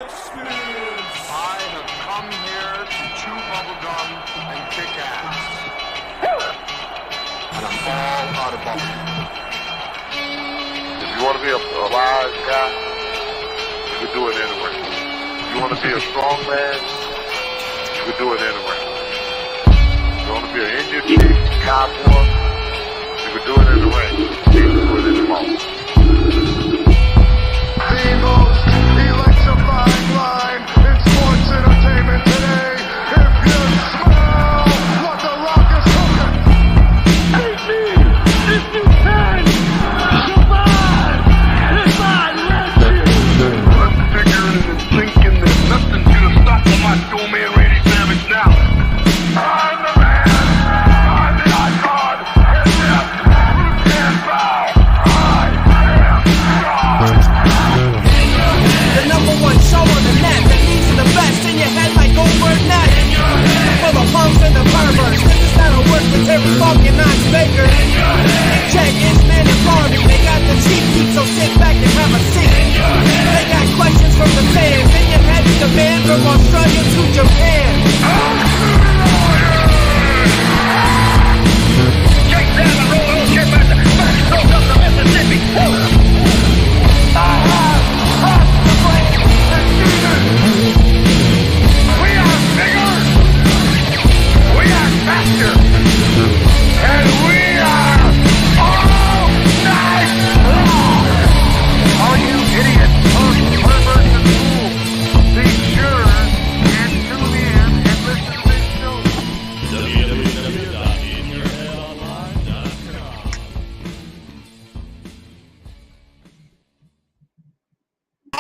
I have come here to chew bubblegum and kick ass. And I'm all out of bubblegum. If you want to be a wise guy, you can do it anyway. If you want to be a strong man, you can do it anyway. If you want to be an Indian chief, cowboy, you can do it in the ring. You can do it in the mouth. The most electrifying line in sports entertainment today. If you smell what the Rock is cooking. Beat me if you can. Survive if I let you. I'm figuring and thinking there's nothing to stop the Macho Man Randy Savage now. I'm the man. I'm the icon. And yes, you can't bow. I am God. The number one show on the net that leads to the best in your head like Goldberg Net. For the punks and the perverts, this is how it works with Terry Funk and Knox Baker. Check Ishman and Barbie, they got the cheap seat, so sit back and have a seat. They got questions from the fans, in your head is the man from Australia to Japan. Shake down and roll on, get back to Mississippi. We are bigger. We are faster. And we are all night long. All you idiots, punks, perverts, and fools, be sure and tune in and listen to this show.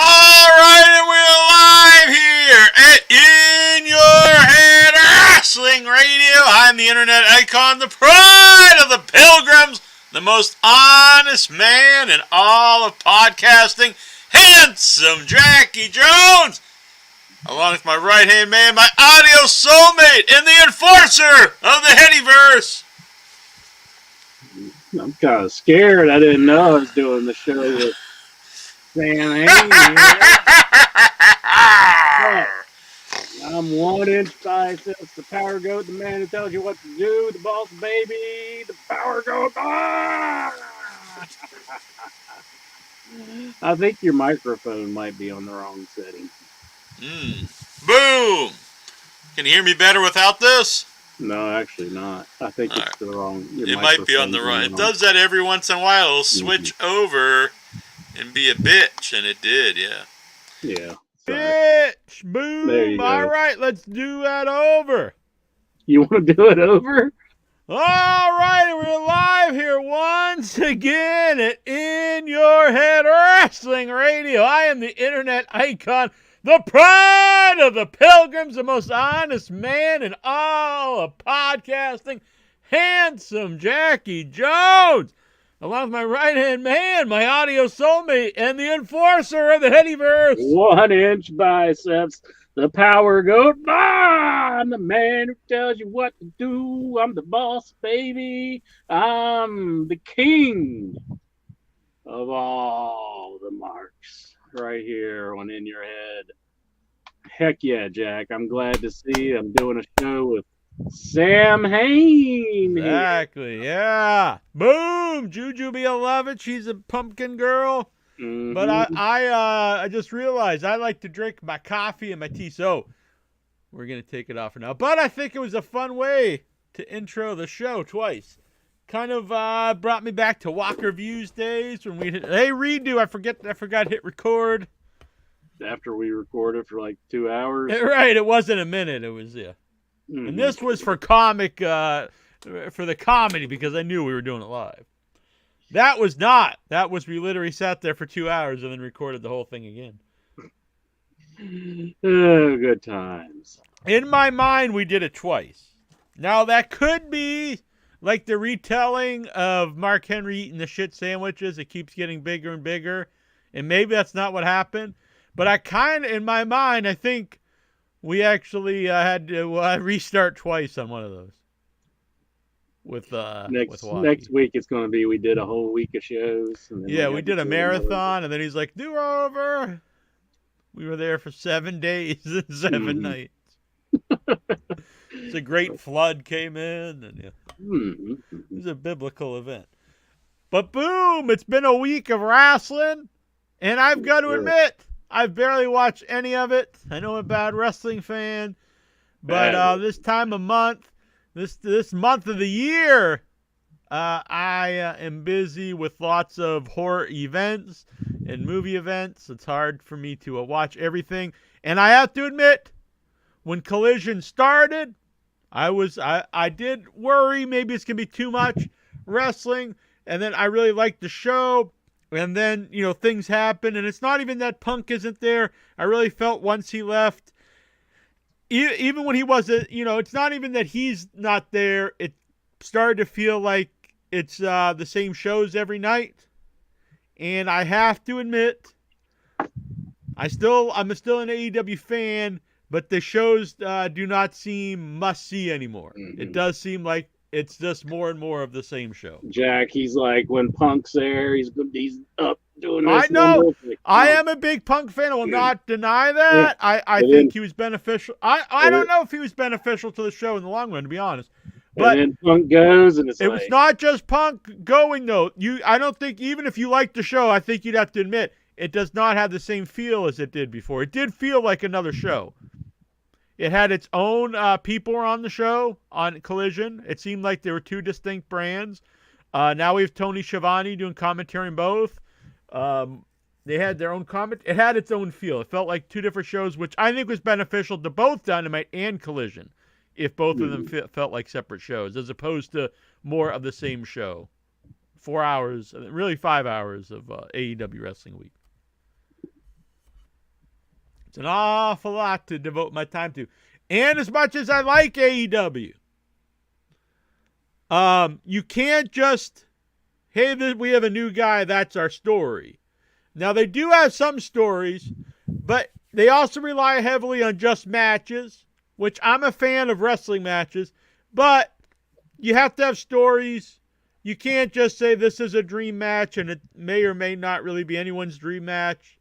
All right, and we're live here at In Your Head Wrestling Radio. I'm the internet icon, the pride of the Pilgrims, the most honest man in all of podcasting, handsome Jackie Jones, along with my right-hand man, my audio soulmate, and the enforcer of the Headyverse. I'm kind of scared. I didn't know I was doing the show with Sam Hain. I'm 1 inch biceps, the power goat, the man who tells you what to do, the boss baby, the power goat. Ah! I think your microphone might be on the wrong setting. Boom! Can you hear me better without this? No, actually not. I think it's the wrong. It might be on the right. It does that every once in a while. It'll switch over and be a bitch, and it did, yeah. Yeah. Bitch, There boom. you All go. right, let's do that over. You want to do it over? All right, we're live here once again at In Your Head Wrestling Radio. I am the internet icon, the pride of the Pilgrims, the most honest man in all of podcasting, handsome Jackie Jones, along with my right-hand man, my audio soulmate, and the enforcer of the Headyverse. 1 inch biceps, the power goat. Ah, I'm the man who tells you what to do. I'm the boss, baby. I'm the king of all the marks right here on In Your Head. Heck yeah, Jack. I'm glad to see I'm doing a show with Sam Hain. here. Exactly, yeah. Boom! Jujubee, I love it. She's a pumpkin girl. Mhm. But I just realized I like to drink my coffee and my tea, so we're going to take it off for now. But I think it was a fun way to intro the show twice. Kind of brought me back to Walker Views days when we hey, redo, I forgot hit record. After we recorded for like 2 hours. Right, it wasn't a minute, it was, yeah. Mhm. And this was for comic, for the comedy, because I knew we were doing it live. That was not. That was we literally sat there for 2 hours and then recorded the whole thing again. Oh, good times. In my mind, we did it twice. Now, that could be like the retelling of Mark Henry eating the shit sandwiches. It keeps getting bigger and bigger. And maybe that's not what happened. But I kind of, in my mind, I think we actually had to restart twice on one of those. With Waki. Next week it's going to be we did a whole week of shows. And then Yeah, we got did a to do another- marathon, and then he's like, do over. We were there for 7 days and 7 nights. It's a great flood came in, and it was a biblical event. But boom, it's been a week of wrestling, and I've got to admit, I've barely watched any of it. I know I'm a bad wrestling fan, but this time of month, this month of the year, I am busy with lots of horror events and movie events. It's hard for me to watch everything, and I have to admit, when Collision started, I did worry maybe it's gonna be too much wrestling, and then I really liked the show, and then things happen, and it's not even that Punk isn't there. I really felt once he left, even when he wasn't, it's not even that he's not there. It started to feel like it's the same shows every night, and I have to admit, I'm still an AEW fan. But the shows do not seem must-see anymore. It does seem like it's just more and more of the same show. Jack, he's like, when Punk's there, he's up doing this. I know. I am a big Punk fan. I will not deny that. Yeah. I think he was beneficial. I don't know if he was beneficial to the show in the long run, to be honest. But and then Punk goes, and it was not just Punk going, though. I don't think, even if you like the show, I think you'd have to admit, it does not have the same feel as it did before. It did feel like another show. It had its own people on the show on Collision. It seemed like there were two distinct brands. Now we have Tony Schiavone doing commentary in both. They had their own comment. It had its own feel. It felt like two different shows, which I think was beneficial to both Dynamite and Collision, if both of them felt like separate shows, as opposed to more of the same show. 4 hours, really 5 hours of AEW Wrestling Week. It's an awful lot to devote my time to. And as much as I like AEW, you can't just, hey, we have a new guy, that's our story. Now, they do have some stories, but they also rely heavily on just matches, which I'm a fan of wrestling matches, but you have to have stories. You can't just say this is a dream match, and it may or may not really be anyone's dream match.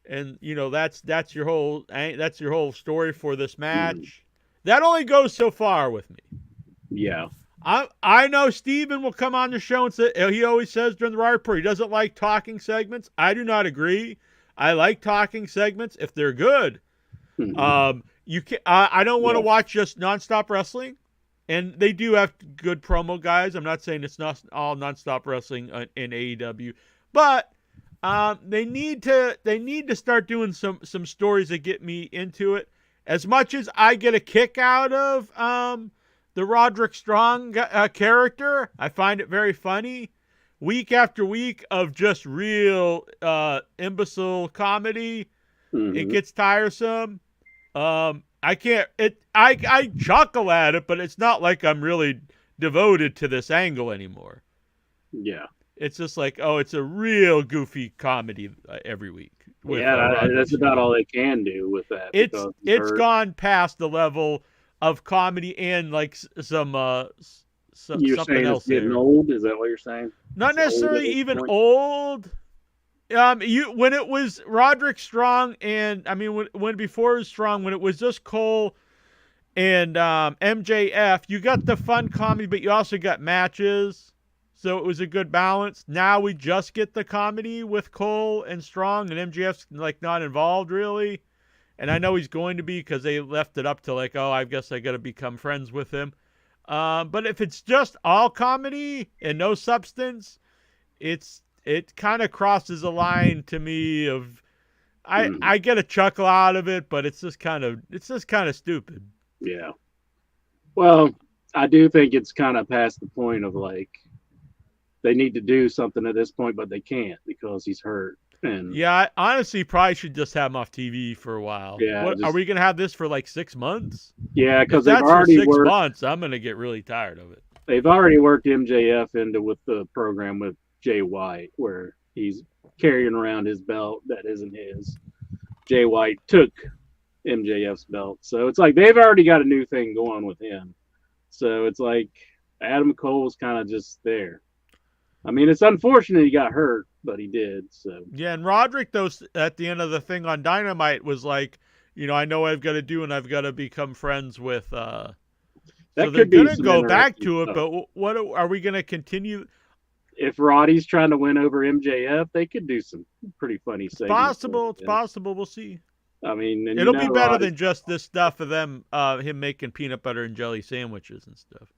And that's your whole story for this match. That only goes so far with me. Yeah. I know Steven will come on the show and say, he always says during the Raw Report he doesn't like talking segments. I do not agree. I like talking segments if they're good. I don't want to watch just nonstop wrestling, and they do have good promo guys. I'm not saying it's not all nonstop wrestling in AEW, but they need to start doing some stories that get me into it. As much as I get a kick out of the Roderick Strong character, I find it very funny. Week after week of just real imbecile comedy, it gets tiresome. I chuckle at it, but it's not like I'm really devoted to this angle anymore. Yeah. It's just like, it's a real goofy comedy every week. That's about all they can do with that. It's gone past the level of comedy and like some you're something saying else. It's getting old? Is that what you're saying? Not necessarily even old. When it was Roderick Strong, and I mean when before it was Strong, when it was just Cole and MJF, you got the fun comedy, but you also got matches. So it was a good balance. Now we just get the comedy with Cole and Strong, and MJF's like not involved really. And I know he's going to be because they left it up to like, I guess I got to become friends with him. But if it's just all comedy and no substance, it kind of crosses a line to me of I get a chuckle out of it, but it's just kind of stupid. Yeah. Well, I do think it's kind of past the point of like they need to do something at this point, but they can't because he's hurt. And yeah, I honestly probably should just have him off TV for a while. Yeah, are we gonna have this for like 6 months? Yeah, because they've already for 6 months. I'm gonna get really tired of it. They've already worked MJF into with the program with Jay White, where he's carrying around his belt that isn't his. Jay White took MJF's belt, so it's like they've already got a new thing going with him. So it's like Adam Cole's kind of just there. I mean, it's unfortunate he got hurt, but he did. So Yeah, and Roderick, though, at the end of the thing on Dynamite was like, I know what I've got to do, and I've got to become friends with. that So they're could be going to some go back interesting to it, stuff. but what are we going to continue? If Roddy's trying to win over MJF, they could do some pretty funny It's segments. possible. It's Yeah. possible. We'll see. I mean, and It'll be better Roddy's- than just this stuff of them, him making peanut butter and jelly sandwiches and stuff.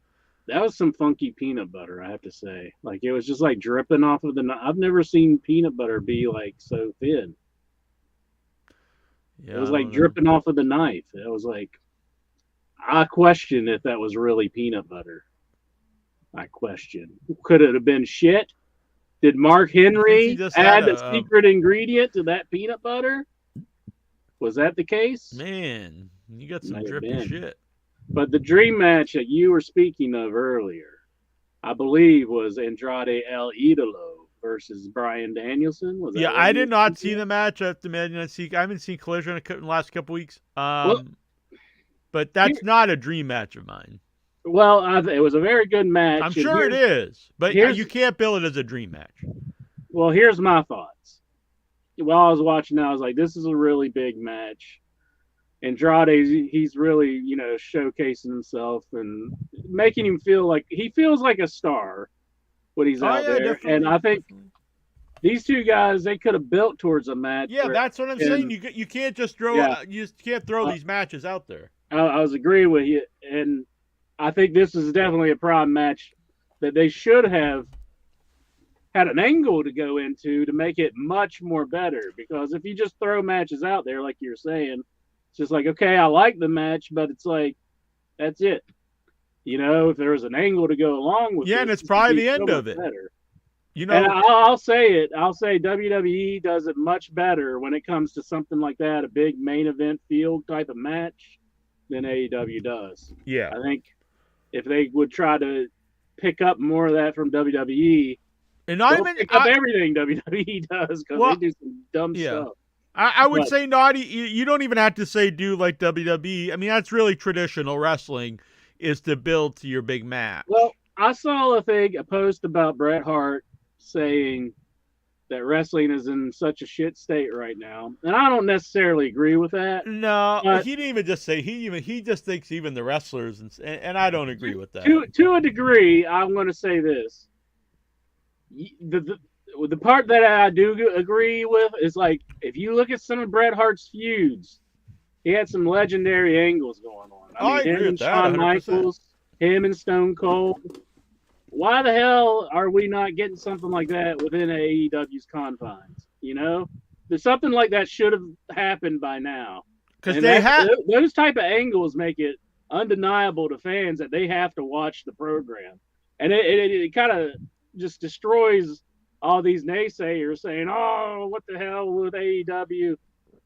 that was some funky peanut butter, I have to say. Like it was just like dripping off of the. I've never seen peanut butter be like so thin. Yeah, It was I like don't know. dripping off of the knife. It was like, I question if that was really peanut butter. I question. Could it have been shit? Did Mark Henry just add had a a, secret ingredient to that peanut butter? Was that the case? Man, you got some Might have drippy been. shit. But the dream match that you were speaking of earlier, I believe, was Andrade El Idolo versus Bryan Danielson. Was that Yeah, what I you did were not see speaking the of? match. I have to imagine I haven't seen Collision in the last couple weeks. Well, But that's not a dream match of mine. Well, it was a very good match. I'm and sure it is, but here's- you can't bill it as a dream match. Well, here's my thoughts. While I was watching, I was like, "This is a really big match." Andrade, he's really, showcasing himself and making him feel like he feels like a star when he's out there. definitely, And I think definitely. these two guys, they could have built towards a match. Yeah, where- that's what I'm and- saying. You can't just throw Yeah. you just can't throw these matches out there. I was agreeing with you, and I think this is definitely a prime match that they should have had an angle to go into to make it much more better. Because if you just throw matches out there, like you're saying, it's just like, okay, I like the match, but it's like, that's it. If there was an angle to go along with, Yeah, and this, it's probably it'd be the end so of much it. better. You know, And I'll say it. I'll say WWE does it much better when it comes to something like that, a big main event field type of match, than AEW does. yeah. I think if they would try to pick up more of that from WWE, And not they'll even pick up everything WWE does because Well, they do some dumb yeah. stuff. I would But- say naughty. You don't even have to say do like WWE. I mean, that's really traditional wrestling, is to build to your big match. Well, I saw a post about Bret Hart saying that wrestling is in such a shit state right now, and I don't necessarily agree with that. No, But- he didn't even just say he just thinks even the wrestlers and I don't agree with that. To a degree, I'm going to say this: the part that I do agree with is like if you look at some of Bret Hart's feuds, he had some legendary angles going on. I agree him with and that, Shawn 100%. Michaels, him and Stone Cold. Why the hell are we not getting something like that within AEW's confines? There's something like that should have happened by now. Because And they have those type of angles make it undeniable to fans that they have to watch the program, and it kind of just destroys all these naysayers saying, "Oh, what the hell with AEW?"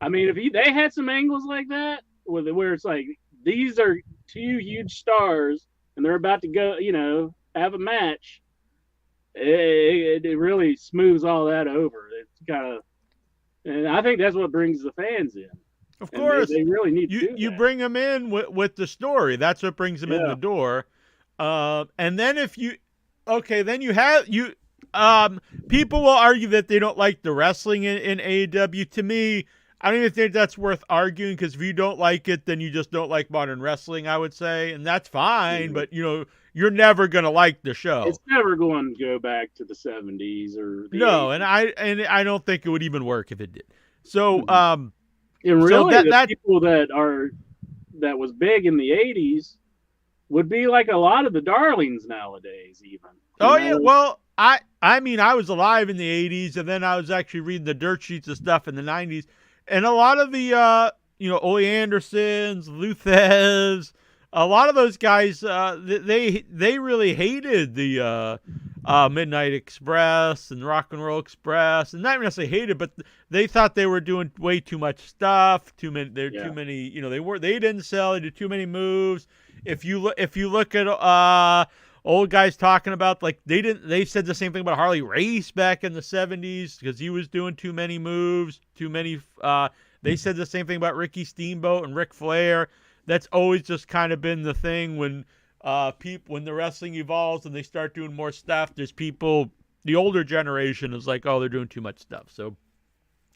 I mean, if they had some angles like that, where it's like these are two huge stars and they're about to go, have a match, it really smooths all that over. It's kind of, and I think that's what brings the fans in. of And course they really need to you do you that. bring them in with the story. That's what brings them in Yeah. the door. And then then you have people will argue that they don't like the wrestling in AEW. To me, I don't even think that's worth arguing, because if you don't like it, then you just don't like modern wrestling, I would say, and that's fine. Mhm. But you're never gonna like the show. It's never going to go back to the 70s or the No, 80s. and I don't think it would even work if it did. So And so really, the that- people that was big in the 80s would be like a lot of the darlings nowadays, even. Oh yeah, well, I mean, I was alive in the 80s, and then I was actually reading the dirt sheets of stuff in the 90s, and a lot of the Ole Andersons, Luthez, a lot of those guys, they really hated the Midnight Express and Rock and Roll Express, and not necessarily hated, but they thought they were doing way too much stuff. Too many. Too many. They didn't sell. They did too many moves. If you look at old guys talking about, like, they said the same thing about Harley Race back in the 70s, because he was doing too many moves, too many. They said the same thing about Ricky Steamboat and Ric Flair. That's always just kind of been the thing when the wrestling evolves and they start doing more stuff. There's people the older generation is like, oh, they're doing too much stuff. So,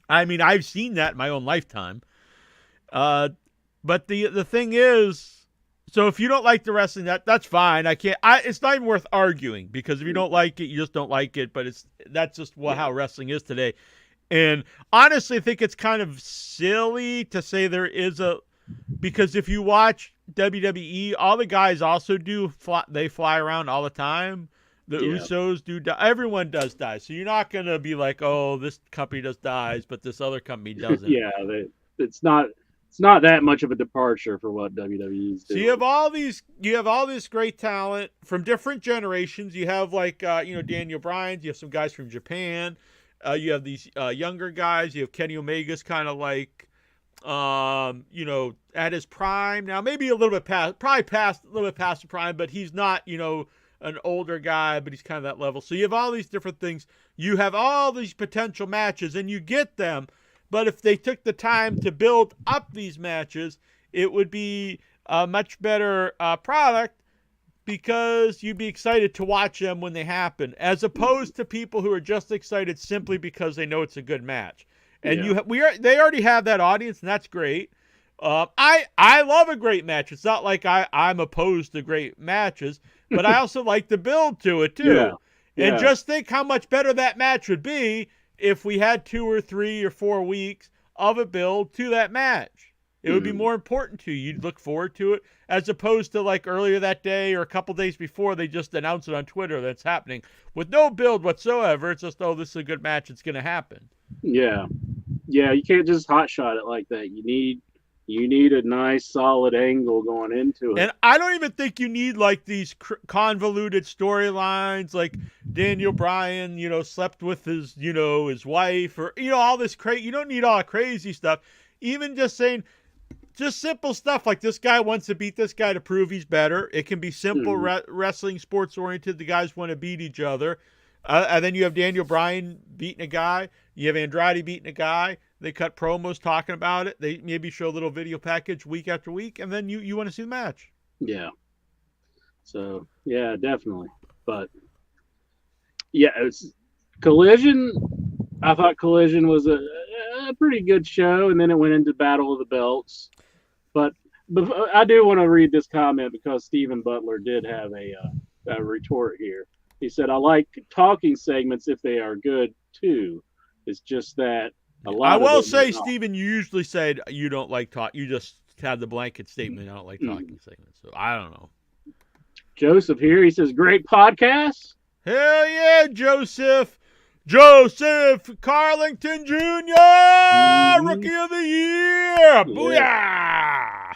I mean, I've seen that in my own lifetime. But the thing is, so if you don't like the wrestling, that's fine. It's not even worth arguing, because if you don't like it, you just don't like it. But that's just how wrestling is today. And honestly, I think it's kind of silly to say there is because if you watch WWE, all the guys also they fly around all the time. The Usos do die. Everyone does die. So you're not going to be like, oh, this company just dies, but this other company doesn't. Yeah, it's not that much of a departure for what WWE's doing. So you have all this great talent from different generations. You have like Daniel Bryan. You have some guys from Japan. You have these younger guys. You have Kenny Omega's kind of like at his prime now, maybe a little bit past the prime, but he's not an older guy, but he's kind of that level. So you have all these different things. You have all these potential matches, and you get them. But if they took the time to build up these matches, it would be a much better product, because you'd be excited to watch them when they happen, as opposed to people who are just excited simply because they know it's a good match. And they already have that audience, and that's great. I love a great match. It's not like I'm opposed to great matches, but I also like the build to it too. Yeah. And just think how much better that match would be if we had 2 or 3 or 4 weeks of a build to that match. It would be more important to you. You'd look forward to it, as opposed to like earlier that day or a couple days before, they just announce it on Twitter that's happening with no build whatsoever. It's just, oh, this is a good match, it's going to happen. Yeah. You can't just hotshot it like that. You need a nice solid angle going into it. And I don't even think you need like these convoluted storylines, like Daniel Bryan, slept with his wife, or all this crazy. You don't need all that crazy stuff. Even just saying, just simple stuff like this guy wants to beat this guy to prove he's better. It can be simple wrestling, sports oriented. The guys want to beat each other. And then you have Daniel Bryan beating a guy. You have Andrade beating a guy. They cut promos talking about it. They maybe show a little video package week after week, and then you want to see the match. Yeah. So, yeah, definitely. But, yeah, it's Collision. I thought Collision was a pretty good show, and then it went into Battle of the Belts. But I do want to read this comment, because Stephen Butler did have a retort here. He said, I like talking segments if they are good, too. It's just that a lot I of will them say, are not. Stephen, you usually said you don't like talk. You just had the blanket statement, I don't like talking segments. So I don't know. Joseph here, he says, great podcast. Hell yeah, Joseph. Joseph Carlington Jr., Rookie of the Year. Booyah!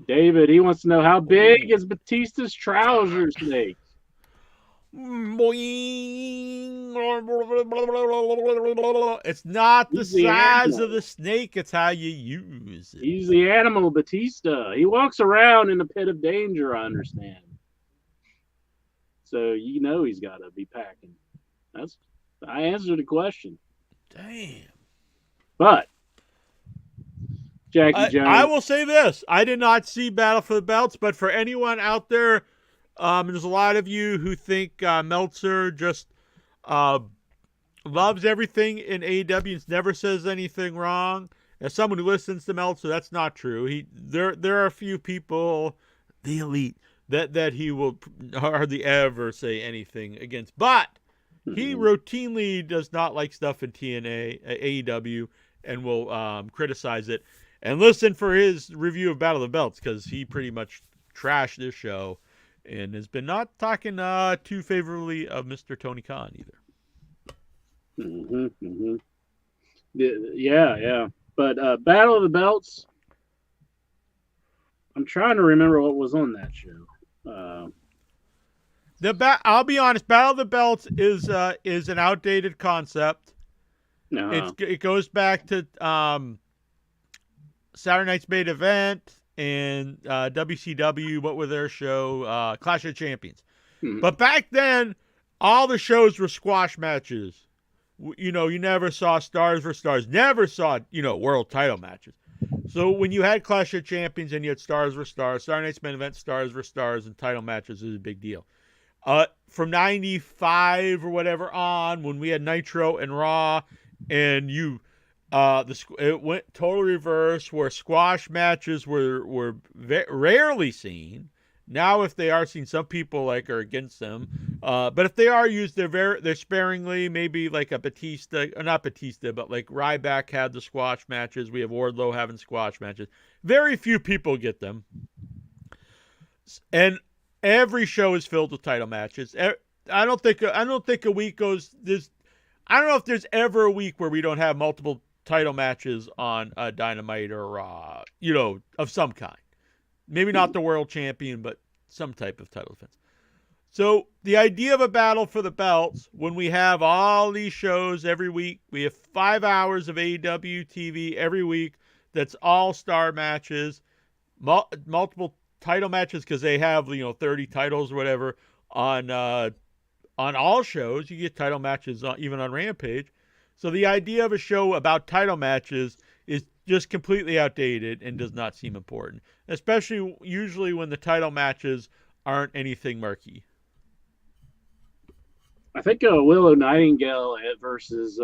David, he wants to know, how big is Batista's trouser snake? It's not the He's the size animal. of the snake, it's how you use it. He's the animal, Batista. He walks around in a pit of danger, I understand. So he's got to be packing. I answered the question. Damn. But Jackie Jones. I will say this. I did not see Battle for the Belts, but for anyone out there, there's a lot of you who think Meltzer just loves everything in AEW and never says anything wrong. As someone who listens to Meltzer, that's not true. There are a few people, the elite, that he will hardly ever say anything against. But he routinely does not like stuff in TNA, AEW, and will criticize it. And listen for his review of Battle of the Belts, because he pretty much trashed this show and has been not talking too favorably of Mr. Tony Khan either. Yeah. But Battle of the Belts, I'm trying to remember what was on that show. I'll be honest, Battle of the Belts is an outdated concept. It goes back to Saturday Night's Main Event and WCW. What were their show? Clash of Champions. But back then, all the shows were squash matches. You never saw Stars vs. Stars. Never saw, world title matches. So when you had Clash of Champions and you had Stars vs. Stars, Saturday Night's Main Event, Stars vs. Stars, and title matches is a big deal. from 95 or whatever on, when we had Nitro and Raw, and it went total reverse where squash matches were rarely seen. Now, if they are seen, some people are against them. But if they are used, they're sparingly. Maybe like a Batista, or not Batista, but like Ryback had the squash matches. We have Wardlow having squash matches. Very few people get them, and every show is filled with title matches. I don't think a week goes. I don't know if there's ever a week where we don't have multiple title matches on Dynamite or Raw, of some kind. Maybe not the world champion, but some type of title defense. So the idea of a battle for the belts, when we have all these shows every week, we have 5 hours of AEW TV every week. That's all star matches, multiple title matches, because they have 30 titles or whatever on all shows. You get title matches even on Rampage. So the idea of a show about title matches is just completely outdated and does not seem important, especially usually when the title matches aren't anything murky. I think Willow Nightingale versus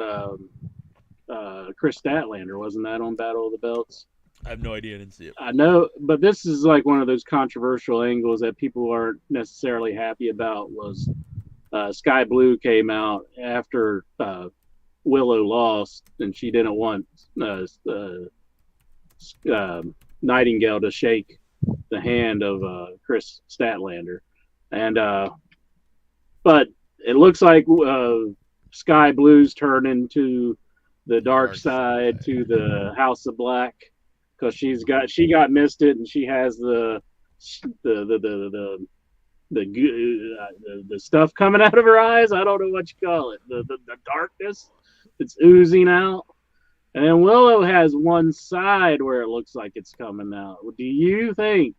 Chris Statlander, wasn't that on Battle of the Belts? I have no idea. I didn't see it. I know, but this is like one of those controversial angles that people aren't necessarily happy about. Was Sky Blue came out after Willow lost, and she didn't want Nightingale to shake the hand of Chris Statlander, and but it looks like Sky Blue's turned into the dark side to the House of Black, because she got misted, and she has the stuff coming out of her eyes. I don't know what you call it. The darkness that's oozing out. And then Willow has one side where it looks like it's coming out. Do you think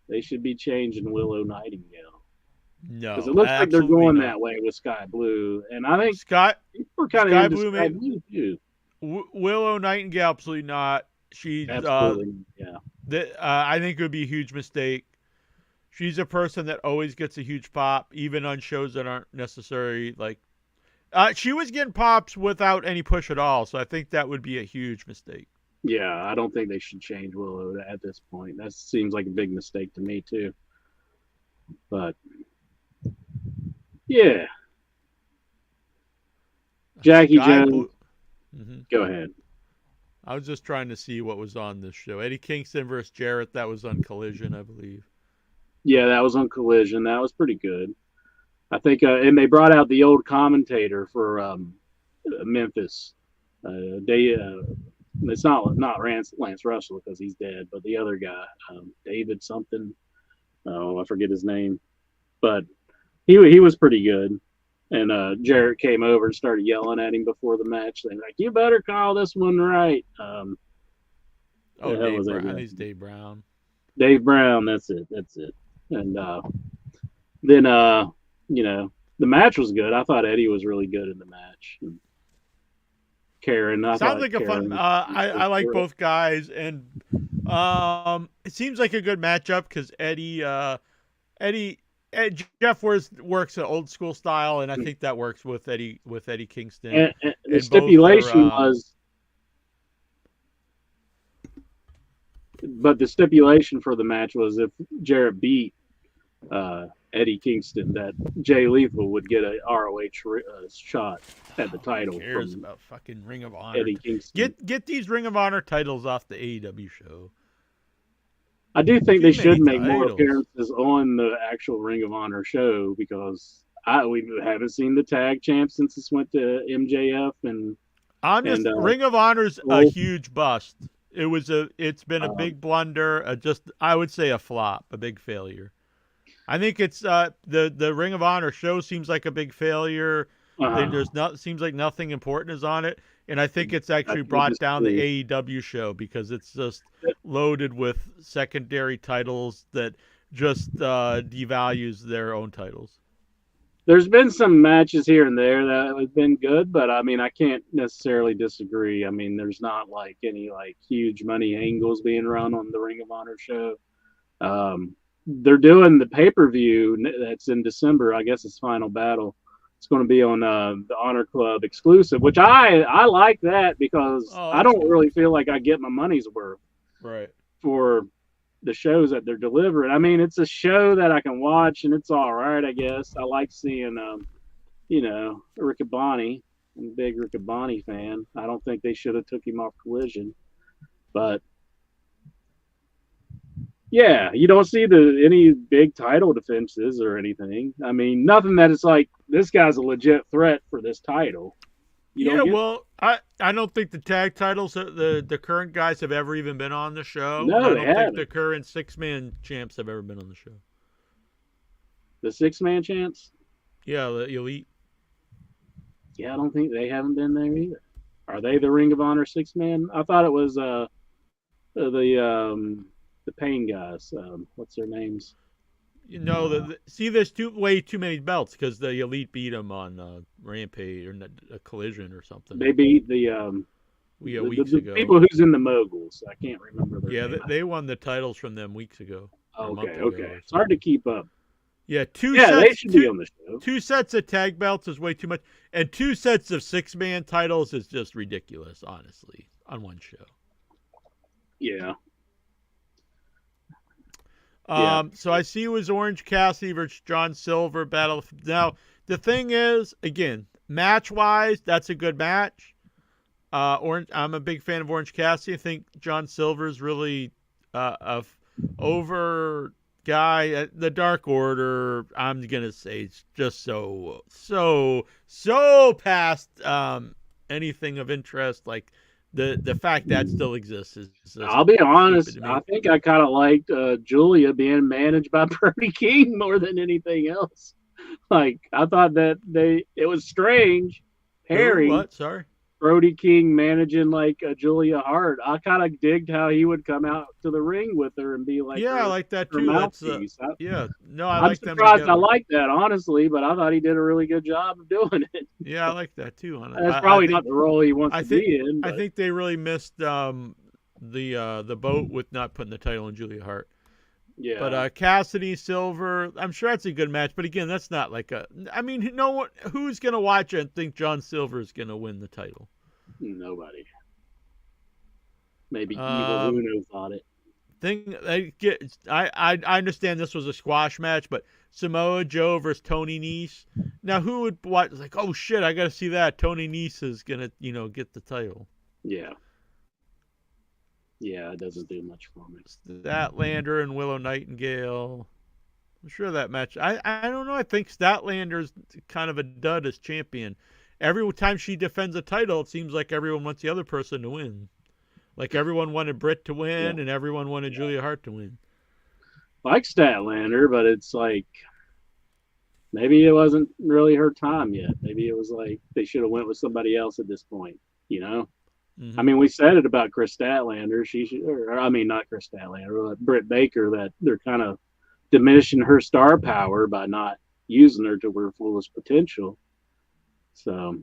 they should be changing Willow Nightingale? No, because it looks like they're going that way with Sky Blue, and I think we're kind of into Sky Blue too. Willow Nightingale, absolutely not. She, absolutely, I think it would be a huge mistake. She's a person that always gets a huge pop, even on shows that aren't necessary. She was getting pops without any push at all, so I think that would be a huge mistake. Yeah, I don't think they should change Willow at this point. That seems like a big mistake to me too. But yeah, Jackie Jones. Go ahead. I was just trying to see what was on this show. Eddie Kingston versus Jarrett. That was on Collision, I believe. Yeah, that was on Collision. That was pretty good. I think, and they brought out the old commentator for Memphis. It's not Lance Russell because he's dead, but the other guy, David something. Oh, I forget his name, but he was pretty good. And Jarrett came over and started yelling at him before the match. They're like, "You better call this one right." Dave Brown. He's Dave Brown. Dave Brown. That's it. And then the match was good. I thought Eddie was really good in the match. And Karen. Sounds like a fun. I like both guys, and it seems like a good matchup because Jeff works an old school style, and I think that works with Eddie Kingston. And the stipulation the stipulation for the match was if Jarrett beat Eddie Kingston, that Jay Lethal would get a ROH shot at the title. Who cares about fucking Ring of Honor? Eddie Kingston. Get these Ring of Honor titles off the AEW show. I do think they should make more appearances on the actual Ring of Honor show because we haven't seen the tag champ since this went to MJF Ring of Honor's a huge bust. It's been a big blunder, I would say a flop, a big failure. I think it's the Ring of Honor show seems like a big failure. Seems like nothing important is on it. And I think it's actually brought down the AEW show because it's just loaded with secondary titles that just devalues their own titles. There's been some matches here and there that have been good, but I mean, I can't necessarily disagree. I mean, there's not like any like huge money angles being run on the Ring of Honor show. they're doing the pay-per-view that's in December. I guess it's Final Battle. It's going to be on the Honor Club exclusive, which I like that because I don't cool. really feel like I get my money's worth Right. for the shows that they're delivering. I mean, it's a show that I can watch and it's all right, I guess. I like seeing, Riccaboni. I'm a big Riccaboni fan. I don't think they should have took him off Collision, but yeah, you don't see any big title defenses or anything. I mean, nothing that it's like this guy's a legit threat for this title. I don't think the tag titles the current guys have ever even been on the show. No, I they don't think haven't. the current 6-man champs have ever been on the show. The 6-man champs? Yeah, the Elite. Yeah, I don't think they haven't been there either. Are they the Ring of Honor 6-man? I thought it was the Pain guys. What's their names? See, there's way too many belts because the Elite beat them on Rampage or a Collision or something. They beat the weeks the ago. people who's in the moguls. I can't remember their name. They won the titles from them weeks ago. Okay. It's hard to keep up. Yeah, they should be on the show. 2 sets of tag belts is way too much, and 2 sets of 6-man titles is just ridiculous, honestly, on one show. Yeah. So I see it was Orange Cassidy versus John Silver battle. Now, the thing is, again, match-wise, that's a good match. I'm a big fan of Orange Cassidy. I think John Silver's really a over guy. The Dark Order, I'm gonna say, it's just so past anything of interest. Like the fact that still exists is. I'll be honest. I think I kind of liked Julia being managed by Brody King more than anything else. Like I thought that it was strange. Harry, what? Sorry. Brody King managing like Julia Hart. I kind of digged how he would come out to the ring with her and be like, I like that too. I'm surprised. I like that honestly, but I thought he did a really good job of doing it. Yeah, I like that too. That's probably not the role he wants to be in. But I think they really missed the boat with not putting the title on Julia Hart. Yeah. But Cassidy Silver, I'm sure that's a good match. But again, that's not like who's gonna watch it and think John Silver is gonna win the title? Nobody. Maybe Evil Uno thought it. I understand this was a squash match, but Samoa Joe versus Tony Nese. Now, who would watch? Like, oh shit, I got to see that. Tony Nese is gonna, get the title. Yeah. Yeah, it doesn't do much for me. Statlander and Willow Nightingale. I'm sure that match. I don't know. I think Statlander's kind of a dud as champion. Every time she defends a title, it seems like everyone wants the other person to win. Like everyone wanted Britt to win, and everyone wanted Julia Hart to win. Like Statlander, but it's like maybe it wasn't really her time yet. Maybe it was like they should have went with somebody else at this point. Mm-hmm. I mean, we said it about Chris Statlander. Not Chris Statlander, but Britt Baker, that they're kind of diminishing her star power by not using her to her fullest potential. So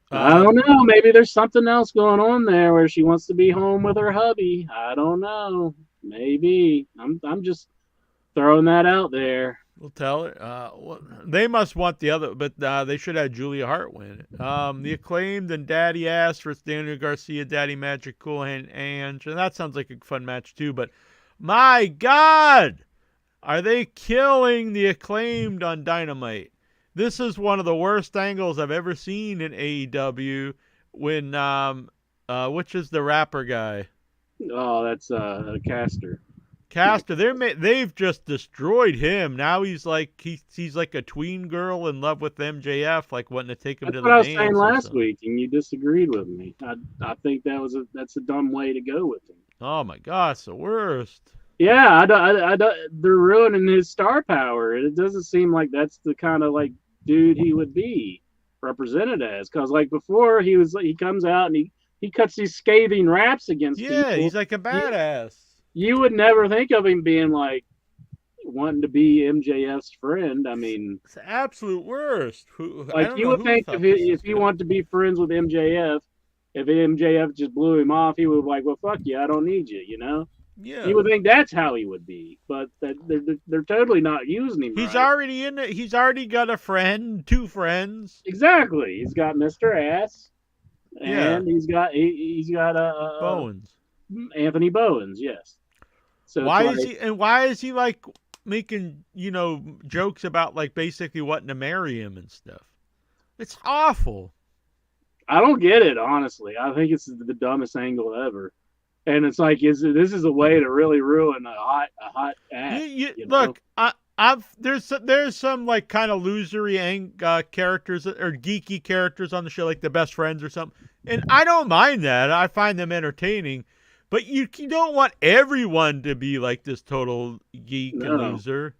I don't know. Maybe there's something else going on there where she wants to be home with her hubby. I don't know. Maybe. I'm just throwing that out there. We'll tell her. They must want the other, but they should have Julia Hart win it. The Acclaimed and Daddy Ass versus Daniel Garcia, Daddy Magic, Cool Hand Ange. And that sounds like a fun match too. But my God, are they killing the Acclaimed on Dynamite? This is one of the worst angles I've ever seen in AEW. When which is the rapper guy? Oh, that's Caster. They've just destroyed him. Now he's like a tween girl in love with MJF, like wanting to take him to the dance. That's what I was saying last week, and you disagreed with me. I think that's a dumb way to go with him. Oh my gosh, the worst. Yeah, I don't, they're ruining his star power. It doesn't seem like that's the kind of like dude he would be represented as. Because like before, he comes out and he cuts these scathing raps against people. Yeah, he's like a badass. You would never think of him being like wanting to be MJF's friend. I mean, it's the absolute worst. Like you would think if he wanted to be friends with MJF, if MJF just blew him off, he would be like, well, fuck you, I don't need you, Yeah. You would think that's how he would be, but they're totally not using him. He's right. already in it. He's already got a friend, 2 friends. Exactly. He's got Mr. Ass, Yeah. and he's got Bowens. Anthony Bowens. Yes. So Why it's is he like making, jokes about like basically wanting to marry him and stuff? It's awful. I don't get it, honestly. I think it's the dumbest angle ever. And it's like, this is a way to really ruin a hot act. Look, there's some like kind of losery characters or geeky characters on the show, like the best friends or something, and I don't mind that. I find them entertaining, but you don't want everyone to be like this total geek and loser.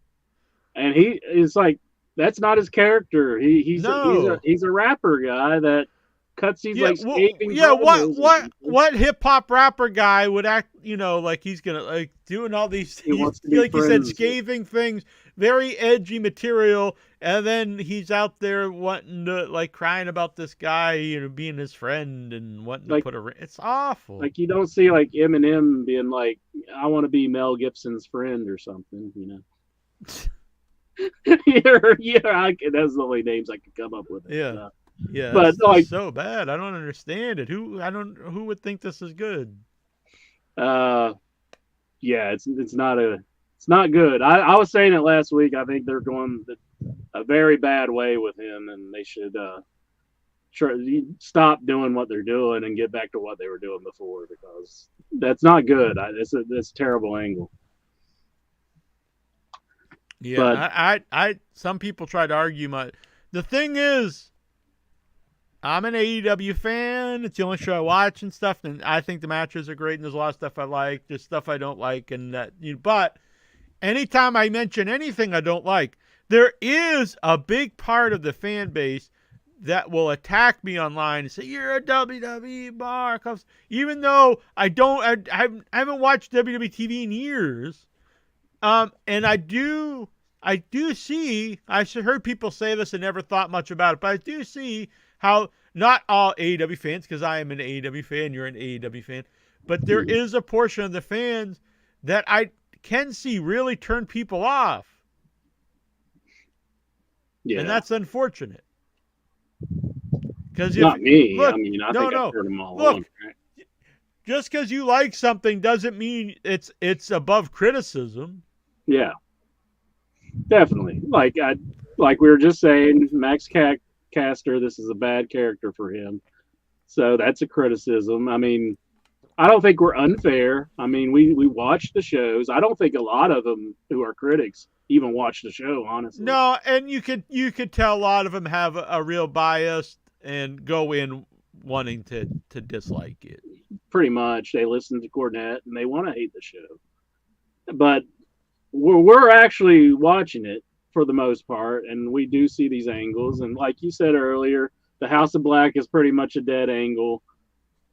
And he is like, that's not his character. He's a rapper guy that cuts these scaping. Yeah, what hip hop rapper guy would act, like he's gonna like doing all these, like you said, scathing things, very edgy material, and then he's out there wanting to like crying about this guy, being his friend and wanting to put it's awful. Like you don't see like Eminem being like, I want to be Mel Gibson's friend or something, yeah, that's the only names I could come up with. Yeah. Yeah, but like so bad. I don't understand it. Who would think this is good? Yeah, it's not good. I was saying it last week. I think they're going a very bad way with him, and they should stop doing what they're doing and get back to what they were doing before, because that's not good. It's a terrible angle. Yeah, but some people try to argue the thing is, I'm an AEW fan. It's the only show I watch and stuff, and I think the matches are great, and there's a lot of stuff I like. There's stuff I don't like, and that. But anytime I mention anything I don't like, there is a big part of the fan base that will attack me online and say you're a WWE mark, even though I haven't watched WWE TV in years. And I do see. I heard people say this and never thought much about it, but I do see how not all AEW fans, because I am an AEW fan, you're an AEW fan, but there is a portion of the fans that I can see really turn people off. Yeah. And that's unfortunate. Because not me. Look, I mean, I think I've heard them all look, on, right? Just because you like something doesn't mean it's above criticism. Yeah. Definitely. Like we were just saying, Max Caster, this is a bad character for him. So that's a criticism. I mean, I don't think we're unfair. I mean, we watch the shows. I don't think a lot of them who are critics even watch the show, honestly. No, and you could tell a lot of them have a real bias and go in wanting to dislike it. Pretty much. They listen to Cornette and they want to hate the show. But we're actually watching it for the most part, and we do see these angles. And like you said earlier, the House of Black is pretty much a dead angle.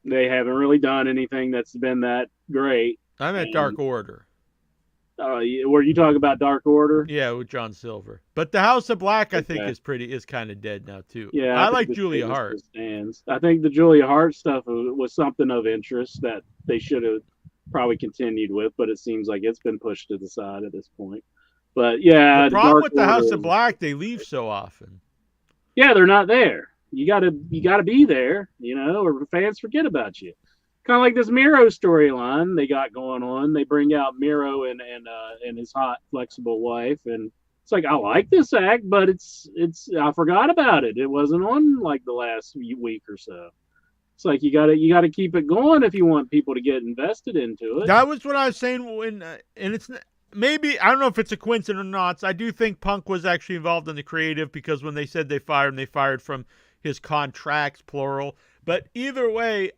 They haven't really done anything that's been that great. I'm at Dark Order. Were you talking about Dark Order? Yeah, with John Silver. But the House of Black, I think, is kind of dead now too. Yeah, I like Julia Hart. I think the Julia Hart stuff was something of interest that they should have probably continued with, but it seems like it's been pushed to the side at this point. But yeah, the problem with the House of Black, they leave so often. Yeah, they're not there. You gotta be there, or fans forget about you. Kind of like this Miro storyline they got going on. They bring out Miro and his hot, flexible wife, and it's like, I like this act, but it's I forgot about it. It wasn't on like the last week or so. It's like you gotta keep it going if you want people to get invested into it. That was what I was saying when, and it's maybe, I don't know if it's a coincidence or not. I do think Punk was actually involved in the creative, because when they said they fired from his contracts, plural. But either way,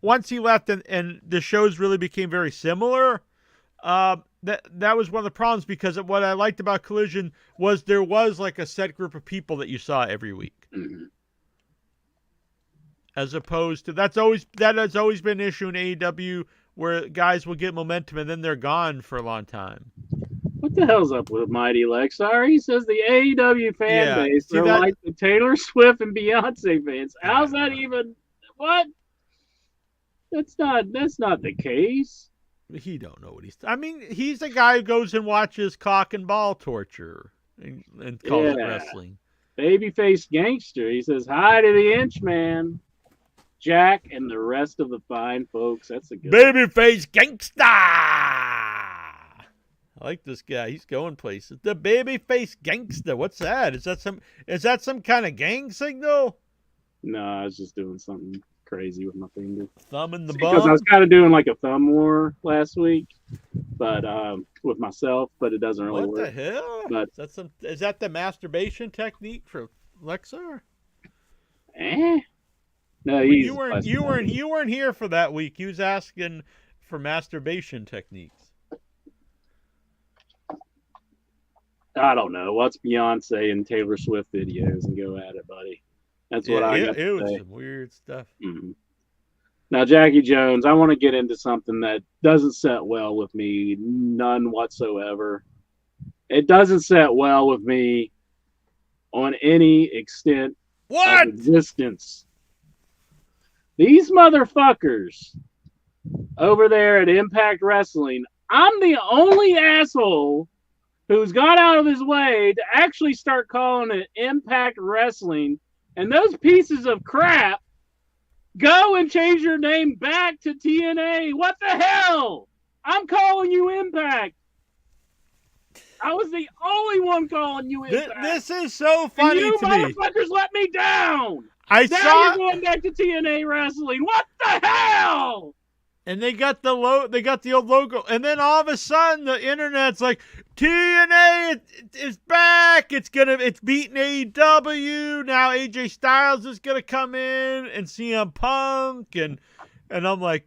once he left and the shows really became very similar, that was one of the problems, because what I liked about Collision was there was like a set group of people that you saw every week. Mm-hmm. As opposed to, that has always been an issue in AEW, where guys will get momentum and then they're gone for a long time. What the hell's up with Mighty Lexar? He says the AEW fan base are like the Taylor Swift and Beyonce fans. How's that even? What? That's not the case. He don't know what he's. I mean, he's a guy who goes and watches cock and ball torture and calls it Yeah. wrestling. Babyface Gangster. He says hi to the Inchman, Jack, and the rest of the fine folks. That's a good one. Babyface Gangsta. I like this guy. He's going places. The Babyface Gangsta. What's that? Is that some kind of gang signal? No, I was just doing something crazy with my finger. Thumb in the Because I bum. was kind of doing like a thumb war last week, but with myself, but it doesn't really What the work. hell? But- Is that the masturbation technique for Lexa? Eh? No, he's You weren't here for that week. He was asking for masturbation techniques. I don't know. Watch Beyonce and Taylor Swift videos and go at it, buddy. That's what I got it to was say. some weird stuff. Mhm. Now, Jackie Jones, I want to get into something that doesn't set well with me, none whatsoever. It doesn't set well with me on any extent What? of existence. These motherfuckers over there at Impact Wrestling, I'm the only asshole who's gone out of his way to actually start calling it Impact Wrestling, and those pieces of crap go and change your name back to TNA. What the hell? I'm calling you Impact. I was the only one calling you Impact. This is so and funny you to me. motherfuckers let me down. I Now saw, you're going back to TNA Wrestling. What the hell? and they got the old logo, and then all of a sudden the internet's like, TNA is back. It's beating AEW now. AJ Styles is gonna come in and CM Punk, and I'm like,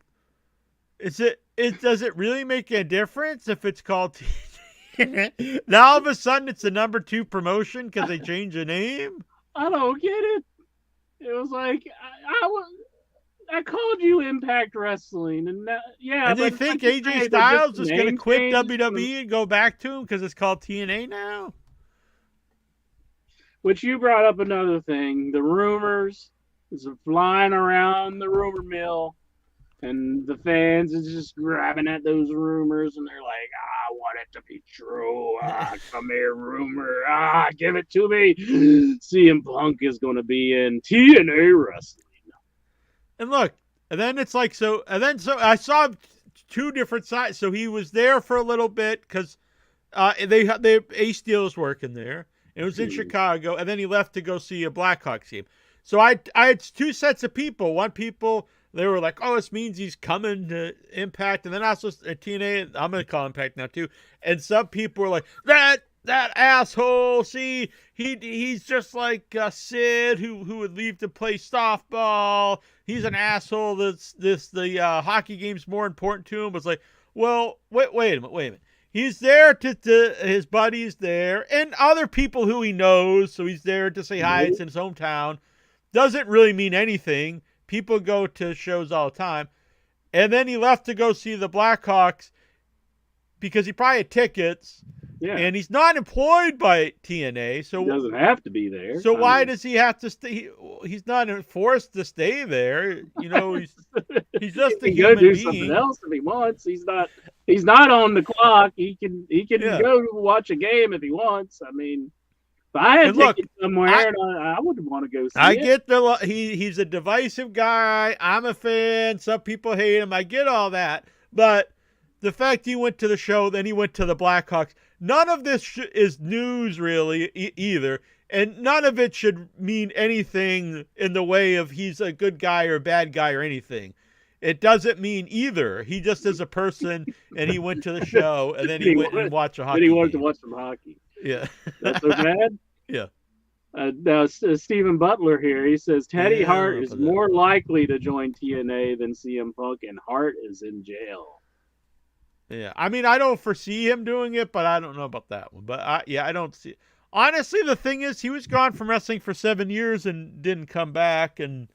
does it really make a difference if it's called TNA? Now all of a sudden it's the number 2 promotion because they changed the name. I don't get it. It was like I called you Impact Wrestling, and yeah. And they but think like you AJ say, they're Styles just is going to name quit changes. WWE and go back to him because it's called TNA now? Which you brought up another thing. The rumors is flying around the rumor mill, and the fans is just grabbing at those rumors, and they're like, I want it to be true. Come here, rumor. Give it to me. CM Punk is going to be in TNA Wrestling. And look, and then it's like, so I saw 2 different sides. So he was there for a little bit because they Ace Steel was working there. It was in Chicago, and then he left to go see a Blackhawks game. So I had 2 sets of people. One people, they were like, oh, this means he's coming to Impact. And then also at TNA, I'm going to call Impact now too. And some people were like, that asshole, see, he's just like Sid who would leave to play softball. He's an asshole. The hockey game's more important to him. It's like, well, wait a minute. He's there his buddy's there and other people who he knows. So he's there to say hi. It's in his hometown. Doesn't really mean anything. People go to shows all the time. And then he left to go see the Blackhawks because he probably had tickets. Yeah. And he's not employed by TNA, so He doesn't have to be there. So I why mean, does he have to stay? He's not forced to stay there. You know, he's just a he can go human do being. something else if he wants. He's not on the clock. He can Yeah. go watch a game if he wants. I mean, if I had And look, tickets somewhere, I wouldn't want to go see I it. get he's a divisive guy. I'm a fan. Some people hate him. I get all that, but the fact he went to the show, then he went to the Blackhawks. None of this is news really either, and none of it should mean anything in the way of he's a good guy or a bad guy or anything. It doesn't mean either. He just is a person, and he went to the show, and then he went and watched a hockey Then he wanted game. to watch some hockey. Yeah. That's so bad. Yeah. Now, Stephen Butler here, he says Teddy Yeah, Hart is for that. more likely to join TNA than CM Punk, and Hart is in jail. Yeah, I mean, I don't foresee him doing it, but I don't know about that one. But I don't see. Honestly, the thing is, he was gone from wrestling for 7 years and didn't come back, and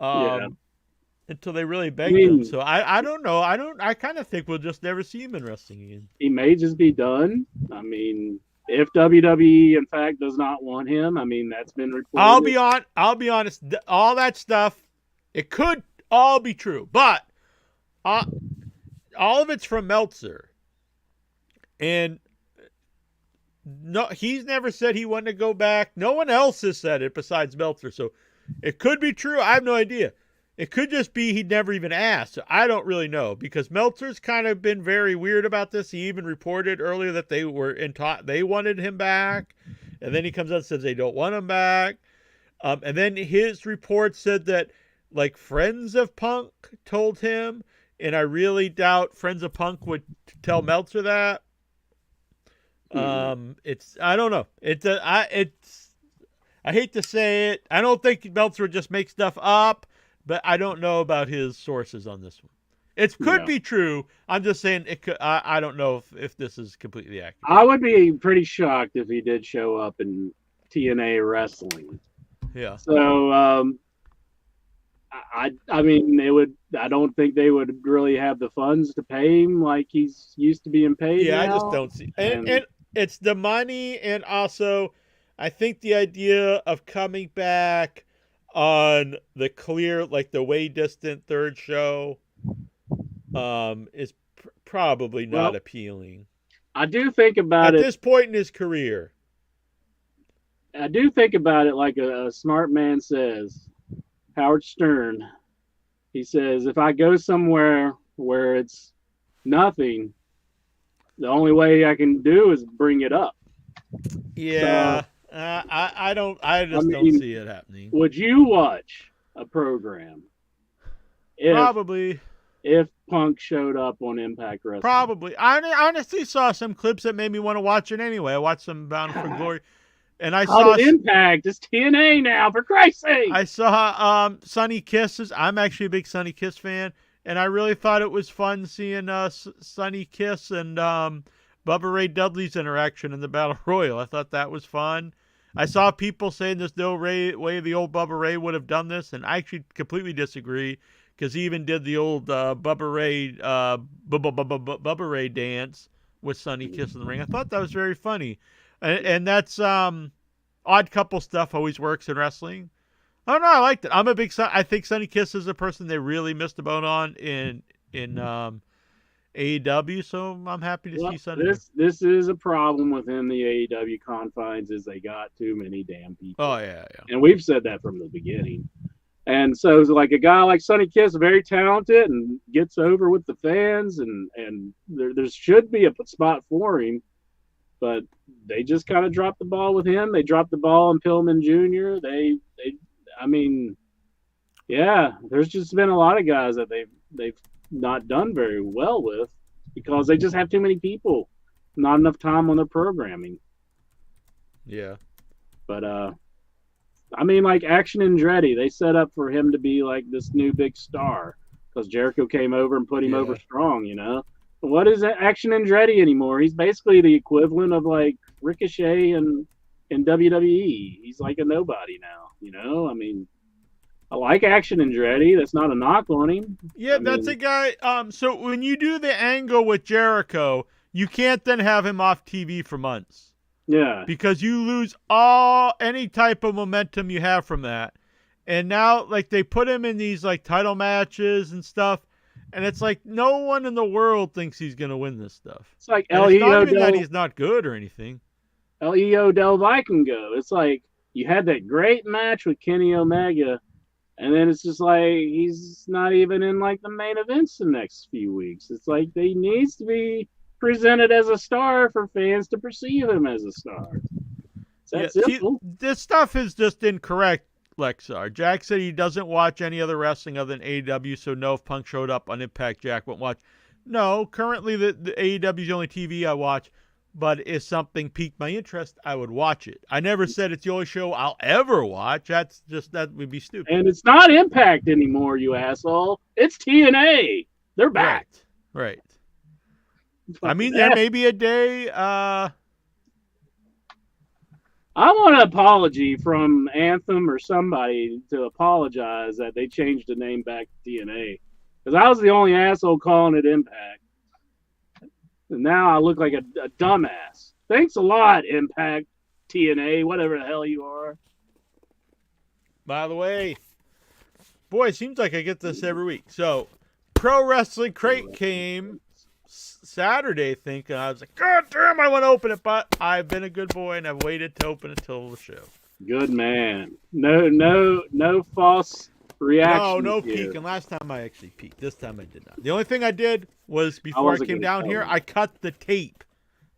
until they really begged him. So I don't know. I kind of think we'll just never see him in wrestling again. He may just be done. I mean, if WWE in fact does not want him, I mean that's been reported. I'll be honest. All that stuff, it could all be true, but all of it's from Meltzer. And no, he's never said he wanted to go back. No one else has said it besides Meltzer. So it could be true. I have no idea. It could just be he'd never even asked. So I don't really know, because Meltzer's kind of been very weird about this. He even reported earlier that they wanted him back, and then he comes out and says they don't want him back. And then his report said that like friends of Punk told him, and I really doubt friends of Punk would tell Meltzer that. I don't know. I hate to say it. I don't think Meltzer would just make stuff up, but I don't know about his sources on this one. It could be true. I'm just saying it could. I don't know if this is completely accurate. I would be pretty shocked if he did show up in TNA wrestling. Yeah. So, I mean, it would. I don't think they would really have the funds to pay him like he's used to being paid. Yeah, now. I just don't see. And it's the money, and also, I think the idea of coming back on the clear, like the way distant third show, is probably not appealing. I do think about at it this point in his career. I do think about it like a smart man says. Howard Stern. He says, if I go somewhere where it's nothing, the only way I can do is bring it up. Yeah. So, I just don't see it happening. Would you watch a program Probably. If Punk showed up on Impact Wrestling? Probably. I honestly saw some clips that made me want to watch it anyway. I watched some Bound for Glory. And I saw Impact. It's TNA now, for Christ's sake. I saw Sonny Kisses. I'm actually a big Sonny Kiss fan, and I really thought it was fun seeing Sonny Kiss and Bubba Ray Dudley's interaction in the Battle Royal. I thought that was fun. I saw people saying there's no way the old Bubba Ray would have done this, and I actually completely disagree, because he even did the old Bubba Ray dance with Sonny Kiss in the ring. I thought that was very funny. And that's odd couple stuff always works in wrestling. I don't know. I liked it. I'm a big I think Sonny Kiss is a person they really missed the boat on in AEW. So I'm happy to see Sonny. This is a problem within the AEW confines, is they got too many damn people. Oh yeah. And we've said that from the beginning. And so like a guy like Sonny Kiss, very talented and gets over with the fans, and there should be a spot for him. But they just kind of dropped the ball with him. They dropped the ball on Pillman Jr. There's just been a lot of guys that they've not done very well with, because they just have too many people, not enough time on their programming. Yeah. But like Action Andretti, they set up for him to be like this new big star, because Jericho came over and put him over strong, you know. What is Action Andretti anymore? He's basically the equivalent of like Ricochet in WWE. He's like a nobody now, you know? I mean, I like Action Andretti. That's not a knock on him. Yeah, that's a guy. So when you do the angle with Jericho, you can't then have him off TV for months. Yeah. Because you lose any type of momentum you have from that. And now, like, they put him in these like title matches and stuff. And it's like no one in the world thinks he's going to win this stuff. It's like it's not even that he's not good or anything. Leo Del Vikingo. It's like you had that great match with Kenny Omega, and then it's just like he's not even in like the main events the next few weeks. It's like he needs to be presented as a star for fans to perceive him as a star. That's simple. This stuff is just incorrect. Lexar. Jack said he doesn't watch any other wrestling other than AEW, so no, if Punk showed up on Impact, Jack won't watch. No, currently the AEW is the only TV I watch, but if something piqued my interest, I would watch it. I never said it's the only show I'll ever watch. That would be stupid. And it's not Impact anymore, you asshole. It's TNA. They're back. Right. I mean, there may be a day. I want an apology from Anthem or somebody to apologize that they changed the name back to TNA. Because I was the only asshole calling it Impact. And now I look like a dumbass. Thanks a lot, Impact, TNA, whatever the hell you are. By the way, boy, it seems like I get this every week. So, Pro Wrestling Crate came Saturday thinking, I was like, God damn, I want to open it, but I've been a good boy and I've waited to open it till the show. Good man. No false reaction. No here. peeking. Last time I actually peeked. This time I did not. The only thing I did was before I wasn't came gonna down tell here, you. I cut the tape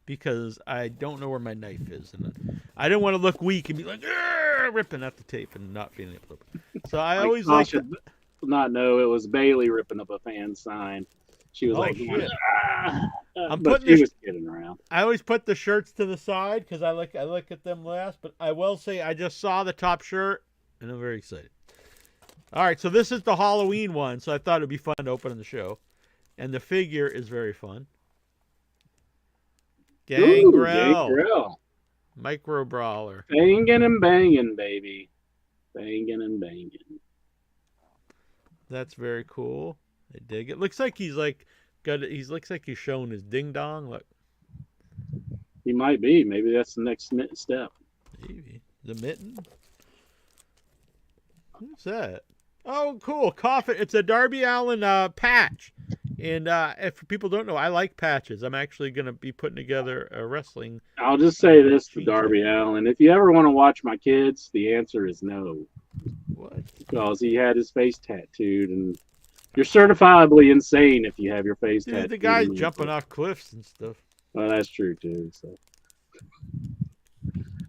because I don't know where my knife is, and I didn't want to look weak and be like ripping at the tape and not being able to open it. So I always like. Sasha did not know it was Bailey ripping up a fan sign. She was like, shit. I'm but putting she this- was kidding around. I always put the shirts to the side because I look at them last. But I will say I just saw the top shirt and I'm very excited. All right, so this is the Halloween one, so I thought it'd be fun to open on the show, and the figure is very fun. Gangrel, Gangrel. micro brawler. Banging and banging, baby. Banging and banging. That's very cool. I dig it. Looks like he's like looks like he's showing his ding dong. Look, He might be. Maybe that's the next step. maybe the mitten. Who's that? Oh, cool. Coffin. It's a Darby Allin patch. And if people don't know, I like patches. I'm actually going to be putting together a wrestling. I'll just say this to Darby Allin. If you ever want to watch my kids, the answer is no. What? Because he had his face tattooed, and you're certifiably insane if you have your face Dude, tattooed. the guy's jumping off cliffs and stuff. Well, that's true, too. So.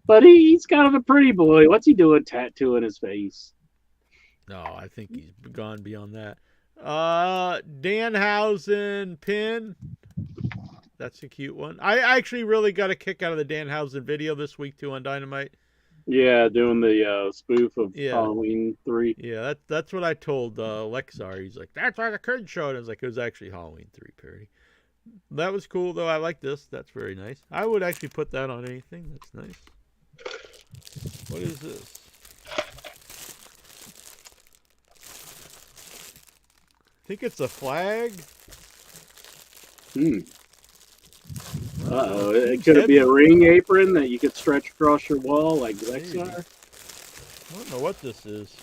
But he's kind of a pretty boy. What's he doing tattooing his face? No, I think he's gone beyond that. Danhausen pin. That's a cute one. I actually really got a kick out of the Danhausen video this week too on Dynamite. Yeah, doing the spoof of Yeah. Halloween 3. Yeah, that's what I told Lexar. He's like, that's why the curtain showed. I was like, it was actually Halloween 3 parody. That was cool though. I like this. That's very nice. I would actually put that on anything. That's nice. What is this? I think it's a flag. Uh-oh. Could it be a ring apron that you could stretch across your wall like Lexar? I don't know what this is.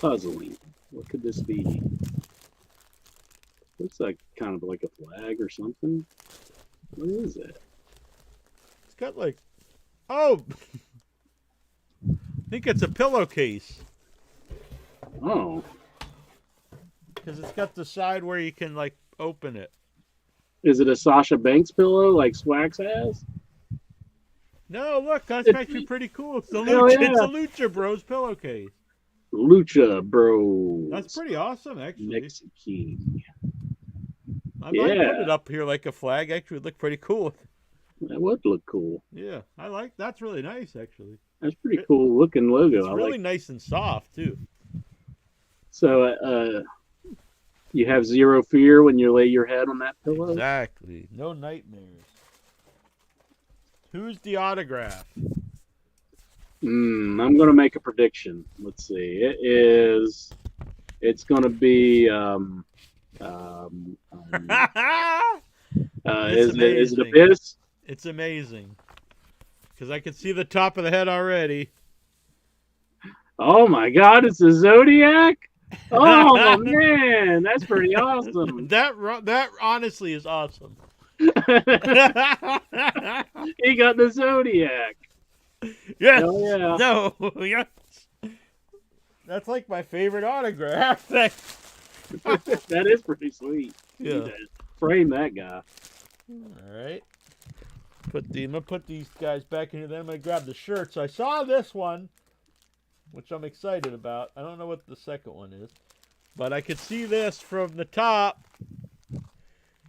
Puzzling. What could this be? Looks like kind of like a flag or something. What is it? It's got like, oh, I think it's a pillowcase Oh. because it's got the side where you can like open it. Is it a Sasha Banks pillow like Swax has? No, look, that's It's- actually pretty cool. It's the Hell Lucha, yeah. it's a Lucha Bros pillowcase. Lucha Bros. That's pretty awesome, actually. Mexican. I might Yeah. put it up here like a flag. Actually, would look pretty cool. That would look cool. Yeah, I like. That's really nice, actually. That's pretty cool looking logo. It's I really like. nice and soft too. So, you have zero fear when you lay your head on that pillow? Exactly. No nightmares. Who's the autograph? I'm going to make a prediction. Let's see. It's going to be, It's is it amazing. Abyss? It's amazing. Because I can see the top of the head already. Oh my God, it's a Zodiac? Oh man, that's pretty awesome. That honestly is awesome. He got the Zodiac. Yes. Hell yeah. No. Yes. That's like my favorite autograph. That is pretty sweet. Yeah. You guys frame that guy. All right. I'm gonna put these guys back into them. I'm gonna grab the shirts. I saw this one, which I'm excited about. I don't know what the second one is, but I could see this from the top.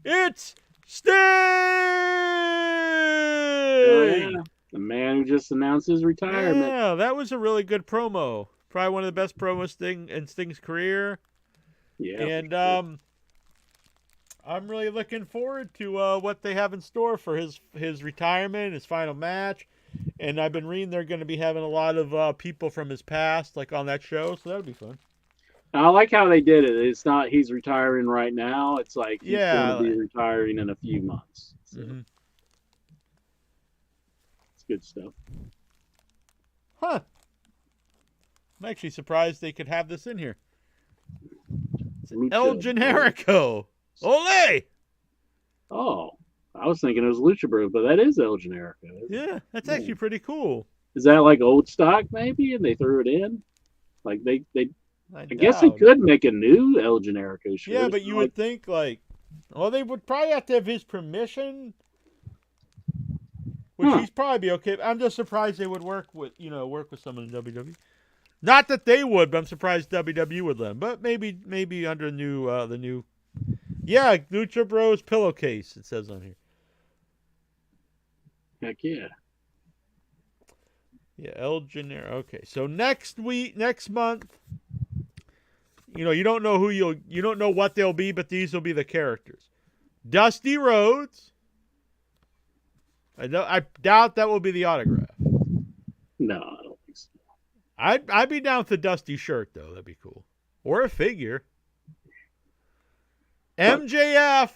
It's Sting! Oh, yeah. The man who just announced his retirement. Yeah, that was a really good promo. Probably one of the best promos in Sting's career. Yeah. And I'm really looking forward to what they have in store for his retirement, his final match. And I've been reading they're going to be having a lot of people from his past, like on that show, so that'll be fun. I like how they did it. It's not he's retiring right now. It's like he's Yeah. going to be retiring in a few months. So Mhm. it's good stuff. Huh. I'm actually surprised they could have this in here. It's Lucha El Generico. Ole! Oh, I was thinking it was Lucha Bros, but that is El Generico. Yeah, that's actually pretty cool. Is that like old stock maybe, and they threw it in? Like they I guess they doubt. could make a new El Generico shirt. Yeah, but you would think like, well, they would probably have to have his permission, which he's probably be okay. I'm just surprised they would work with someone in WWE. Not that they would, but I'm surprised WWE would let them. But maybe under the new, yeah, Lucha Bros pillowcase. It says on here. Heck yeah. Yeah, El Generico. Okay, so next month, you don't know you don't know what they'll be, but these will be the characters. Dusty Rhodes. I doubt that will be the autograph. No, I don't think so. I'd be down with the Dusty shirt though. That'd be cool, or a figure. MJF.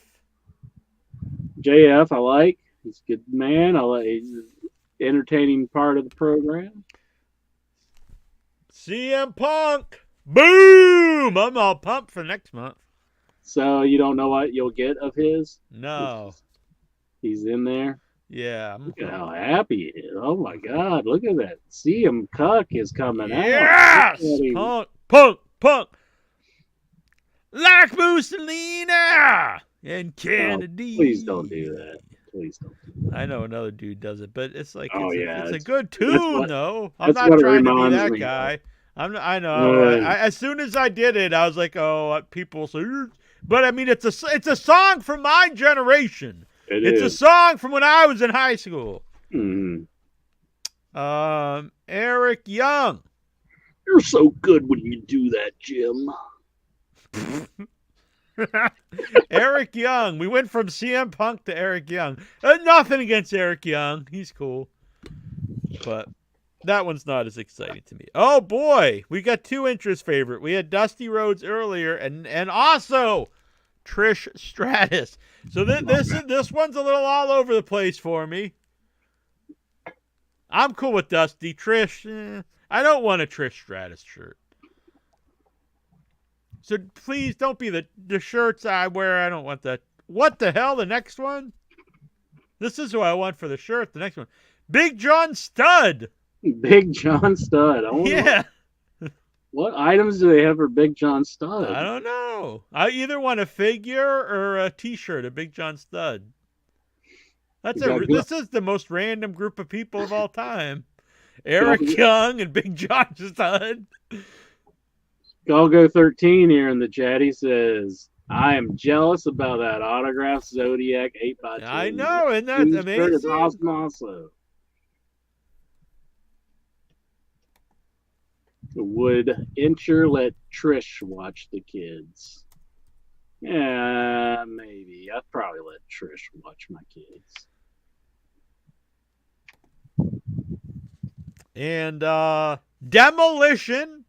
JF, I like. He's a good man. He's an entertaining part of the program. CM Punk. Boom! I'm all pumped for next month. So you don't know what you'll get of his? No. He's in there. Yeah. Look at how happy he is. Oh my God, look at that. CM Cuck is coming yes! out. Punk. Like Mussolini and Kennedy. Oh, please don't do that. Please don't do that. I know another dude does it, but it's like it's a good that's tune, though. I'm that's not what it trying to be reminds that me guy. I know. As soon as I did it, I was like, oh, people say, but I mean, it's a song from my generation. It's a song from when I was in high school. Mm-hmm. Eric Young. You're so good when you do that, Jim. Eric Young. We went from CM Punk to Eric Young. Nothing against Eric Young. He's cool. But that one's not as exciting to me. Oh, boy. We got two interest favorite. We had Dusty Rhodes earlier and also Trish Stratus. So this one's a little all over the place for me. I'm cool with Dusty. Trish, I don't want a Trish Stratus shirt. So please don't be the shirts I wear. I don't want that. What the hell? The next one? This is who I want for the shirt. The next one. Big John Studd. Big John Studd. Yeah. What items do they have for Big John Studd? I don't know. I either want a figure or a T-shirt of Big John Studd. This is the most random group of people of all time. Eric Young and Big John Studd. Galgo 13 here in the chat. He says, I am jealous about that autograph Zodiac 8x2. I know, and that's amazing. Is awesome also. Would Incher let Trish watch the kids? Yeah, maybe. I'd probably let Trish watch my kids. And Demolition.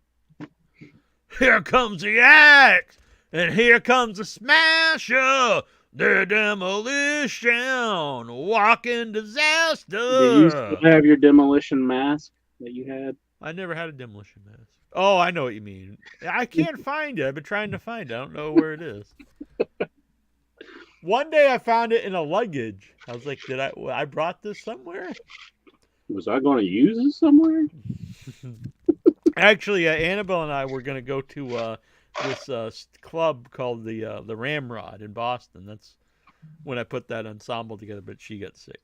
Here comes the axe, and here comes the smasher, the demolition, walking disaster. Do you still have your demolition mask that you had? I never had a demolition mask. Oh, I know what you mean. I can't find it. I've been trying to find it. I don't know where it is. One day I found it in a luggage. I was like, I brought this somewhere? Was I going to use it somewhere? Actually, Annabelle and I were going to go to this club called the Ramrod in Boston. That's when I put that ensemble together, but she got sick.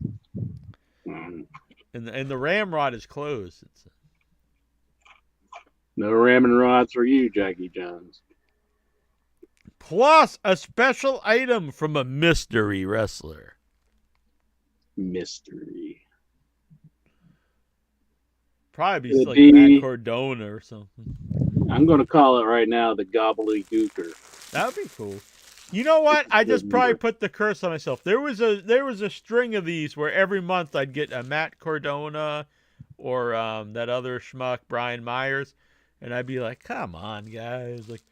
And the Ramrod is closed. No ramming rods for you, Jackie Jones. Plus a special item from a mystery wrestler. Mystery. Probably like Matt Cardona or something. I'm going to call it right now the Gobbledygooker. That would be cool. You know what? I just probably put the curse on myself. There was a string of these where every month I'd get a Matt Cardona or that other schmuck, Brian Myers, and I'd be like, come on, guys. Like,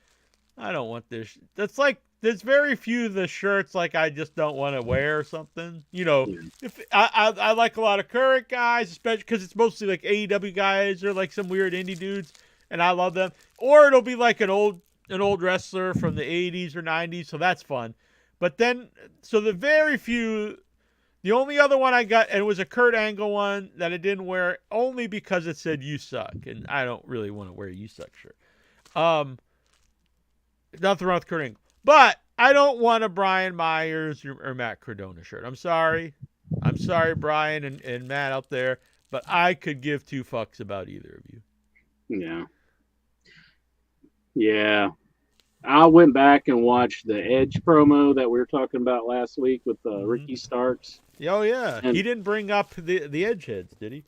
I don't want this. That's like, there's very few of the shirts like I just don't want to wear or something. You know, if I like a lot of current guys, especially because it's mostly like AEW guys or like some weird indie dudes, and I love them. Or it'll be like an old wrestler from the 80s or 90s, so that's fun. But then, so the only other one I got, and it was a Kurt Angle one that I didn't wear only because it said "You suck," and I don't really want to wear a "You suck" shirt. Nothing wrong with Kurt Angle, but I don't want a Brian Myers or Matt Cardona shirt. I'm sorry, Brian and Matt out there, but I could give two fucks about either of you. Yeah. Yeah. I went back and watched the Edge promo that we were talking about last week with Ricky Starks. Oh yeah, And- he didn't bring up the Edge heads, did he?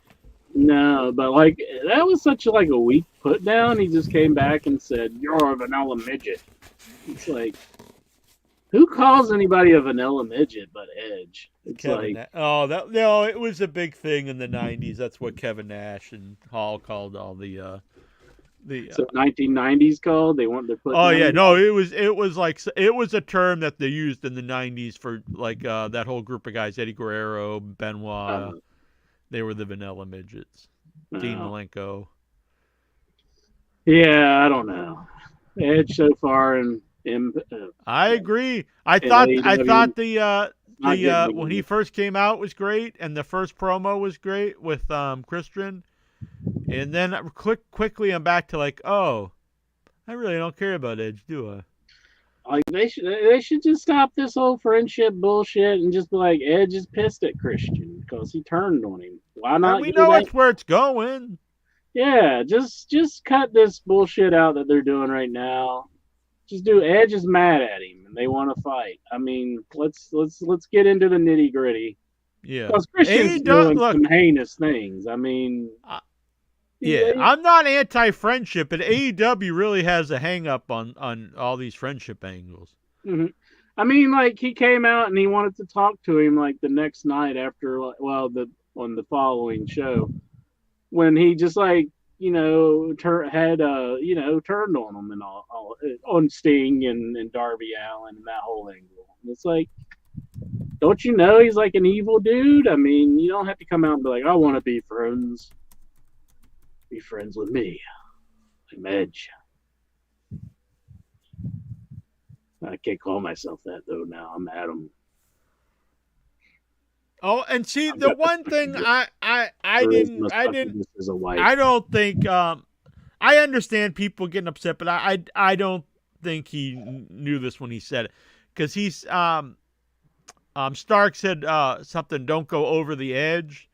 No, but like that was such a weak put down. He just came back and said, "You're a vanilla midget." It's like, who calls anybody a vanilla midget but Edge? It's like, it was a big thing in the '90s. That's what Kevin Nash and Hall called all the. so 1990s called. They want to put. Oh yeah, no, it was a term that they used in the '90s for like that whole group of guys: Eddie Guerrero, Benoit. They were the vanilla midgets. Dean Malenko. Yeah, I don't know. Edge so far and I agree. I and thought AEW the when he first came out was great, and the first promo was great with Christian, and then quickly I'm back to like, oh, I really don't care about Edge, do I? like they should just stop this whole friendship bullshit and just be like, Edge is pissed at Christian because he turned on him. Why not? And we do know that? it's where it's going. Yeah, just cut this bullshit out that they're doing right now. Just do. Edge is mad at him and they want to fight. I mean, let's get into the nitty gritty. Yeah, Because Christian's doing some heinous things. I mean, yeah, I'm not anti-friendship, but AEW really has a hang-up on all these friendship angles. Mm-hmm. I mean, like he came out and he wanted to talk to him like the next night after, on the following show, when he just like turned on him and all on Sting and Darby Allin and that whole angle. And it's like, don't you know he's like an evil dude? I mean, you don't have to come out and be like, I want to be friends. Be friends with me. I'm Edge. I can't call myself that though now. I'm Adam. Oh, and see, the one thing I don't think I understand people getting upset, but I don't think he knew this when he said it, because he's Stark said something, don't go over the edge.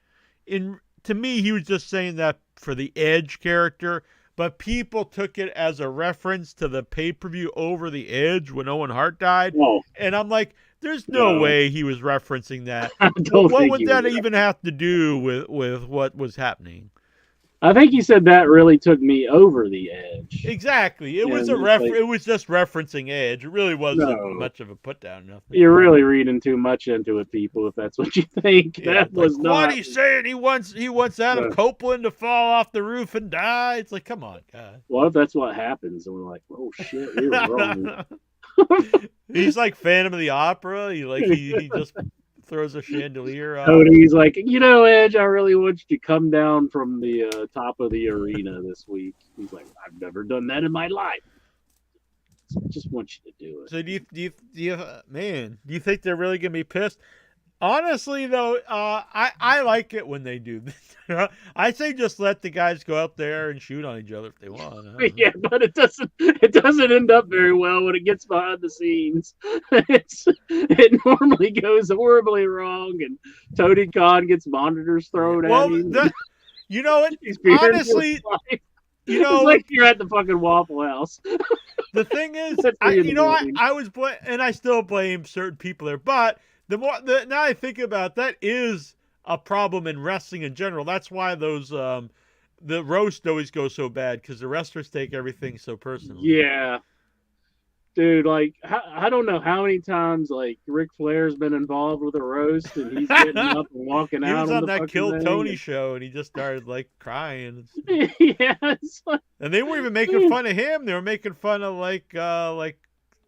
To me, he was just saying that for the Edge character, but people took it as a reference to the pay-per-view Over the Edge when Owen Hart died. Whoa. And I'm like, there's no way he was referencing that. What would that even have to do with what was happening? I think he said that really took me over the edge. Exactly. It was it was just referencing Edge. It really wasn't much of a put down. Nothing. You're really reading too much into it, people, if that's what you think. Yeah, that was like, not. What he's saying, he wants Adam Copeland to fall off the roof and die. It's like, come on, guys. What if that's what happens? And we're like, oh shit, we were wrong. He's like Phantom of the Opera. He just throws a chandelier out. Cody's like, Edge, I really want you to come down from the top of the arena this week. He's like, I've never done that in my life. So I just want you to do it. So do you think they're really gonna be pissed? Honestly, though, I like it when they do this. I say just let the guys go out there and shoot on each other if they want. Yeah, but it doesn't end up very well when it gets behind the scenes. It normally goes horribly wrong, and Tony Khan gets monitors thrown at him. You know what? Honestly, it's like you're at the fucking Waffle House. The thing is, I was and I still blame certain people there, but now I think about it, that is a problem in wrestling in general. That's why those the roast always goes so bad, because the wrestlers take everything so personally. Yeah, dude. Like I don't know how many times like Ric Flair's been involved with a roast, and he's getting up and walking out. He was on that Kill thing. Tony show, and he just started like crying. Yeah, and they weren't even making fun of him. They were making fun of like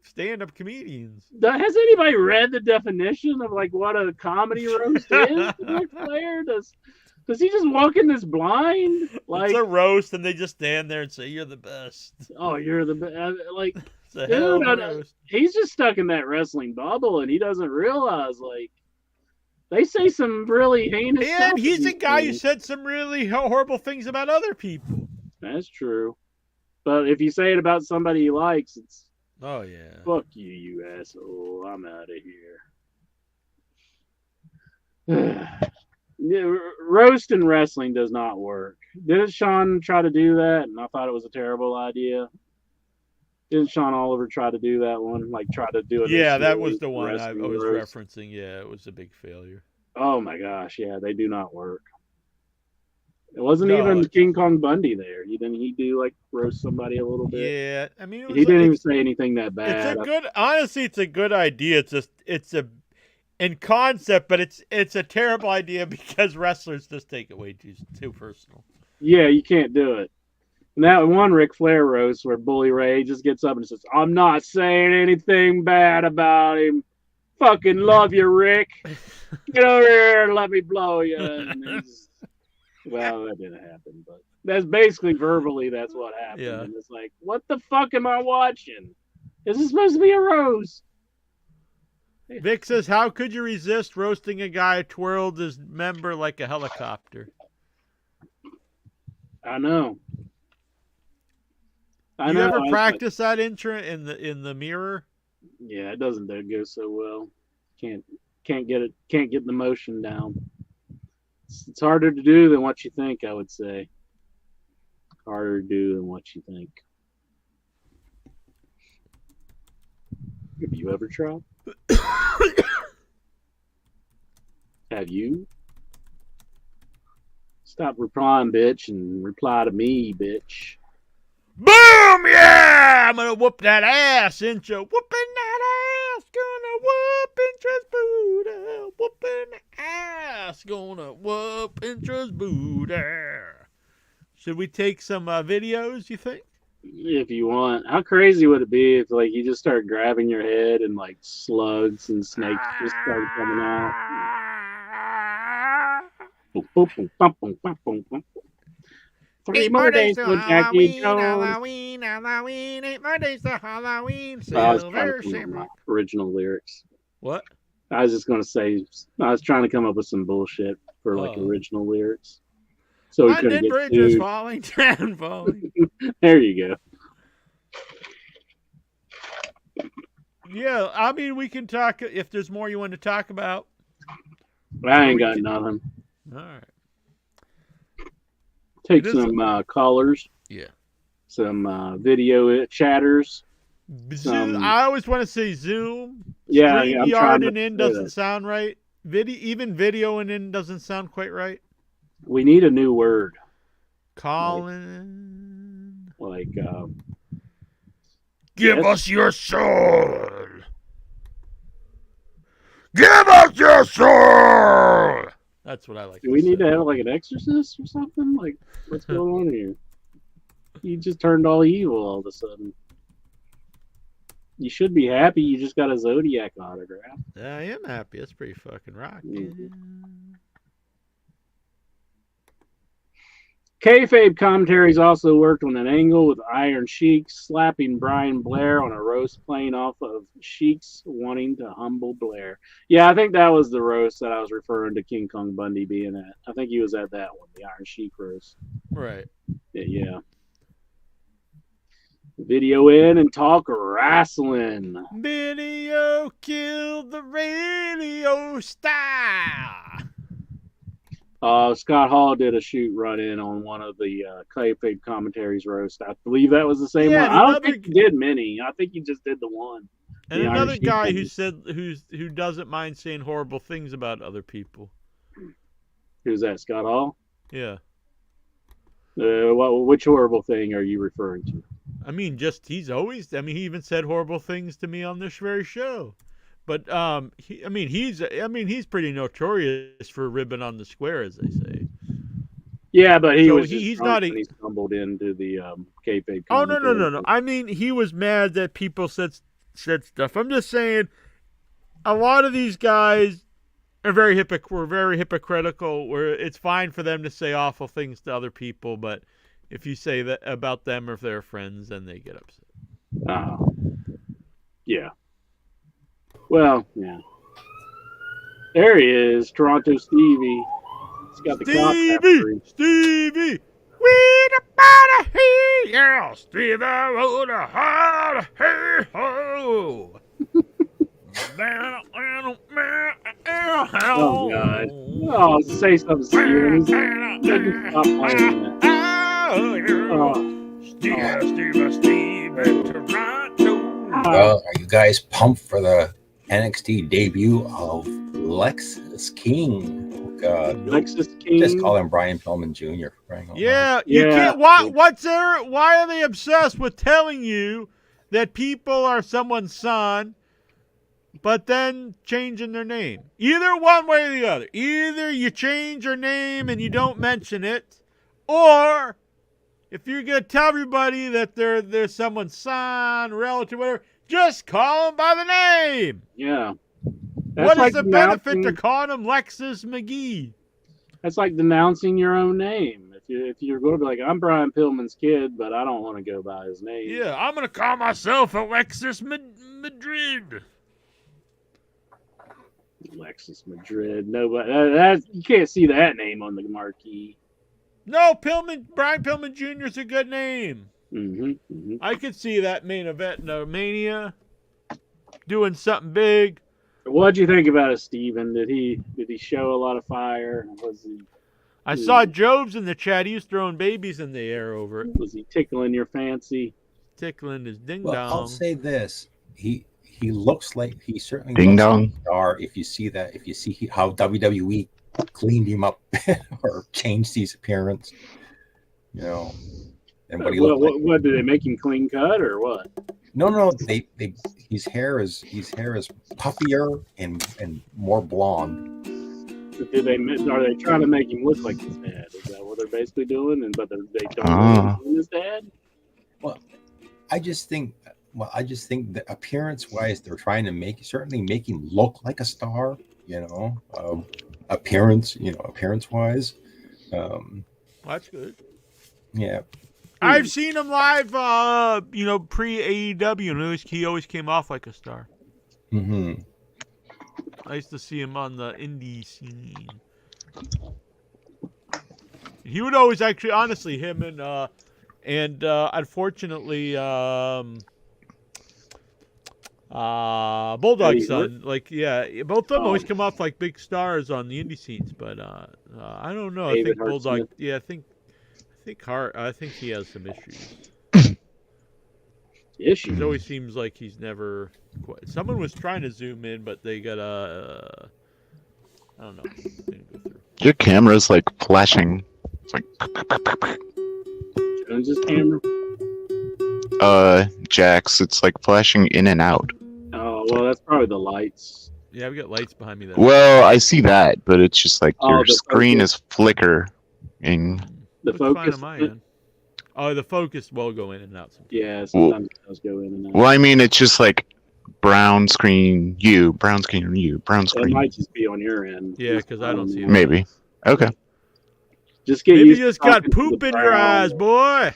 stand-up comedians. Has anybody read the definition of like what a comedy roast is? Ric Flair does he just walk in this blind? Like, it's a roast, and they just stand there and say, "You're the best." Oh, you're the best. Like, It's a hell Dude, of a roast. he's just stuck in that wrestling bubble, and he doesn't realize, like, they say some really heinous stuff. And he's in a these guy who things. said some really horrible things about other people. That's true. But if you say it about somebody he likes, it's Oh, yeah. fuck you, you asshole. I'm out of here. Yeah, roasting wrestling does not work. Didn't Sean try to do that? And I thought it was a terrible idea. Didn't Sean Oliver try to do that one? Like, try to do it? Yeah, that was the one I wrestling was roast? referencing. Yeah, it was a big failure. Oh my gosh, yeah, they do not work. It wasn't No, even it's- King Kong Bundy there. Didn't he do like roast somebody a little bit? Yeah, I mean, it was, He didn't even it's, say anything that it's bad. a good. Honestly, it's a good idea. It's just in concept, but it's a terrible idea because wrestlers just take it way too personal. Yeah, you can't do it. And that one Ric Flair roast where Bully Ray just gets up and says, "I'm not saying anything bad about him. Fucking love you, Rick. Get over here and let me blow you." And he's, well, that didn't happen, but that's basically verbally that's what happened. Yeah. And it's like, what the fuck am I watching? This is supposed to be a roast. Vic says, "How could you resist roasting a guy who twirled his member like a helicopter?" I know. You ever practice that intro in the mirror? Yeah, it doesn't go so well. Can't get it. Can't get the motion down. It's harder to do than what you think. I would say. Harder to do than what you think. Have you ever tried? Have you? Stop replying, bitch, and reply to me, bitch. Boom! Yeah! I'm gonna whoop that ass, intro. Whooping that ass, gonna whoop Intra's booty. Whooping the ass, gonna whoop Intra's booty. Should we take some videos, you think? If you want. How crazy would it be if like you just start grabbing your head and like slugs and snakes just start coming out? Boom, boom, boom, boom, boom, boom, boom, boom. 3 more days till Jackie Jones. Halloween, 8 more days to Halloween. I was trying to come up with my original lyrics. What? I was just gonna say I was trying to come up with some bullshit for like Oh. original lyrics. So we couldn't London get Bridge is sued. falling down, falling. There you go. Yeah, I mean, we can talk if there's more you want to talk about. I ain't got nothing. All right. Take It is some callers, Yeah. some video chatters. Zoom. I always want to say Zoom. Yeah, I'm trying StreamYard to and in say doesn't that. sound right. Even video and in doesn't sound quite right. We need a new word, Colin. like Give Yes. us your soul. Give us your soul. That's what I like. do we to need say. to have like an exorcist or something? Like, what's going on here? You just turned all evil all of a sudden. You should be happy. You just got a Zodiac autograph. Yeah, I am happy. That's pretty fucking rocking. Kayfabe commentaries also worked on an angle with Iron Sheik slapping Brian Blair on a roast playing off of Sheik's wanting to humble Blair. Yeah, I think that was the roast that I was referring to King Kong Bundy being at. I think he was at that one, the Iron Sheik roast. Right. Yeah. Video in and talk wrestling. Video killed the radio star. Scott Hall did a shoot run in on one of the Kayfabe commentaries roast. I believe that was the same Yeah, one. and I don't another- think he did many. I think he just did the one. And The Iron another Sheik guy one. who doesn't mind saying horrible things about other people. Who's that? Scott Hall? Yeah. Which horrible thing are you referring to? I mean, he even said horrible things to me on this very show. But he's pretty notorious for ribbing on the square, as they say. Yeah, but he So was he's just not drunk when he stumbled into the Kayfabe. Oh no. commentary. I mean, he was mad that people said stuff. I'm just saying, a lot of these guys are very hypocritical. Where it's fine for them to say awful things to other people, but if you say that about them or if they're friends, then they get upset. Yeah. Well, yeah. There he is, Toronto Stevie. He's got the clock factory. Stevie, we the body here, yeah, Stevie, with a heart, hey ho. Oh, God. Oh, say something, Steven. Stop playing that. Oh. Steve, Toronto. Well, are you guys pumped for the NXT debut of Lexis King? Oh, God. Lexis King. Just call him Brian Pillman Jr. Yeah, you Yeah. can't. Why are they obsessed with telling you that people are someone's son, but then changing their name? Either one way or the other. Either you change your name and you don't mention it, or if you're gonna tell everybody that they're someone's son, relative, whatever, just call them by the name. Yeah. What is like the benefit to denouncing- calling him Lexis McGee? That's like denouncing your own name. If you're going to be like, I'm Brian Pillman's kid, but I don't want to go by his name. Yeah, I'm gonna call myself Alexis Madrid. Lexus Madrid. Nobody. That you can't see that name on the marquee. No, Brian Pillman Jr. is a good name. Mm-hmm. I could see that main event in a Mania doing something big. What'd you think about it, Steven? Did he show a lot of fire? I saw Jobs in the chat. He was throwing babies in the air over it, Was he tickling your fancy? tickling his ding Well, dong. I'll say this: he looks like he certainly Ding looks dong. like a star. If you see how WWE cleaned him up or changed his appearance, and what he looked like. What did they make him clean cut or what? No, his hair is puffier and more blonde. Are they trying to make him look like his dad? Is that what they're basically doing? But they don't Ah. know his dad. I just think that appearance-wise, they're trying to certainly make him look like a star. Appearance-wise. That's good. Yeah. I've seen him live, pre AEW, and he always came off like a star. Mm-hmm. I used to see him on the indie scene. He would always actually, honestly, him and unfortunately, Bulldog's son, both of them always come off like big stars on the indie scenes, but I don't know. David I think Hart Bulldog, Smith. yeah, I think he has some issues. Issues. It always seems like he's never quite. Someone was trying to zoom in, but they got I don't know. Didn't go through. Your camera's like flashing. It's like Jones's camera. Jax. It's like flashing in and out. Oh well, that's probably the lights. Yeah, I've got lights behind me. That Well, I see that, but it's just like your the screen focus. is flickering. The looks fine focus. on my end. Oh, the focus will go in and out sometimes. Yeah, sometimes it does go in and out. Well, I mean, it's just like brown screen you, brown screen you, brown It screen. might just be on your end. Yeah, because I don't see it. Maybe. Okay. Just get Maybe you used to just got talking to poop the in your brown. eyes, boy.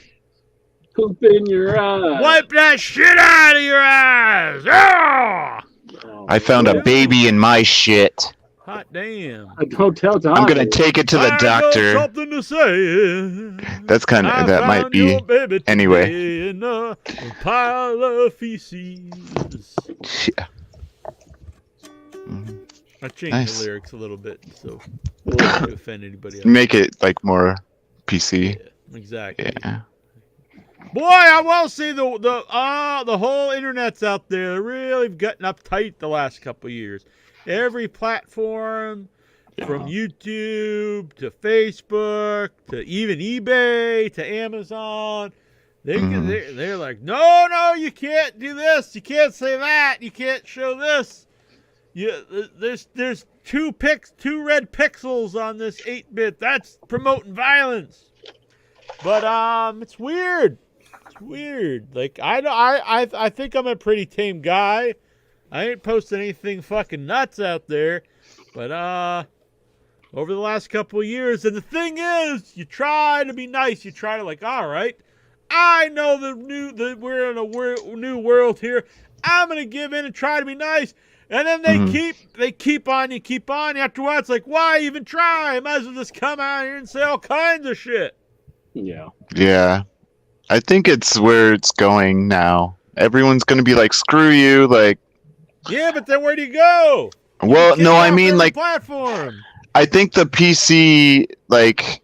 Poop in your eyes. Wipe that shit out of your eyes. Ah! Oh, I found a yeah. baby in my shit. Hot damn. Don't tell Tom. I'm gonna take it to the I got doctor. something to say. That's kind I of that might found be. your baby anyway. today in a pile of feces. Yeah. Mhm. I changed Nice. the lyrics a little bit so not to offend anybody else. Make it like more PC. Yeah, exactly. Yeah. Boy, I will say the whole internet's out there. They're really gotten uptight the last couple of years. Every platform, from YouTube to Facebook to even eBay to Amazon, they're like, no, you can't do this, you can't say that, you can't show this. There's two red pixels on this 8-bit. That's promoting violence. But it's weird. It's weird. Like I think I'm a pretty tame guy. I ain't posting anything fucking nuts out there. But over the last couple of years, and the thing is, you try to be nice. You try to all right, I know that we're in a new world here. I'm gonna give in and try to be nice. And then they keep on you. After a while, it's like, why even try? Might as well just come out here and say all kinds of shit. Yeah. Yeah. I think it's where it's going now. Everyone's gonna be like, screw you, like. Yeah, but then where do you go? Well, You no, can't I go mean, on the like, platform. I think the PC, like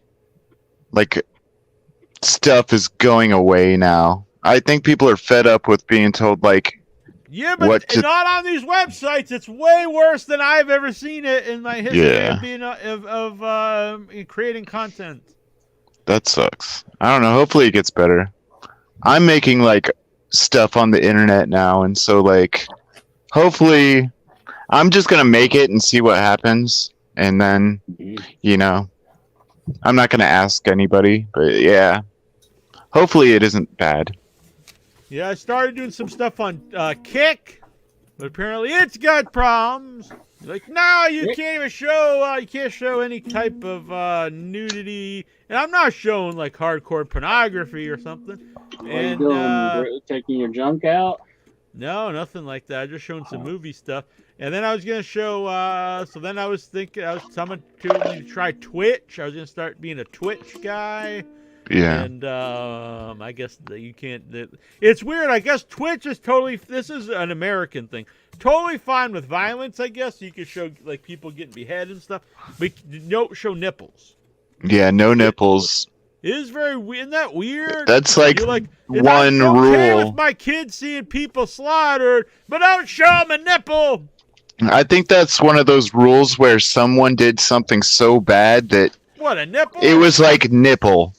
stuff is going away now. I think people are fed up with being told, like, Yeah, but not on these websites. It's way worse than I've ever seen it in my history of being creating content. That sucks. I don't know. Hopefully it gets better. I'm making like stuff on the internet now, and so like hopefully I'm just gonna make it and see what happens, and then you know I'm not gonna ask anybody, but yeah, hopefully it isn't bad. Yeah, I started doing some stuff on Kick, but apparently it's got problems. Like, no, you can't even show. You can't show any type of nudity, and I'm not showing like hardcore pornography or something. What are you doing? Taking your junk out? No, nothing like that. I just showing some movie stuff, and then I was gonna show. So then I was thinking, I was telling me to try Twitch. I was gonna start being a Twitch guy. Yeah. And I guess that you can't. It's weird. I guess Twitch is totally. This is an American thing. Totally fine with violence. I guess you can show like people getting beheaded and stuff, but don't show nipples. Yeah, no nipples. It is very weird. Isn't that weird? That's like, one I'm okay rule. with my kids seeing people slaughtered, but don't show them a nipple. I think that's one of those rules where someone did something so bad that What, a nipple? it was like nipple.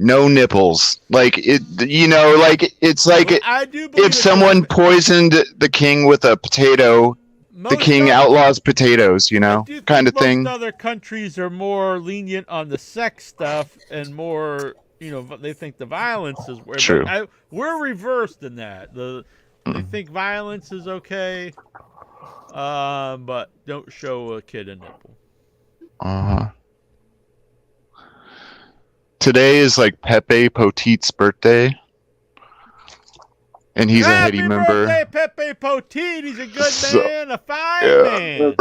No nipples. Like it, you know, like it's like I do believe if someone poisoned the king with a potato, the king outlaws potatoes, you know, kind of thing. Most other countries are more lenient on the sex stuff and more, you know, they think the violence is where. True. We're reversed in that. They think violence is okay, but don't show a kid a nipple. Today is like Pepe Potit's birthday, and he's a heady member. Happy birthday, Pepe Potit! He's a good man, a fine man.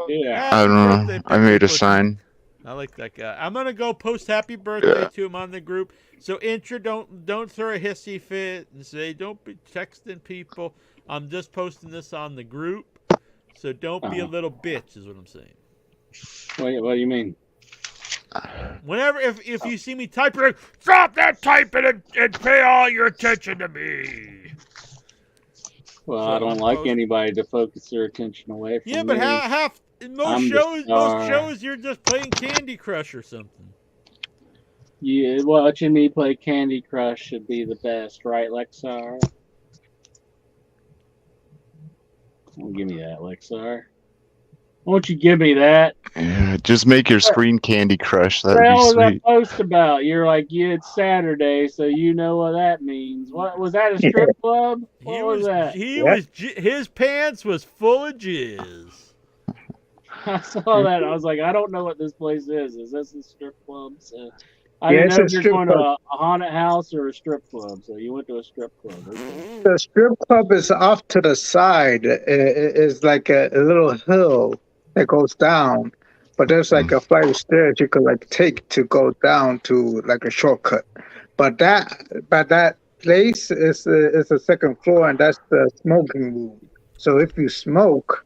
Yeah. I don't know. I made a sign. I like that guy. I'm gonna go post happy birthday to him on the group. So Intra, don't throw a hissy fit and say don't be texting people. I'm just posting this on the group, so don't be a little bitch. Is what I'm saying. What do you mean? Whenever, if you see me typing, stop that typing and pay all your attention to me. Well, I don't like anybody to focus their attention away from me. Yeah, but most shows you're just playing Candy Crush or something. Yeah, watching me play Candy Crush should be the best, right, Lexar? Give me that, Lexar. Won't you give me that? Yeah, just make your screen Candy Crush. That'd What be was that sweet. post about? You're like, yeah, it's Saturday, so you know what that means. What was that? A strip club? What was that? His pants was full of jizz. I saw that. I was like, I don't know what this place is. Is this a strip club? So I Yeah, didn't it's know a if you're strip going to club. a haunted house or a strip club. So you went to a strip club. The strip club is off to the side. It's like a little hill that goes down, but there's like a flight of stairs you could like take to go down to like a shortcut. But that place is a second floor, and that's the smoking room. So if you smoke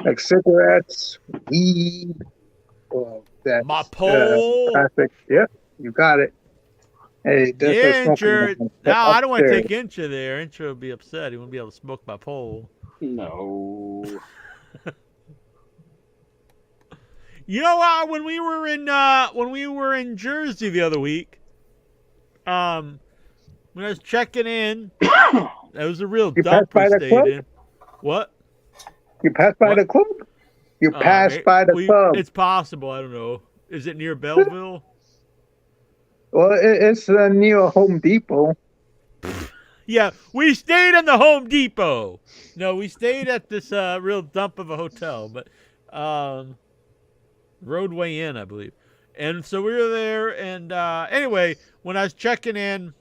like cigarettes, weed, or that My pole. plastic, yep, you got it. Hey, there's a smoking Intra. room No, I don't want to upstairs. take Intra there. Intra will be upset. He won't be able to smoke my pole. No. You know what? When we were in Jersey the other week, when I was checking in, that was a real You dump passed by we the stayed club? in. What? You passed by the club? You passed by the club. It's possible. I don't know. Is it near Belleville? Well, it's near Home Depot. Yeah, we stayed in the Home Depot. No, we stayed at this real dump of a hotel, but Roadway Inn, I believe. And so we were there, and anyway, when I was checking in,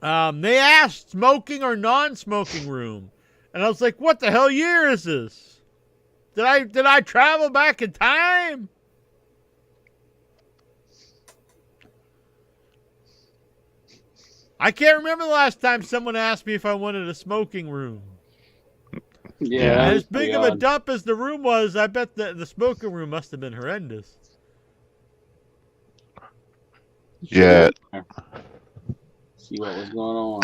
They asked smoking or non-smoking room, and I was like, "What the hell year is this? Did I travel back in time?" I can't remember the last time someone asked me if I wanted a smoking room. Yeah. As big of a dump as the room was, I bet the smoking room must have been horrendous. Yeah. See what was going on.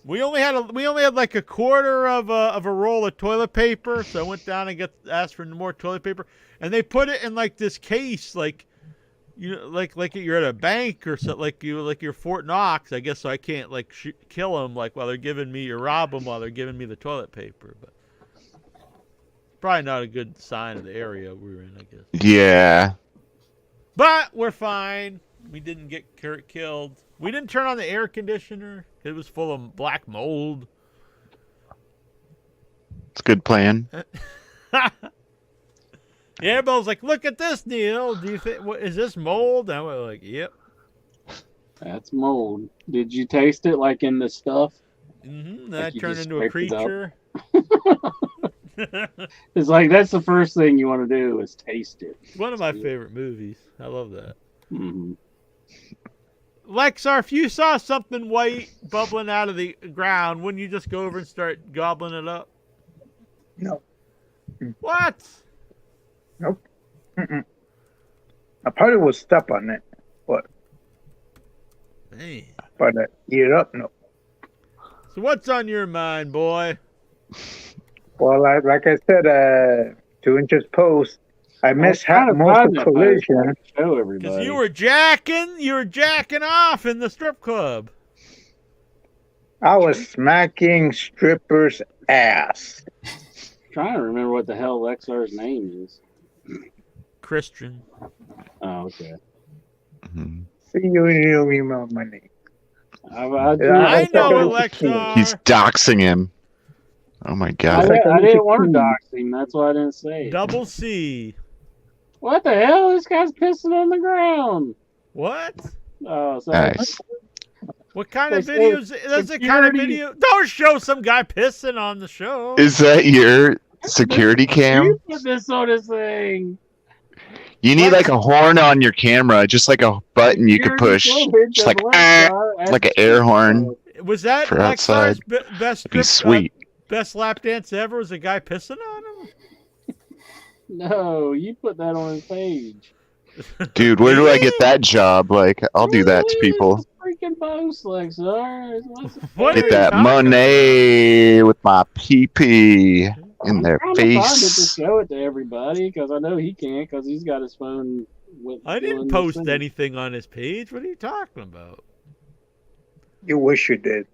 We only had like a quarter of a roll of toilet paper, so I went down and asked for more toilet paper, and they put it in like this case, like like you're at a bank or something, like you're Fort Knox, I guess. So I can't like kill them like while they're giving me or rob them while they're giving me the toilet paper, but probably not a good sign of the area we were in, I guess. Yeah. But we're fine. We didn't get killed. We didn't turn on the air conditioner. It was full of black mold. It's a good plan. Yeah, everybody was like, "Look at this, Neil. Do you think is this mold?" And I was like, "Yep." That's mold. Did you taste it like in the stuff? Mm-hmm. Like That turned into a creature. It's like that's the first thing you want to do is taste it. One of my favorite movies. I love that. Mm-hmm. Lexar, if you saw something white bubbling out of the ground, wouldn't you just go over and start gobbling it up? No. What? Nope. Mm-mm. I probably would step on it, but Man. Eat it up, no. So what's on your mind, boy? Well, like I said, 2 inches post. I missed most of the collision. Show everybody. Because you were jacking off in the strip club. I was smacking strippers' ass. Trying to remember what the hell Lexar's name is. Christian. Oh, okay. Mm-hmm. See, you don't remember my name. I know Lexar. He's doxing him. Oh my god. I didn't want to dox him. That's why I didn't say it. Double C. What the hell? This guy's pissing on the ground. What? Oh, sorry. Nice. What kind of videos? That's the kind of video. Don't show some guy pissing on the show. Is that your security cam? You put this on this thing. You need like a horn on your camera, just like a button you could push, just like like an air horn. Was that for outside? Best It'd be sweet. Best lap dance ever? Was a guy pissing on him? No, you put that on his page. Dude, where do I get that job? Like, I'll do that to people. Freaking boss, Lexar. Get that money with my PP in their I'm trying to find it to face. show it to everybody because I know he can't because he's got his phone. I didn't post anything on his page. What are you talking about? You wish you did.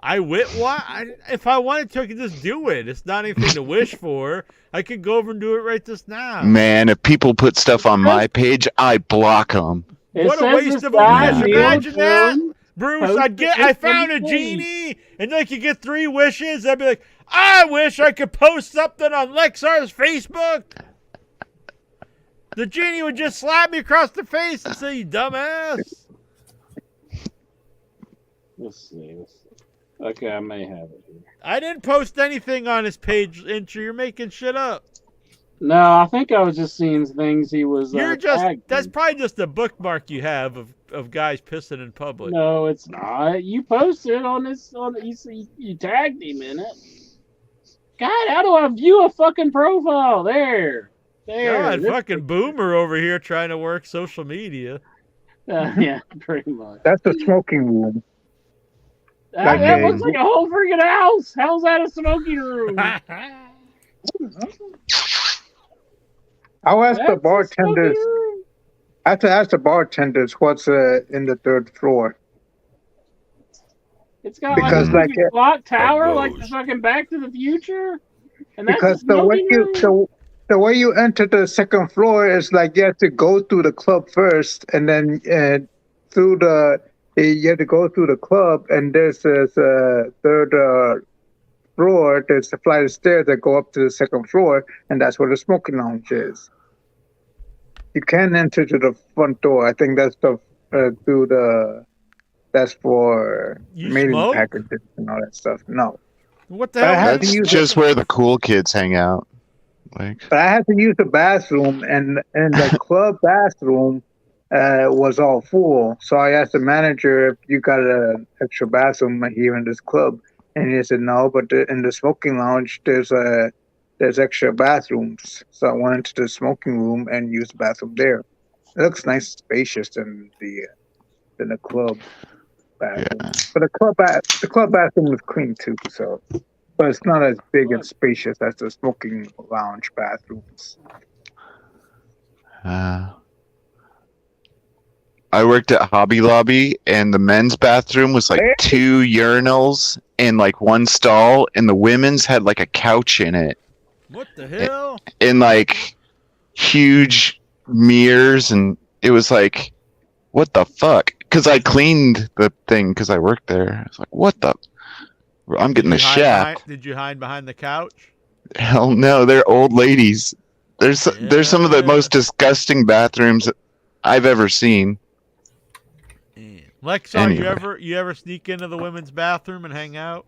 If I wanted to, I could just do it. It's not anything to wish for. I could go over and do it right just now. Man, if people put stuff on my page, I block them. What a waste of a wish. Imagine that. Bruce, I found a genie, and like you get 3 wishes. I'd be like, I wish I could post something on Lexar's Facebook. The genie would just slap me across the face and say, "You dumbass." Let's see. Okay, I may have it here. I didn't post anything on his page, Incher. You're making shit up. No, I think I was just seeing things he was. That's probably just a bookmark you have of guys pissing in public. No, it's not. You posted on this. You tagged him in it. God, how do I view a fucking profile? There. God, fucking boomer over here trying to work social media. Yeah, pretty much. That's the smoking room. That looks like a whole freaking house. How's that a smoking room? I'll ask the bartenders. I have to ask the bartenders what's in the 3rd floor. It's got like a clock tower, like the fucking Back to the Future. And that's because the way you enter the 2nd floor is like you have to go through the club first, and then you have to go through the club, and there's this 3rd floor. There's a flight of stairs that go up to the 2nd floor, and that's where the smoking lounge is. You can't enter to the front door. I think that's through the that's for You mating smoke? packages and all that stuff. No, What the But I hell? had to That's use just where the cool kids hang out. Like, but I had to use the bathroom, and the club bathroom was all full. So I asked the manager if you got an extra bathroom here in this club, and he said no. But in the smoking lounge, there's extra bathrooms. So I went into the smoking room and used the bathroom there. It looks nice, and spacious than the club bathroom. Yeah. But the club bathroom was clean too. So, but it's not as big and spacious as the smoking lounge bathrooms. I worked at Hobby Lobby, and the men's bathroom was like 2 urinals and like 1 stall, and the women's had like a couch in it, What the hell? and like huge mirrors, and it was like, what the fuck? Because I cleaned the thing because I worked there. I was like, what the? I'm getting the Did you hide shaft. behind- Did you hide behind the couch? Hell no, they're old ladies. There's some of the Yeah. most disgusting bathrooms I've ever seen. Lexar, Anyway. you ever sneak into the women's bathroom and hang out?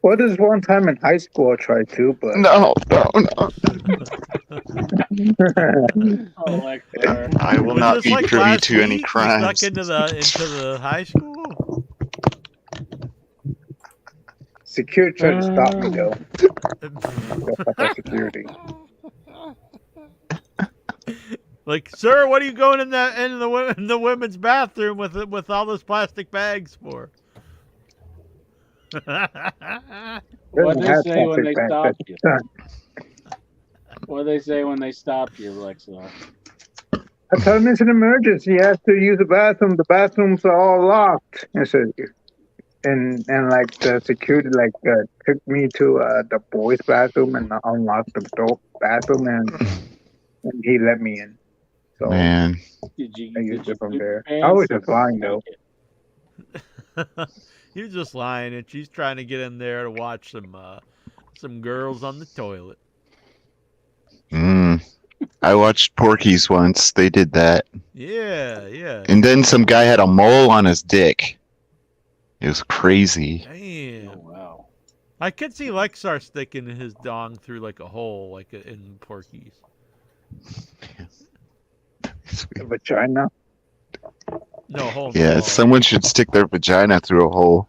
Well, there's one time in high school I tried to, but No. I will Was not this be like privy last to any week? You crimes. Stuck into the high school? security tried to stop me though. Security. Like, sir, what are you going in the women's bathroom with all those plastic bags for? What they Have say when they plastic stop bags. you? What they say when they stop you, Alexa? I told him it's an emergency. He has to use the bathroom. The bathrooms are all locked. I said, and like the security took me to the boys' bathroom and unlocked the door bathroom, and he let me in. So Man, Did you? I used it from poop there. your I was pants just lying though. You're just lying, and she's trying to get in there to watch some girls on the toilet. I watched Porky's once. They did that, Yeah, yeah. and then some guy had a mole on his dick. It was crazy. Damn. Oh, wow. I could see Lexar sticking his dong through like a hole, like in Porky's. The vagina. No hole. Yeah, no. someone should stick their vagina through a hole.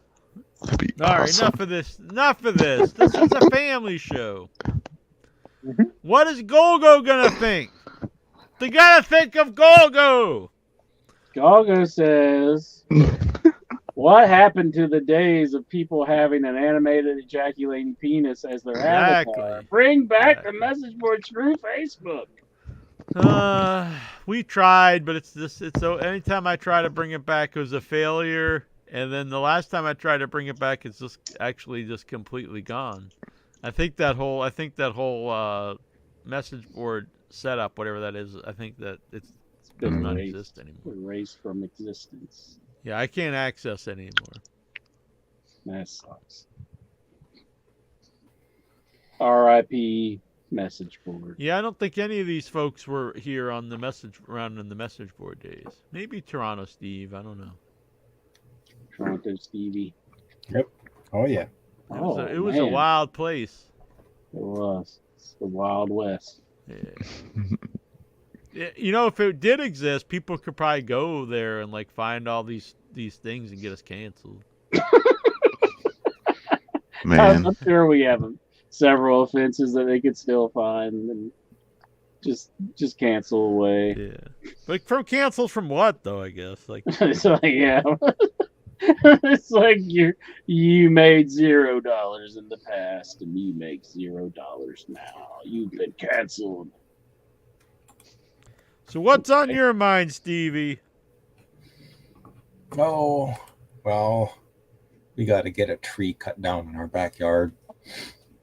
That'd be All right, awesome. enough of this. Enough of this. This is a family show. What is Golgo gonna think? They gotta think of Golgo. Golgo says, "What happened to the days of people having an animated ejaculating penis as their avatar? Exactly. Bring back the message board through Facebook." We tried, but it's so anytime I try to bring it back, it was a failure. And then the last time I tried to bring it back, it's just completely gone. I think that whole message board setup, whatever that is, I think that it does not exist anymore. Erased from existence. Yeah, I can't access it anymore. That sucks. R.I.P. message board. Yeah, I don't think any of these folks were here on the message board days. Maybe Toronto Steve, I don't know. Toronto Stevie. Yep. Oh yeah. It was a man. wild place. It was. It's the Wild West. Yeah. Yeah, you know, if it did exist, people could probably go there and like find all these things and get us canceled. Man, I'm sure we have several offenses that they could still find and just cancel away. Yeah, but from cancels from what though? I guess like It's like, yeah. It's like you made $0 in the past and you make $0 now. You've been canceled. So what's on your mind, Stevie? Oh, well, we got to get a tree cut down in our backyard.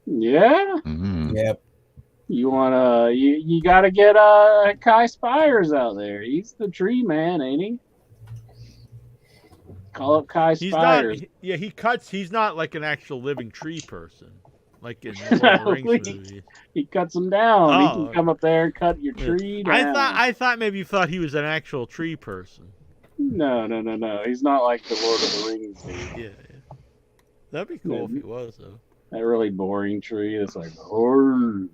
Yeah? Yep. You wanna you gotta get Kai Spires out there. He's the tree man, ain't he? Call up Kai He's Spires. not. Yeah, he cuts. He's not like an actual living tree person, like in the Lord of the Rings movie. He cuts them down. He Oh. can come up there and cut your tree down. I thought maybe you thought he was an actual tree person. No. He's not like the Lord of the Rings dude. Yeah. That'd be cool if he was, though. That really boring tree that's like, "Oh,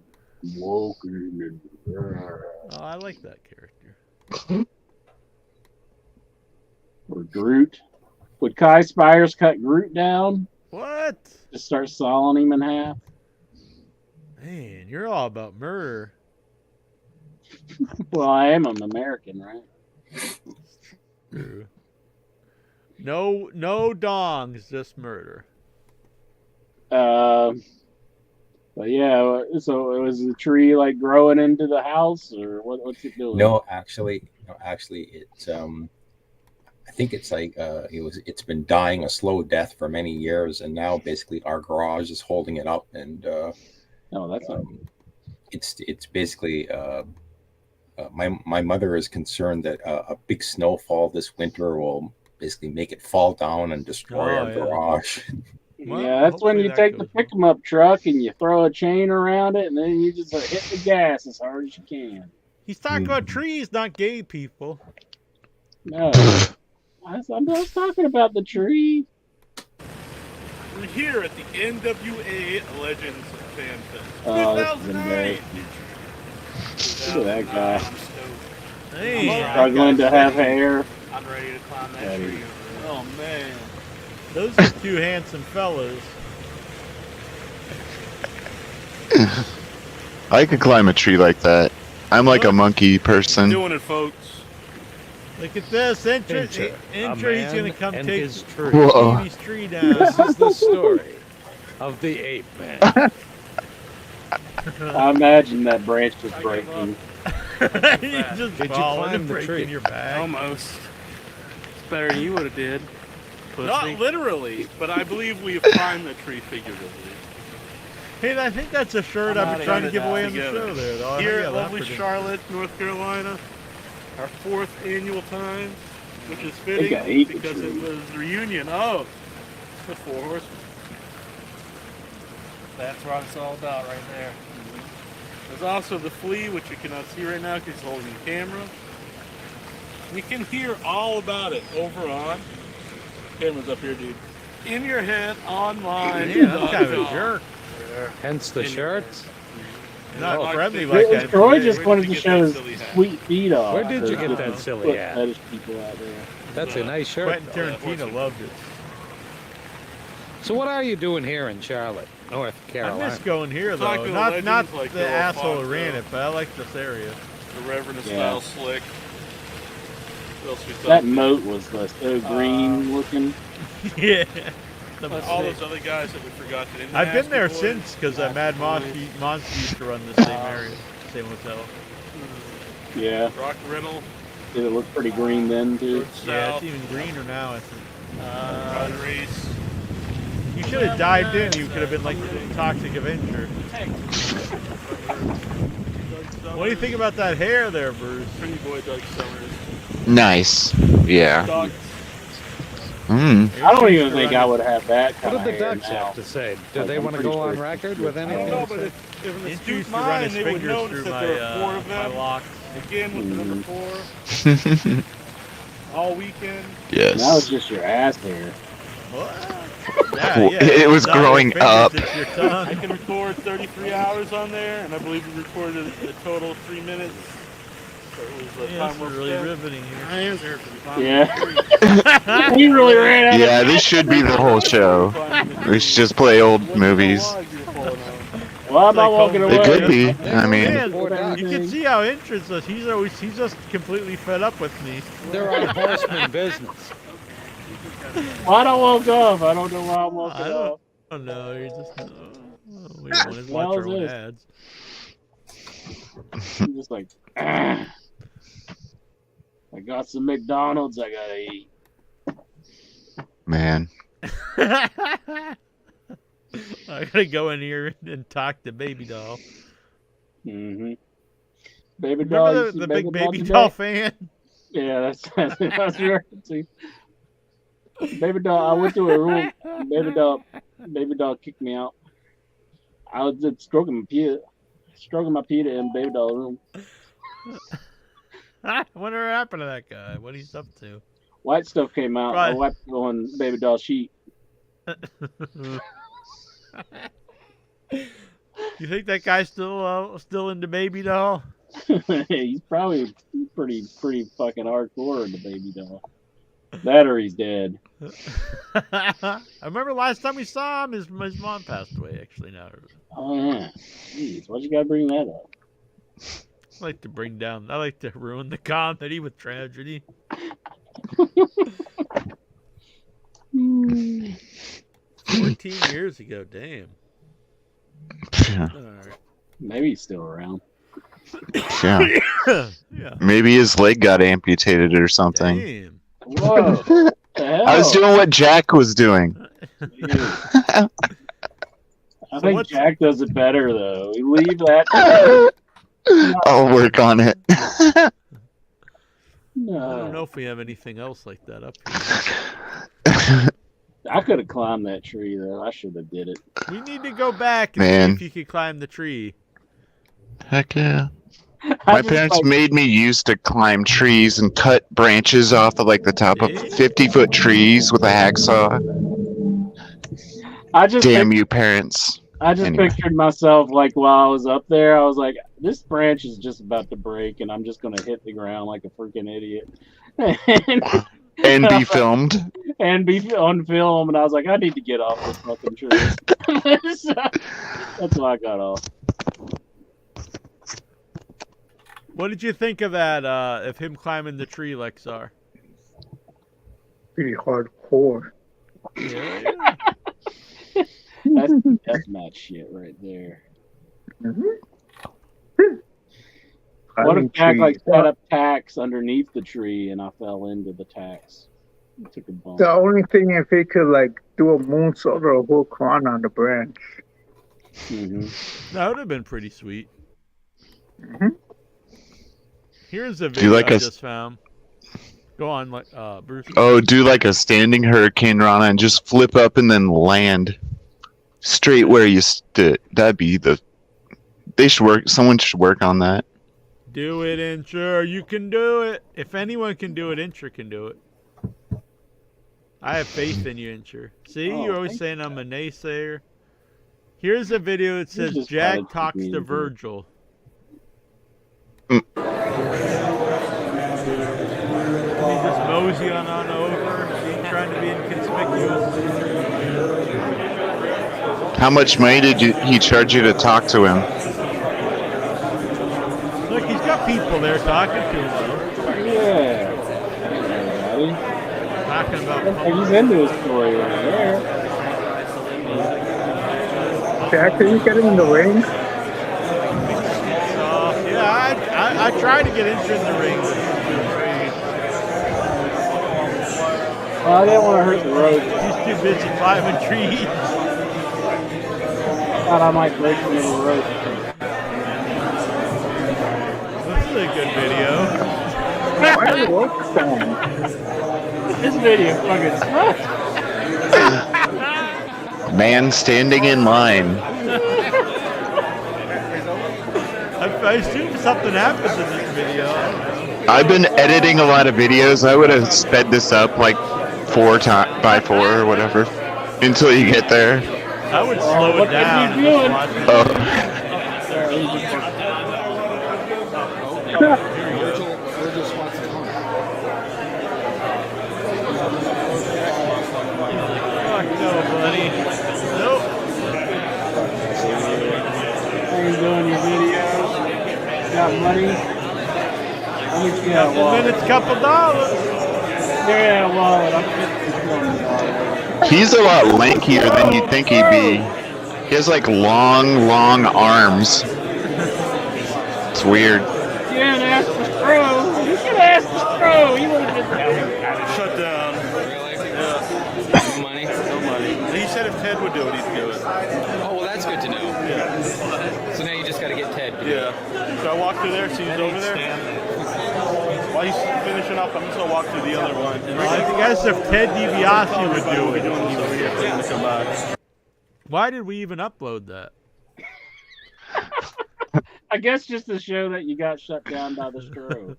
walking in the air." Oh, I like that character. Or Groot. Would Kai Spires cut Groot down? What? Just start sawing him in half? Man, you're all about murder. Well, I am an American, right? True. No dongs, just murder. But yeah, so it was the tree like growing into the house, or what's it doing? No, actually, it's I think it's like it's been dying a slow death for many years, and now basically our garage is holding it up, and that's not it's basically my mother is concerned that a big snowfall this winter will basically make it fall down and destroy our garage. Well, yeah, that's when hopefully you that take the goes well. pick 'em up truck and you throw a chain around it, and then you just hit the gas as hard as you can. He's talking about trees, not gay people. No, I'm just talking about the tree. We're here at the NWA Legends Fan Fest. Oh, this is 2009. Look at that guy. Hey, Struggling to have hair. I'm ready to climb that Yeah, tree. oh man, those are two handsome fellas. I could climb a tree like that. I'm like a monkey person. Doing it, folks. Look at this. Enter, he's gonna come and take his tree. Whoa. Stevie's tree down. This is the story of the ape man. I imagine that branch was breaking. You just Did you fall climb and the break tree? in your back. Almost. It's better than you would have did. Pussy. Not literally, but I believe we have climbed the tree figuratively. Hey, I think that's a shirt I've been trying to give away on the show there, though. I Here think at I lovely leopard it. Charlotte, North Carolina, our 4th annual time, which is think I fitting ate the because tree. it was the reunion of the Four Horsemen. That's what it's all about right there. There's also the flea, which you cannot see right now because he's holding the camera. You can hear all about it over on. Camera's up here, dude. In your head online. Yeah, that's kind of a jerk. Hence the shirts. Not Oh, friendly like that. Troy just Where wanted did to you show get his that silly hat? sweet feet off. Where did you There's get that different silly foot hat? fetish people out there. That's a nice shirt. Quentin Tarantino loved it. So what are you doing here in Charlotte, North I Carolina? miss going here, Talk though. to the Not legends like the Bill asshole who Fox, ran though. it, but I like this area. The Reverend Yeah. Style Slick. What else we That talking moat was so green looking. Yeah. about? All those other guys that we forgot to name. I've been there Nasty Boys. since because Mad Monster used to run the same area, same hotel. Yeah, Rock Rental. did it look pretty green then too? Yeah, South. it's even greener now, I think. Rod Race. You should have dived in. You could have been like the Toxic Avenger. What do you think about that hair there, Bruce? Pretty boy Doug Summers. Nice. Yeah. Doug. Mm. I don't even think I would have that kind What of did the hair Ducks now. have to say? Do Like, they I'm want to pretty go on sure record it's with just- I don't anything? know, to but say? if in the He astute used to run mind, his they would fingers notice through that my, there are 4 of my them. locks. Again with the number 4. All weekend. Now it's Yes. just your ass hair. What? It was Not your growing fingers, up. It's your I tongue. can record 33 hours on there, and I believe we recorded a total of 3 minutes. So it was a Yeah, time this well is really spent. riveting here. My hands hurt for the time. Yeah. He really ran out Yeah, this should be the whole show. We should just play old movies. Well, I'm not walking away. It could be. I mean, Man, Poor Ducks. you can see how interested he's just completely fed up with me. They're on horseman business. Why don't walk off? I don't know why I'm walking I don't- off. Oh no, you're just we don't want to watch our own this? ads. I'm just like, I got some McDonald's I gotta eat. man. I gotta go in here and talk to Baby Doll. Mm-hmm. Baby doll. Remember you see the big Baby today? Doll fan? Yeah, that's right. See, Baby doll. I went to a room. Baby doll kicked me out. I was just stroking my Peter in Baby doll room. I wonder what happened to that guy. What he's up to. white stuff came out. I Right. wiped it on baby doll sheet. You think that guy's still into baby doll? He's probably pretty fucking hardcore in the baby doll. That or he's dead. I remember last time we saw him, his mom passed away. Actually, now Oh yeah. Jeez, why'd you gotta bring that up? I like to ruin the comedy with tragedy. 14 years ago, damn. Yeah. All right. Maybe he's still around. Yeah. Yeah. Maybe his leg got amputated or something. Damn. Whoa. What the hell? I was doing what Jack was doing. I think Jack does it better though. We leave that. I'll work on it. I No. don't know if we have anything else like that up I could have climbed that tree though. I should have did it. here. We need to go back and Man. see if you could climb the tree. Heck yeah. I My just, parents like, made me used to climb trees and cut branches off of like the top of 50-foot trees with a hacksaw. I just Damn you, parents. Anyway. pictured myself like while I was up there. I was like, this branch is just about to break, and I'm just gonna hit the ground like a freaking idiot, And be filmed. and be on film. And I was like, I need to get off this fucking tree. So, that's why I got off. What did you think of that, of him climbing the tree, Lexar? Pretty hardcore. Yeah. That's deathmatch shit right there. What if Jack like set up tacks underneath the tree and I fell into the tacks? Took a bump. The only thing if he could like do a moonsault or a hook on the branch. That would have been pretty sweet. Here's a Do video like I a- just found. Go on, Bruce. Oh, do like a standing hurricane rana and just flip up and then land straight where you stood. That'd be the. They should work. Someone should work on that. Do it, Incher. You can do it. If anyone can do it, Incher can do it. I have faith in you, Incher. See, Oh, you're always thank saying I'm a naysayer. Here's a video that You're says just Jack trying to talks be to in here. Virgil. Mm. He just mosey on over, trying to be inconspicuous. How much money did he charge you to talk to him? Look, he's got people there talking to him. Yeah. Hey, Talking about. buddy. He's into his story right there. Jack, can you get him in the ring? Yeah, I tried to get Incher in the ring. Well, I didn't want to hurt the road. He's too busy climbing trees. Thought I might break the middle road. This is a good video. This video fucking sucks. Man standing in line. I assume something happens in this video. I've been editing a lot of videos. I would have sped this up like 4 by 4 or whatever until you get there. I would slow What it down. could you and doing? just watch it. Oh, Virgil's wants to come. Fuck no, buddy. Nope. How you doing your videos? Got money? How much you got, Couple wallet? minutes, couple dollars. There you have wallet. I'm $50. he's a lot lankier than you'd think he'd be. He has like long arms. It's weird. You didn't ask for Stro. You should have asked for Stro. He would have been Shut down. No money? No money. He said if Ted would do it, he'd do it. Oh, well, that's good to know. Yeah. So now you just got to get Ted. Yeah. So I walk through there, see he's over there. While he's finishing up, I'm just gonna walk through the other one. I guess if Ted DiBiase would do it. Doing the rear thing to come by. Why did we even upload that? I guess just to show that you got shut down by the Stro.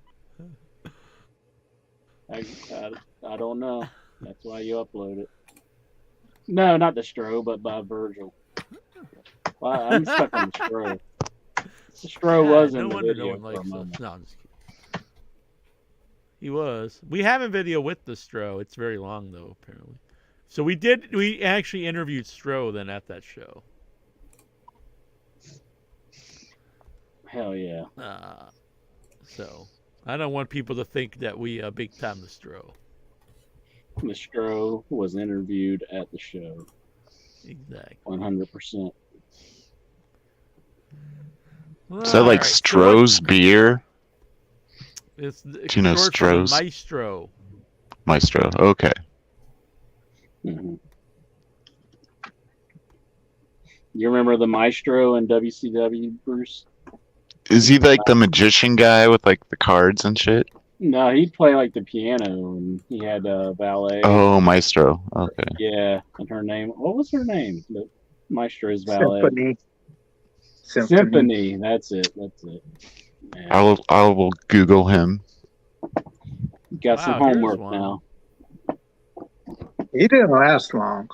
I don't know. That's why you upload it. No, not the Stro, but by Virgil. Well, I'm stuck on the Stro. The Stro was in no the wonder video no one for a likes moment. us. No, I'm just kidding. He was. We have a video with the Stro. It's very long though, apparently. So we actually interviewed Stro then at that show. Hell yeah. So I don't want people to think that we big time the Stro. The Stro was interviewed at the show. Exactly. 100%. Is that like Stroh's beer? It's Do you know short for the Stroh's? Maestro. Maestro. Okay. Mm-hmm. You remember the Maestro in WCW, Bruce? Is he like the magician guy with like the cards and shit? No, he'd play like the piano, and he had a valet. Oh, Maestro. Okay. Yeah, and her name. What was her name? The Maestro's valet. Symphony. That's it. That's it. Man, I will Google him. you got some Wow, here's homework one. now. He didn't last long.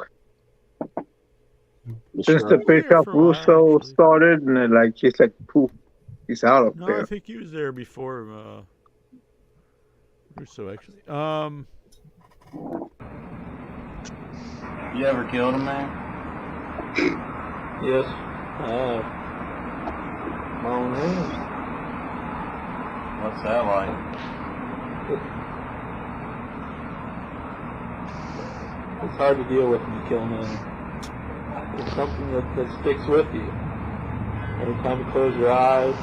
The Since the Stro. Bishop for a while, Russo actually. started, and then, like he's like poof, he's out of No, I there. think he was there before Russo actually. You ever killed a man? Yes, I have. My own hands. What's that like? It's hard to deal with when you kill men. It's something that sticks with you. Every time you close your eyes,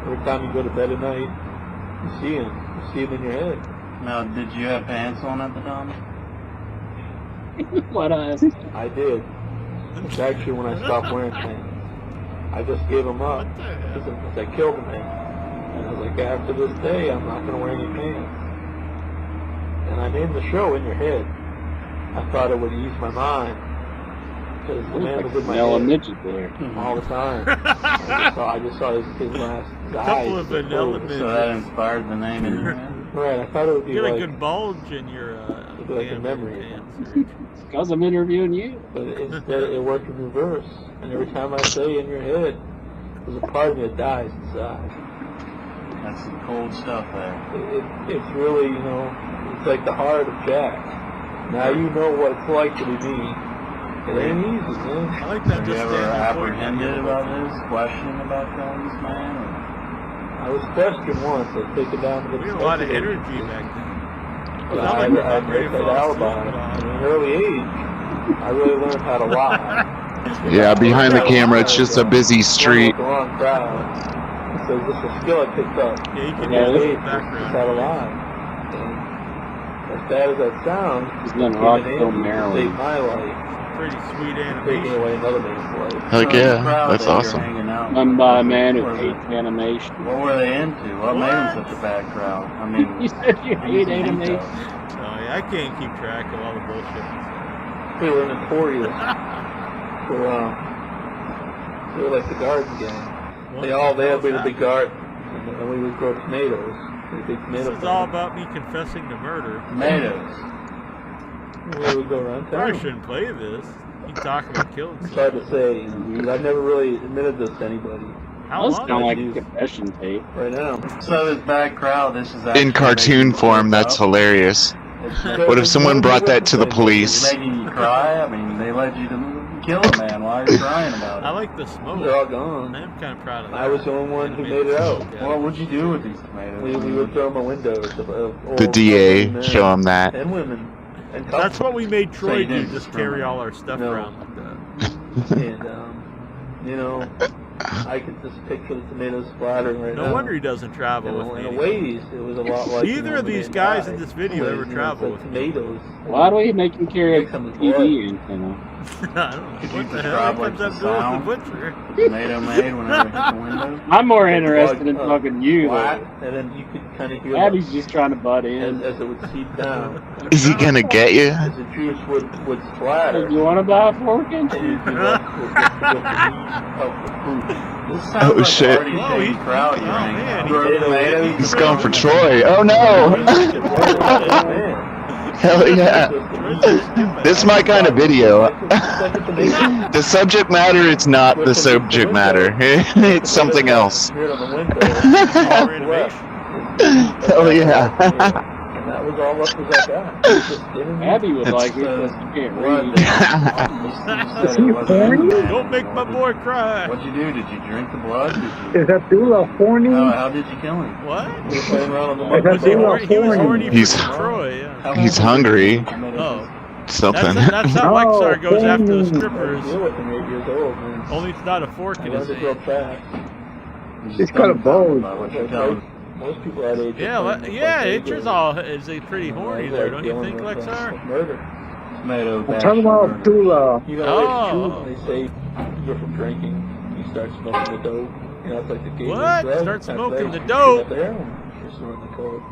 every time you go to bed at night, you see him. You see him in your head. Now, did you have pants on at the time? What I did. It's actually when I stopped wearing pants. I just gave them up because I killed a man. And I was like, after this day, I'm not going to wear any pants. And I named the show In Your Head. I thought it would ease my mind. Because the man was in my Vanilla head midget there. all the time. I just saw his last eyes. Couple of vanilla closed. midgets. So that inspired the name In Your Head? Right, I thought it would be You got a like, good bulge in your it'd be like a damn memory. pants. Because I'm interviewing you. But instead it worked in reverse. And every time I say In Your Head, there's a part of me that dies inside. That's some cold stuff there. It's really, you know, it's like the heart of Jack. Now you know what it's like to be me. It ain't easy, man. I like that. Have you Just ever standing before you. apprehended about this? Questioned about killing this man? I was questioned once. I was taken down to the We had a lot of dispensary. energy back then. But Sound I like we're about ready had to an fall asleep, alibi. but, In an early age, I really learned how to lie. Yeah, behind the camera, it's just a busy street. The wrong crowd. So this is a skill I picked up. Yeah, you can Yeah, hear this the Just background. how to lie. And as bad as that sounds, He's done being Rockville, able to Maryland. save my life, Pretty sweet taking animation. away another man's life. Heck So the yeah, crowd that's that you're awesome. hanging out Done with, by a man who what hates animation. What were they into? What made them such a bad crowd? I mean, You said you hate animation. Oh, yeah, I can't keep track of all the bullshit. They were notorious for, they were like the garden gang. They had a big garden, and we would grow tomatoes. Big tomato This is all about me confessing to murder. tomatoes. We would go around Probably town. shouldn't play this. You talk about killing It's hard someone. to say, you know, 'cause I've never really admitted this to anybody. How Those long sound did like you a confession tape. Right now. So this bad crowd, this is actually In cartoon making form, you that's up. hilarious. It's What if someone brought that to the police? making you cry. I mean, they led you to kill a man. Why are you crying about I it? like the smoke. They're all gone. I am kind of proud of that. I was the only one who made it out. What would you do with these tomatoes? We would throw them at windows of old The DA, men show him that. and women. And That's what we made So Troy you do, didn't just carry all our stuff No. around like that. And, you know, I could just picture the tomatoes splattering right now. No wonder he doesn't travel In with a- me. in a anymore. ways, it was a lot like Neither of these guys in this video ever travel with me. tomatoes. Why do we make him carry a Some TV antenna? I don't know. Could you What the hell? describe, Here like, comes the that girl sound? with the butcher. Tomato made whenever it hit the window? I'm more interested in talking to you. flat, though. and then you could kind of hear Abby's just trying to butt as, in. as it would seep down. Is he gonna get you? As the juice would splatter. You want to buy a fork and And you'd be left with the meat of the fruit. This sounds Oh, like shit. Artie Whoa, J. he's- Crowley oh, ring. man, Grow tomatoes. He's going for Troy. Oh no! Hell yeah! This is my kind of video. The subject matter is not the subject matter. It's something else. Here on the window. Hell yeah! And that was all up as I got. Just getting Abby would It's- like it because she can't read. Is he horny? Don't make my boy cry. What'd you do? Did you drink the blood? Did you? Is Abdullah horny? How did you kill him? What? We're playing around on the Is Was he Abdullah horny? He was horny horny? for He's- Troy, yeah. How He's long hungry. did you make Oh. Something. That's how Oh, Lexar goes after the horny. strippers. deal with him 8 years old, man. Only it's not a fork I in his learned it real hand. fast. You just He's got a don't bowl. talk about what you're telling. Most people that age. Yeah, Itcher's all is a pretty horny there, don't you think, Lexar? Murder. Tomato I'm dash talking about murder. Abdullah. You know, Oh. it's true when they say you go from drinking, you start smoking the dope. You know, it's like the gateway What? drug. Start That's smoking right. the dope? You're snorting the coke.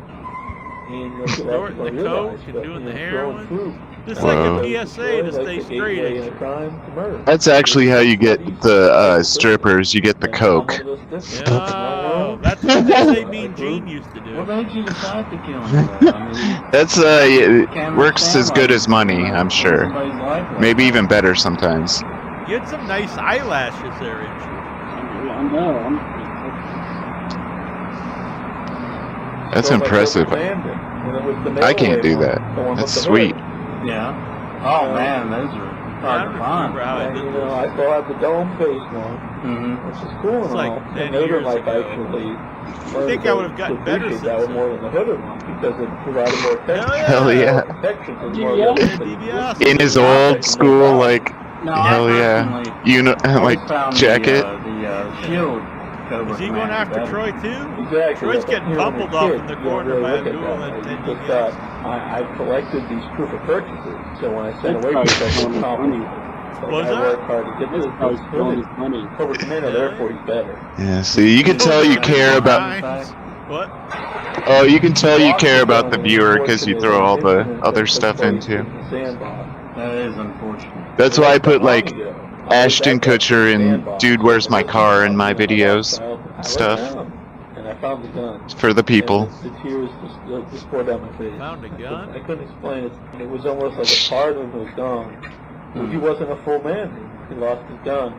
And you know, Snorting the realize, coke and but, doing you the know, heroin? throwing fruit. Just Wow. like Wow. a PSA to stay straight. In a crime to murder. That's actually how you get the strippers. You get the coke. Yeah, that's what they say Mean Gene used to What do. made you decide to kill him? Though? I mean, That's can't works understand as why good you as money, put I'm sure. somebody's life like Maybe that. even better sometimes. You had some nice eyelashes there, Itcher. I know. That's impressive. I can't do that. That's sweet. Yeah. Oh man, those are I hard don't to find. remember how I And, did you this. know, I still have the dome face now, Mm-hmm. which is cool It's and like all. 10 And later in years life, ago. actually, think I would have gotten better that since one then. more than the hooded one because it provided more protection. Hell yeah. Protection to Yeah. more DBS. In his old school, like, No, hell I yeah. personally always Like, found jacket. the shield cover. Is he going commander after better. Troy too? Exactly. Troy's getting You know, bumbled when off you're a in the kid, you don't corner really by look at Abdullah that. and You 10 just DBS. thought, I collected these proof of purchases, so when I sent That's away probably protection throwing his money. company, Was I that? worked hard to get That's this. probably throwing his money. Over Commando, therefore he's better. Yeah, see, you can tell you care about. What? Oh, you can tell you care about the viewer because you throw all the other stuff in too. That is unfortunate. That's why I put like Ashton Kutcher and Dude Where's My Car in my videos stuff And I found the gun. for the people. And the tears just poured down my face. Found a gun? I couldn't explain it. It was almost like a part of him was gone. He wasn't a full man. He lost his gun.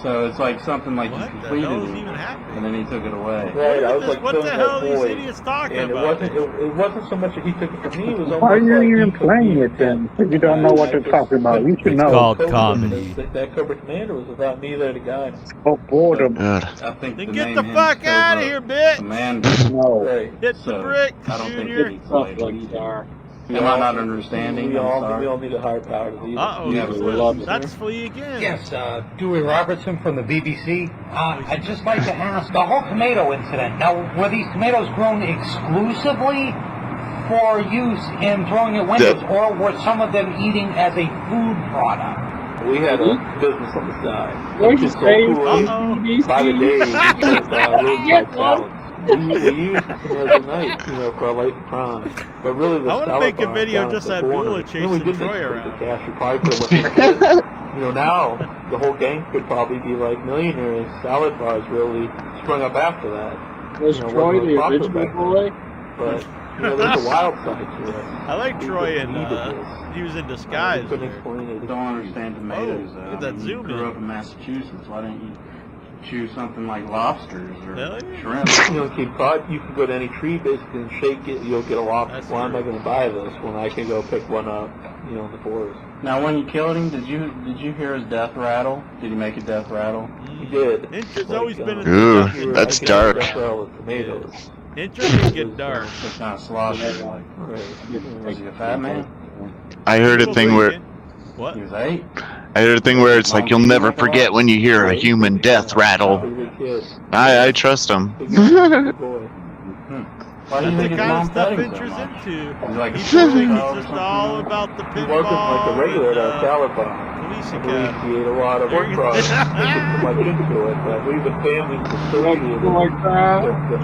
So it's like something like What you the completed hell is it, even happening? and then he took it away. Right, I was like What the filling hell are that these void. idiots talking And about? it wasn't so much that he took it from me. It was almost Why are you like even he took playing me it then? from If you don't know what to talk about, you should It's know. called Cobra. comedy. That Cobra Commander was without me there to guide him. Oh, boredom. God. I think Then the get name the him fuck Cobra out of here, bitch! Commander. No. Right. Hit the So, brick, I don't think Junior. he needs to Tough wait. lucky star. Am I not understanding? We I'm all sorry. need a higher power to lead. Uh-oh, Yeah, who's we this? love it. That's Flea again. Yes, Dewey Robertson from the BBC. I'd just like to ask, the whole tomato incident, now, were these tomatoes grown exclusively for use in throwing at windows, or were some of them eating as a food product? We had a business on the side. Where's Just your face? Uh-oh. By the day, we just Yes, roadside salads. We used tomatoes at night, for our life of crime. But really, the I wanna salad make a bar video down just at the Abdullah corner. chasing we did Troy make around. the cash. We probably could have now the whole gang could probably be like millionaires. Salad bars really sprung up after that. Was Troy wasn't the popular original back then. boy? But there's a wild side to it. I like We Troy couldn't and eat this. he was in We disguise. couldn't there. explain it. Don't understand tomatoes. look though. at that I mean, zoom you grew in. up in Massachusetts. Why didn't you choose something like lobsters or Hell yeah. shrimp? Cape Cod, you can go to any tree basically and shake it. You'll get a lobster. That's Why am I true. going to buy this when I can go pick one up, in the forest? Now, when you killed him, did you hear his death rattle? Did he make a death rattle? He did. Incher's always been in Ooh, the that's dark. Tomatoes. Incher can get dark. It's kind of sloshy. Like, was he a fat man? I heard a thing where What? He was 8. I heard a thing where it's like you'll never forget when you hear a human death rattle. I trust him. Why do you That's the think his kind of mom stuff fed him so Incher's much? into. He's like a He thinks he's child or just something? all about the He wasn't like a pinball regular and, at our salad bar. Police I believe Academy. he ate a lot of work products, thinking too much into it. But I believe the family's associated with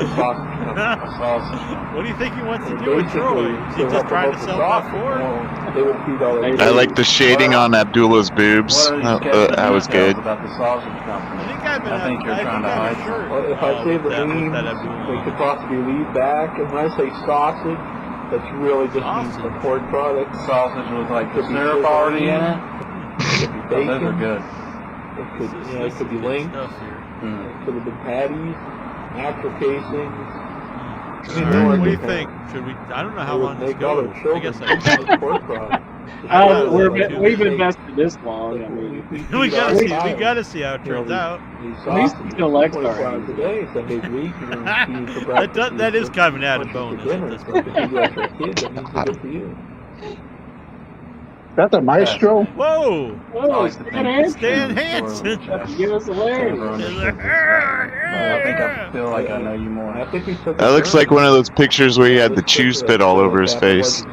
the sausage company. What do you think he wants to And do with Troy? basically, Is he to just help trying to promote the sell that sausage, Ford? they would feed all their I like the shading on Abdullah's boobs. What are these That was good. about the sausage company? I think you're trying to hide something. Well, if I say the name, they could possibly lead back. And when I say sausage, that's really just means the pork product. Sausage with like the Could be syrup already in it? It could be Oh, bacon. those are good. It could, it could be links. It could have been patties, natural casings. What do you think? Should we? I don't know how long this goes. I guess we've invested this long. I mean, we gotta see how it turns out. At least until next time. That is kind of an added bonus at this point. That's a maestro. Whoa! Oh, Stan Hansen. Give us a layer. I think I feel like I know you more. I think That looks like one of those pictures where he had the chew spit all over his face. I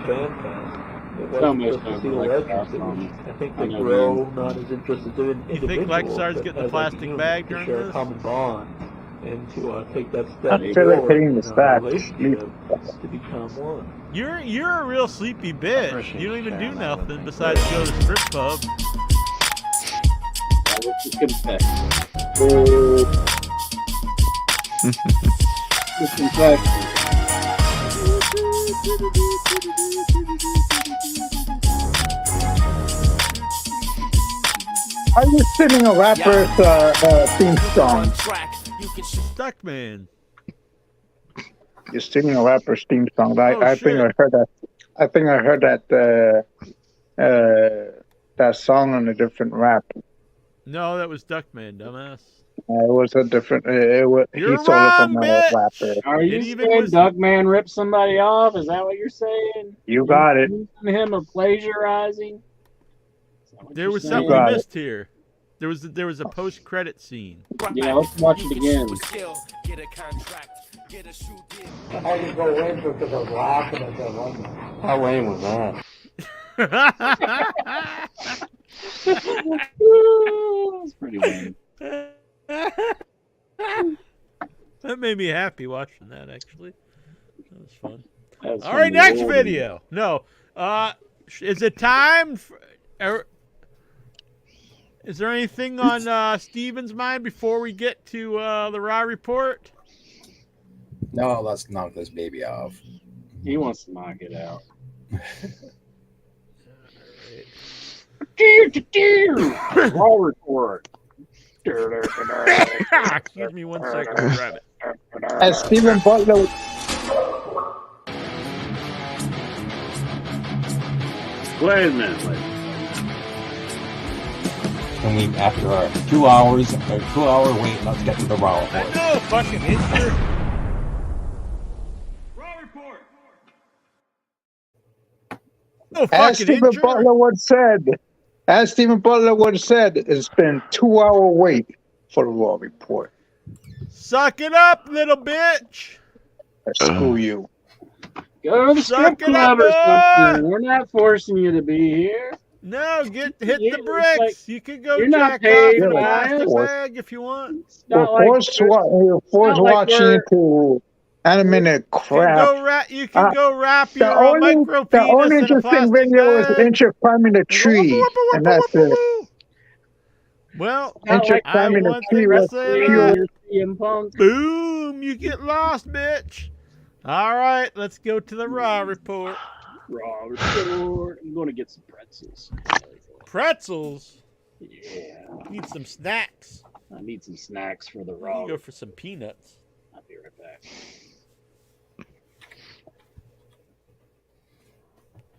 think the grow not as interested in You think Lexar's getting the plastic bag during share a this? common bond and to take that step I feel like hitting the stack. to become one. You're a real sleepy bitch. You don't even do nothing besides go to the strip club. Are you singing a rapper's theme song? Stuckman. You're singing a rapper's theme song. I think shit. I heard that. I think I heard that song on a different rap. No, that was Duckman, dumbass. It was a different. It was. He You're stole it from wrong, a bitch. rapper. Are you saying Duckman ripped somebody off? Is that what you're saying? You got it. Accusing him of plagiarizing? There was saying? something You got you it. missed here. There was a post-credit scene. Yeah, let's watch it again. I just go into because I was laughing at that one. How lame was that? That's pretty lame. That made me happy watching that, actually. That was fun. That was All right, from the next old- video. No. Is it time? Is there anything on Steven's mind before we get to the Raw report? No, let's knock this baby off. He wants to knock it out. Raw report. Excuse me 1 second. I'll grab it. As Stephen Butler. Wait a minute. And we, after our 2 hours, 2 hour wait, let's get to the Raw report. No fucking history. No As fucking Stephen injury. Butler once said, it's been 2 hour wait for the Raw report. Suck it up, little bitch. Screw you. Go to the Suck strip it club up, or boy. something. We're not forcing you to be here. No, hit the Yeah, bricks. like, you can go you're not jack off paid in a by plastic us. bag if you want. It's not like You're forced like watching we're- into animated crap. You can go wrap The your only, micro the penis only in a interesting plastic video is bag. Incher climbing a tree, and that's it. Well, Incher I climbing a want tree to was say pure. that. CM Punk. Boom! You get lost, bitch. All right, let's go to the Raw report. Raw report. I'm going to get some pretzels. Pretzels. Yeah. Need some snacks. I need some snacks for the You Raw. can go for some peanuts. I'll be right back.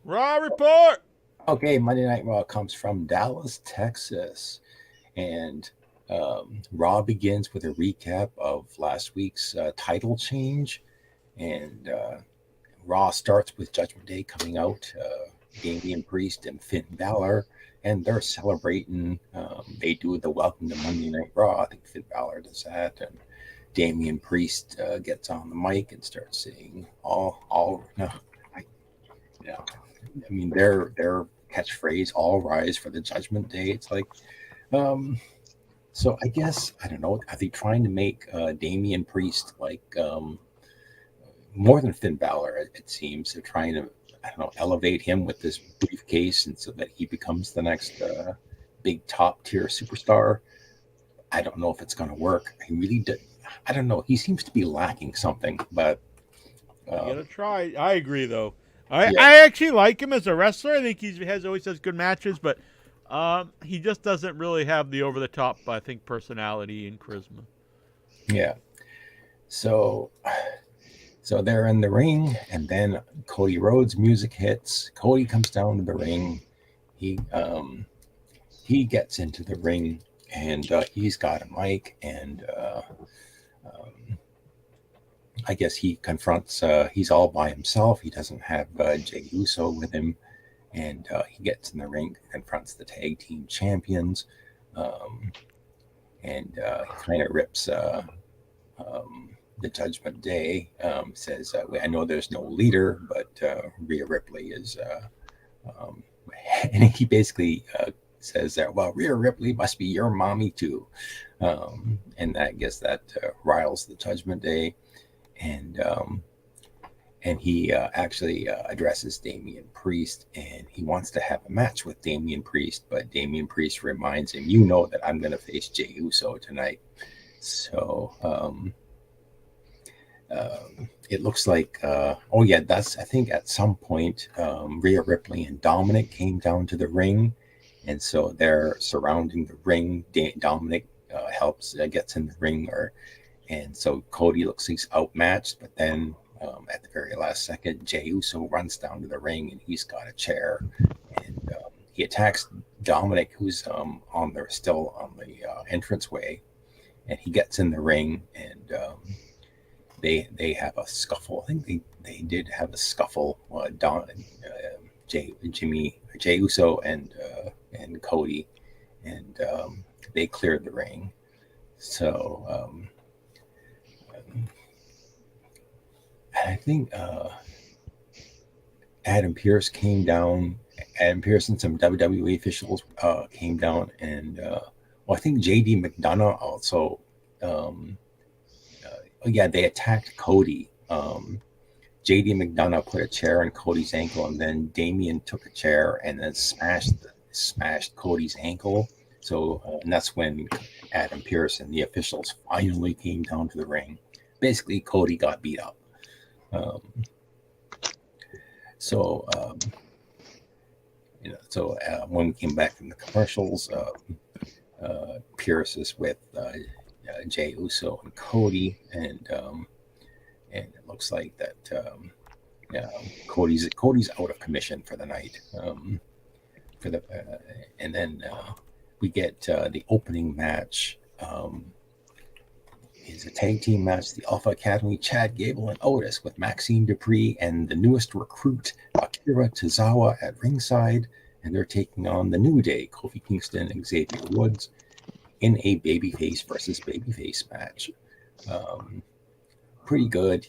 Raw report. Okay, Monday Night Raw comes from Dallas, Texas. And Raw begins with a recap of last week's title change. And Raw starts with Judgment Day coming out, Damian Priest and Finn Balor. And they're celebrating. They do the welcome to Monday Night Raw. I think Finn Balor does that. And Damian Priest gets on the mic and starts saying I mean, they're catchphrase, all rise for the Judgment Day. It's like, so I guess, I don't know, are they trying to make Damian Priest like more than Finn Balor, it seems. They're trying to, I don't know, elevate him with this briefcase and so that he becomes the next big top tier superstar. I don't know if it's going to work. I don't know. He seems to be lacking something, but you gotta try. I agree, though. I actually like him as a wrestler. I think he always has good matches, but he just doesn't really have the over the top, I think, personality and charisma. Yeah. So they're in the ring, and then Cody Rhodes' music hits. Cody comes down to the ring. He gets into the ring, and he's got a mic, and I guess he confronts. He's all by himself. He doesn't have Jey Uso with him, and he gets in the ring, confronts the tag team champions, and he kind of rips the Judgment Day. Says, I know there's no leader, but Rhea Ripley is, and he basically says that, well, Rhea Ripley must be your mommy too. And I guess that riles the Judgment Day. And he actually addresses Damian Priest, and he wants to have a match with Damian Priest, but Damian Priest reminds him, you know that I'm going to face Jey Uso tonight. So it looks like, I think at some point Rhea Ripley and Dominic came down to the ring, and so they're surrounding the ring. Dominic gets in the ring, and so Cody looks like he's outmatched, but then at the very last second, Jey Uso runs down to the ring, and he's got a chair, and he attacks Dominic, who's still on the entranceway, and he gets in the ring, and they have a scuffle. I think they did have a scuffle. Jey Uso and Cody, and they cleared the ring. So I think Adam Pearce came down. Adam Pearce and some WWE officials came down, and I think JD McDonough also. They attacked Cody. JD McDonough put a chair on Cody's ankle, and then Damian took a chair and then smashed Cody's ankle. So and that's when Adam Pearce and the officials finally came down to the ring. Basically, Cody got beat up. When we came back from the commercials, Pearce is with Jey Uso and Cody, and it looks like that Cody's out of commission for the night. And then we get the opening match. Is a tag team match, the Alpha Academy, Chad Gable and Otis, with Maxine Dupree and the newest recruit, Akira Tozawa, at ringside, and they're taking on the New Day, Kofi Kingston and Xavier Woods, in a babyface versus babyface match. Pretty good,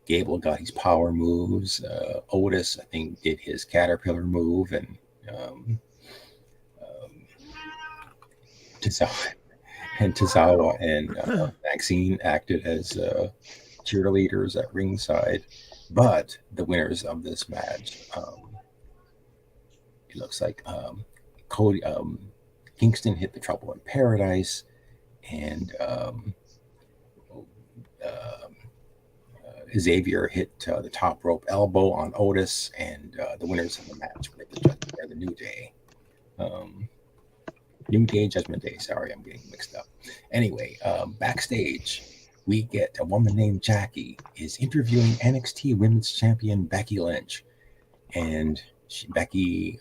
Gable got his power moves. Otis, I think, did his caterpillar move, and Tozawa and Maxine acted as cheerleaders at ringside. But the winners of this match, it looks like Cody Kingston hit the Trouble in Paradise, and Xavier hit the top rope elbow on Otis, and the winners of the match were the New Day. New Day, Judgment Day. Sorry, I'm getting mixed up. Anyway, backstage, we get a woman named Jackie is interviewing NXT Women's Champion Becky Lynch, and Becky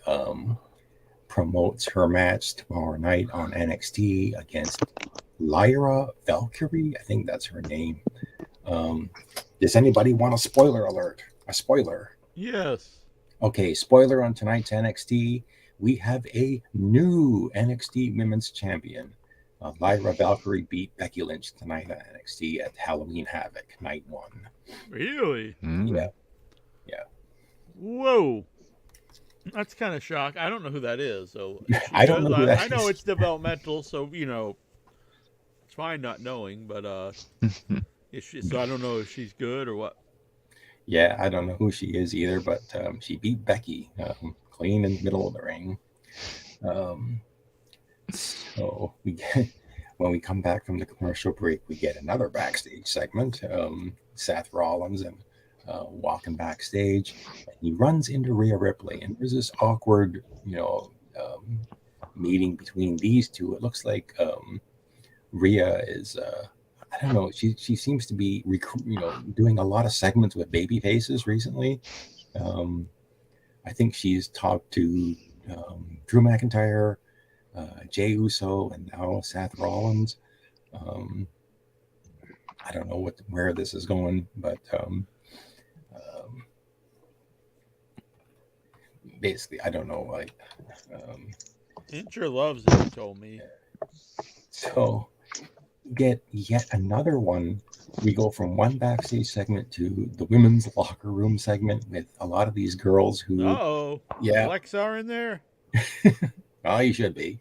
promotes her match tomorrow night on NXT against Lyra Valkyrie. I think that's her name. Does anybody want a spoiler alert? A spoiler? Yes. Okay, spoiler on tonight's NXT. We have a new NXT Women's Champion. Lyra Valkyrie beat Becky Lynch tonight on NXT at Halloween Havoc, night 1. Really? Yeah. Whoa. That's kind of shock. I don't know who that is. So I don't know who that I know is. it's developmental, so it's fine not knowing. But so I don't know if she's good or what. Yeah, I don't know who she is either, but she beat Becky clean in the middle of the ring. So when we come back from the commercial break, we get another backstage segment. Seth Rollins and walking backstage, and he runs into Rhea Ripley, and there's this awkward, meeting between these two. It looks like Rhea is. I don't know. She seems to be doing a lot of segments with baby faces recently. I think she's talked to Drew McIntyre, Jey Uso, and now Seth Rollins. I don't know where this is going, but basically, I don't know. Like, Incher loves it. He told me. So get yet another one. We go from one backstage segment to the women's locker room segment with a lot of these girls who. Yeah. Alexa are in there. Oh, you should be.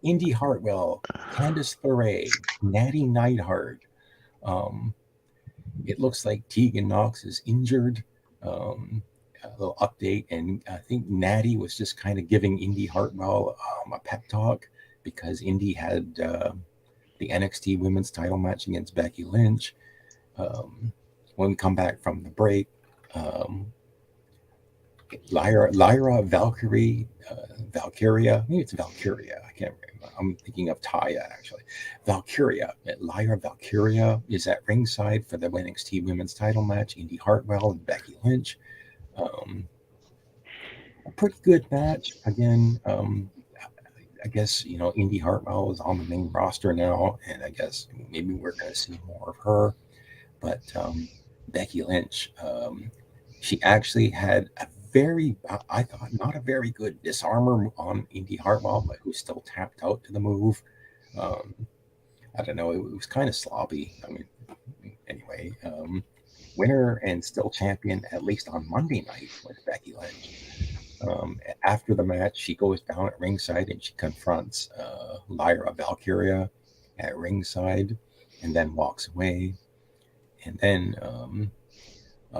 Indy Hartwell, Candice LeRae, Natty Neidhart. It looks like Tegan Knox is injured. A little update, and I think Natty was just kind of giving Indy Hartwell a pep talk because Indy had the NXT Women's Title match against Becky Lynch. When we come back from the break, Lyra Valkyria, maybe it's Valkyria. I can't remember. I'm thinking of Taya, actually. Lyra Valkyria is at ringside for the NXT Women's Title match. Indy Hartwell and Becky Lynch. A pretty good match. Again, I guess, Indy Hartwell is on the main roster now, and I guess maybe we're going to see more of her. But Becky Lynch, she actually had I thought, not a very good disarmor on Indy Hartwell, but who still tapped out to the move. I don't know. It was kind of sloppy. I mean, anyway, winner and still champion, at least on Monday night, was Becky Lynch. After the match, she goes down at ringside and she confronts Lyra Valkyria at ringside and then walks away. And then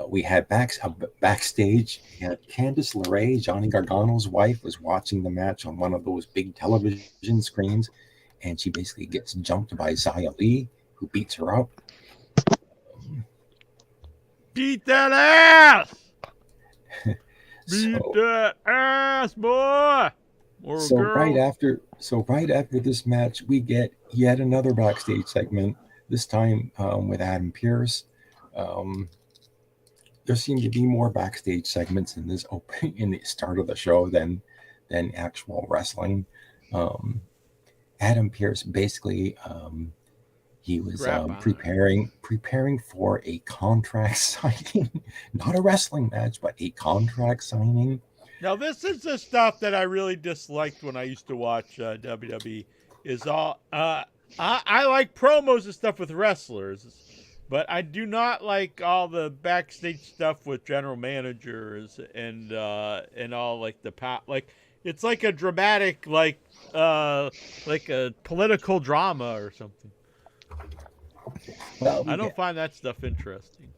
we had backstage. We had Candice LeRae, Johnny Gargano's wife, was watching the match on one of those big television screens, and she basically gets jumped by Xia Li, who beats her up. Beat that ass! Beat that ass, boy! So right after this match, we get yet another backstage segment. This time with Adam Pearce. There seem to be more backstage segments in the start of the show than actual wrestling. Adam Pearce basically he was preparing for a contract signing, not a wrestling match, but a contract signing. Now this is the stuff that I really disliked when I used to watch WWE. Is all I like promos and stuff with wrestlers. But I do not like all the backstage stuff with general managers and all like it's like a dramatic like a political drama or something. Well, I don't find that stuff interesting.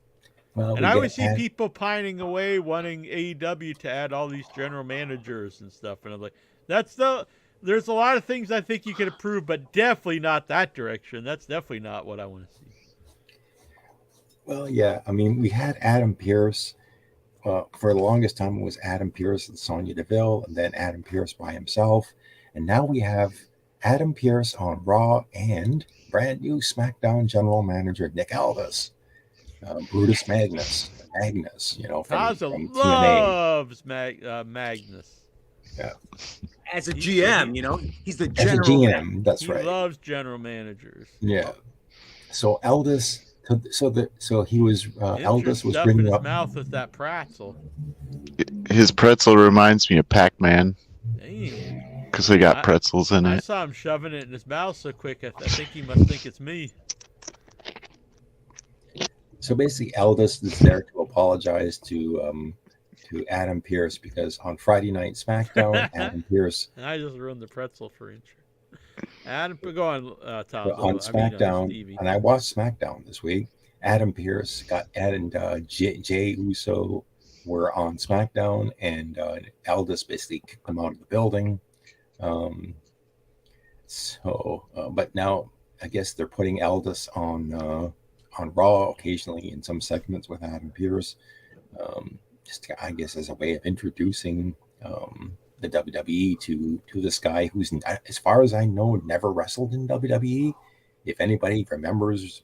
Well, and I always see people pining away wanting AEW to add all these general managers and stuff, and I'm like, there's a lot of things I think you could improve, but definitely not that direction. That's definitely not what I want to see. Well, yeah, I mean, we had Adam Pearce. For the longest time, it was Adam Pearce and Sonya Deville, and then Adam Pearce by himself. And now we have Adam Pearce on Raw and brand new SmackDown General Manager Nick Aldis, Brutus Magnus, from TNA. Loves Magnus. Yeah. As a GM, he's the general. As a GM, that's right. He loves general managers. Yeah. So Aldis. So he was Aldis was stuff bringing in his up mouth with that pretzel. His pretzel reminds me of Pac-Man Damn. because they got pretzels in I it. saw him shoving it in his mouth so quick. I think he must think it's me. So basically, Aldis is there to apologize to to Adam Pearce because on Friday Night SmackDown, Adam Pearce I just ruined the pretzel for Incher. Adam, go on, Tom. on SmackDown, and I watched SmackDown this week. Adam Pearce and Jay Uso were on SmackDown, and Aldis basically kicked them out of the building. But now I guess they're putting Aldis on Raw occasionally in some segments with Adam Pearce, just I guess as a way of introducing the WWE to this guy who's, as far as I know, never wrestled in WWE. If anybody remembers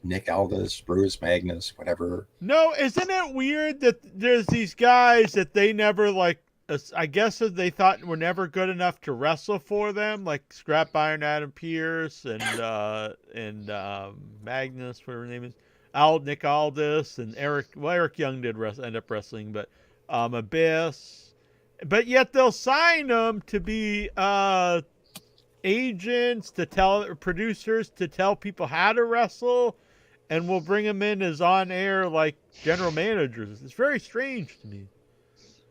Nick Aldis, Bruce Magnus, whatever. No, isn't it weird that there's these guys that they never I guess that they thought were never good enough to wrestle for them, like Scrap Iron Adam Pearce and Magnus, whatever his name is, Nick Aldis and Eric. Well, Eric Young did end up wrestling, but Abyss. But yet they'll sign them to be agents, to tell producers to tell people how to wrestle, and we'll bring them in as on-air like general managers. It's very strange to me.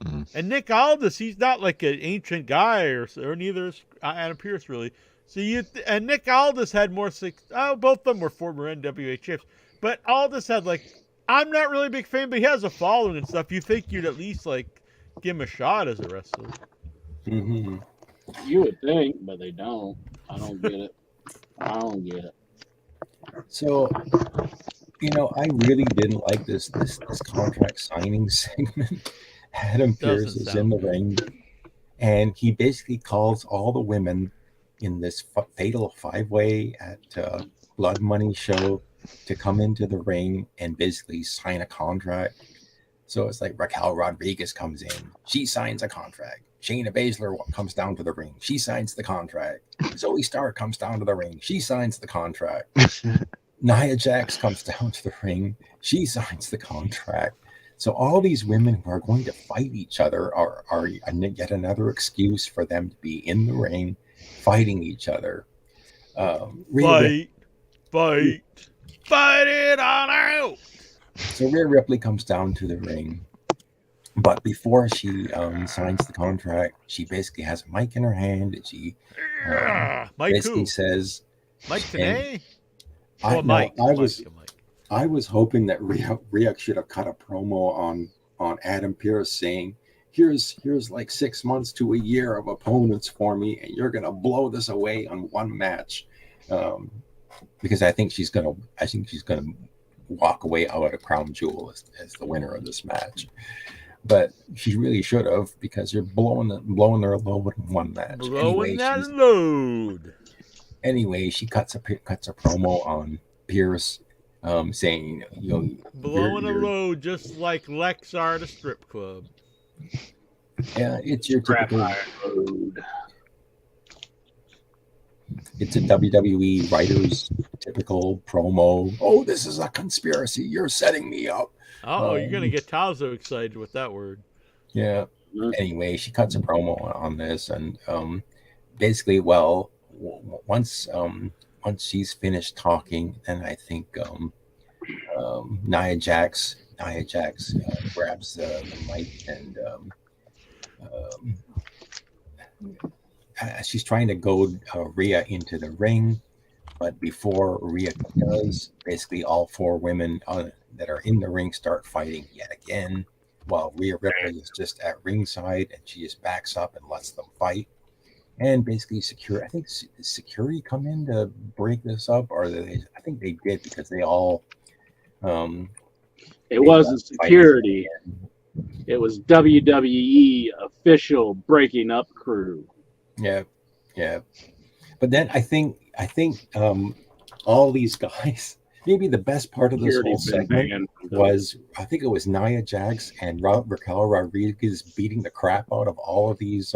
Mm-hmm. And Nick Aldis, he's not like an ancient guy, or neither is Adam Pearce really. So and Nick Aldis had more both of them were former NWA champs, but Aldis had I'm not really a big fan, but he has a following and stuff. You think you'd at least give him a shot as a wrestler. Mm-hmm. You would think, but they don't. I don't get it. So, I really didn't like this contract signing segment. Adam Pearce is in the ring, and he basically calls all the women in this fatal 5-way at Blood Money show to come into the ring and basically sign a contract. So it's like Raquel Rodriguez comes in. She signs a contract. Shayna Baszler comes down to the ring. She signs the contract. Zoe Stark comes down to the ring. She signs the contract. Nia Jax comes down to the ring. She signs the contract. So all these women who are going to fight each other are yet another excuse for them to be in the ring fighting each other. Fight it on out. So Rhea Ripley comes down to the ring, but before she signs the contract, she basically has a mic in her hand, and she basically says, "Mike today." I was hoping that Rhea should have cut a promo on Adam Pearce saying, "Here's like 6 months to a year of opponents for me, and you're gonna blow this away on one match," because I think she's gonna walk away out of Crown Jewel as the winner of this match. But she really should have, because you're blowing their load in one match. Load. Anyway, she cuts a promo on Pearce, saying, blowing a load just like Lexar at a strip club. Yeah, it's your Scrap typical Iron load. It's a WWE writer's typical promo. Oh, this is a conspiracy. You're setting me up. You're going to get Tazo excited with that word. Yeah. Anyway, she cuts a promo on this, and basically, once she's finished talking, then I think Nia Jax grabs the mic and she's trying to goad Rhea into the ring, but before Rhea does, basically all 4 women that are in the ring start fighting yet again, while Rhea Ripley is just at ringside, and she just backs up and lets them fight. And basically, security come in to break this up, or I think they did, because they all. It wasn't security. It was WWE official breaking up crew. Yeah. But then I think all these guys. Maybe the best part of this whole segment was, I think it was Nia Jax and Raquel Rodriguez beating the crap out of all these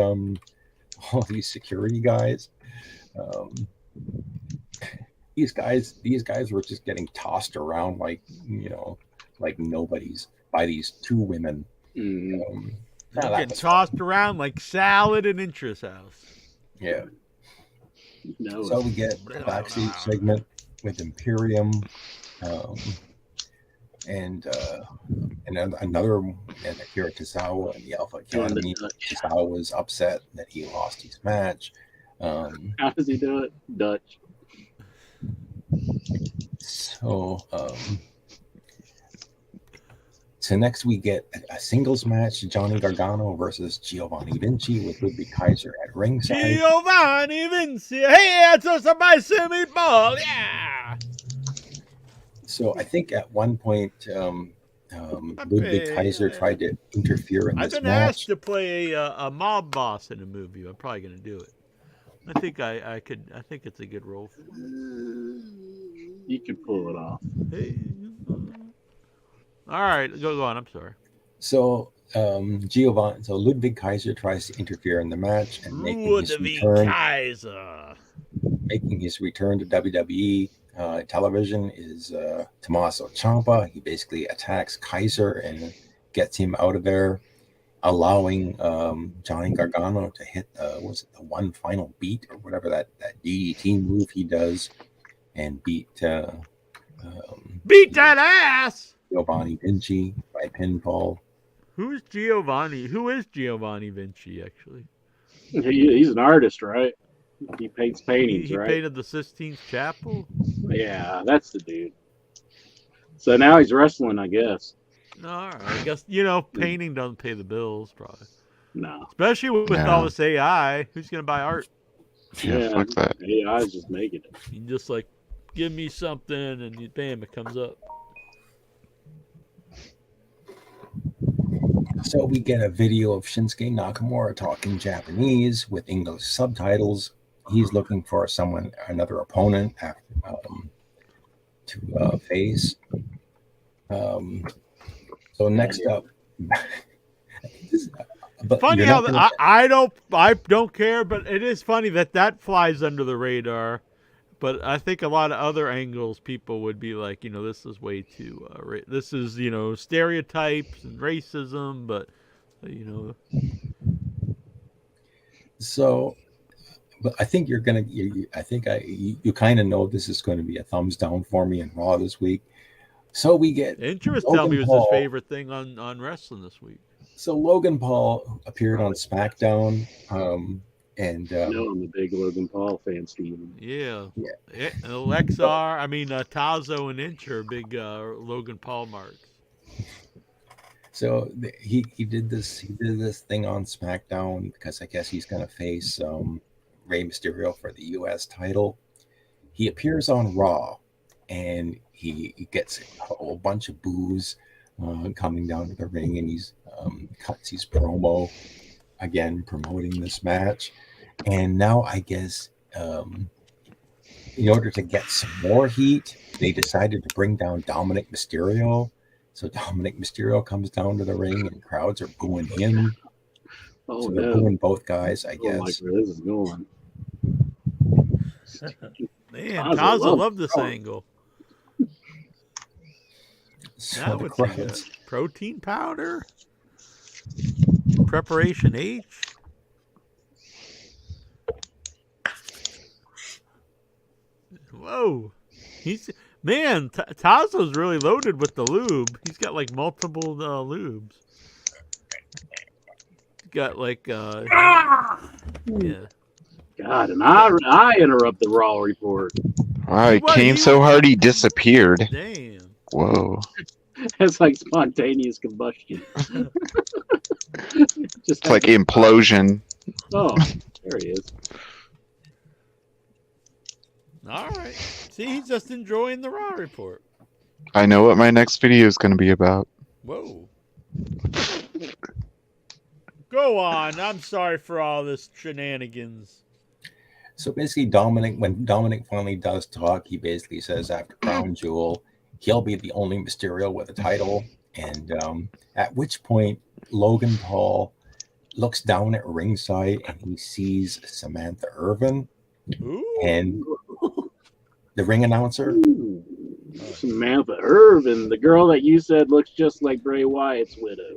security guys. These guys were just getting tossed around like nobodies by these 2 women. Getting tossed around like salad in Intra's house. Yeah. So we get a backstage segment with Imperium. and another, and Akira Tozawa in the Alpha Academy. Tozawa was upset that he lost his match. How does he do it? Dutch. So next we get a singles match: Johnny Gargano versus Giovanni Vinci with Ludwig Kaiser at ringside. Giovanni Vinci, hey, it's a spicy meatball, yeah. So I think at one point Ludwig Kaiser tried to interfere in I've this been match. asked to play a mob boss in a movie. I'm probably going to do it. I think I could. I think it's a good role. You can pull it off. Hey. All right, go on. I'm sorry. So Ludwig Kaiser tries to interfere in the match and making his return to WWE television is Tommaso Ciampa. He basically attacks Kaiser and gets him out of there, allowing Johnny Gargano to hit was it the one final beat or whatever that DDT move he does, and beat that ass. Giovanni Vinci by pinfall. Who is Giovanni Vinci, actually? He's an artist, right? He paints paintings, he right? He painted the Sistine Chapel? Yeah, that's the dude. So now he's wrestling, I guess. All right. I guess, painting doesn't pay the bills, probably. No. Especially with all this AI. Who's going to buy art? Yeah, fuck that. AI's just making it. You just give me something, and bam, it comes up. So we get a video of Shinsuke Nakamura talking Japanese with English subtitles. He's looking for another opponent to face. So next up, funny how I don't care, but it is funny that flies under the radar. But I think a lot of other angles, people would be like, this is way too, this is, stereotypes and racism, but, So, but I think you kind of know this is going to be a thumbs down for me in Raw this week. So we get Interest tell me it was his favorite thing on wrestling this week. So Logan Paul appeared on SmackDown. I'm a big Logan Paul fan, Steven. Yeah. Tazo and Inch are big Logan Paul marks. So he did this thing on SmackDown because I guess he's going to face Rey Mysterio for the U.S. title. He appears on Raw, and he gets a whole bunch of boos coming down to the ring, and he's cuts his promo again promoting this match. And now I guess in order to get some more heat, they decided to bring down Dominic Mysterio. So Dominic Mysterio comes down to the ring and crowds are booing him. So they're booing both guys, I guess. Like where this is going. Man, Tazo loved this angle. So the crowds. Protein powder? Preparation H? Whoa. Tazo's really loaded with the lube. He's got multiple lubes. He's got yeah. God, and I interrupt the Raw report. Wow, he came so hard he disappeared. Damn. Whoa. It's like spontaneous combustion. It's like implosion. Oh, there he is. All right. See, he's just enjoying the Raw report. I know what my next video is going to be about. Whoa. Go on. I'm sorry for all this shenanigans. So basically, when Dominic finally does talk, he basically says after Crown Jewel, he'll be the only Mysterio with a title. And at which point, Logan Paul looks down at ringside and he sees Samantha Irvin. Ooh. And the ring announcer. Ooh. Samantha Irvin, the girl that you said looks just like Bray Wyatt's widow.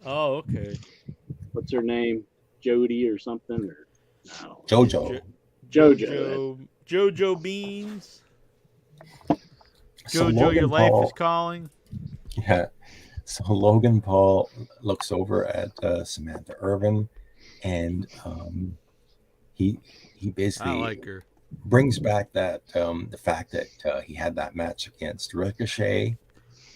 Oh, okay. What's her name? Jody or something? Or no. JoJo. JoJo Beans. So JoJo, your life is calling. Yeah. So Logan Paul looks over at Samantha Irvin, and he basically I like her. brings back that the fact that he had that match against Ricochet,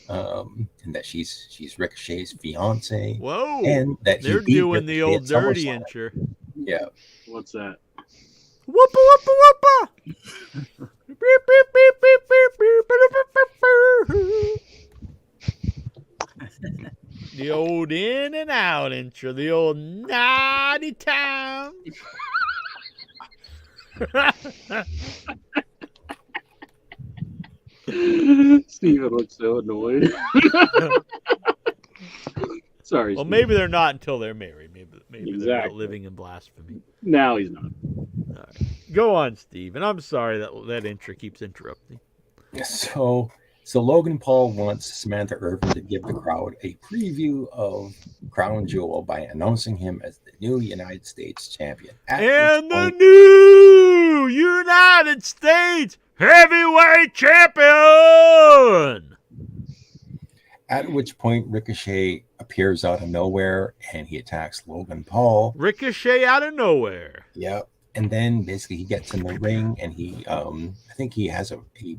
and that she's Ricochet's fiance. Whoa! And that he they're beat doing the Ricochet old at dirty SummerSlam. incher. Yeah. What's that? Whoopa whoopa whoopa. Beep, beep, beep, beep, beep, beep, ba-da-ba-ba-ba. The old in and out intro, the old naughty time. Steven looks so annoyed. Sorry. Well, Steven. maybe they're not until they're married. Maybe they're not Exactly. living in blasphemy. Now he's not. All right. Go on, Steve. And I'm sorry that intro keeps interrupting. So Logan Paul wants Samantha Irvin to give the crowd a preview of Crown Jewel by announcing him as the new United States champion. And the new United States heavyweight champion. At which point Ricochet appears out of nowhere and he attacks Logan Paul. Ricochet out of nowhere. Yep. And then basically he gets in the ring and he I think he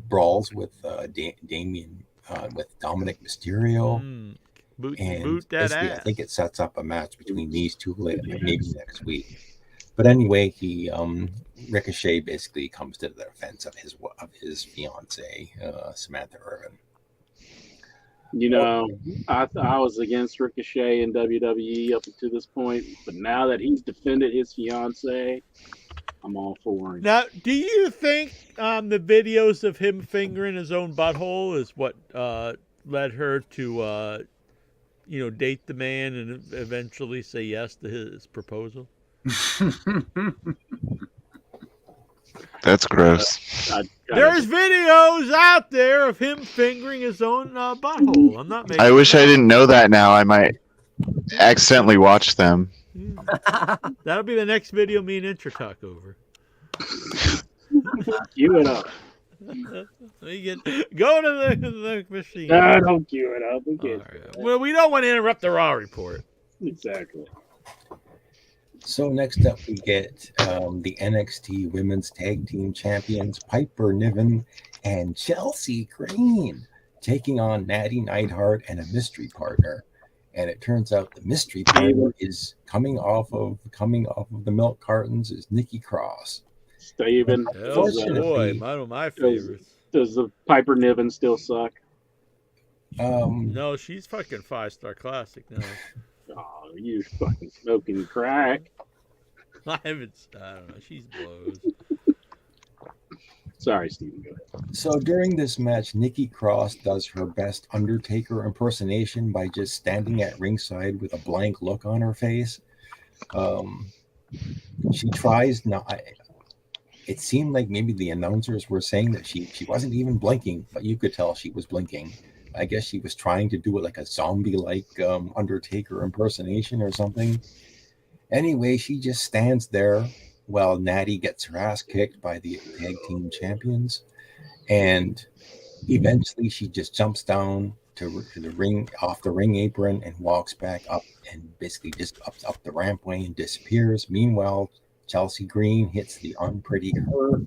brawls with Damien with Dominic Mysterio. Boot that basically, ass. I think it sets up a match between these two maybe next week. But anyway, Ricochet basically comes to the defense of his fiance, Samantha Irvin. You know, I was against Ricochet in WWE up until this point, but now that he's defended his fiance, I'm all for him. Now, do you think the videos of him fingering his own butthole is what led her to, date the man and eventually say yes to his proposal? That's gross. There's videos out there of him fingering his own butthole. I'm not making. I wish I didn't know that now. I might accidentally watch them. That'll be the next video me and Intra talk over. Cue it up. Go to the machine. No, don't cue it up. Well, we don't want to interrupt the Raw report. Exactly. So next up we get the NXT Women's Tag Team Champions Piper Niven and Chelsea Green taking on Natty Neidhart and a mystery partner. And it turns out the mystery partner is coming off of the milk cartons is Nikki Cross. Steven. Oh boy, one of my favorites. Does the Piper Niven still suck? No, she's fucking 5-star classic now. Oh, you fucking smoking crack. I don't know. She's blows. Sorry, Steven, go ahead. So during this match, Nikki Cross does her best Undertaker impersonation by just standing at ringside with a blank look on her face. She tries not. It seemed like maybe the announcers were saying that she wasn't even blinking, but you could tell she was blinking. I guess she was trying to do it like a zombie-like Undertaker impersonation or something. Anyway, she just stands there while Natty gets her ass kicked by the tag team champions. And eventually she just jumps down to the ring, off the ring apron, and walks back up and basically just up the rampway and disappears. Meanwhile, Chelsea Green hits the unpretty her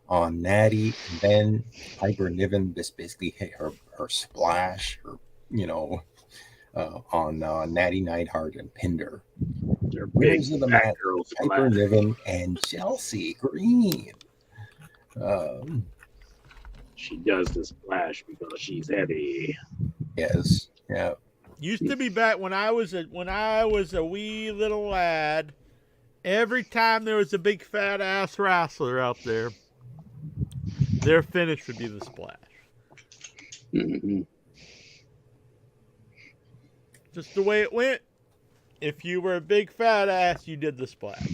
on Natty, and then Piper Niven just basically hit her splash, on Natty Neidhart and pinned her. Winners of the match, Piper Niven and Chelsea Green. She does the splash because she's heavy. Yes. Yeah. Used to be back when I was a wee little lad. Every time there was a big fat ass wrestler out there, their finish would be the splash. Mm-hmm. Just the way it went. If you were a big fat ass, you did the splash.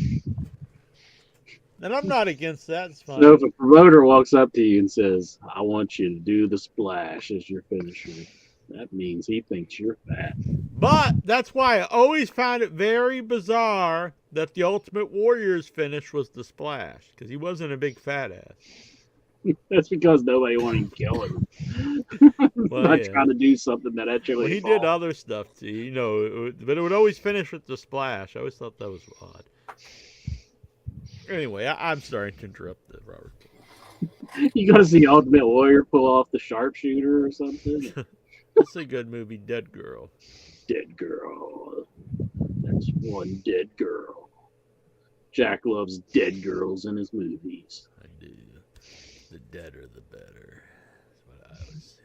And I'm not against that. It's fine. So if a promoter walks up to you and says, I want you to do the splash as your finisher, that means he thinks you're fat. But that's why I always found it very bizarre that the Ultimate Warrior's finish was the splash, because he wasn't a big fat ass. That's because nobody wanted to kill him. Well, Not yeah. trying to do something that actually. Well, he did other stuff too, you know, but it would always finish with the splash. I always thought that was odd. Anyway, I'm starting to interrupt the Robert. You gotta see Ultimate Warrior pull off the sharpshooter or something. It's a good movie, Dead Girl. Dead girl. That's one dead girl. Jack loves dead girls in his movies. I do. The deader, the better. That's what I always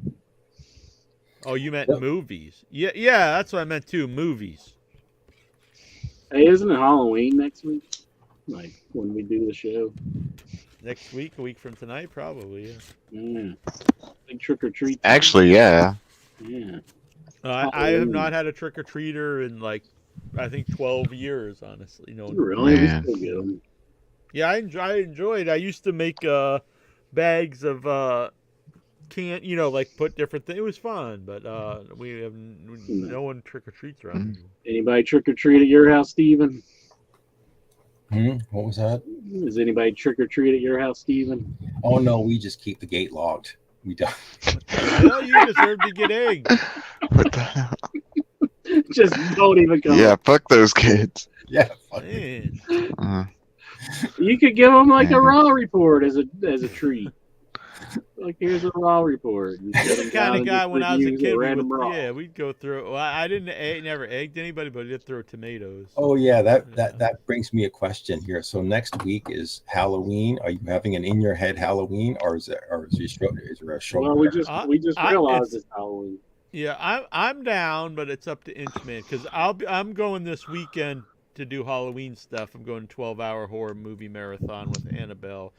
say. Oh, you meant movies? Yeah, that's what I meant too. Movies. Hey, isn't it Halloween next week? Like when we do the show. Next week, a week from tonight, probably. Yeah. Big trick or treat. Actually, yeah. Yeah. I have not had a trick or treater in like I think 12 years, honestly. No. Really? Man. We still get 'em. Yeah, I enjoyed. I used to make bags of like put different things. It was fun, but we have no one trick or treats around. Mm. Anybody trick or treat at your house, Steven? What was that? Is anybody trick or treat at your house, Steven? Oh no, we just keep the gate locked. We don't. Well, you deserve to get egged. What the hell? Just don't even come. Yeah, fuck those kids. Yeah. Man. You could give them like a raw report as a treat. Like here's a raw report. You You're the kind of guy when I was a kid. Yeah, We'd go through. Well, I never egged anybody, but I did throw tomatoes. Oh yeah, that brings me a question here. So next week is Halloween. Are you having an in your head Halloween, or is there a show? Well, we just realized it's Halloween. Yeah, I'm down, but it's up to Inchman because I'm going this weekend to do Halloween stuff. I'm going 12-hour horror movie marathon with Annabelle,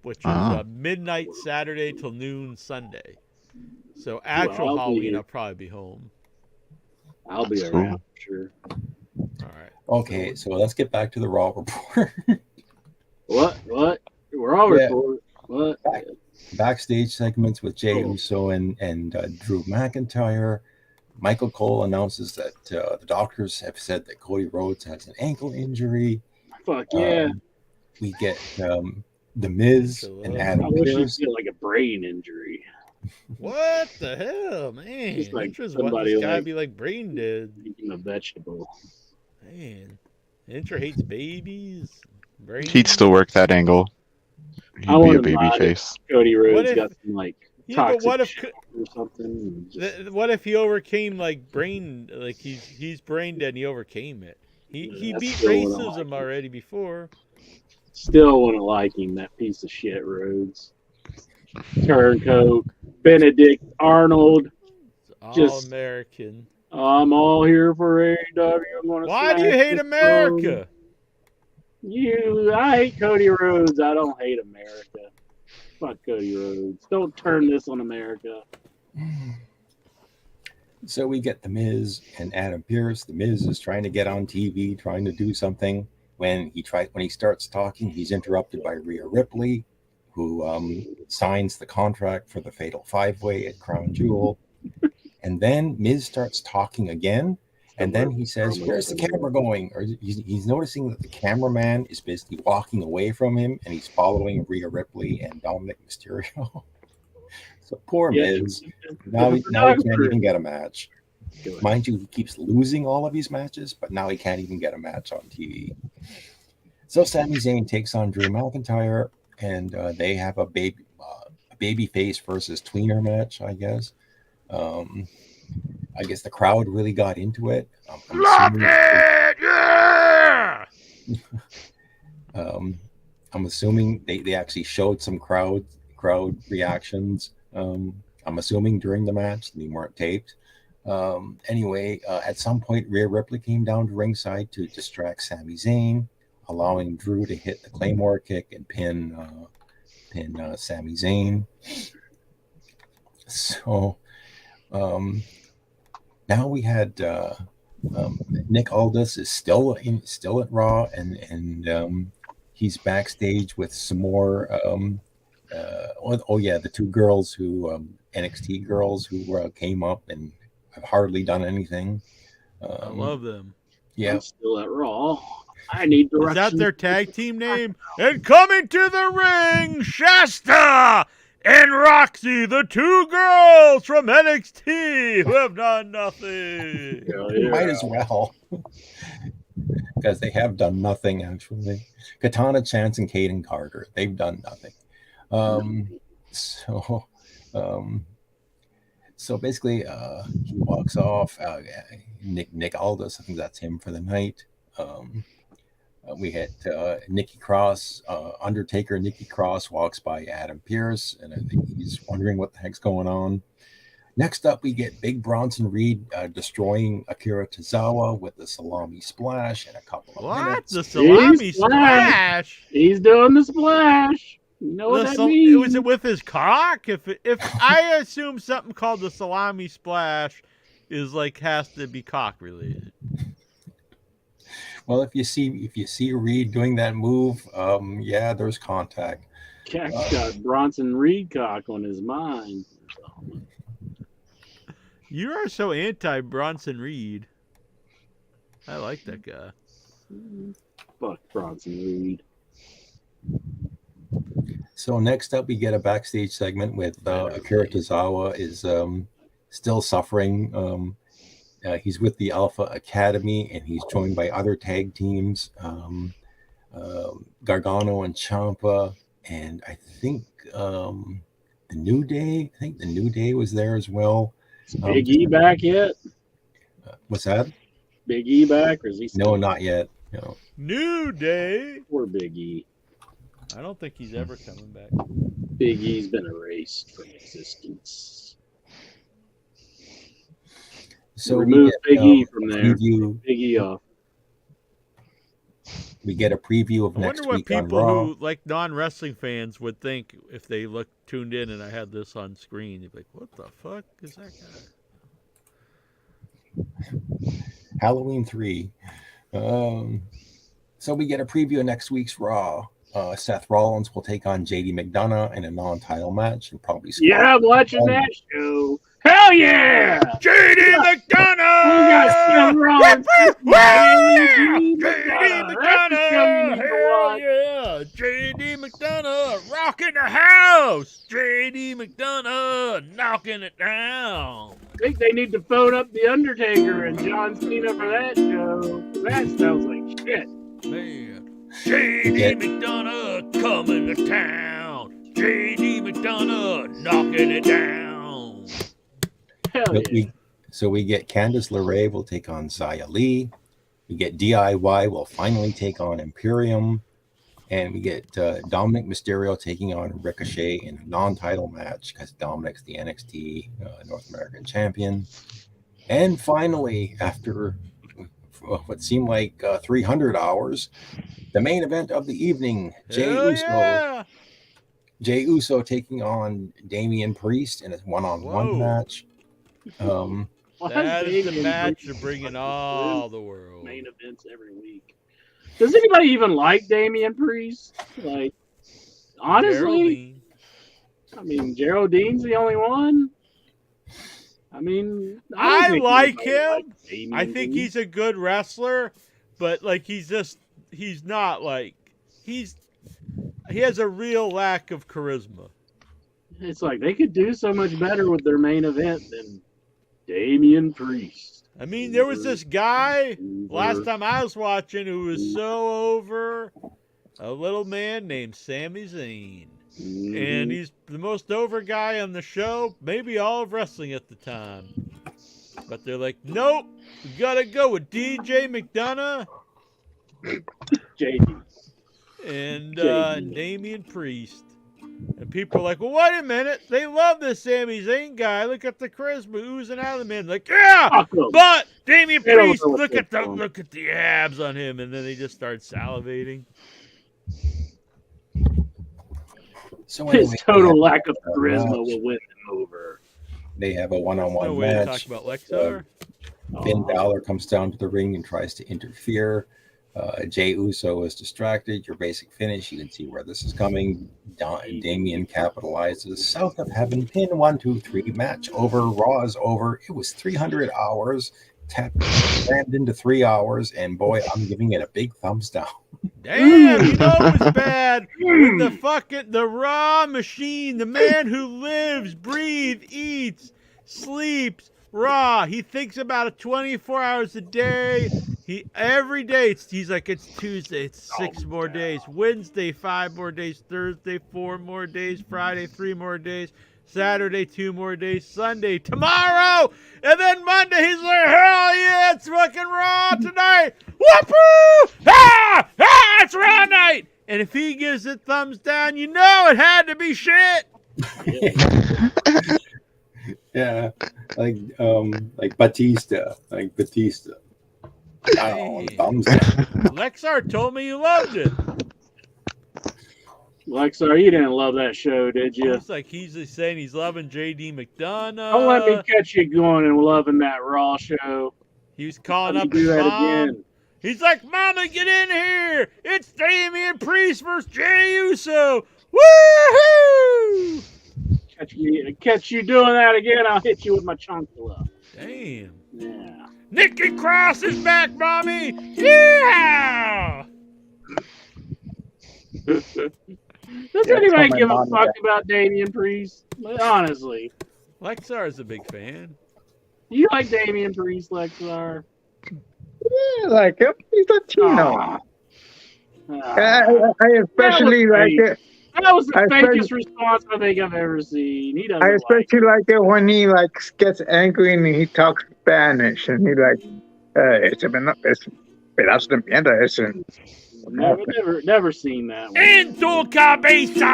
which is midnight Saturday till noon Sunday. So actual Halloween, I'll probably be home. I'll be around, sure. All right. Okay, so let's get back to the Raw report. What? Raw report? What? Backstage segments with Jey Uso and Drew McIntyre. Michael Cole announces that the doctors have said that Cody Rhodes has an ankle injury. Fuck yeah. We get The Miz and Adam I wish Pearce. you'd get like a brain injury. What the hell, man? Just like Interest what somebody this guy like- be like brain dead. Eating a vegetable. Man, Intra hates babies. Brain. He'd still work that angle. He'd I be a wouldn't baby mind face. Cody What Rhodes if- got some like Yeah, but toxic what if shit or something. and just- What if he overcame like brain, like he's brain dead and he overcame it? He that's beat still what I like. racism already before. Still wouldn't like him, that piece of shit Rhodes. Turncoat, Benedict Arnold. All Just- American. I'm all here for AEW. I'm gonna Why do you smash hate this America? I hate Cody Rhodes. I don't hate America. Fuck Cody Rhodes. Don't turn this on America. So we get The Miz and Adam Pearce. The Miz is trying to get on TV, trying to do something. When he starts talking, he's interrupted by Rhea Ripley, who signs the contract for the Fatal 5-Way at Crown Jewel. And then Miz starts talking again. And then he says, "Where's the camera going?" Or he's noticing that the cameraman is basically walking away from him, and he's following Rhea Ripley and Dominic Mysterio. So poor Miz. Now he can't even get a match. Mind you, he keeps losing all of his matches, but now he can't even get a match on TV. So Sami Zayn takes on Drew McIntyre, and they have a babyface versus tweener match, I guess. I guess the crowd really got into it. I'm assuming they actually showed some crowd reactions. I'm assuming during the match, they weren't taped. Anyway, at some point, Rhea Ripley came down to ringside to distract Sami Zayn, allowing Drew to hit the Claymore kick and pin Sami Zayn. So now we had Nick Aldis is still at Raw, and he's backstage with some more. The two girls who NXT girls who came up and have hardly done anything. I love them. Yeah, I'm still at Raw. I need direction. Is that their tag team name? And coming to the ring, Shasta and and Roxy, the two girls from NXT who have done nothing. Might as well. Because they have done nothing, actually. Katana Chance and Kaden Carter, they've done nothing. So basically, he walks off. Nick Aldis, I think that's him for the night. We had Nikki Cross, Undertaker. Nikki Cross walks by Adam Pearce, and I think he's wondering what the heck's going on. Next up, we get Big Bronson Reed destroying Akira Tozawa with the salami splash in a couple of minutes. The salami splash? He's doing the splash. You know what that means? Was it with his cock? If I assume something called the salami splash is has to be cock related. Well, if you see Reed doing that move, yeah, there's contact. Cat's got Bronson Reed cock on his mind. You are so anti Bronson Reed. I like that guy. Fuck Bronson Reed. So next up, we get a backstage segment with Akira Tozawa is still suffering. He's with the Alpha Academy, and he's joined by other tag teams, Gargano and Ciampa, and I think the New Day. I think the New Day was there as well. Is Big E back yet? What's that? Big E back, or is he still? No, not yet. No. New Day. Poor Big E. I don't think he's ever coming back. Big E's been erased from existence. So remove we get, Big E from there. preview- Big E off. We get a preview of I next wonder what week on people Raw. who non-wrestling fans would think if they tuned in and I had this on screen. They'd be like, "What the fuck is that guy?" Halloween 3. So we get a preview of next week's Raw. Seth Rollins will take on JD McDonough in a non-title match and probably squash. Yeah, I'm watching that show. Hell yeah! JD McDonough! We got Seth Rollins. JD McDonough! Hell yeah! JD McDonough rocking the house! JD McDonough knocking it down! I think they need to phone up The Undertaker and John Cena for that show. That sounds like shit. Man. JD McDonough coming to town. JD McDonough knocking it down. Hell yeah. So we get Candice LeRae will take on Xia Li. We get DIY will finally take on Imperium. And we get Dominic Mysterio taking on Ricochet in a non-title match because Dominic's the NXT North American champion. And finally, after what seemed like 300 hours, the main event of the evening, Jey Uso taking on Damian Priest in a one-on-one match. That is the match to bring in all the world. Main events every week. Does anybody even like Damian Priest? Like, honestly, I mean, Geraldine's the only one. I mean, I like him. Damian I think Priest. he's a good wrestler, but he's not he has a real lack of charisma. It's like they could do so much better with their main event than Damian Priest. I mean, there was this guy last time I was watching who was so over, a little man named Sami Zayn. And he's the most over guy on the show, maybe all of wrestling at the time. But they're like, nope, we gotta go with DJ McDonough. JD. And Damian Priest. And people are like, well, wait a minute. They love this Sami Zayn guy. Look at the charisma oozing out of the man. Like, yeah, but Damian They don't Priest, know what look they're at doing. the abs on him. And then they just start salivating. So His anyway, total we have lack of a charisma match. will win him over. They have a one-on-one No way to match. talk about Lexar. Finn Balor comes down to the ring and tries to interfere. Jey Uso is distracted. Your basic finish. You can see where this is coming. Damian capitalizes. South of Heaven pin 1, 2, 3. Match over. Raw is over. It was 300 hours. Crammed into 3 hours. And boy, I'm giving it a big thumbs down. Damn, you know it was bad when the raw machine, the man who lives, breathes, eats, sleeps raw. He thinks about it 24 hours a day. Every day he's like, it's Tuesday, it's 6 more days, Wednesday 5 more days, Thursday 4 more days, Friday 3 more days, Saturday 2 more days, Sunday tomorrow, and then Monday he's like, hell yeah, it's fucking raw tonight. Whoopoo! It's raw night. And if he gives it thumbs down, you know it had to be shit. Yeah, like Batista, Oh, thumbs down. Lexar told me you loved it. Lexar, you didn't love that show, did you? It's like he's saying he's loving J.D. McDonough. Don't let me catch you going and loving that Raw show. He was calling Let up me do his that mom. again. He's like, Mama, get in here. It's Damian Priest versus Jey Uso. Woohoo! Catch you doing that again, I'll hit you with my chunkula. Damn. Yeah. Nikki Cross is back, Mommy. Yeah! Does Yeah, anybody tell my give a mom fuck that. about Damian Priest? Honestly. Lexar is a big fan. You like Damian Priest, Lexar? Yeah, like him. He's Latino. Aw. I especially That was like fake. it. That was the I fakest said- response I think I've ever seen. He doesn't I like especially like it when he like gets angry and he talks Spanish and he like, it's pedazo de mierda, ese. Never seen that one. En tu cabeza!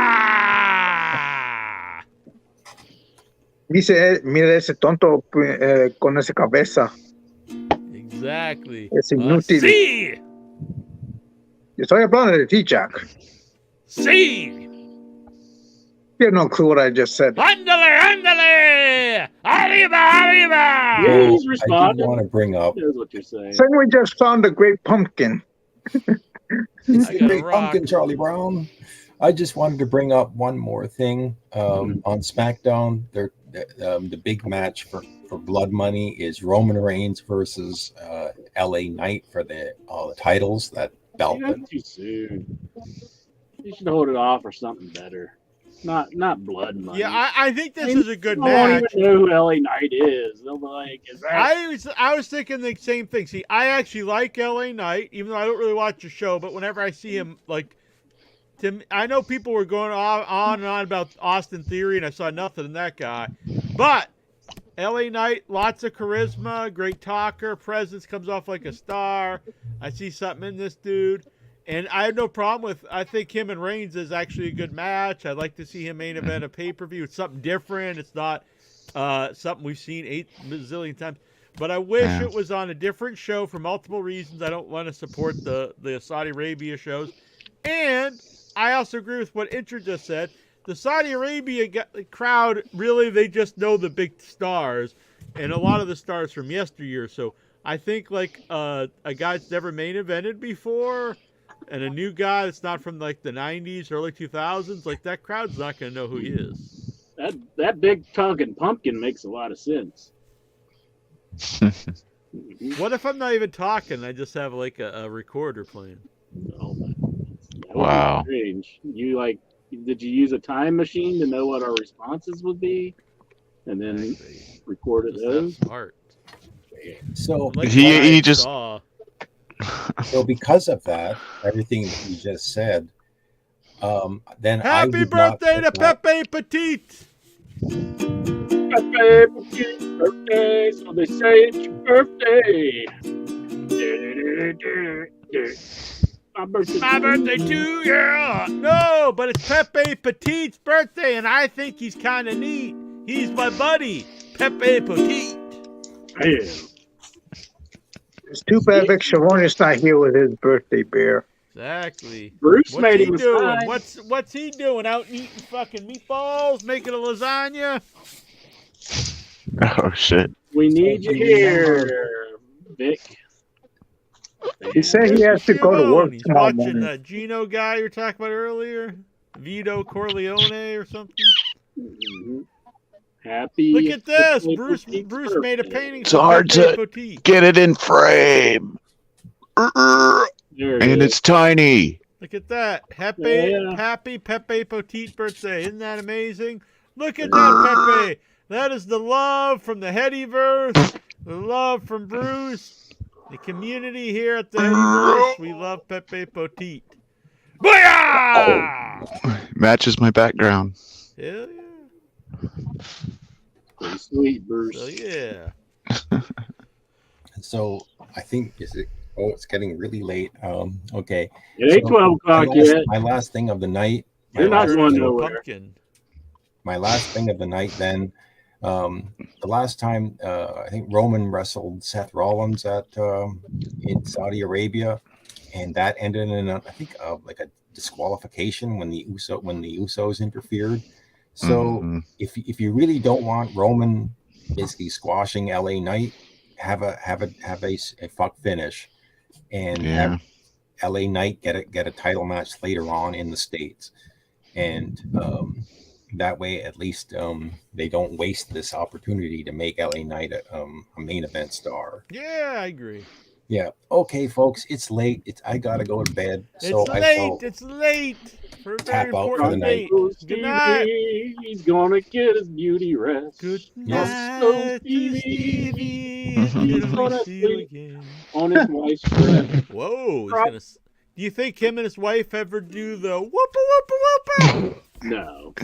Dice, mira ese tonto con esa cabeza. Exactly. Es inútil. Sí! Yo estoy hablando de ti, Jack. Sí! You have no clue what I just said. Ándale, ándale! Arriba, arriba! Yeah, he's I did responding. want to bring up. He knows what you're saying. Saying we just found a great pumpkin. It's I the got a great rock. pumpkin, Charlie Brown. I just wanted to bring up one more thing. On SmackDown, the big match for Blood Money is Roman Reigns versus LA Knight for the titles, that belt. Yeah, too soon. You should hold it off for something better. Not Blood Money. Yeah, I think this is a good People won't match. even know who LA Knight is. They'll be like, is that... I was thinking the same thing. See, I actually like LA Knight, even though I don't really watch the show. But whenever I see him, like, I know people were going on and on about Austin Theory, and I saw nothing in that guy. But LA Knight, lots of charisma, great talker, presence, comes off like a star. I see something in this dude. And I have no problem with, I think him and Reigns is actually a good match. I'd like to see him main event a pay-per-view. It's something different. It's not something we've seen 8 bazillion times. But I wish it was on a different show for multiple reasons. I don't want to support the Saudi Arabia shows. And I also agree with what Inter just said. The Saudi Arabia crowd, really, they just know the big stars. And a lot of the stars from yesteryear. So I think like a guy that's never main evented before... and a new guy that's not from like the 90s, early 2000s, like that crowd's not going to know who he is. That big talking pumpkin makes a lot of sense. What if I'm not even talking? I just have like a recorder playing. Oh, that would be Wow. strange. Did you use a time machine to know what our responses would be, and then recorded Just that those? smart. So Like He Brian just- saw. So because of that, everything that you just said, then I Happy would not birthday to put that- Pepe Petite! Birthday, birthday, so they say it's your birthday. My birthday. My birthday too, yeah. No, but it's Pepe Petite's birthday, and I think he's kind of neat. He's my buddy, Pepe Petite. Damn. It's too bad Vic Sharonis not here with his birthday beer. Exactly. Bruce What's made he him doing? sign. What's he doing? Out eating fucking meatballs, making a lasagna? Oh shit. We need you here, Vic. He said he has to go to work He's tomorrow watching morning. that Gino guy you were talking about earlier, Vito Corleone or something. Mhm. Happy. Look at this. Pepe Bruce Petite's made a birthday. painting. It's for hard Pepe to Petite. get it in frame. There it And is. it's tiny. Look at that. Happy, Yeah. happy Pepe Petite birthday. Isn't that amazing? Look at that, Pepe. That is the love from the Headyverse, the love from Bruce, the community here at the Headyverse. We love Pepe Petite. Booyah! Matches my background. Hell yeah. Pretty sweet, Bruce. So yeah. So I think it's getting really late. Okay. It ain't 12 o'clock yet. My last thing of the night. You're not going nowhere. Pumpkin. My last thing of the night then. The last time I think Roman wrestled Seth Rollins in Saudi Arabia, and that ended in I think like a disqualification when the Usos interfered. So if you really don't want Roman basically squashing LA Knight, have a fuck finish, and have LA Knight get a title match later on in the States, and that way at least they don't waste this opportunity to make LA Knight a main event star. Yeah, I agree. Yeah. Okay, folks, it's late. I gotta go to bed. So It's late. For a tap very out for important the night. date. Good night. He's gonna get his beauty rest. Good Yes. night, Stevie. Until we see you again. On his wife's breath. Whoa. He's gonna, do you think him and his wife ever do the whoopa whoopa whoopa? No.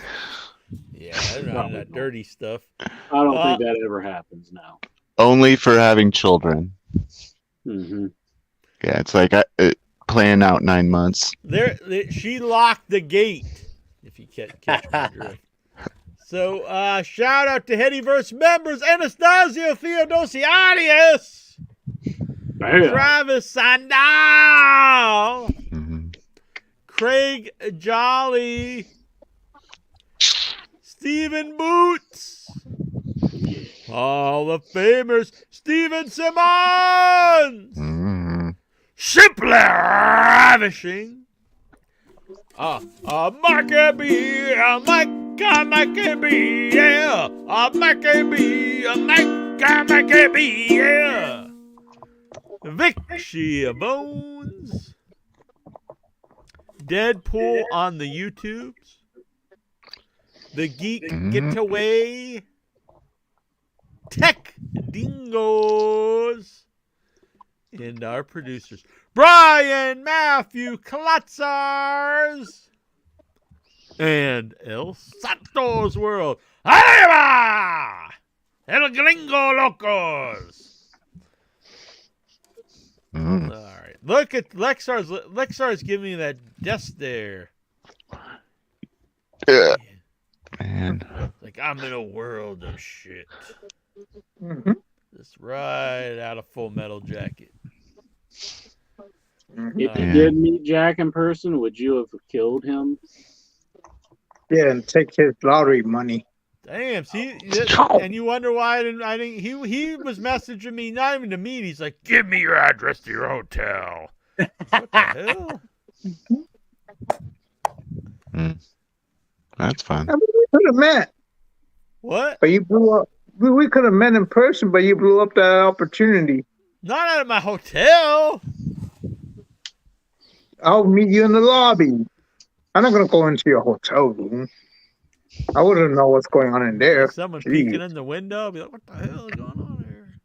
Yeah, they're not into that dirty stuff. I don't think that ever happens now. Only for having children. Mm-hmm. Yeah, it's like playing out 9 months. She locked the gate. If you catch my drift. So, shout out to Headyverse members: Anastasio Theodosiades, Travis Sandal, Craig Jolly, Stephen Boots, Hall of Famers Steven Simmons, Simply Ravishing, Maccabee, Maccabee, yeah, Maccabee, yeah, Vic Shea Bones, Deadpool on the YouTubes, The Geek Getaway, Tech Dingoes, and our producers, Brian Matthew Klatzars, and El Santos World. ¡Arriba! El Gringo Locos! All right. Look at Lexar's giving me that death stare. Yeah. Man. Like I'm in a world of shit. Mm-hmm. Just right out of Full Metal Jacket. If you did meet Jack in person, would you have killed him? Yeah, and take his lottery money. Damn, see, and you wonder why I didn't. He was messaging me, not even to meet. He's like, "Give me your address to your hotel." What the hell? That's fun. I mean, we could have met. What? But you blew up. We could have met in person, but you blew up that opportunity. Not out of my hotel. I'll meet you in the lobby. I'm not gonna go into your hotel room. I wouldn't know what's going on in there. Someone Jeez. peeking in the window. I'll be like, "What the hell is going on here?"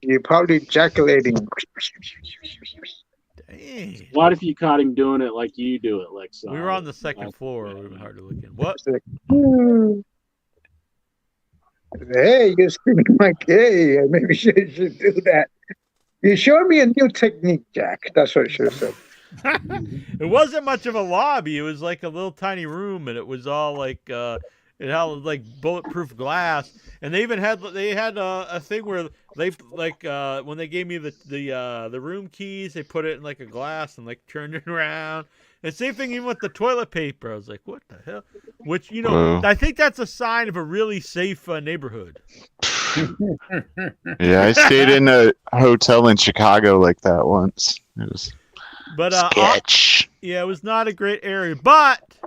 You're probably ejaculating. Dang. What if you caught him doing it like you do it, Lex? We were on the second floor. It would have been hard to look in. What? Hey, you're screaming like, hey, maybe you should do that. You showed me a new technique, Jack. That's what I should have said. It wasn't much of a lobby. It was like a little tiny room, and it was all like it had like bulletproof glass. And they even had a thing where they like when they gave me the room keys, they put it in like a glass and like turned it around. And same thing even with the toilet paper. I was like, what the hell? Which, you know, I think that's a sign of a really safe neighborhood. Yeah, I stayed in a hotel in Chicago like that once. It was sketch. Yeah, it was not a great area, but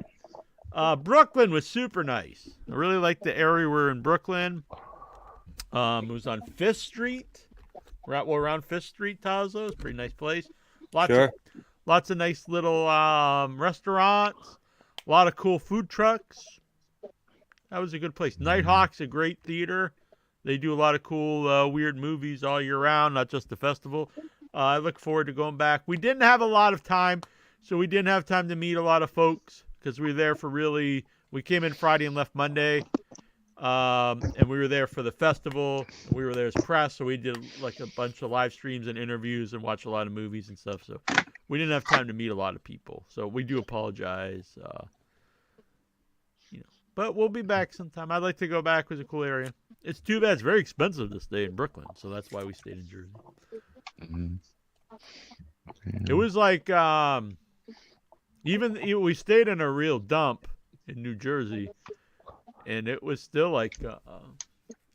Brooklyn was super nice. I really liked the area we're in Brooklyn. It was on 5th Street. We're around 5th Street, Tazo. It's a pretty nice place. Lots of nice little restaurants. A lot of cool food trucks. That was a good place. Nighthawk's a great theater. They do a lot of cool, weird movies all year round, not just the festival. I look forward to going back. We didn't have a lot of time, so we didn't have time to meet a lot of folks because we were there for we came in Friday and left Monday. And we were there for the festival. We were there as press, so we did like a bunch of live streams and interviews and watched a lot of movies and stuff. So we didn't have time to meet a lot of people. So we do apologize. But we'll be back sometime. I'd like to go back. It was a cool area. It's too bad it's very expensive to stay in Brooklyn, so that's why we stayed in Jersey. It was like we stayed in a real dump in New Jersey. And it was still like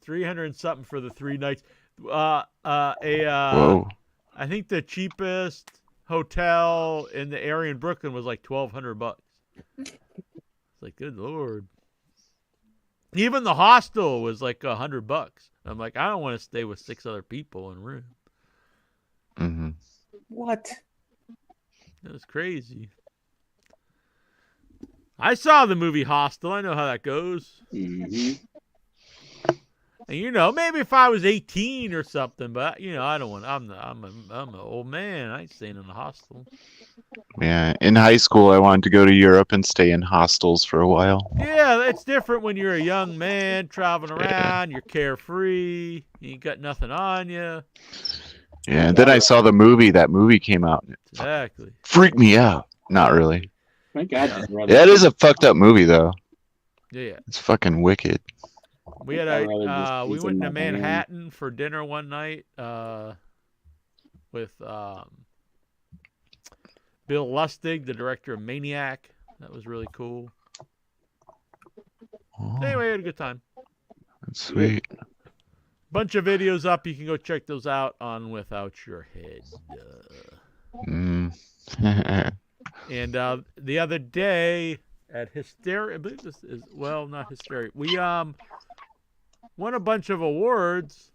300 and something for the 3 nights. Whoa. I think the cheapest hotel in the area in Brooklyn was like $1,200. It's like, good Lord. Even the hostel was like $100. I'm like, I don't want to stay with 6 other people in a room. Mm-hmm. What? It was crazy. I saw the movie Hostel. I know how that goes. Mm-hmm. And maybe if I was 18 or something, but I don't want. I'm an old man. I ain't staying in a hostel. Yeah, in high school, I wanted to go to Europe and stay in hostels for a while. Yeah, it's different when you're a young man traveling around. You're carefree. You ain't got nothing on you. Yeah, and then I saw the movie. That movie came out. And it Exactly. freaked me out. Not really. Thank God. Just rather- Yeah, it is a fucked up movie, though. Yeah. It's fucking wicked. We had I'd rather just we eat went to some macaroni. Manhattan for dinner one night with Bill Lustig, the director of Maniac. That was really cool. Anyway, we had a good time. That's sweet. Bunch of videos up. You can go check those out on Without Your Head. And the other day at Hysteria, I believe this is, not Hysteria. We won a bunch of awards.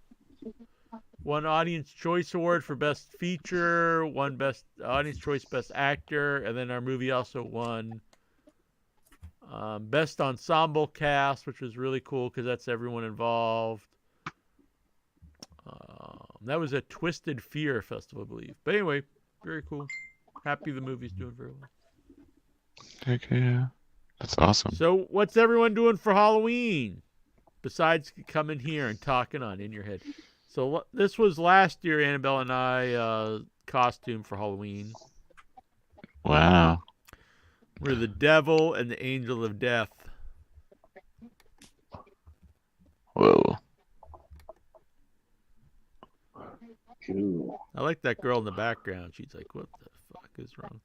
Won Audience Choice Award for Best Feature, won Best Audience Choice Best Actor, and then our movie also won Best Ensemble Cast, which was really cool because that's everyone involved. That was at Twisted Fear Festival, I believe. But anyway, very cool. Happy the movie's doing very well. Okay, yeah. That's awesome. So what's everyone doing for Halloween besides coming here and talking on In Your Head? So this was last year, Annabelle and I costume for Halloween. Wow. We're the devil and the angel of death. Whoa. Ooh. I like that girl in the background. She's like, what the fuck is wrong?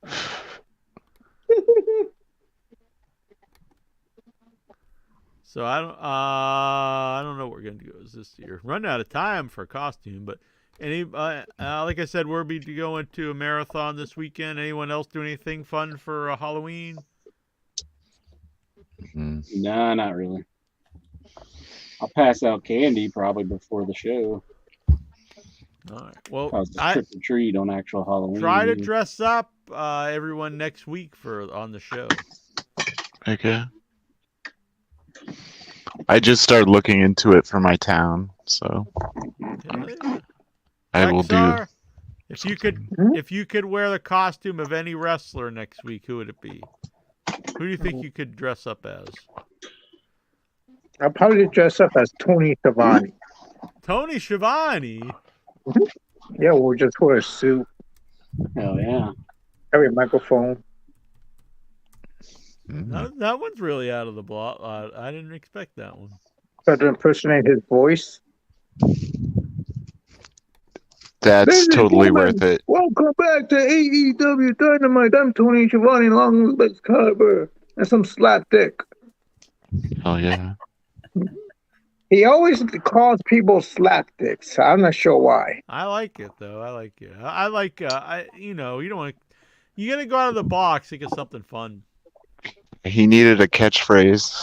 So I don't know what we're gonna do this year. Run out of time for a costume, but like I said, we'll be going to a marathon this weekend. Anyone else do anything fun for Halloween? Nah, not really. I'll pass out candy probably before the show. All right. Well, Cause the trick or treat on actual Halloween. Try to dress up everyone next week on the show. Okay. I just started looking into it for my town, so I will do. Lexar, if you could wear the costume of any wrestler next week, who would it be? Who do you think you could dress up as? I'll probably dress up as Tony Schiavone. Tony Schiavone? Yeah, we'll just wear a suit. Hell yeah. Every microphone. That one's really out of the block. I didn't expect that one. Try to impersonate his voice. That's totally worth it. Welcome back to AEW Dynamite. I'm Tony Schiavone along with Excalibur and some slapdick. Oh yeah. He always calls people slapdicks. I'm not sure why. I like it though. I like it. I like you don't want to. You gotta go out of the box. Think of something fun. He needed a catchphrase.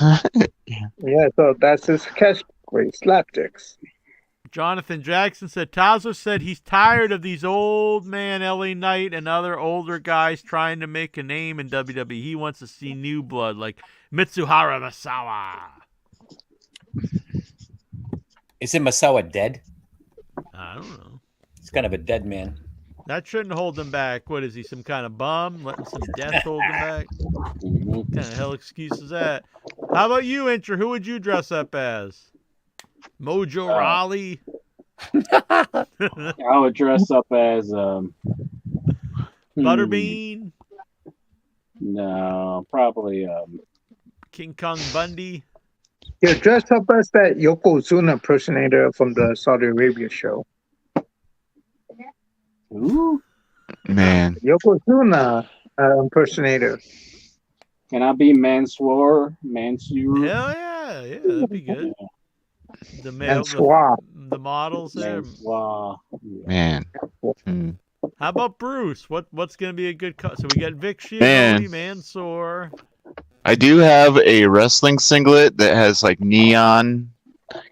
Yeah, so that's his catchphrase, slapdicks. Jonathan Jackson said, Tazo said he's tired of these old man LA Knight and other older guys trying to make a name in WWE. He wants to see new blood like Mitsuhara Misawa. Isn't Masawa dead? I don't know. He's kind of a dead man. That shouldn't hold him back. What is he, some kind of bum? Letting some death hold him back? What kind of hell excuse is that? How about you, Incher? Who would you dress up as? Mojo Rawley? I would dress up as Butterbean? No, probably King Kong Bundy? Yeah, dress up as that Yokozuna impersonator from the Saudi Arabia show. Ooh. Man. Yokozuna impersonator. Can I be Mansoor? Hell yeah, that'd be good. The male, the models there. Man. How about Bruce? What's gonna be a good cut? So we got Vic Man. Shields, Mansoor. I do have a wrestling singlet that has like neon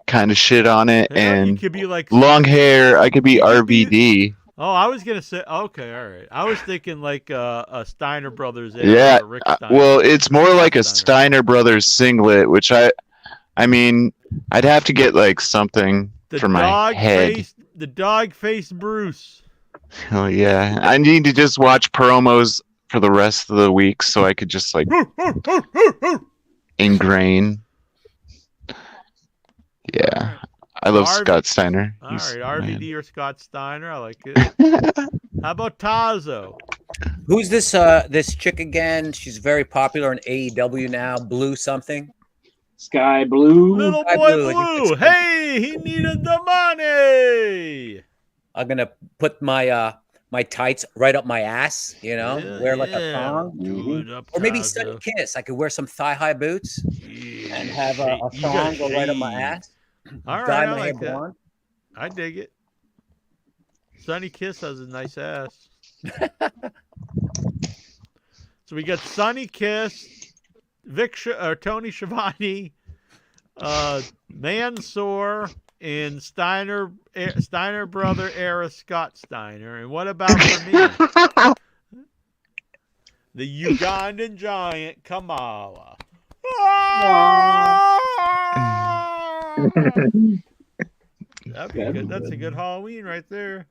kind of shit on it, Yeah, you and could be like long hair. I could be RVD. Oh, I was gonna say okay, all right. I was thinking like a Steiner Brothers. Yeah. Rick Steiner. Well, it's more like a Steiner Brothers singlet, which I mean, I'd have to get like something for my head. The dog face Bruce. Oh yeah, I need to just watch promos for the rest of the week so I could just like ingrain. Yeah, I love Scott Steiner. All right, RVD or Scott Steiner. I like it. How about Tazo? Who's this chick again? She's very popular in AEW now. Blue something. Sky Blue. Little Sky boy Blue. Blue. Hey, he needed the money. I'm gonna put my my tights right up my ass, wear like a thong, Dude, or maybe Sunny Kiss. I could wear some thigh-high boots and have a thong go right up my ass. All right, dye I my hair like that. blonde. I dig it. Sunny Kiss has a nice ass. So we got Sunny Kiss, Tony Schiavone, Mansoor, and Steiner brother era Scott Steiner. And what about for me? The Ugandan giant Kamala. That'd be good. That's a good Halloween right there.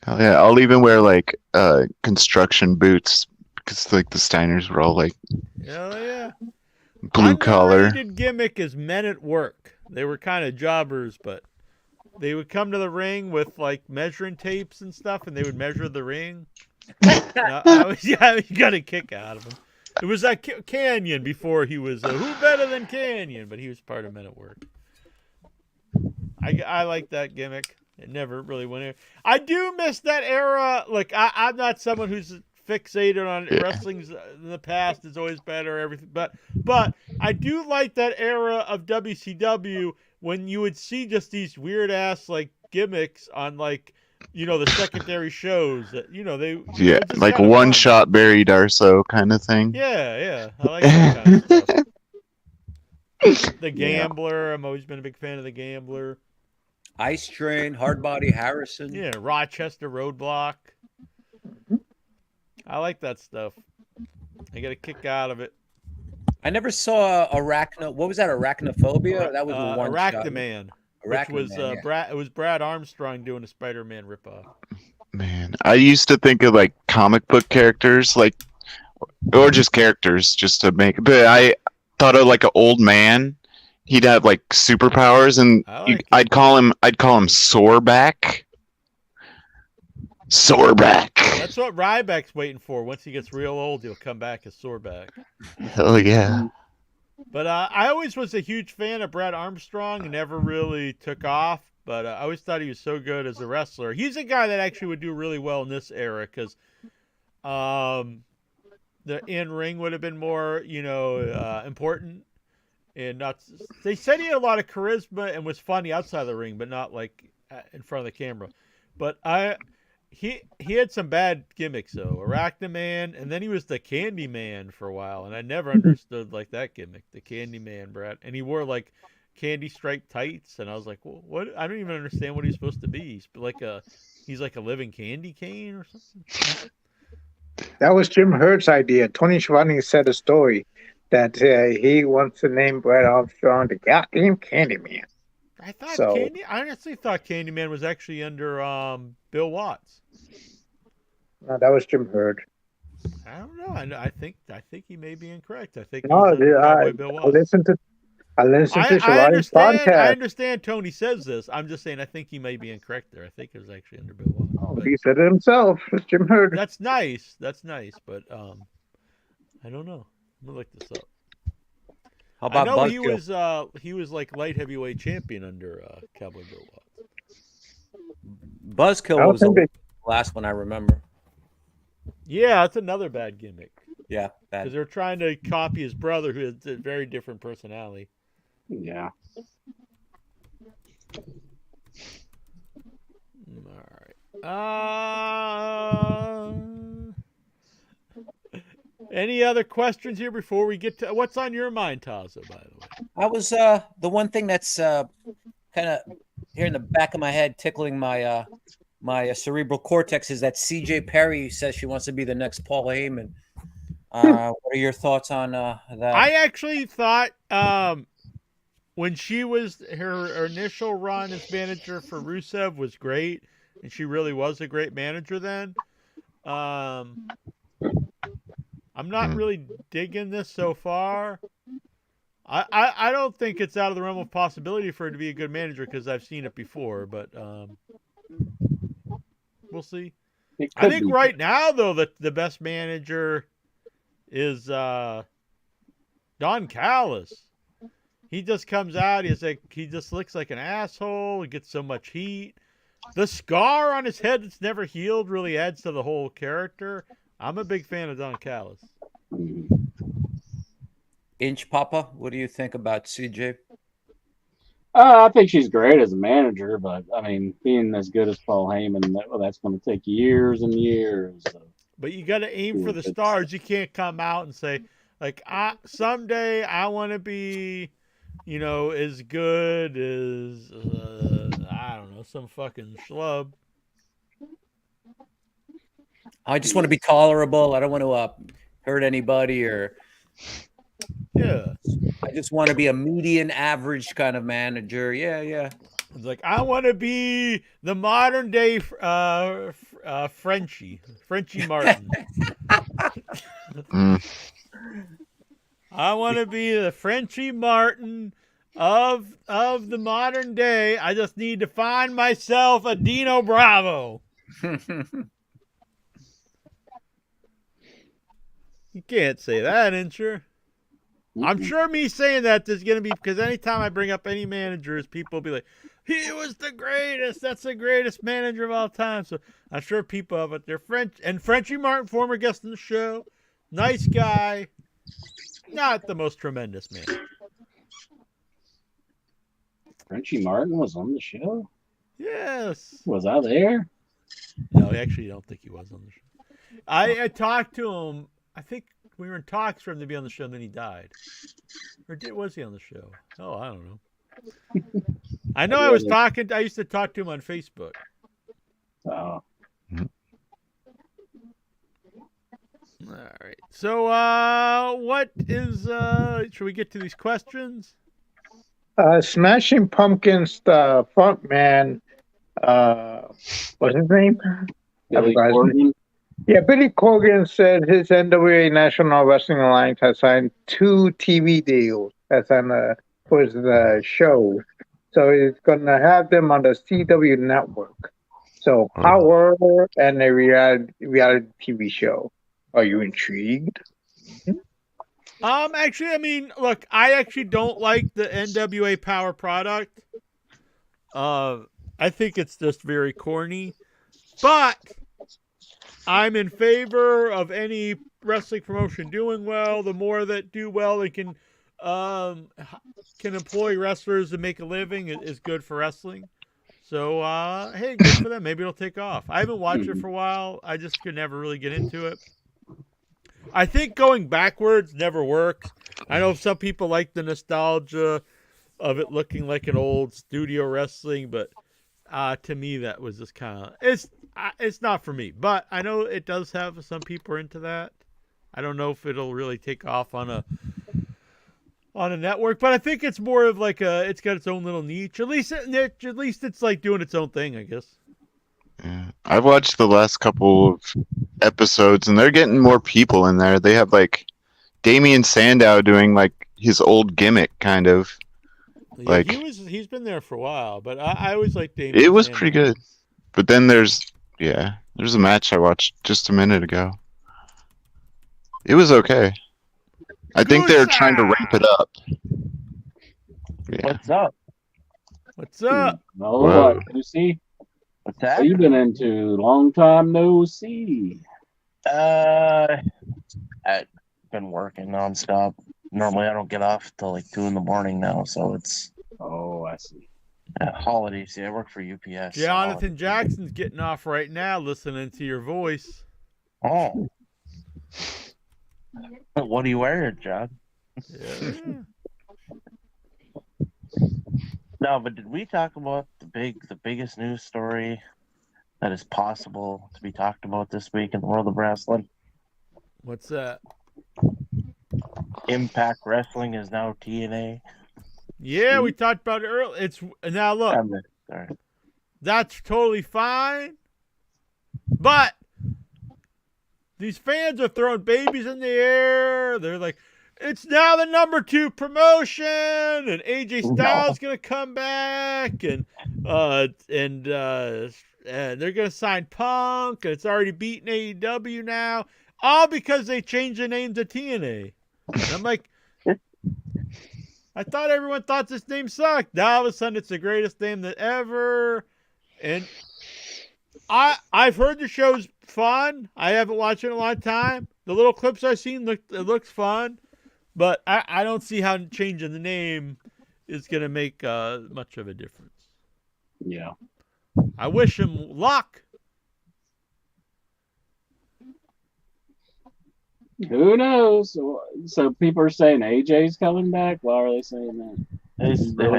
Oh yeah, I'll even wear like construction boots because like the Steiners were all like Hell yeah. blue collar. Underrated gimmick is Men at Work. They were kind of jobbers, but they would come to the ring with like measuring tapes and stuff, and they would measure the ring. You got a kick out of him. It was like Canyon before he was who better than Canyon, but he was part of Men at Work. I like that gimmick. It never really went in. I do miss that era. Like I'm not someone who's fixated on wrestling in the past is always better, everything. But I do like that era of WCW when you would see just these weird ass like gimmicks on like the secondary shows that they like one shot Barry Darso kind of thing. Yeah, I like that kind of stuff. The Gambler, I've always been a big fan of the Gambler. Ice Train, Hardbody Harrison. Yeah, Rochester Roadblock. I like that stuff. I get a kick out of it. I never saw What was that? Arachnophobia? That was one Arachnoman. Shot. Which was It was Brad Armstrong doing a Spider-Man ripoff. Man, I used to think of like comic book characters, or just characters, just to make. But I thought of like an old man. He'd have like superpowers, and I'd call him Soreback. Soreback. That's what Ryback's waiting for. Once he gets real old, he'll come back as Soreback. Hell yeah. But I always was a huge fan of Brad Armstrong and never really took off. But I always thought he was so good as a wrestler. He's a guy that actually would do really well in this era because the in-ring would have been more, important. And they said he had a lot of charisma and was funny outside the ring, but not like in front of the camera. But he had some bad gimmicks though. Arachnoman, and then he was the Candyman for a while, and I never understood like that gimmick, the Candyman, Brad. And he wore like candy striped tights, and I was like, well, what? I don't even understand what he's supposed to be. He's like a living candy cane or something. That was Jim Hurt's idea. Tony Schiavone said a story that he wants to name Brad Armstrong the goddamn Candyman. I honestly thought Candyman was actually under Bill Watts. No, that was Jim Hurt. I don't know. I think he may be incorrect. I think No, Bill Watts. I listened to Schiavone's podcast. I understand Tony says this. I'm just saying I think he may be incorrect there. I think it was actually under Bill Watts. Oh, he said it himself. It's Jim Hurt. That's nice. But I don't know. I'm gonna look this up. How about I know Buzzkill? he was like light heavyweight champion under Cowboy Bill Watts. Buzzkill was the last one I remember. Yeah, that's another bad gimmick. Yeah, because they're trying to copy his brother, who has a very different personality. Yeah. All right. Any other questions here before we get to what's on your mind, Taza? By the way, I was the one thing that's kind of here in the back of my head, tickling my my cerebral cortex, is that CJ Perry says she wants to be the next Paul Heyman. What are your thoughts on that? I actually thought when she was her initial run as manager for Rusev was great, and she really was a great manager then. I'm not really digging this so far. I don't think it's out of the realm of possibility for her to be a good manager because I've seen it before, but we'll see. I think right now, though, the best manager is Don Callis. He just comes out. He just looks like an asshole. He gets so much heat. The scar on his head that's never healed really adds to the whole character. I'm a big fan of Don Callis. Inch Papa, what do you think about CJ? I think she's great as a manager, but I mean, being as good as Paul Heyman, that's going to take years and years. But you got to aim for the stars. You can't come out and say, like, someday I want to be, as good as, I don't know, some fucking schlub. I just want to be tolerable. I don't want to hurt anybody or. Yeah. I just want to be a median average kind of manager. Yeah. It's like, I want to be the modern day Frenchie Martin. I want to be the Frenchie Martin of the modern day. I just need to find myself a Dino Bravo. You can't say that, Incher. I'm sure me saying that is going to be because anytime I bring up any managers, people will be like, he was the greatest. That's the greatest manager of all time. So I'm sure people have it. They're French. And Frenchie Martin, former guest on the show. Nice guy. Not the most tremendous man. Frenchie Martin was on the show? Yes. Was I there? No, I actually don't think he was on the show. I talked to him. I think we were in talks for him to be on the show, and then he died. Or was he on the show? Oh, I don't know. I know I used to talk to him on Facebook. Oh. All right. So, what is, should we get to these questions? Smashing Pumpkins, the front man, what's his name? Billy Corgan. Yeah, Billy Corgan said his NWA National Wrestling Alliance has signed 2 TV deals for the show. So he's going to have them on the CW network. So Power and a reality TV show. Are you intrigued? Actually, I mean, look, I actually don't like the NWA Power product. I think it's just very corny. But I'm in favor of any wrestling promotion doing well. The more that do well, they can employ wrestlers to make a living is good for wrestling. So, hey, good for them. Maybe it'll take off. I haven't watched it for a while. I just could never really get into it. I think going backwards never works. I know some people like the nostalgia of it looking like an old studio wrestling, but to me that was just kind of it's not for me. But I know it does have some people into that. I don't know if it'll really take off on a network, but I think it's more of like it's got its own little niche. At least it's like doing its own thing, I guess. Yeah. I've watched the last couple of episodes, and they're getting more people in there. They have like Damian Sandow doing like his old gimmick, kind of. Yeah, Like he's been there for a while, but I always like Damian. it was Sandow. pretty good. But then there's a match I watched just a minute ago. It was okay. I think they're trying to ramp it up. Yeah. What's up? What's up? Oh, Wow. what, Lucy? What's that? What you been into? Long time no see. I've been working nonstop. Normally I don't get off till like 2 a.m. now, so it's I see. holiday. See, I work for UPS. so Jonathan Jackson's getting off right now, listening to your voice. Oh. What are you wearing, John? Yeah. No, but did we talk about the biggest news story that is possible to be talked about this week in the world of wrestling? What's that? Impact Wrestling is now TNA. Yeah, we talked about it earlier. It's now look. Sorry. That's totally fine, but these fans are throwing babies in the air. They're like, it's now the number 2 promotion, and AJ Styles gonna come back, and they're gonna sign Punk, and it's already beaten AEW now, all because they changed the name to TNA. And I'm like, I thought everyone thought this name sucked. Now all of a sudden it's the greatest name that ever. And I've heard the show's fun. I haven't watched it in a long time. The little clips I've seen it looks fun, but I don't see how changing the name is gonna make much of a difference. Yeah. I wish him luck. Who knows? So people are saying AJ's coming back. Why are they saying that?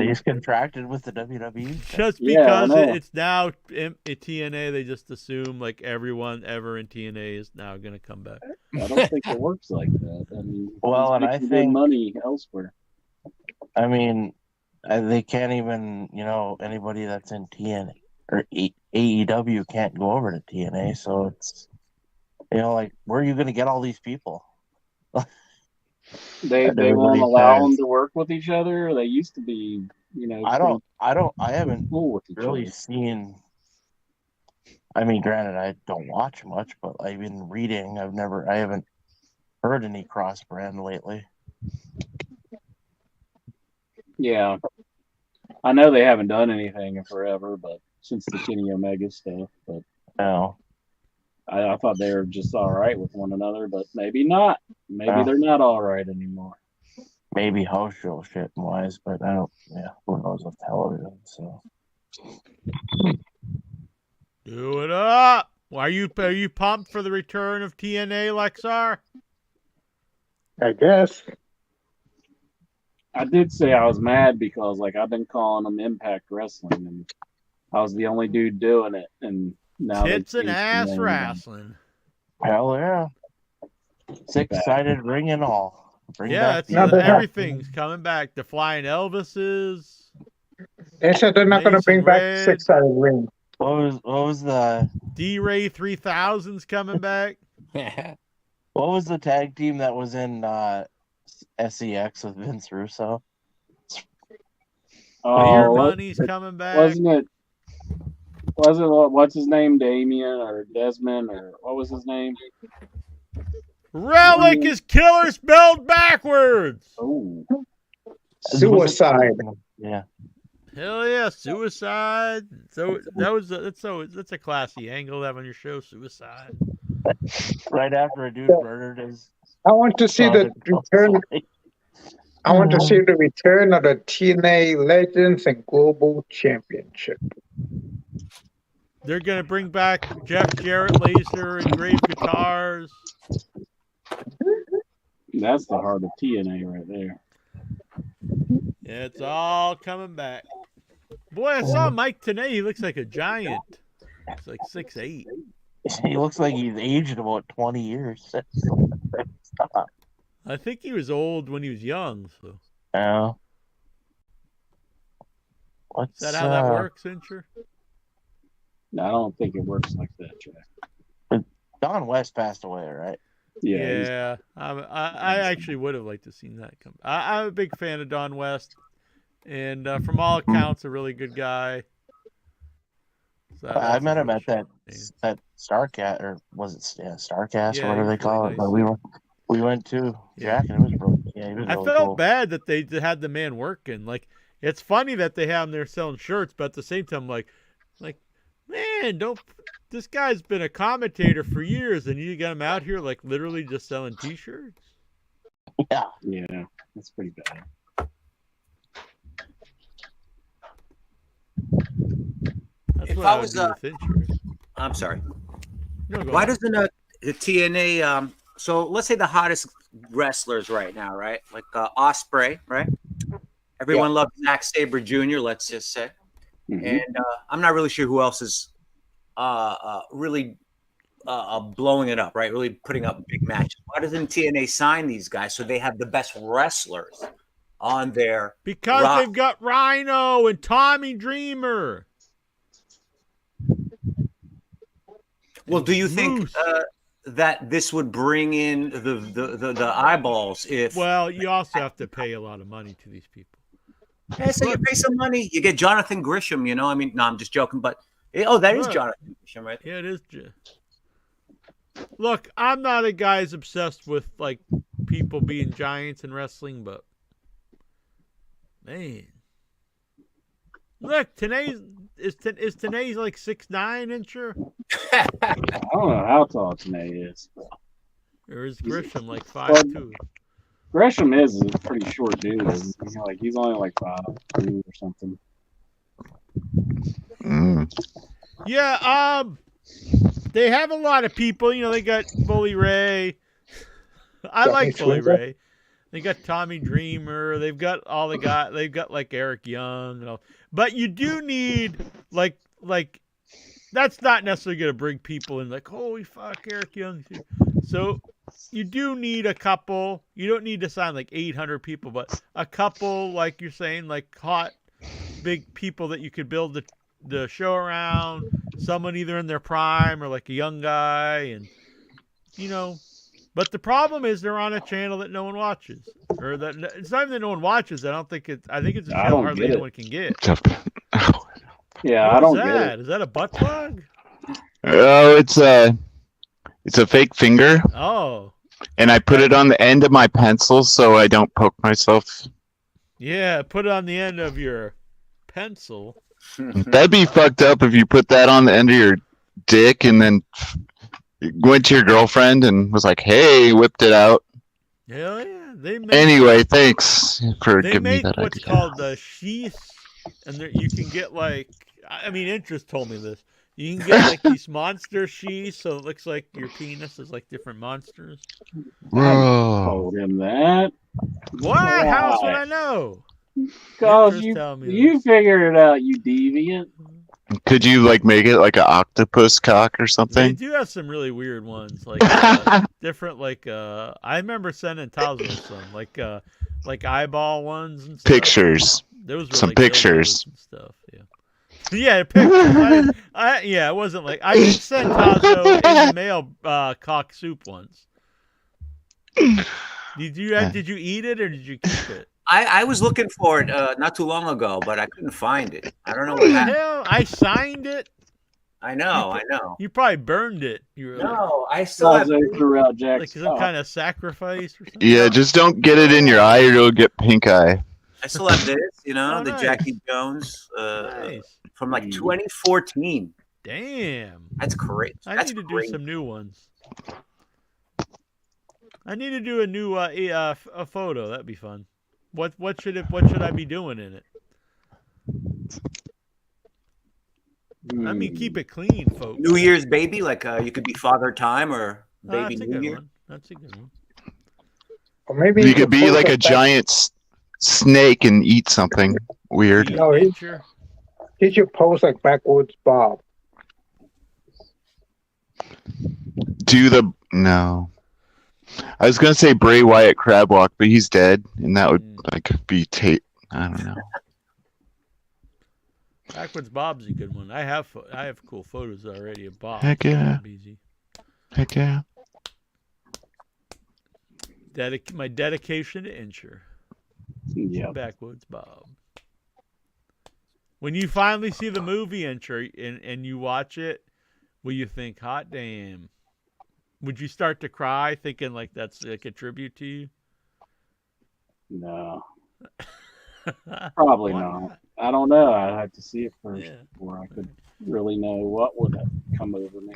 He's contracted with the WWE. Just because it's now TNA, they just assume like everyone ever in TNA is now going to come back. I don't think it works like that. I mean, Well, and I think money elsewhere. I mean, they can't even, anybody that's in TNA or AEW can't go over to TNA. So it's, like, where are you going to get all these people? They won't allow them to work with each other. They used to be, I haven't cool with each really other. seen. I mean, granted, I don't watch much, but I've been reading. I haven't heard any cross brand lately. Yeah, I know they haven't done anything in forever, but since the Kenny Omega stuff, but no. I thought they were just all right with one another, but maybe not. Maybe they're not all right anymore. Maybe house show shit wise, but I don't. Yeah, who knows with television? So Do it up. Are you pumped for the return of TNA, Lexar? I guess. I did say I was mad because, like, I've been calling them Impact Wrestling, and I was the only dude doing it, and now Tits and changed the ass name. wrestling. hell yeah, 6-sided ring and all. Bring Yeah, back everything's coming back. The Flying Elvises. They said they're not going to Mason bring back Red. 6-sided ring. What was the D-Ray 3000's coming back. what was the tag team that was in SEX with Vince Russo? Beer Oh, Money's coming back. wasn't it? What's his name? Damien or Desmond or what was his name? Relic is killer spelled backwards. Oh, Suicide. Yeah. Hell yeah, suicide. So that's a classy angle to have on your show, suicide. Right after a dude murdered his. I want to see the return. I want to see the return of the TNA Legends and Global Championship. They're gonna bring back Jeff Jarrett laser and grave guitars. that's the heart of TNA right there. Yeah, it's all coming back. Boy, I saw Mike Tenay. He looks like a giant. He's like 6'8". He looks like he's aged about 20 years. Stop. I think he was old when he was young. So Yeah. is that how that works, Incher? No, I don't think it works like that, Jack. Don West passed away, right? Yeah. I actually would have liked to seen that come. I'm a big fan of Don West, and from all accounts, a really good guy. So I met him at that Starcast, or was it Starcast or whatever they call it? But we went to Jack, and it was really, he was I really felt cool. bad that they had the man working. Like, it's funny that they have him there selling shirts, but at the same time, like, man, this guy's been a commentator for years, and you got him out here like literally just selling T-shirts. Yeah, that's pretty bad. That's If what I would was, do with Incher. I'm sorry. No, go Why on. doesn't the TNA? So let's say the hottest wrestlers right now, right? Like Ospreay, right? Everyone loves Zack Sabre Jr. Let's just say, and I'm not really sure who else is really blowing it up, right? Really putting up big matches. Why doesn't TNA sign these guys so they have the best wrestlers on their Because roster? they've got Rhino and Tommy Dreamer. Well, do you think that this would bring in the eyeballs if? Well, you also have to pay a lot of money to these people. Yeah, so you pay some money, you get Jonathan Grisham. You know, I mean, no, I'm just joking, but that is Look. Jonathan Grisham, right? Yeah, it is. Look, I'm not a guy who's obsessed with like people being giants in wrestling, but man, look, Tenay's is Tenay's like 6'9", Incher? I don't know how tall Tenay is. Or is Grisham like 5'2"? Gresham is a pretty short dude. Isn't he? Like he's only like 5'2" or something. Yeah, they have a lot of people. You know, they got Bully Ray. I like Bully Ray. They got Tommy Dreamer. They've got all the guys. They've got like Eric Young. And all. But you do need like that's not necessarily going to bring people in like, holy fuck, Eric Young's here. So you do need a couple. You don't need to sign like 800 people, but a couple, like you're saying, like hot, big people that you could build the show around. Someone either in their prime or like a young guy, and you know. But the problem is they're on a channel that no one watches, or that it's not even that no one watches. I think it's a channel hardly anyone can get. Yeah, What I don't is get that? it. Is that a butt plug? Oh, it's a fake finger, Oh, and I put it on the end of my pencil so I don't poke myself. yeah. Put it on the end of your pencil. That'd be fucked up if you put that on the end of your dick and then went to your girlfriend and was like, "Hey," whipped it out. Hell yeah. They make, Anyway, thanks for they giving me make that what's idea. called the sheaths, and you can get like, I mean, Interest told me this. You can get like these monster sheaths, so it looks like your penis is like different monsters. Bro. Told him that. What? How else would I know? Because Interest tell me you figured it out, you deviant. Could you like make it like an octopus cock or They something? do have some really weird ones, like different, like I remember sending Tazo some, like eyeball ones and stuff. Pictures. Those were Some like pictures. dildos and stuff. Yeah. Yeah, pictures. Yeah, it wasn't like I did send Tazo in the mail cock soup once. Did you eat it or did you keep it? I was looking for it not too long ago, but I couldn't find it. I don't know what happened. Hell, I signed it. I know. You probably burned it. You were No, I still have. threw out Jack's like some kind of sacrifice or something. Yeah, just don't get it in your eye or you'll get pink eye. I still have this, you know, Oh, the nice. Jackie Jones Nice. from like 2014. Damn. That's great. I That's need to great. do some new ones. I need to do a new a photo. That'd be fun. What should I be doing in it? I mean, keep it clean, folks. New Year's baby, like you could be Father Time or Baby That's a New good Year. one. That's a good one. Or maybe You could be pose like a back- giant snake and eat something weird. No, he should pose like Backwoods Bob. No. I was gonna say Bray Wyatt crab walk, but he's dead, and that would like be I don't know. Backwoods Bob's a good one. I have cool photos already of Bob. Heck yeah. Heck yeah. My dedication to Incher. Yeah. Backwoods Bob. When you finally see the movie Incher and you watch it, will you think, hot damn? Would you start to cry thinking like that's like a tribute to you? No. Probably not. I don't know. I'd have to see it first before I could really know what would have come over me.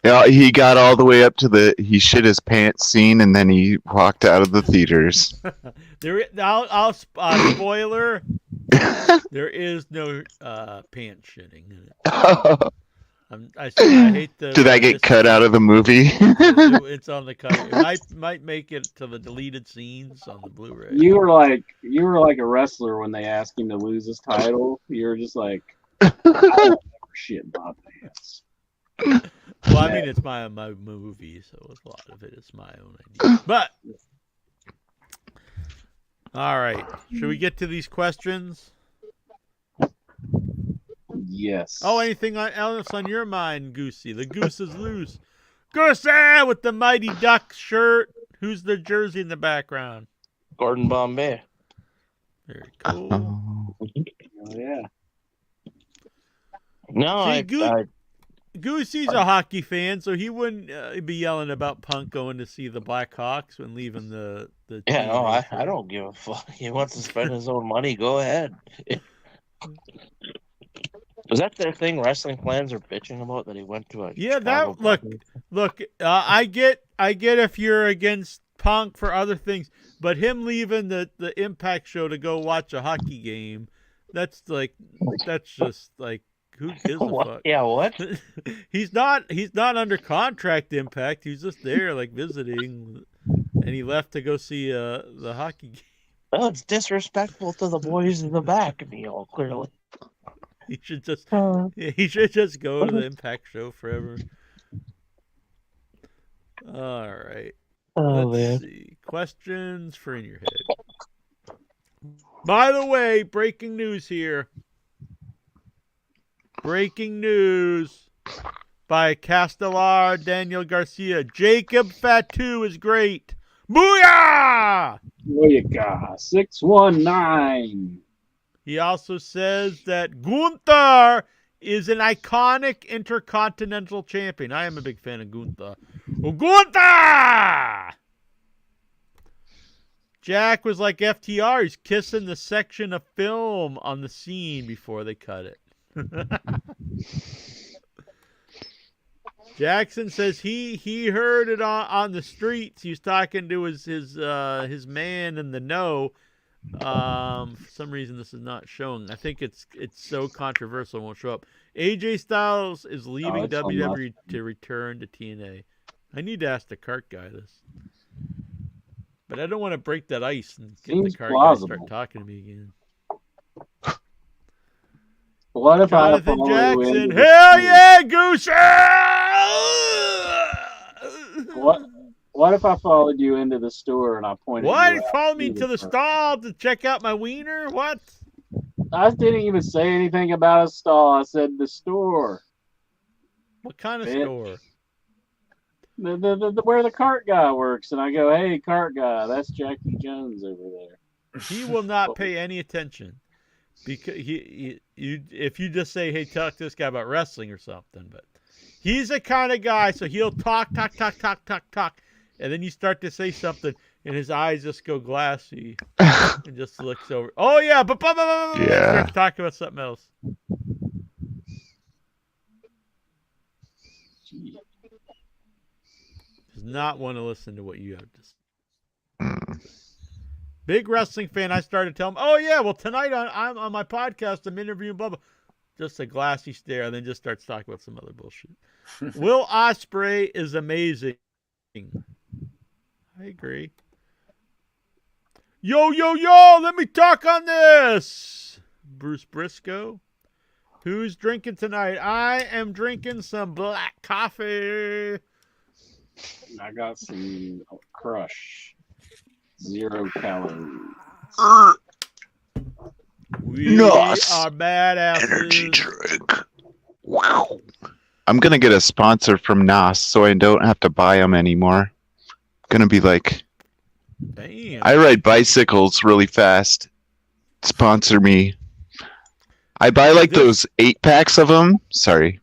Yeah, he got all the way up to he shit his pants scene, and then he walked out of the theaters. I'll spoiler. There is no pants shitting in it. I hate the. Did that get cut out of the movie? It's on the cover. It might make it to the deleted scenes on the Blu-ray. You were like a wrestler when they asked him to lose his title. You were just like, I don't ever shit my pants. Well, I mean, it's my movie, so a lot of it is my own idea. But all right, should we get to these questions? Yes. Oh, anything else on your mind, Goosey? The goose is loose. Goosey with the Mighty Ducks shirt. Who's the jersey in the background? Gordon Bombay. Very cool. Oh, yeah. No, Goosey's a hockey fan, so he wouldn't be yelling about Punk going to see the Blackhawks when leaving the Yeah, no, I don't give a fuck. He wants to spend his own money. Go ahead. Was that their thing? Wrestling fans are bitching about that he went to a Chicago look. I get if you're against Punk for other things, but him leaving the Impact show to go watch a hockey game, that's just like, who gives a fuck? Yeah, what? He's not under contract to Impact. He's just there like visiting, and he left to go see the hockey game. Well, it's disrespectful to the boys in the back, Neil. Clearly. He should just go to the Impact show forever. All right. Let's see. Questions for In Your Head. By the way, breaking news here. Breaking news by Castellar Daniel Garcia. Jacob Fatu is great. Booyah! Booyah! 619. He also says that Gunther is an iconic intercontinental champion. I am a big fan of Gunther. Gunther! Jack was like FTR. He's kissing the section of film on the scene before they cut it. Jackson says he heard it on the streets. He was talking to his man in the know. For some reason this is not showing. I think it's so controversial it won't show up. AJ Styles is leaving WWE to return to TNA. I need to ask the cart guy this. But I don't want to break that ice and get the cart guy to start talking to me again. What if Jonathan Jackson? Hell yeah, Goose! What if I followed you into the store and I pointed? What? You Followed me to the stall to check out my wiener? What? I didn't even say anything about a stall. I said the store. What kind of store? The where the cart guy works, and I go, "Hey, cart guy, that's Jackie Jones over there." He will not pay any attention because if you just say, "Hey, talk to this guy about wrestling or something," but he's the kind of guy, so he'll talk, and then you start to say something, and his eyes just go glassy, and just looks over. Oh yeah, but starts talking about something else. Does not want to listen to what you have to say. Big wrestling fan. I started telling him, "Oh yeah, well tonight I'm on my podcast. I'm interviewing blah blah." Just a glassy stare, and then just starts talking about some other bullshit. Will Ospreay is amazing. I agree. Yo, yo, yo, let me talk on this. Bruce Briscoe. Who's drinking tonight? I am drinking some black coffee. I got some Crush. 0 calories. We Nice. are badasses. Energy drink. Wow. I'm gonna get a sponsor from NOS so I don't have to buy them anymore. Gonna be like, damn. I ride bicycles really fast. Sponsor me. I buy like those 8-packs of them. Sorry.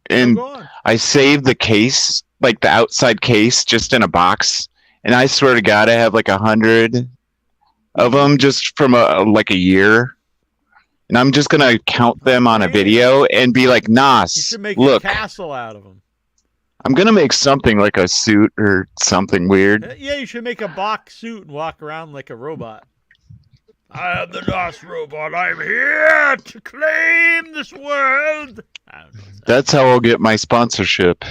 And I save the case, like the outside case, just in a box. And I swear to God, I have like 100 of them just from a year. And I'm just gonna count them on a video and be like, You Nas, should make look, a castle out of them. I'm gonna make something like a suit or something weird. Yeah, you should make a box suit and walk around like a robot. I am the NOS robot. I'm here to claim this world. I don't know. That's how I'll get my sponsorship.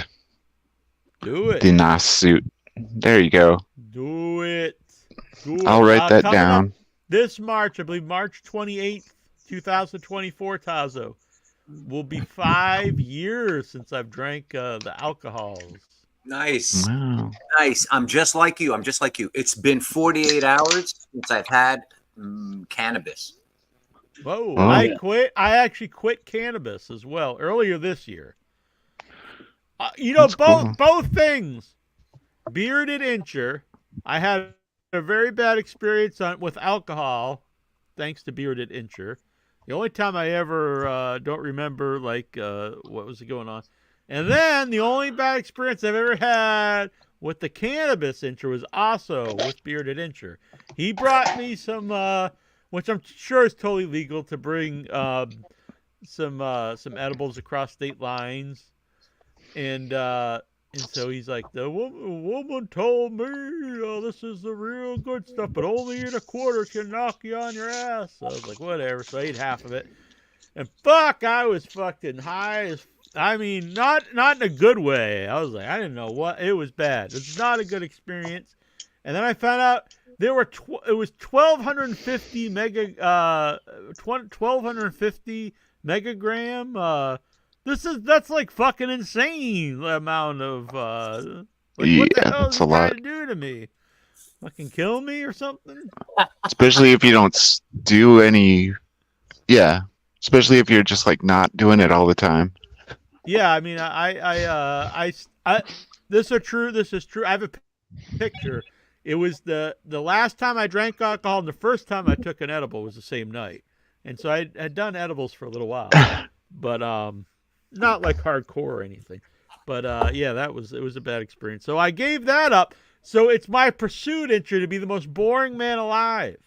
Do it. The Nas suit. There you go. Do it. Do it. I'll write that Coming down. up this March, I believe March 28th, 2024, Tazo, will be 5 years since I've drank the alcohols. Nice. Wow. Nice. I'm just like you. It's been 48 hours since I've had cannabis. Whoa. Oh. I quit. I actually quit cannabis as well earlier this year. Both things. Bearded Incher. I had a very bad experience with alcohol, thanks to Bearded Incher. The only time I ever don't remember what was going on. And then the only bad experience I've ever had with the cannabis Incher was also with Bearded Incher. He brought me some, which I'm sure is totally legal to bring some edibles across state lines, and so he's like, the woman told me this is the real good stuff, but only in a quarter can knock you on your ass. So I was like, whatever. So I ate half of it, and I was fucking high as. I mean, not in a good way. I was like, I didn't know what it was bad. It's not a good experience. And then I found out there were it was 1,250 megagram. That's like fucking insane amount of what the hell is that's a it lot. trying to do to me? Fucking kill me or something? Especially if you don't do any. Yeah. Especially if you're just like not doing it all the time. Yeah, I mean, this is true. I have a picture. It was the last time I drank alcohol and the first time I took an edible was the same night. And so I had done edibles for a little while, but not like hardcore or anything. But yeah, it was a bad experience. So I gave that up. So it's my pursuit Incher to be the most boring man alive.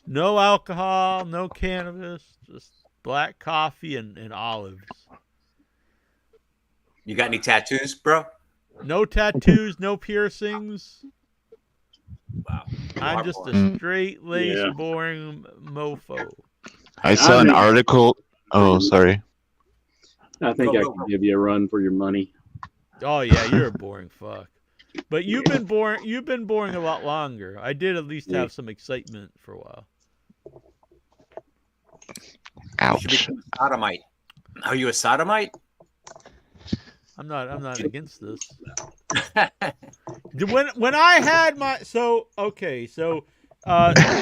No alcohol, no cannabis, just black coffee and olives. You got any tattoos, bro? No tattoos, no piercings. Wow. I'm just a straight-laced, boring mofo. I saw an article. Oh, sorry. I think I can give you a run for your money. Oh yeah, you're a boring fuck. But you've been boring. You've been boring a lot longer. I did at least have some excitement for a while. Ouch. You should become a sodomite. Are you a sodomite? I'm not against this. When I had my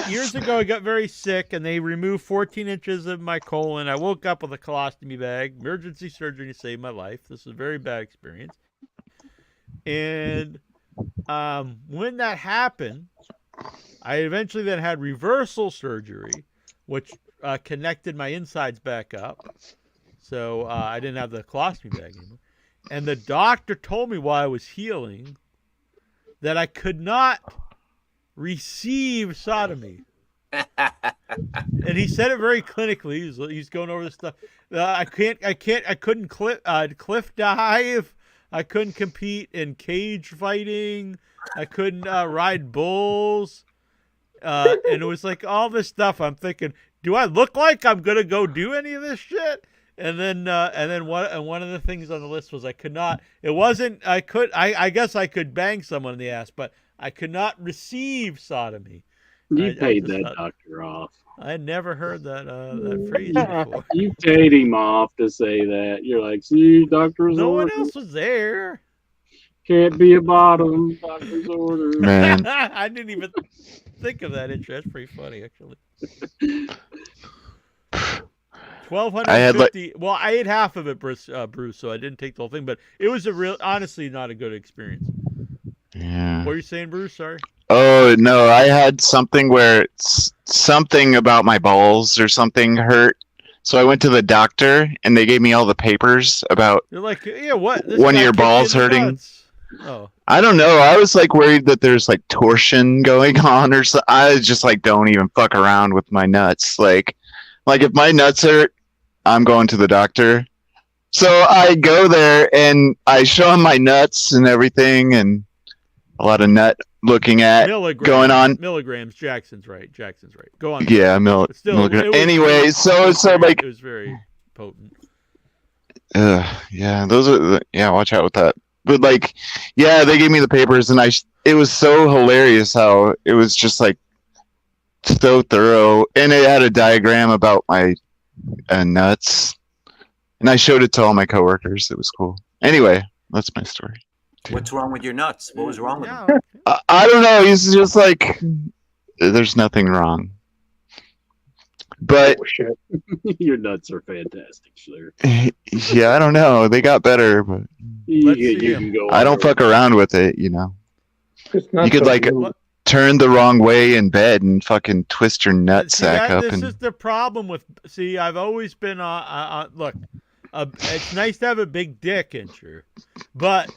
years ago I got very sick and they removed 14 inches of my colon. I woke up with a colostomy bag, emergency surgery to save my life. This was a very bad experience. And when that happened, I eventually then had reversal surgery, which connected my insides back up. So I didn't have the colostomy bag anymore. And the doctor told me while I was healing that I could not receive sodomy. And he said it very clinically. He's going over this stuff. I couldn't cliff dive. I couldn't compete in cage fighting. I couldn't ride bulls. And it was like all this stuff. I'm thinking, do I look like I'm gonna go do any of this shit? And then one of the things on the list was I could not. It wasn't. I guess I could bang someone in the ass, but I could not receive sodomy. You I paid just that thought- doctor off. I had never heard that phrase before. You paid him off to say that. You're like, see, doctor's No one order. else was there. Can't be a bottom. Doctor's order. Man. I didn't even think of that intro. That's pretty funny, actually. 1,250. Well, I ate half of it, Bruce, so I didn't take the whole thing. But it was honestly not a good experience. Yeah. What were you saying, Bruce? Sorry. Oh no, I had something where something about my balls or something hurt. So I went to the doctor and they gave me all the papers about You're like, yeah, what? This one of guy your kicked you balls in the hurting. nuts. Oh. I don't know. I was like worried that there's like torsion going on or so. I was just like, don't even fuck around with my nuts. Like if my nuts hurt, I'm going to the doctor. So I go there and I show him my nuts and everything and a lot of nut looking at going on. Milligrams. Jackson's right. Go on. Yeah, Still, anyway, so like it was very potent. yeah, those are watch out with that. But like, yeah, they gave me the papers and it was so hilarious how it was just like so thorough, and it had a diagram about my nuts, and I showed it to all my coworkers. It was cool. Anyway, that's my story. What's wrong with your nuts? What was wrong with them? I don't know. He's just like, there's nothing wrong. But your nuts are fantastic, sir. Yeah, I don't know. They got better, but You can go I don't fuck around with it. You know, not you could so like rude. turn the wrong way in bed and fucking twist your nut sack up. This And is the problem with. See, I've always been look. It's nice to have a big dick, Incher, but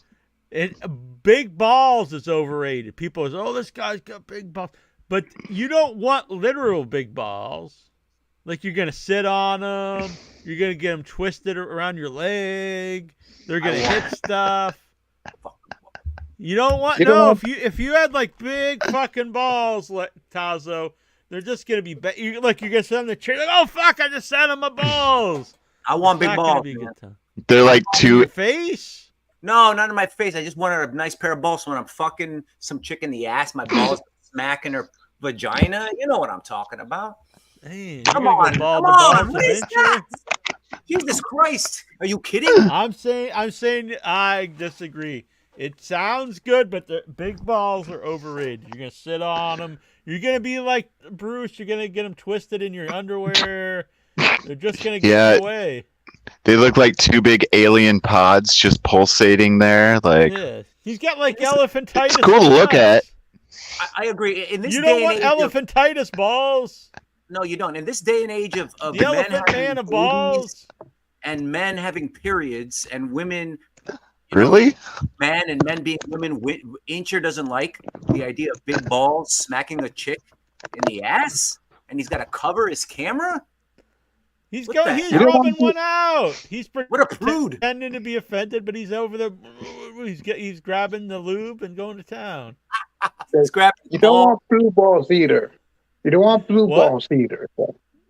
big balls is overrated. People say, "Oh, this guy's got big balls," but you don't want literal big balls. Like you're gonna sit on them, you're gonna get them twisted around your leg. They're gonna hit stuff. You don't want if you had like big fucking balls, like Tazo, they're just gonna be you're gonna sit on the chair like, oh fuck, I just sat on my balls. I want It's big not gonna balls. be a good time. they're like two. Your face? No, not in my face. I just wanted a nice pair of balls so when I'm fucking some chick in the ass, my balls smacking her vagina. You know what I'm talking about. Hey, Come on, ball come the on. balls What is of that? Jesus Christ. Are you kidding? I'm saying I disagree. It sounds good, but the big balls are overrated. You're gonna sit on them. You're gonna be like Bruce. You're gonna get them twisted in your underwear. They're just gonna get away. They look like two big alien pods just pulsating there. Like Yeah, he's got like elephantitis. it's cool to look at. I agree. In this You day don't and want age elephantitis balls. no, you don't. In this day and age of The men elephant having man of babies balls. and men having periods and women Really? man and men being women, Incher doesn't like the idea of big balls smacking a chick in the ass, and he's got to cover his camera. He's What going. the He's hell? rubbing one out. He's What a prude. pretending to be offended, but he's over there. He's grabbing the lube and going to town. He's grabbing You don't want blue balls either. You don't want blue What? balls either.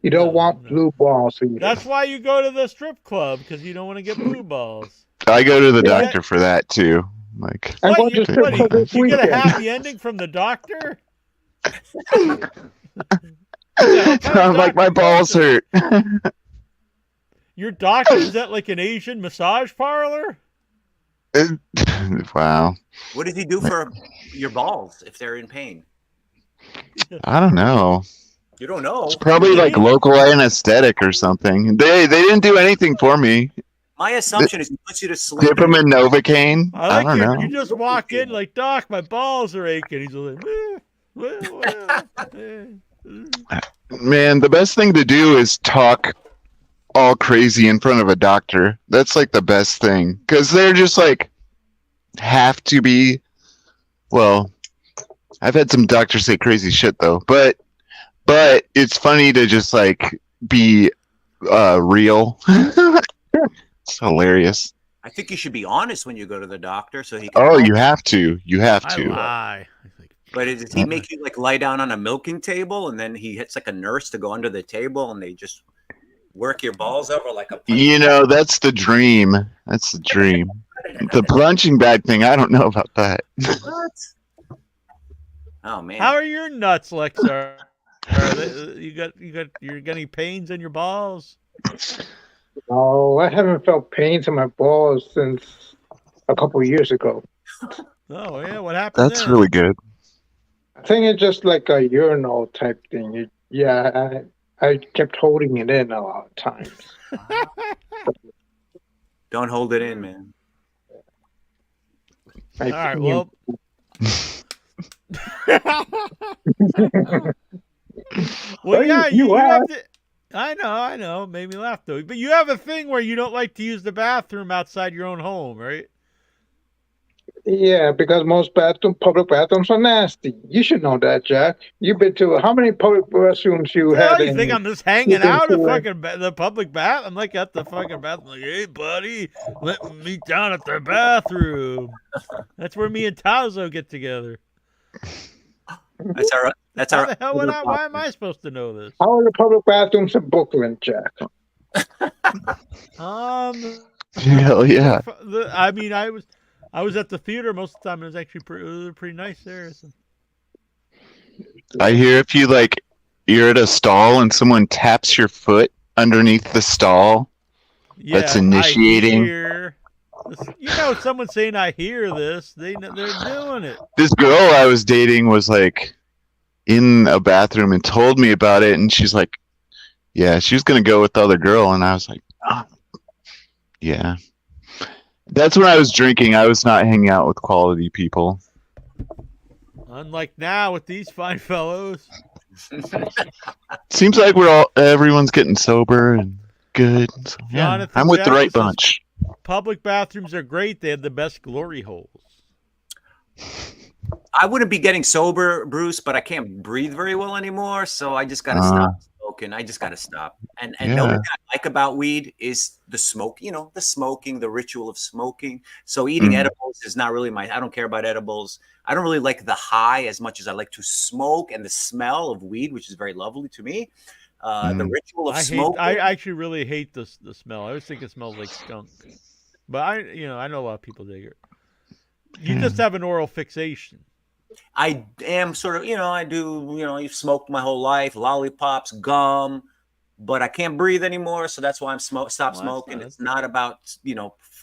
You don't want blue balls either. That's why you go to the strip club, because you don't want to get blue balls. I go to the Yeah. doctor for that too. Like, I'm going you, to strip club this you get a weekend. happy ending from the doctor? I'm like my balls hurt. Your doctor is that like an Asian massage parlor? Wow. What does he do for your balls if they're in pain? I don't know. You don't know. It's probably like local anesthetic or something. They didn't do anything for me. My assumption is he puts you to sleep. Dip them in Novocaine. I I like don't know. you just walk in like, Doc, my balls are aching. He's like, Man, the best thing to do is talk all crazy in front of a doctor. That's like the best thing. Because they're just like, have to be. Well, I've had some doctors say crazy shit though. But it's funny to just like be real. It's hilarious. I think you should be honest when you go to the doctor, so he can. Oh, you have to. You have to. lie. But does he make you like lie down on a milking table, and then he hits like a nurse to go under the table, and they just work your balls over like a. You know, that's the dream. That's the dream. The punching bag thing, I don't know about that. What? Oh man. How are your nuts, Lexar? You got any pains in your balls? Oh, I haven't felt pains in my balls since a couple years ago. Oh yeah, what happened? That's really good. I think it's just like a urinal type thing. I kept holding it in a lot of times. Don't hold it in, man. All right, well. Well, yeah, you have to. I know. It made me laugh though. But you have a thing where you don't like to use the bathroom outside your own home, right? Yeah, because most public bathrooms are nasty. You should know that, Jack. You've been to how many public restrooms you had? You think I'm just hanging out at the public bath? I'm like at the fucking bathroom, like, hey, buddy, let me meet down at the bathroom. That's where me and Tazo get together. That's our. How the hell why am I supposed to know this? How are the public bathrooms in Brooklyn, Jack? Hell yeah. I mean, I was at the theater most of the time. It was actually pretty nice there. So. I hear if you're at a stall and someone taps your foot underneath the stall, that's initiating. Someone saying I hear this. They're doing it. This girl I was dating was like in a bathroom and told me about it, and she's like, yeah, she was gonna go with the other girl, and I was like, oh, yeah. That's when I was drinking. I was not hanging out with quality people. Unlike now with these fine fellows. Seems like everyone's getting sober and good. So, yeah, I'm with the right bunch. Public bathrooms are great. They have the best glory holes. I wouldn't be getting sober, Bruce, but I can't breathe very well anymore, so I just gotta stop smoking. I just gotta stop. And the only thing I like about weed is the smoke. The smoking, the ritual of smoking. So eating edibles is not really I don't care about edibles. I don't really like the high as much as I like to smoke and the smell of weed, which is very lovely to me. The ritual of smoking. I actually really hate the smell. I always think it smells like skunk. But I know a lot of people dig it. You just have an oral fixation. I am sort of, I do, you've smoked my whole life, lollipops, gum, but I can't breathe anymore. So that's why I'm stop smoking. It's not about,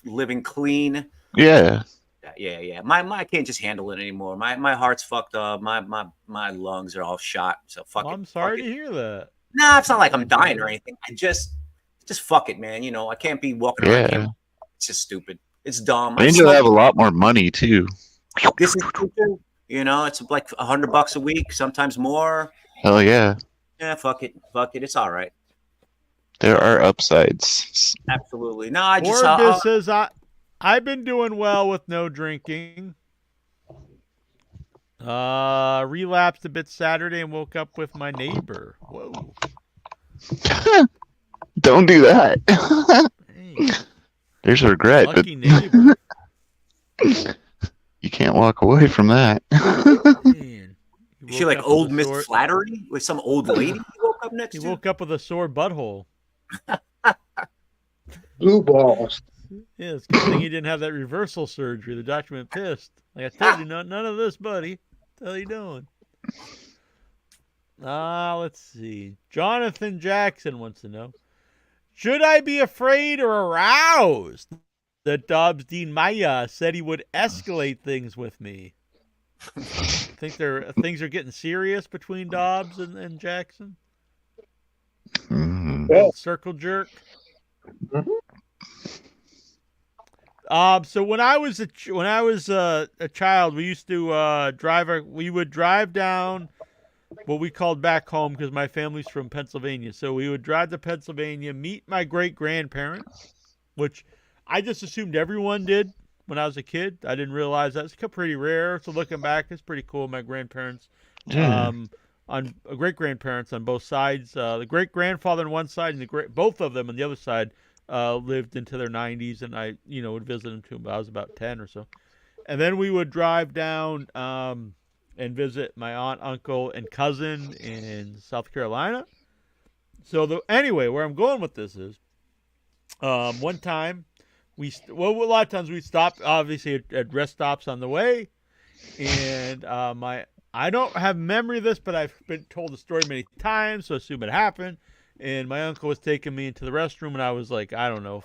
living clean. Yeah. Yeah. I can't just handle it anymore. My heart's fucked up. My lungs are all shot. So fuck it. I'm sorry to hear that. Nah, it's not like I'm dying or anything. I just fuck it, man. I can't be walking around. It's just stupid. It's dumb. I need to have a lot more money too. This is stupid. It's like $100 a week, sometimes more. Hell yeah. Yeah, fuck it. It's all right. There are upsides. Absolutely. No, I just Orbis says I've been doing well with no drinking. Relapsed a bit Saturday and woke up with my neighbor. Whoa. Don't do that. There's regret. Lucky neighbor. You can't walk away from that. Is she like old Miss Flattery with some old lady he woke up next to? He woke up with a sore butthole. Blue balls. Yeah, it's a good thing he didn't have that reversal surgery. The doctor went pissed. Like I told you, none of this, buddy. What the hell are you doing? Let's see. Jonathan Jackson wants to know: should I be afraid or aroused that Dobbs Dean Maya said he would escalate things with me? Think things are getting serious between Dobbs and Jackson? Circle jerk. So when I was a child, we used to we would drive down what we called back home because my family's from Pennsylvania. So we would drive to Pennsylvania, meet my great-grandparents, which I just assumed everyone did when I was a kid. I didn't realize that's pretty rare. So looking back, it's pretty cool. My grandparents, on great-grandparents on both sides. The great-grandfather on one side and both of them on the other side lived into their 90s, and I would visit them too. But I was about 10 or so. And then we would drive down and visit my aunt, uncle, and cousin in South Carolina. So anyway, where I'm going with this is, one time a lot of times we stopped obviously at rest stops on the way, and my I don't have memory of this, but I've been told the story many times, so I assume it happened. And my uncle was taking me into the restroom when I was like, I don't know,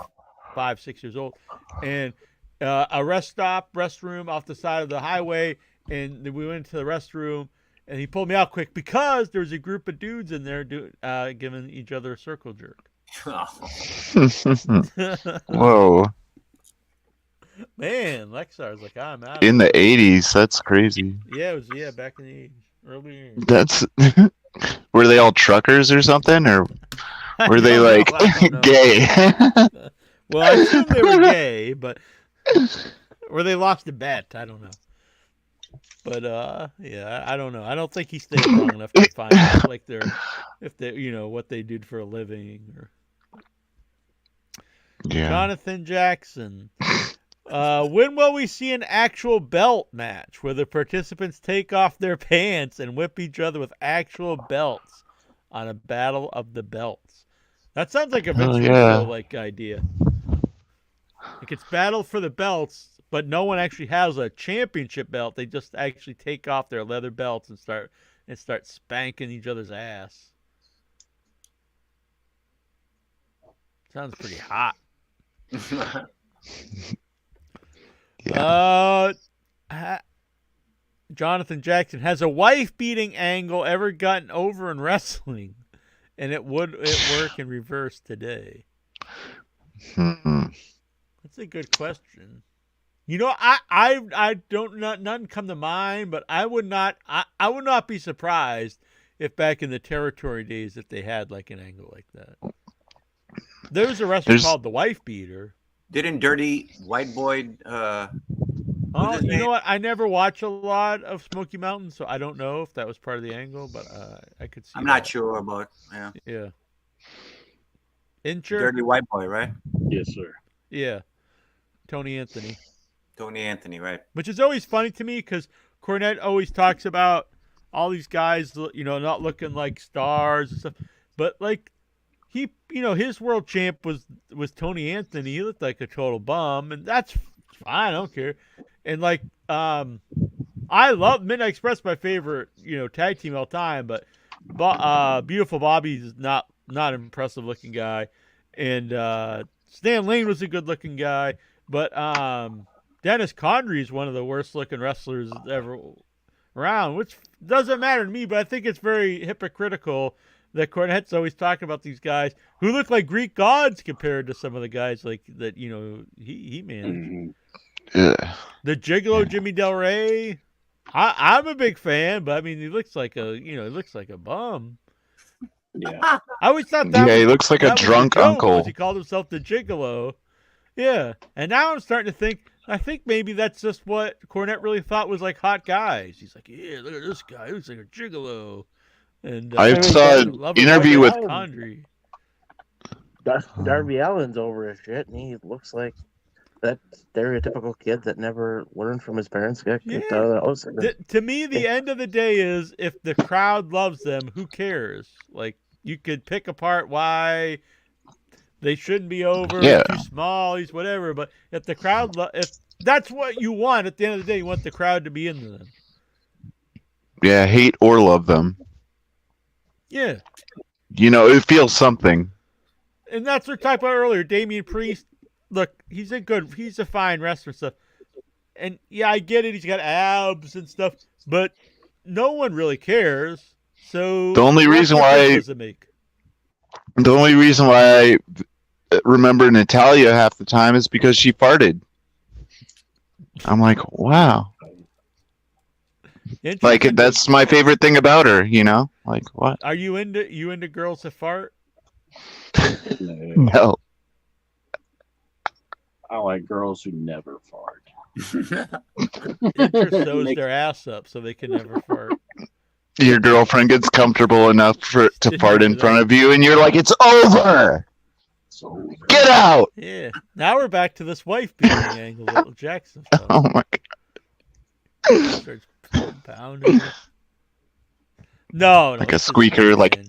5, 6 years old. And a restroom off the side of the highway. And we went into the restroom, and he pulled me out quick because there was a group of dudes in there giving each other a circle jerk. Whoa. Man, Lexar's like, I'm out. In the 80s, that's crazy. Yeah, it was back in the 80s, early years. That's were they all truckers or something, or were they like gay? Well, I assume they were gay, but or they lost a bet. I don't know. But yeah, I don't know. I don't think he stayed long enough to find out like if they what they did for a living or. Yeah. Jonathan Jackson. When will we see an actual belt match where the participants take off their pants and whip each other with actual belts on a battle of the belts? That sounds like a Vince Russo-like idea. Like it's battle for the belts, but no one actually has a championship belt. They just actually take off their leather belts and start spanking each other's ass. Sounds pretty hot. Jonathan Jackson, has a wife-beating angle ever gotten over in wrestling? And would it work in reverse today? That's a good question. I don't none come to mind, but I would not be surprised if back in the territory days if they had like an angle like that. There was a wrestler called the Wife Beater. Didn't Dirty White Boy? Oh, you know what? I never watch a lot of Smoky Mountain, so I don't know if that was part of the angle, but I could see. I'm not sure, but yeah. Yeah. Incher? Dirty White Boy, right? Yes, sir. Yeah. Tony Anthony, right? Which is always funny to me because Cornette always talks about all these guys, not looking like stars and stuff, but like. He, his world champ was Tony Anthony. He looked like a total bum, and that's fine. I don't care. And like, I love Midnight Express, my favorite, tag team all time. But Beautiful Bobby's not impressive looking guy, and Stan Lane was a good looking guy. But Dennis Condrey is one of the worst looking wrestlers ever around, which doesn't matter to me. But I think it's very hypocritical that Cornette's always talking about these guys who look like Greek gods compared to some of the guys like that, he managed. Yeah. The Gigolo Jimmy Del Rey. I'm a big fan, but I mean, he looks like a bum. Yeah. I always thought that. Yeah, he looks like a drunk uncle. He called himself the Gigolo. Yeah, and now I'm starting to think. I think maybe that's just what Cornette really thought was like hot guys. He's like, yeah, look at this guy. He looks like a gigolo. And I saw an interview with Condrey. Darby Allin's over his shit, and he looks like that stereotypical kid that never learned from his parents, got kicked out of the house. To me, the end of the day is if the crowd loves them, who cares? Like, you could pick apart why they shouldn't be over, too small, he's whatever. But if the crowd, if that's what you want, at the end of the day, you want the crowd to be into them. Yeah, hate or love them. Yeah. It feels something. And that's what we talked about earlier. Damian Priest, look, he's a fine wrestler and stuff. And yeah, I get it. He's got abs and stuff, but no one really cares. So the only reason why I remember Natalia half the time is because she farted. I'm like, wow. Like that's my favorite thing about her, Like what? Are you into girls that fart? No. I like girls who never fart. It sews their ass up so they can never fart. Your girlfriend gets comfortable enough to fart in front of you, and you're like, "It's over. Get out." Yeah. Now we're back to this wife beating angle, little Jackson. Oh my god. Starts pounding. No, like a squeaker, like.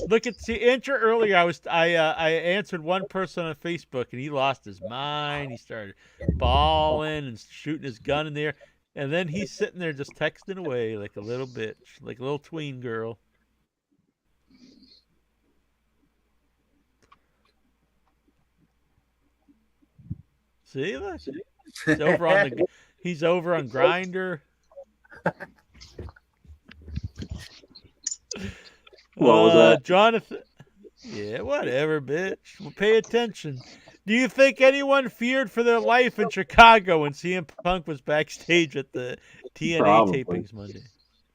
Look at Incher earlier. I answered one person on Facebook and he lost his mind. He started bawling and shooting his gun in the air. And then he's sitting there just texting away like a little bitch, like a little tween girl. See, look. He's over on Grindr. What was that? Jonathan. Yeah, whatever, bitch. Well, pay attention. Do you think anyone feared for their life in Chicago when CM Punk was backstage at the TNA Probably. tapings Monday?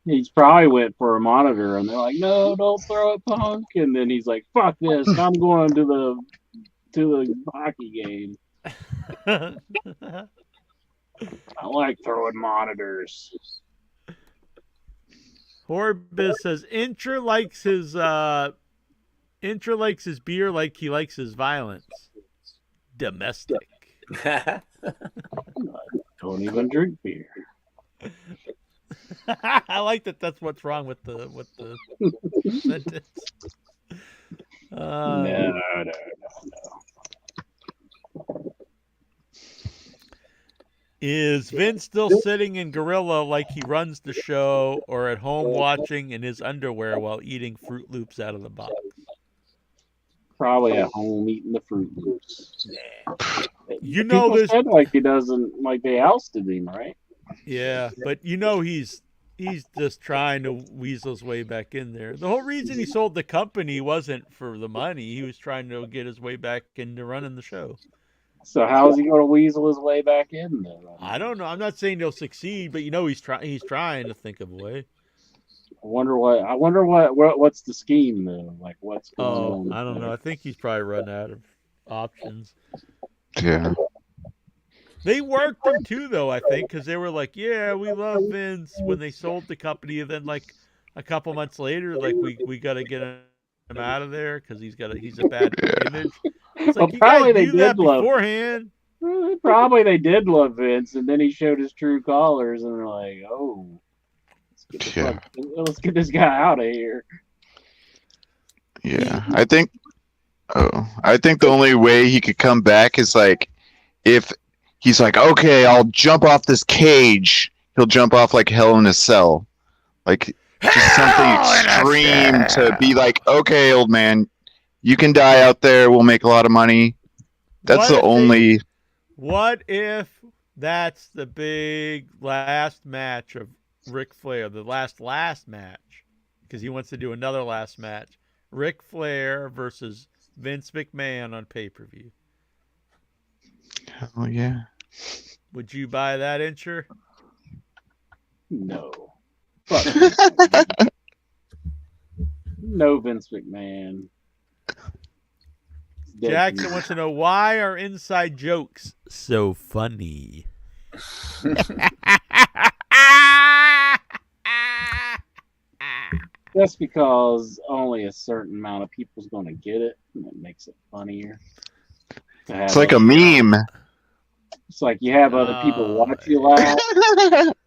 He's probably went for a monitor, and they're like, "No, don't throw it, Punk." And then he's like, "Fuck this! I'm going to the hockey game. I like throwing monitors." Horbiz says Intra likes his beer like he likes his violence. Domestic. Don't even drink beer. I like that. That's what's wrong with the sentence. No. Is Vince still sitting in Gorilla like he runs the show, or at home watching in his underwear while eating Fruit Loops out of the box? Probably at home eating the Fruit Loops. You know People this said like he doesn't, like they ousted him, right? Yeah, but you know he's just trying to weasel his way back in there. The whole reason he sold the company wasn't for the money. He was trying to get his way back into running the show. So how is he going to weasel his way back in then? I don't know. I'm not saying he'll succeed, but you know he's trying to think of a way. I wonder what's the scheme though? Like what's going on? I don't know. I think he's probably run out of options. Yeah. They worked him too, though, I think, because they were like, "Yeah, we love Vince." When they sold the company, and then like a couple months later, like we got to get him out of there because he's a bad image. It's like, Well, you probably guys they do that did love. beforehand. Probably they did love Vince, and then he showed his true colors, and they're like, "Oh, let's get this guy out of here." Yeah, I think the only way he could come back is like if he's like, okay, I'll jump off this cage. He'll jump off like Hell in a Cell, like just something extreme to be like, okay, old man, you can die out there. We'll make a lot of money. That's the only. What if that's the big last match of Ric Flair, the last match, because he wants to do another last match. Ric Flair versus Vince McMahon on pay-per-view. Oh yeah. Would you buy that, Incher? No. No Vince McMahon. Jackson wants to know, why are inside jokes so funny? Just because only a certain amount of people's going to get it, and it makes it funnier. It's like a meme. It's like you have other people watch you laugh.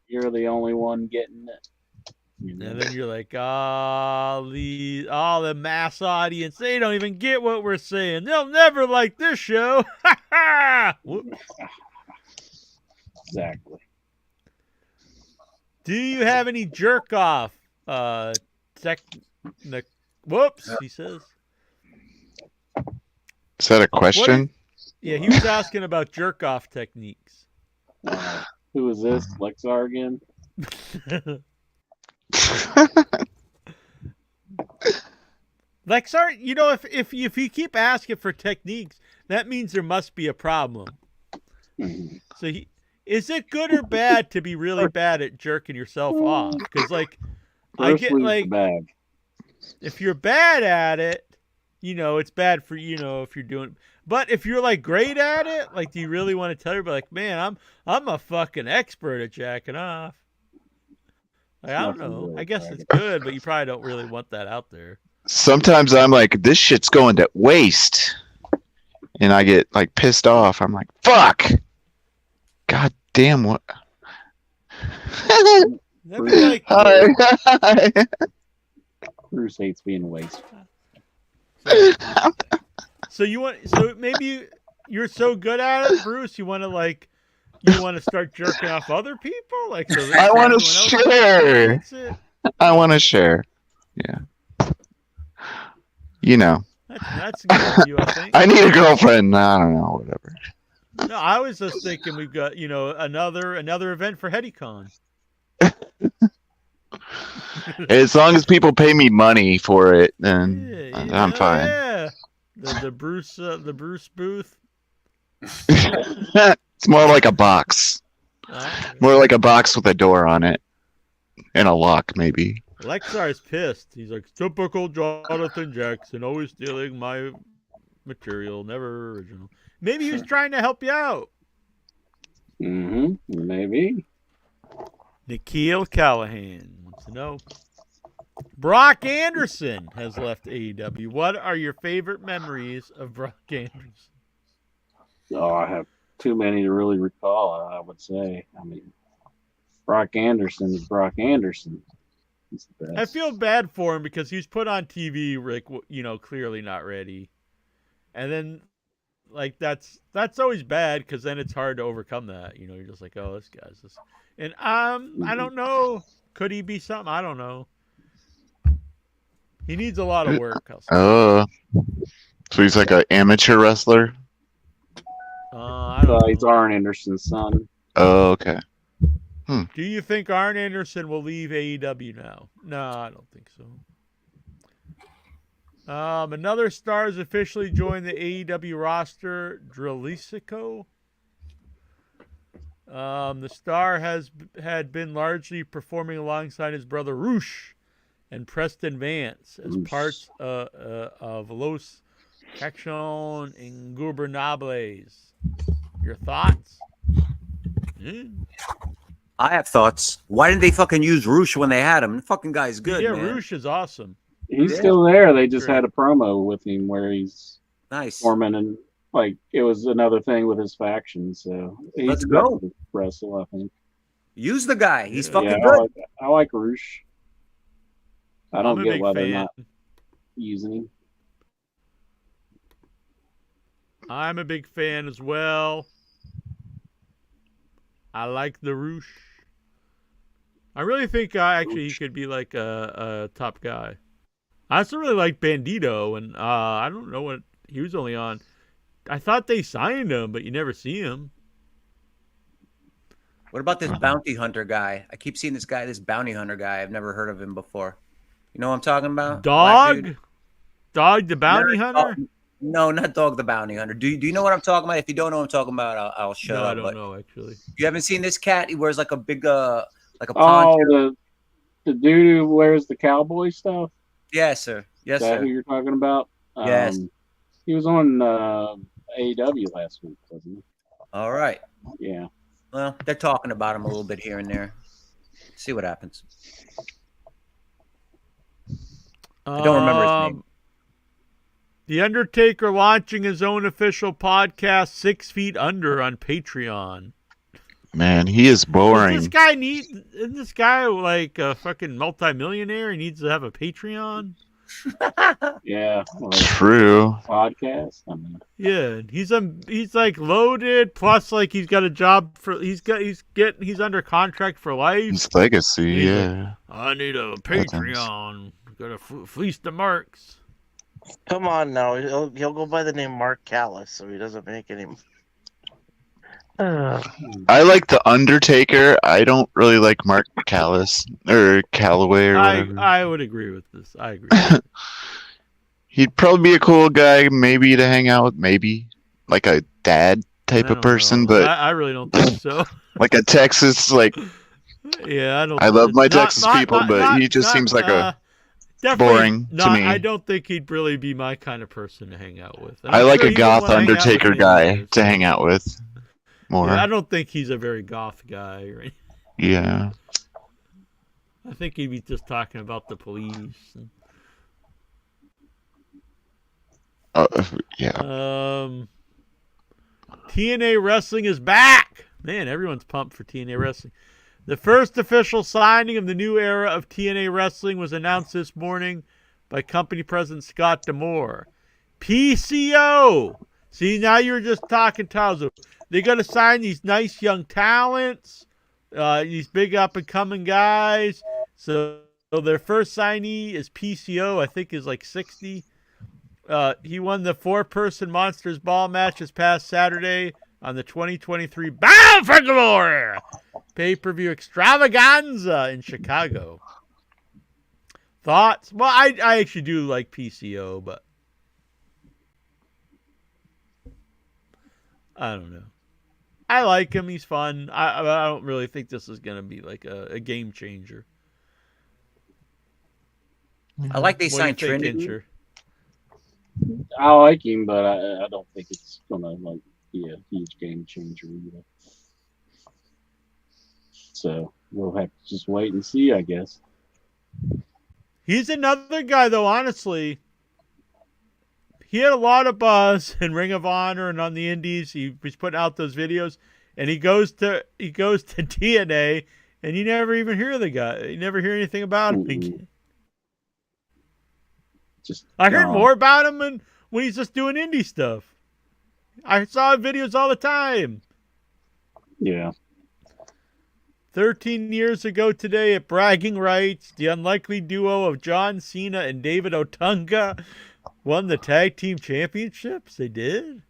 You're the only one getting it. And then you're like, the mass audience, they don't even get what we're saying. They'll never like this show. Exactly. Do you have any jerk off? Whoops, he says. Is that a question? Yeah, he was asking about jerk off techniques. Who is this? Lexar again? Lexar, you know, if you keep asking for techniques, that means there must be a problem. So is it good or bad to be really bad at jerking yourself off? Because like, I get like, if you're bad at it, you know, it's bad for, you know, if you're doing. But if you're like great at it, like, do you really want to tell everybody, like, man, I'm a fucking expert at jacking off? Like, I don't know. I guess it's good, but you probably don't really want that out there. Sometimes I'm like, this shit's going to waste, and I get like pissed off. I'm like, fuck. God damn what. That'd be like, Hi. Bruce hates being wasteful. So maybe you're so good at it, Bruce, you want to like You want to start jerking off other people? Like, so I want to share. I want to share. Yeah. You know. That's good of you, I think. I need a girlfriend. I don't know, whatever. No, I was just thinking we've got, another event for HeadyCon. As long as people pay me money for it, then I'm fine. Yeah. The Bruce booth. It's more like a box. More like a box with a door on it. And a lock, maybe. Lexar's pissed. He's like, typical Jonathan Jackson, always stealing my material, never original. Maybe he was trying to help you out. Maybe. Nikhil Callahan wants to know. Brock Anderson has left AEW. What are your favorite memories of Brock Anderson? Oh, I have too many to really recall, I would say. I mean, Brock Anderson is Brock Anderson. He's the best. I feel bad for him because he was put on TV, Rick, clearly not ready. And then, like, that's always bad because then it's hard to overcome that. You're just like, oh, this guy's this. And I don't know. Could he be something? I don't know. He needs a lot of work. Oh. So he's like an amateur wrestler? He's Arn Anderson's son. Oh, okay. Do you think Arn Anderson will leave AEW now? No, I don't think so. Another star has officially joined the AEW roster, Dralisico. The star had been largely performing alongside his brother Roosh and Preston Vance as parts of Los Action Ingobernables. Your thoughts? I have thoughts. Why didn't they fucking use Roosh when they had him? The fucking guy's good, Yeah, man. Roosh is awesome. He's still there. They just had a promo with him where he's nice forming, and like it was another thing with his faction. So he's Let's go. to wrestle, I think. Use the guy. He's fucking Yeah, good. I like Roosh. I I'm don't a get big why they're fan. not using him. I'm a big fan as well. I like the Roosh. I really think he could be like a top guy. I also really like Bandito, and I don't know what he was only on. I thought they signed him, but you never see him. What about this bounty hunter guy? I keep seeing this bounty hunter guy. I've never heard of him before. You know what I'm talking about? Black dude. Dog the bounty hunter? No, not Dog the bounty hunter. Do you know what I'm talking about? If you don't know what I'm talking about, I'll shut up. I don't know actually. You haven't seen this cat? He wears like a big like a poncho. Oh, the dude who wears the cowboy stuff. Yes, sir. Yes, Is that sir. who you're talking about? Yes. He was on AEW last week, wasn't he? All right. Yeah. Well, they're talking about him a little bit here and there. See what happens. I don't remember his name. The Undertaker launching his own official podcast, 6 Feet Under, on Patreon. Man, he is boring. Isn't this guy like a fucking multimillionaire? He needs to have a Patreon. Yeah. True. Podcast. I mean, Yeah, he's like loaded. Plus, like he's got a job for he's under contract for life. His legacy, He's yeah. like, I need a Patreon. Gotta fleece the marks. Come on now, he'll go by the name Mark Callis, so he doesn't make any. I like the Undertaker. I don't really like Mark Callis or Calloway or whatever. I would agree with this. I agree. He'd probably be a cool guy, maybe to hang out with, maybe like a dad type of person, but I really don't think so. like a Texas, like Yeah, I don't. I love my not- Texas not- people, not- but not- he just not, seems like a definitely boring to not- me. I don't think he'd really be my kind of person to hang out with. And I I'm like sure a he goth wouldn't hang out with Undertaker me guy either, to hang out with more. Yeah, I don't think he's a very goth guy. Right? Yeah. I think he'd be just talking about the police. And, Yeah. TNA Wrestling is back. Man, everyone's pumped for TNA Wrestling. The first official signing of the new era of TNA Wrestling was announced this morning by company president Scott D'Amore. PCO See, now you're just talking, Tazo. They got to sign these nice young talents, these big up-and-coming guys. So their first signee is PCO, I think is like 60. He won the 4-person Monsters Ball match this past Saturday on the 2023 Bound for Glory pay-per-view extravaganza in Chicago. Thoughts? Well, I actually do like PCO, but I don't know. I like him. He's fun. I don't really think this is going to be like a game changer. I like they What do signed you think, Trinity. Incher? I like him, but I don't think it's gonna like be a huge game changer either. So we'll have to just wait and see, I guess. He's another guy, though, honestly. He had a lot of buzz in Ring of Honor and on the Indies. He was putting out those videos, and he goes to TNA, and you never even hear the guy. You never hear anything about him again. I heard more about him when he's just doing indie stuff. I saw videos all the time. Yeah. 13 years ago today at Bragging Rights, the unlikely duo of John Cena and David Otunga won the tag team championships. They did.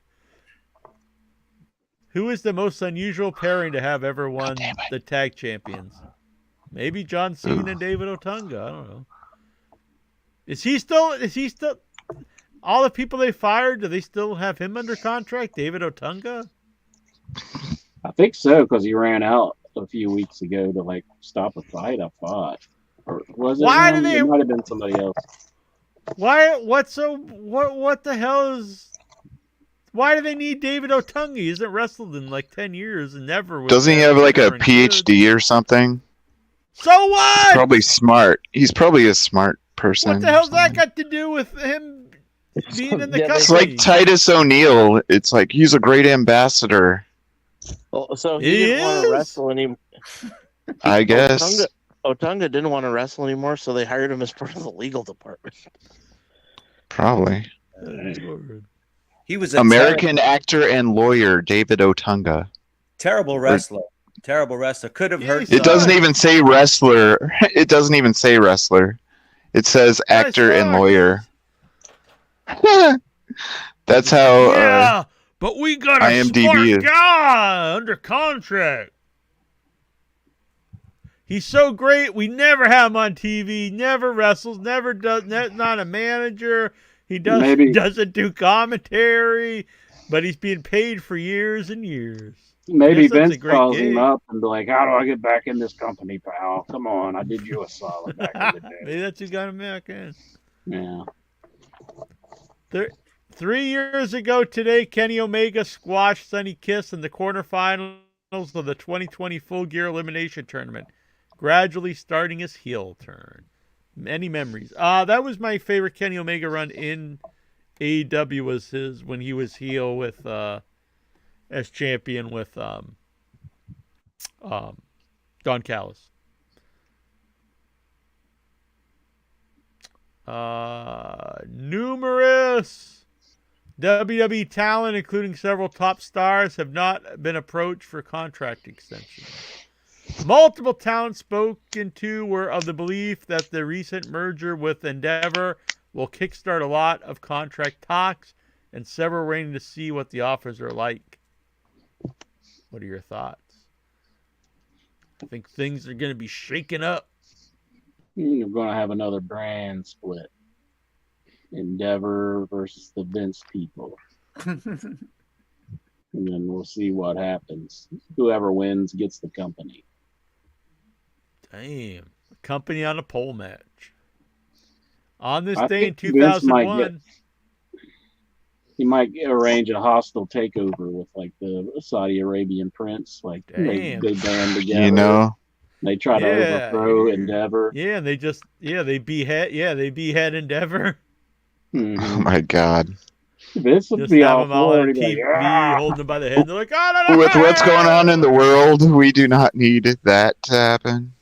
Who is the most unusual pairing to have ever won the tag champions? Maybe John Cena and David Otunga. I don't know. Is he still all the people they fired, do they still have him under contract, David Otunga? I think so, because he ran out a few weeks ago to like stop a fight, I thought. Or was it Why him? do they- It might have been somebody else. What the hell is why do they need David Otunga? He hasn't wrestled in like 10 years and never was Doesn't he have like a ever good. PhD or something? So what? Probably smart. He's probably a smart person. What the hell's that got to do with him being in the company? It's like Titus O'Neil. It's like he's a great ambassador. Oh, so He he didn't want is? to wrestle anymore. I guess. Otunga didn't want to wrestle anymore, so they hired him as part of the legal department. Probably. He was a American actor and lawyer David Otunga. terrible wrestler. Terrible wrestler. Could have hurt. It doesn't even say wrestler. It doesn't even say wrestler. It says actor and lawyer. That's how Yeah, but we got a IMDb smart is. guy under contract. He's so great. We never have him on TV. Never wrestles. Never does. Not a manager. He doesn't do commentary, but he's being paid for years and years. Maybe Yes, that's a Vince great calls gig. him up and be like, "How do I get back in this company, pal? Come on, I did you a solid back in the day." Maybe that's who got him back in. Yeah. 3 years ago today, Kenny Omega squashed Sonny Kiss in the quarterfinals of the 2020 Full Gear Elimination Tournament, gradually starting his heel turn. Many memories. That was my favorite Kenny Omega run in AEW was his when he was heel with as champion with Don Callis. Numerous WWE talent, including several top stars, have not been approached for contract extensions. Multiple talents spoken to were of the belief that the recent merger with Endeavor will kickstart a lot of contract talks, and several are waiting to see what the offers are like. What are your thoughts? I think things are going to be shaken up. You're going to have another brand split. Endeavor versus the Vince people. And then we'll see what happens. Whoever wins gets the company. Damn. Company on a pole match. On this I day in think Vince might 2001. He might arrange a hostile takeover with like the Saudi Arabian prince. Like they band together. You know. They try to overthrow Endeavor. Yeah, and they behead Endeavor. Oh my God. This would Just be have all them all on Florida, TV, like, "Ah!" holding them by the head. They're like, oh, no, no, With what's going on in the world, we do not need that to happen.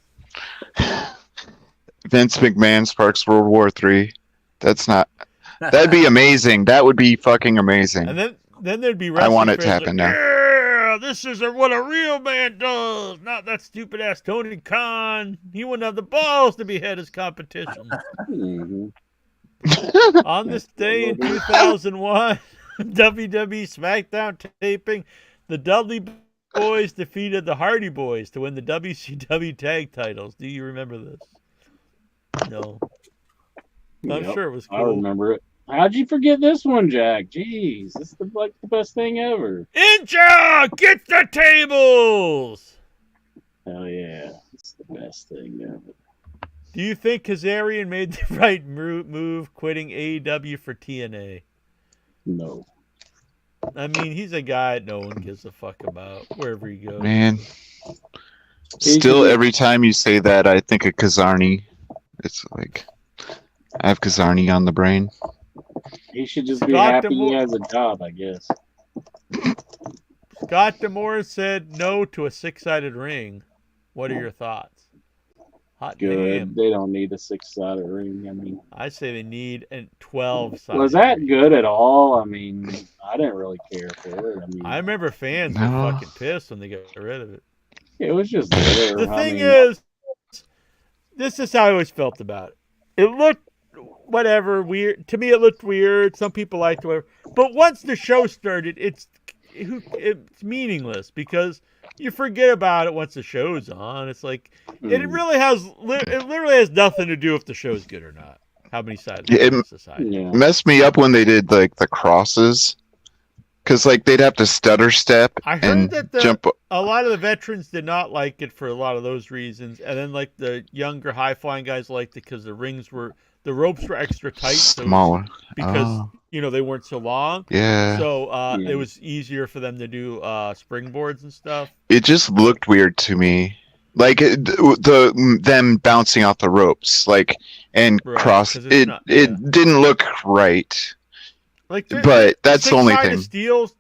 Vince McMahon sparks World War III. That's not. That'd be amazing. That would be fucking amazing. And then then there'd be I wrestling want it to fans happen like, now. yeah, this is what a real man does, not that stupid ass Tony Khan. He wouldn't have the balls to behead his competition. On this day in 2001, WWE SmackDown taping, the Dudley Boys defeated the Hardy Boys to win the WCW tag titles. Do you remember this? No. I'm Yep, sure it was cool. I remember it. How'd you forget this one, Jack? Jeez, this is like the best thing ever. Inja, get the tables! Hell yeah, it's the best thing ever. Do you think Kazarian made the right move quitting AEW for TNA? No. I mean, he's a guy no one gives a fuck about wherever he goes. Man. Still, every time you say that, I think of Kazarni. It's like, I have Kazarni on the brain. He should just be Scott happy he D'Amore- has a job, I guess. Scott D'Amore said no to a 6-sided ring. What are your thoughts? Hot Good. damn. They don't need a 6-sided ring. I mean, I say they need a 12-sided. was that good at all? I mean, I didn't really care for it. I mean, I remember fans were fucking pissed when they got rid of it. it was just there. The I thing mean, is, this is how I always felt about it. It looked whatever weird to me. It looked weird. Some people liked whatever, but once the show started, it's meaningless because you forget about it once the show's on. It's like it really has. It literally has nothing to do if the show's good or not. How many sides? It messed me up when they did like the crosses, because like they'd have to stutter step I heard and that jump. a lot of the veterans did not like it for a lot of those reasons, and then like the younger high flying guys liked it because the ropes were extra tight, Smaller. because Oh. they weren't so long. Yeah. So it was easier for them to do springboards and stuff. It just looked weird to me, like them bouncing off the ropes, like and Right, cross. 'cause it's It not- didn't look right. Like, But that's the only thing.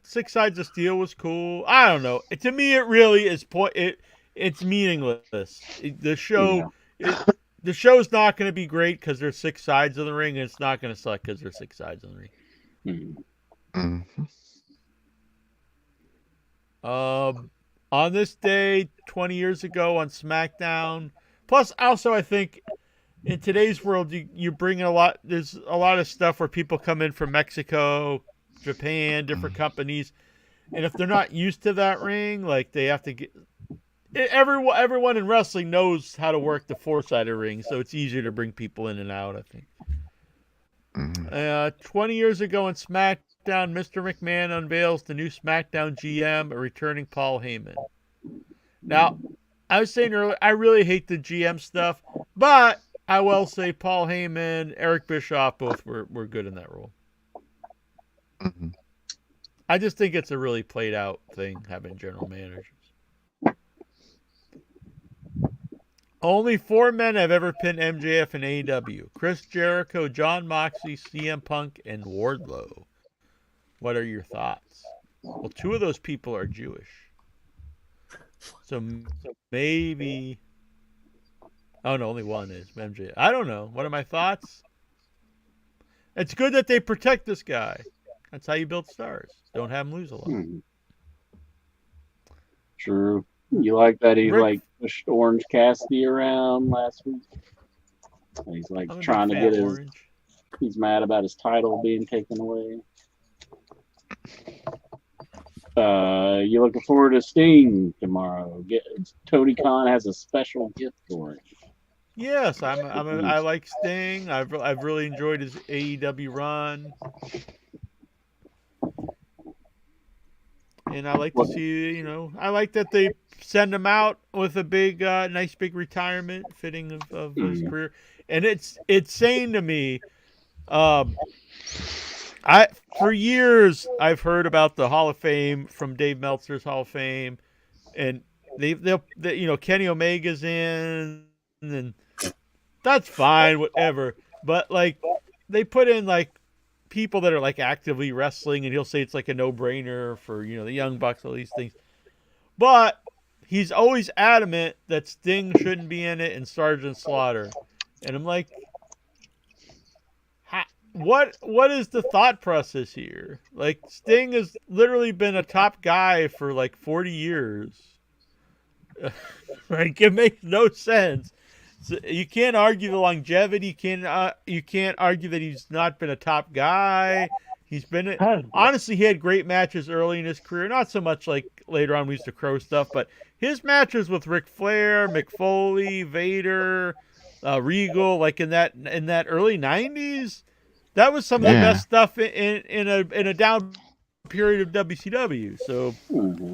Six sides of steel was cool. I don't know. To me, it really is it's meaningless. The show, the show's not going to be great because there's 6 sides of the ring, and it's not going to suck because there's 6 sides of the ring. Mhm. On this day, 20 years ago on SmackDown. Plus, also, I think in today's world, you bring in a lot. There's a lot of stuff where people come in from Mexico, Japan, different companies, and if they're not used to that ring, like they have to get. Everyone in wrestling knows how to work the 4-sided ring, so it's easier to bring people in and out, I think. 20 years ago on SmackDown, Mr. McMahon unveils the new SmackDown GM, a returning Paul Heyman. Now, I was saying earlier, I really hate the GM stuff, but I will say Paul Heyman, Eric Bischoff, both were good in that role. I just think it's a really played out thing, having general managers. Only 4 men have ever pinned MJF in AEW. Chris Jericho, John Moxley, CM Punk, and Wardlow. What are your thoughts? Well, 2 of those people are Jewish. So maybe... Oh, no, only one is MJF. I don't know. What are my thoughts? It's good that they protect this guy. That's how you build stars. Don't have him lose a lot. True. You like that he Rick- like pushed Orange Cassidy around last week? And he's like I'm a big trying to fan get of his. Orange. He's mad about his title being taken away. You looking forward to Sting tomorrow? Tony Khan has a special gift for him. Yes, I like Sting. I've really enjoyed his AEW run, and I like to see I like that they send him out with a big, nice big retirement fitting of his career, and it's saying to me, for years I've heard about the Hall of Fame from Dave Meltzer's Hall of Fame, and they Kenny Omega's in, and that's fine, whatever. But like they put in like people that are like actively wrestling, and he'll say it's like a no-brainer for the Young Bucks, all these things. But he's always adamant that Sting shouldn't be in it and Sergeant Slaughter, and I'm like, what is the thought process here? Like, Sting has literally been a top guy for like 40 years. Like, it makes no sense. So you can't argue the longevity. You can't argue that he's not been a top guy. He's been honestly, he had great matches early in his career. Not so much like later on we used to crow stuff, but his matches with Ric Flair, Mick Foley, Vader, Regal, like in that early '90s, that was some of the best stuff in a down period of WCW. So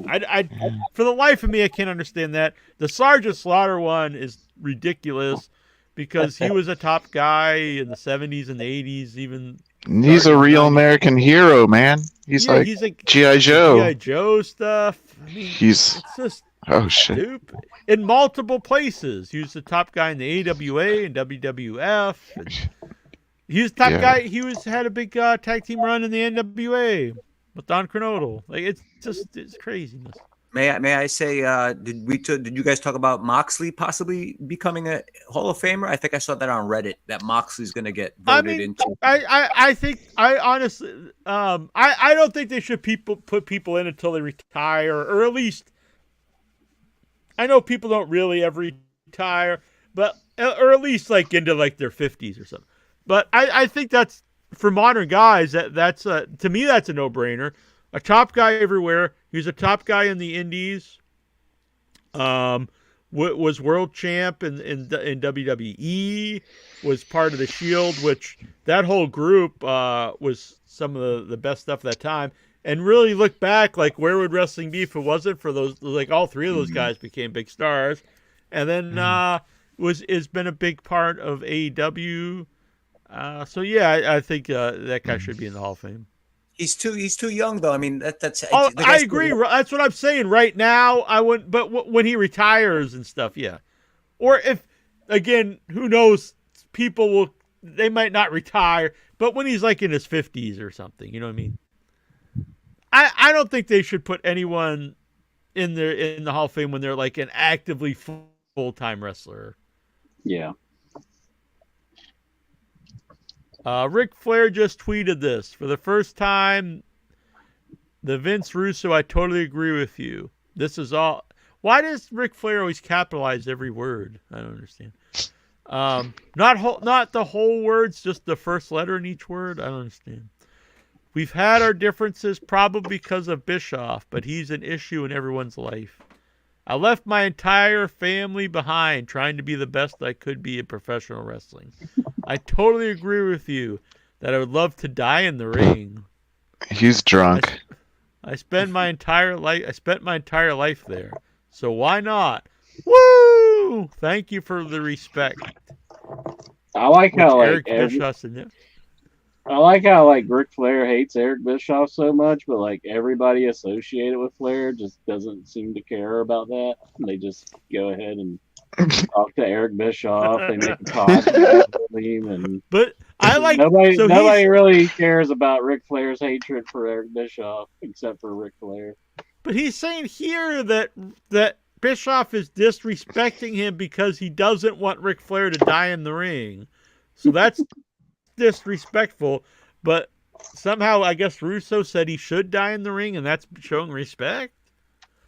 I for the life of me, I can't understand that. The Sergeant Slaughter one is ridiculous because he was a top guy in the '70s and the '80s, even. He's a real American hero, man. He's like G.I. Joe. G.I. Joe stuff. I mean, it's just shit. Stupid. In multiple places. He was the top guy in the AWA and WWF. He was the top guy. He had a big tag team run in the NWA with Don Kernodle. Like, it's craziness. May I say, did you guys talk about Moxley possibly becoming a Hall of Famer? I think I saw that on Reddit that Moxley's going to get voted into. I think I honestly I don't think they should put people in until they retire, or at least I know people don't really ever retire, but or at least like into like their 50s or something. But I think that's for modern guys that's to me that's a no-brainer. A top guy everywhere. He was a top guy in the Indies. Was world champ in WWE. Was part of the Shield, which that whole group was some of the best stuff at that time. And really look back, like where would wrestling be if it wasn't for those? Like all three of those guys became big stars, and then has been a big part of AEW. So yeah, I think that guy should be in the Hall of Fame. He's too young though. I mean that's. Oh, I agree. That's what I'm saying. Right now, I wouldn't. But when he retires and stuff, yeah. Or if again, who knows? People they might not retire, but when he's like in his 50s or something, you know what I mean? I don't think they should put anyone in the Hall of Fame when they're like an actively full-time wrestler. Yeah. Ric Flair just tweeted this. For the first time, the Vince Russo, I totally agree with you. This is all. Why does Ric Flair always capitalize every word? I don't understand. Not the whole words, just the first letter in each word. I don't understand. We've had our differences probably because of Bischoff, but he's an issue in everyone's life. I left my entire family behind trying to be the best I could be in professional wrestling. I totally agree with you that I would love to die in the ring. He's drunk. I spent my entire life there. So why not? Woo! Thank you for the respect. I like how Eric Bischoff said, yeah. I like how like Ric Flair hates Eric Bischoff so much, but like everybody associated with Flair just doesn't seem to care about that. They just go ahead and talk to Eric Bischoff. They make a podcast with him, and but I like nobody really cares about Ric Flair's hatred for Eric Bischoff except for Ric Flair. But he's saying here that Bischoff is disrespecting him because he doesn't want Ric Flair to die in the ring. So that's disrespectful, but somehow I guess Russo said he should die in the ring, and that's showing respect.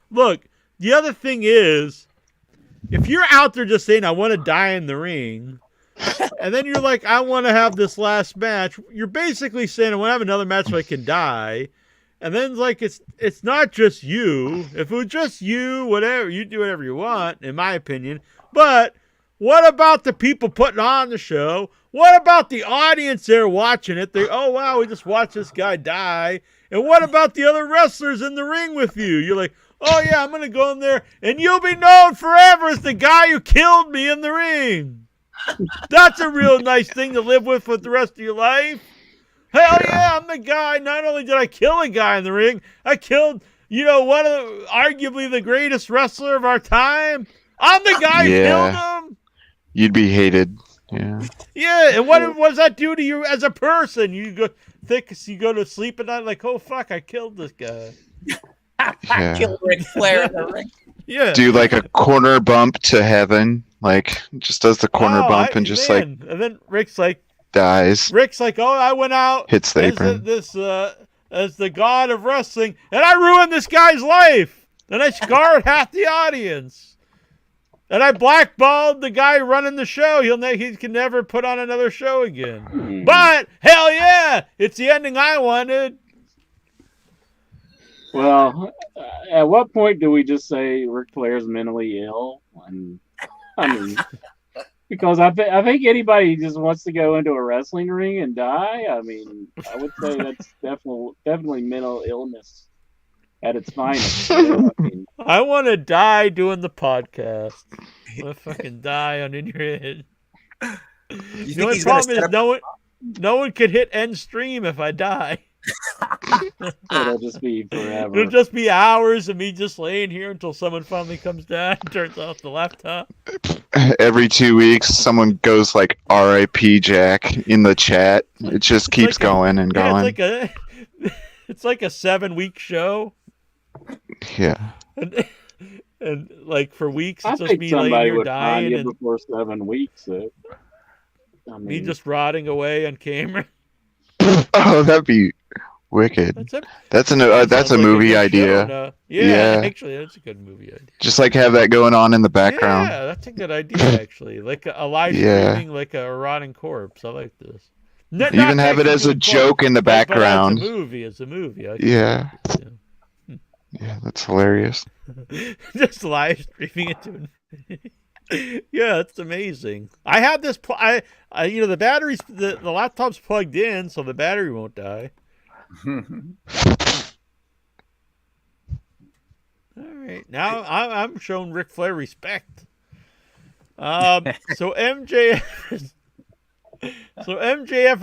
Look, the other thing is, if you're out there just saying I want to die in the ring, and then you're like I want to have this last match, you're basically saying I want to have another match so I can die. And then like it's not just you. If it was just you, whatever, you do whatever you want, in my opinion. But what about the people putting on the show? What about the audience there watching it? Oh, wow, we just watched this guy die. And what about the other wrestlers in the ring with you? You're like, oh, yeah, I'm going to go in there, and you'll be known forever as the guy who killed me in the ring. That's a real nice thing to live with for the rest of your life. Hell yeah, I'm the guy. Not only did I kill a guy in the ring, I killed, one of arguably the greatest wrestler of our time. I'm the guy who killed him. You'd be hated. Yeah. Yeah, and what does that do to you as a person? You go to sleep at night like, oh fuck, I killed this guy. Yeah. Kill Ric Flair in the ring. Yeah. Do like a corner bump to heaven, like just does the corner bump and just and then Rick's like, dies, Rick's like, oh, I went out hits the as apron. as the god of wrestling, and I ruined this guy's life, and I scarred half the audience, and I blackballed the guy running the show. He can never put on another show again. But hell yeah, it's the ending I wanted. Well, at what point do we just say Ric Flair's mentally ill? And I mean, because I think anybody who just wants to go into a wrestling ring and die, I mean, I would say that's definitely mental illness at its finest. I want to die doing the podcast. I want to fucking die on In Your Head. The only problem is no one could hit end stream if I die. It'll just be forever. It'll just be hours of me just laying here until someone finally comes down and turns off the laptop. Every 2 weeks, someone goes like "R.I.P. Jack" in the chat. It just keeps going and going. It's like a 7-week show. Yeah. And like for weeks, I it's just think me somebody laying here would find dying you and before 7 weeks. I mean, me just rotting away on camera. Oh, that'd be wicked. That's a Sounds like movie good idea. show, no. Actually, that's a good movie idea. Just like have that going on in the background. Yeah, that's a good idea actually. Like a live streaming, like a rotting corpse. I like this. Not Even have it as a technically joke in the but background. It's a movie. I Yeah. think. Yeah, that's hilarious. Just live streaming it to. Yeah, it's amazing. I have this. The batteries, the laptop's plugged in, so the battery won't die. All right, now I'm showing Ric Flair respect. So MJF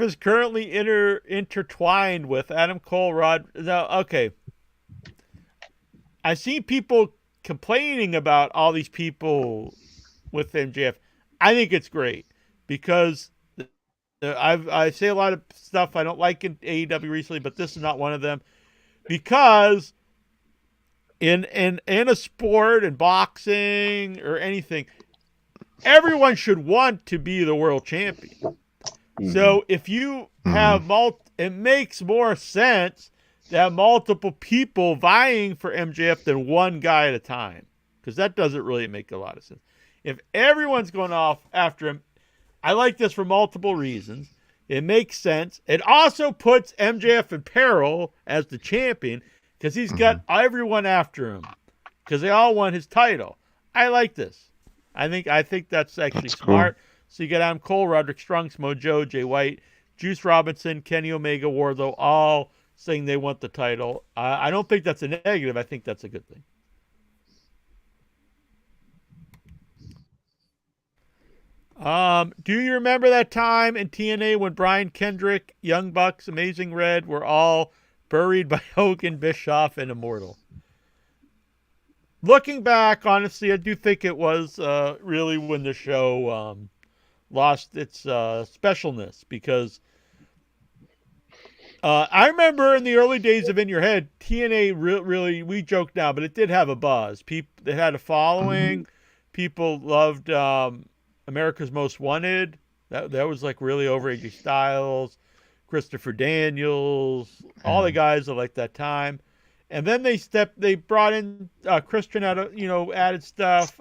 is currently intertwined with Adam Cole, okay. I've seen people complaining about all these people with MJF. I think it's great because I say a lot of stuff I don't like in AEW recently, but this is not one of them. Because in a sport, in boxing or anything, everyone should want to be the world champion. Mm-hmm. So if you have it makes more sense to have multiple people vying for MJF than one guy at a time, because that doesn't really make a lot of sense. If everyone's going off after him, I like this for multiple reasons. It makes sense. It also puts MJF in peril as the champion because he's got everyone after him because they all want his title. I like this. I think that's actually smart. Cool. So you got Adam Cole, Roderick Strong, Mojo, Jay White, Juice Robinson, Kenny Omega, Wardlow, all saying they want the title. I don't think that's a negative. I think that's a good thing. Do you remember that time in TNA when Brian Kendrick, Young Bucks, Amazing Red were all buried by Hogan, Bischoff, and Immortal? Looking back, honestly, I do think it was really when the show lost its specialness because I remember in the early days of In Your Head, TNA really, we joke now, but it did have a buzz. It had a following. People loved America's Most Wanted. That was like really over AJ Styles, Christopher Daniels, all the guys of like that time. And then they brought in Christian added stuff.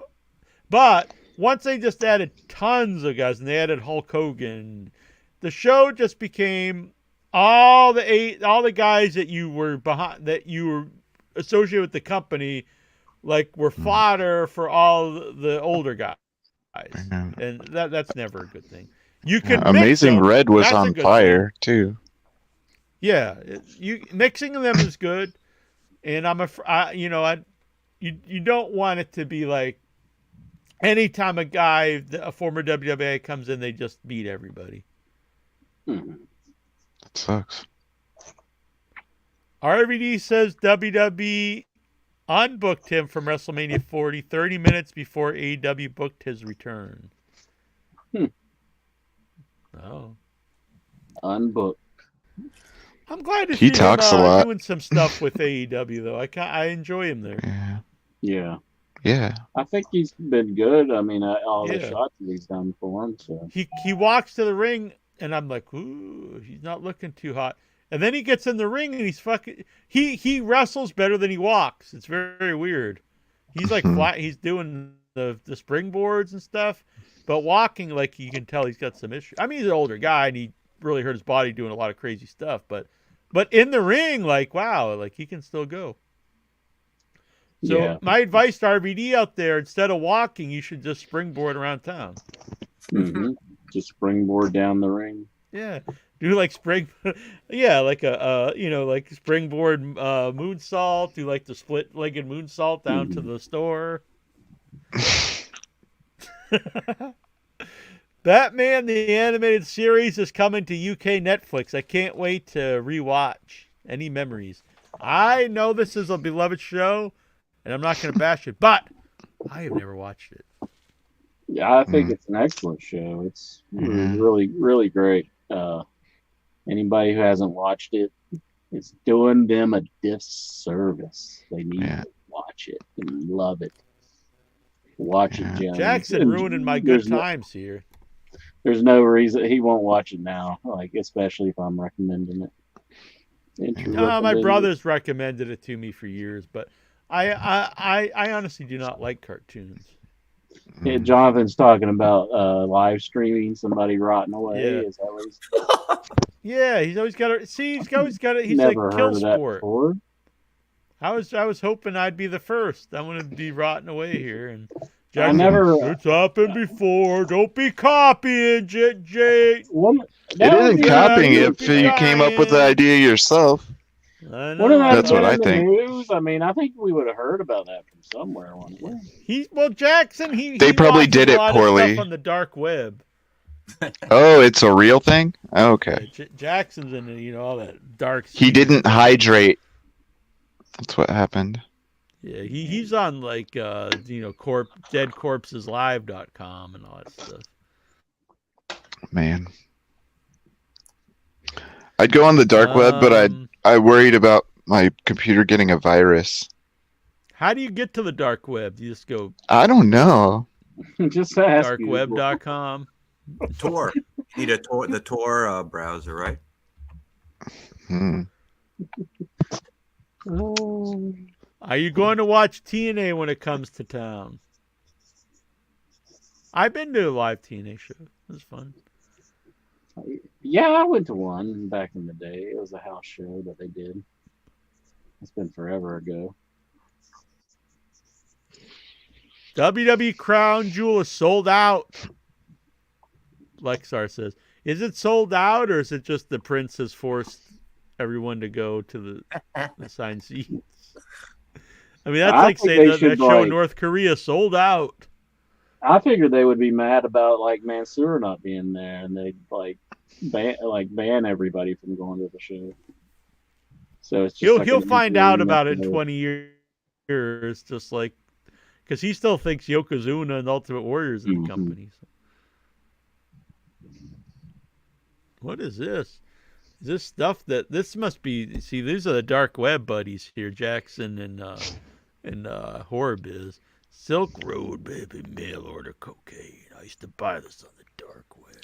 But once they just added tons of guys and they added Hulk Hogan, the show just became all the guys that you were behind, that you were associated with the company, like were fodder for all the older guys. And that's never a good thing. You can Amazing Red was on fire too. Yeah, mixing them is good, and you don't want it to be like anytime a former WWE comes in, they just beat everybody. That sucks. RVD says WWE unbooked him from WrestleMania 40 30 minutes before AEW booked his return. Oh. Unbooked. I'm glad to he see talks him a lot. doing some stuff with AEW, though. I enjoy him there. Yeah. Yeah. I think he's been good. I mean, all the shots that he's done for him. So he walks to the ring And I'm like, ooh, he's not looking too hot. And then he gets in the ring and he's fucking. He wrestles better than he walks. It's very, very weird. He's like flat. He's doing the springboards and stuff, but walking, like, you can tell he's got some issue. I mean, he's an older guy and he really hurt his body doing a lot of crazy stuff. But in the ring, like, wow, like he can still go. So my advice to RVD out there: instead of walking, you should just springboard around town. Mm-hmm. Just springboard down the ring. Yeah. Do like like a like springboard moonsault. Do like the split-legged moonsault down to the store. Batman the Animated Series is coming to UK Netflix. I can't wait to rewatch. Any memories? I know this is a beloved show, and I'm not going to bash it, but I have never watched it. Yeah, I think it's an excellent show. It's really, really great. Anybody who hasn't watched it, it's doing them a disservice. They need to watch it and love it. Watch it, John. Jackson ruining my good times here. There's no reason he won't watch it now, like especially if I'm recommending it. No, my brother's recommended it to me for years, but I honestly do not like cartoons. Yeah, Jonathan's talking about live streaming somebody rotting away. Yeah. Is that what he's... Yeah, he's always got to see. He's always got to. He's Never like heard kill of that sport. before. I was hoping I'd be the first. I want to be rotting away here, and I never. It's happened before. Don't be copying, Jay. It isn't copying it if you came up with the idea yourself. That's what I think. News? I mean, I think we would have heard about that from somewhere. Jackson. They probably watches did a it lot of poorly. stuff on the dark web. Oh, it's a real thing? Oh, okay. Jackson's in all that dark. He didn't hydrate. That's what happened. Yeah, he's on like deadcorpseslive.com and all that stuff. Man. I'd go on the dark web, but I worried about my computer getting a virus. How do you get to the dark web? You just go I don't know. Just ask darkweb.com. Tor. You need the Tor browser, right? Are you going to watch TNA when it comes to town? I've been to a live TNA show. It was fun. Yeah, I went to one back in the day. It was a house show that they did. It's been forever ago. WWE Crown Jewel is sold out. Lexar says, is it sold out, or is it just the Prince has forced everyone to go to the assigned seats? I mean, that's like saying that show in North Korea sold out. I figured they would be mad about like Mansoor not being there, and they'd ban everybody from going to the show. So it's just he'll find out about it in 20 years, just like because he still thinks Yokozuna and Ultimate Warriors in the company. So. What is this? Is this stuff this must be? See, these are the dark web buddies here, Jackson and Horrorbiz. Silk Road, baby, mail order cocaine. I used to buy this on the dark web.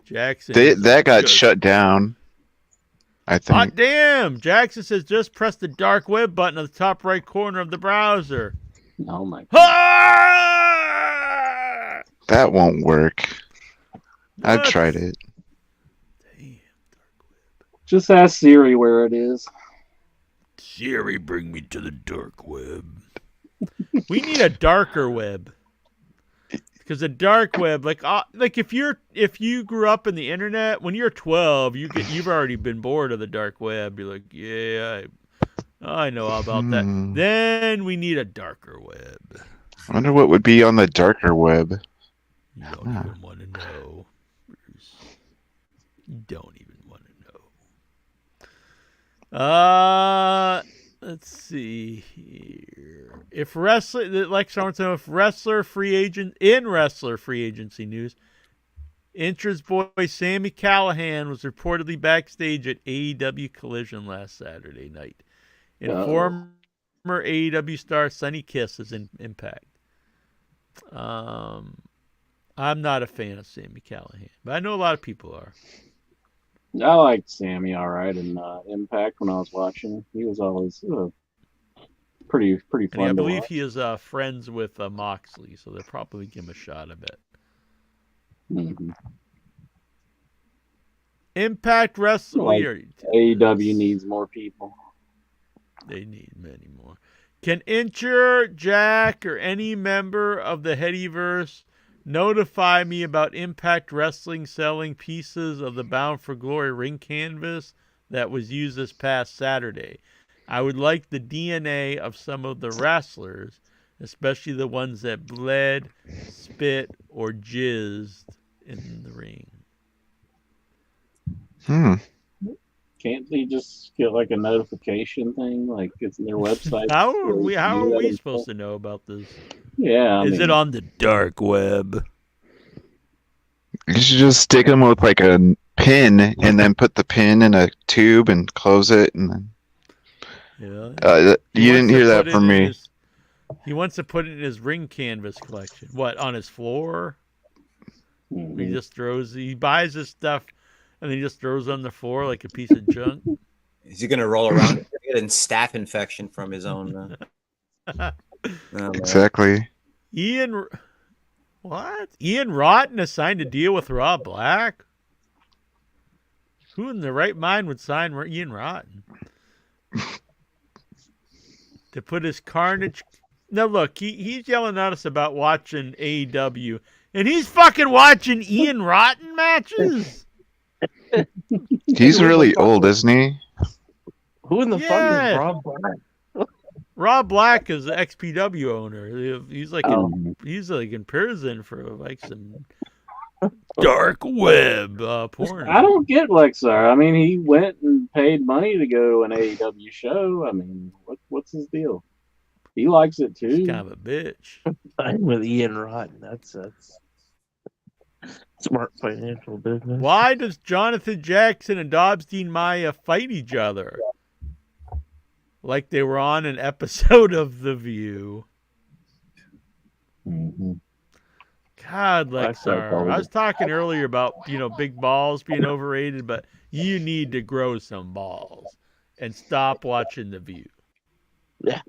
Jackson, that got shut down. I think. Hot damn! Jackson says just press the dark web button at the top right corner of the browser. Oh my God. That won't work. I've tried it. Just ask Siri where it is. Siri, bring me to the dark web. We need a darker web. Because the dark web, like if you grew up in the internet, when you're 12, you've already been bored of the dark web. You're like, yeah, I know all about that. Then we need a darker web. I wonder what would be on the darker web. You don't even want to know. You don't even want to know. Let's see here. If wrestler free agency news, Intra's boy Sami Callihan was reportedly backstage at AEW Collision last Saturday night. And former AEW star Sonny Kiss is in Impact. I'm not a fan of Sami Callihan, but I know a lot of people are. I liked Sammy all right in Impact when I was watching. He was always pretty fun And I to believe watch. he is friends with Moxley, so they'll probably give him a shot, I bet. Mm-hmm. Impact Wrestling. Like, AEW needs more people. They need many more. Can Incher, Jack, or any member of the Headyverse notify me about Impact Wrestling selling pieces of the Bound for Glory ring canvas that was used this past Saturday? I would like the DNA of some of the wrestlers, especially the ones that bled, spit, or jizzed in the ring. Can't they just get like a notification thing? Like it's their website. How are we supposed to know about this? Yeah. Is it on the dark web? You should just stick them with like a pin and then put the pin in a tube and close it and then. Yeah. You didn't hear that from me. He wants to put it in his ring canvas collection. What, on his floor? Mm-hmm. He buys this stuff and then he just throws it on the floor like a piece of junk. Is he going to roll around and staph infection from his own? Exactly. Ian Rotten has signed a deal with Rob Black? Who in their right mind would sign Ian Rotten? To put his Carnage... Now look, he's yelling at us about watching AEW, and he's fucking watching Ian Rotten matches? He's really old, isn't he? Who in the fuck is Rob Black? Rob Black is the XPW owner. He's like in prison for like some dark web porn. I don't get Lexar. I mean, he went and paid money to go to an AEW show. I mean, what's his deal? He likes it too. He's kind of a bitch. I'm with Ian Rotten. That's smart financial business. Why does Jonathan Jackson and Dobbs Dean Maya fight each other? Like they were on an episode of The View. Mm-hmm. God, Lexar. I was talking earlier about, big balls being overrated, but you need to grow some balls and stop watching The View. Yeah.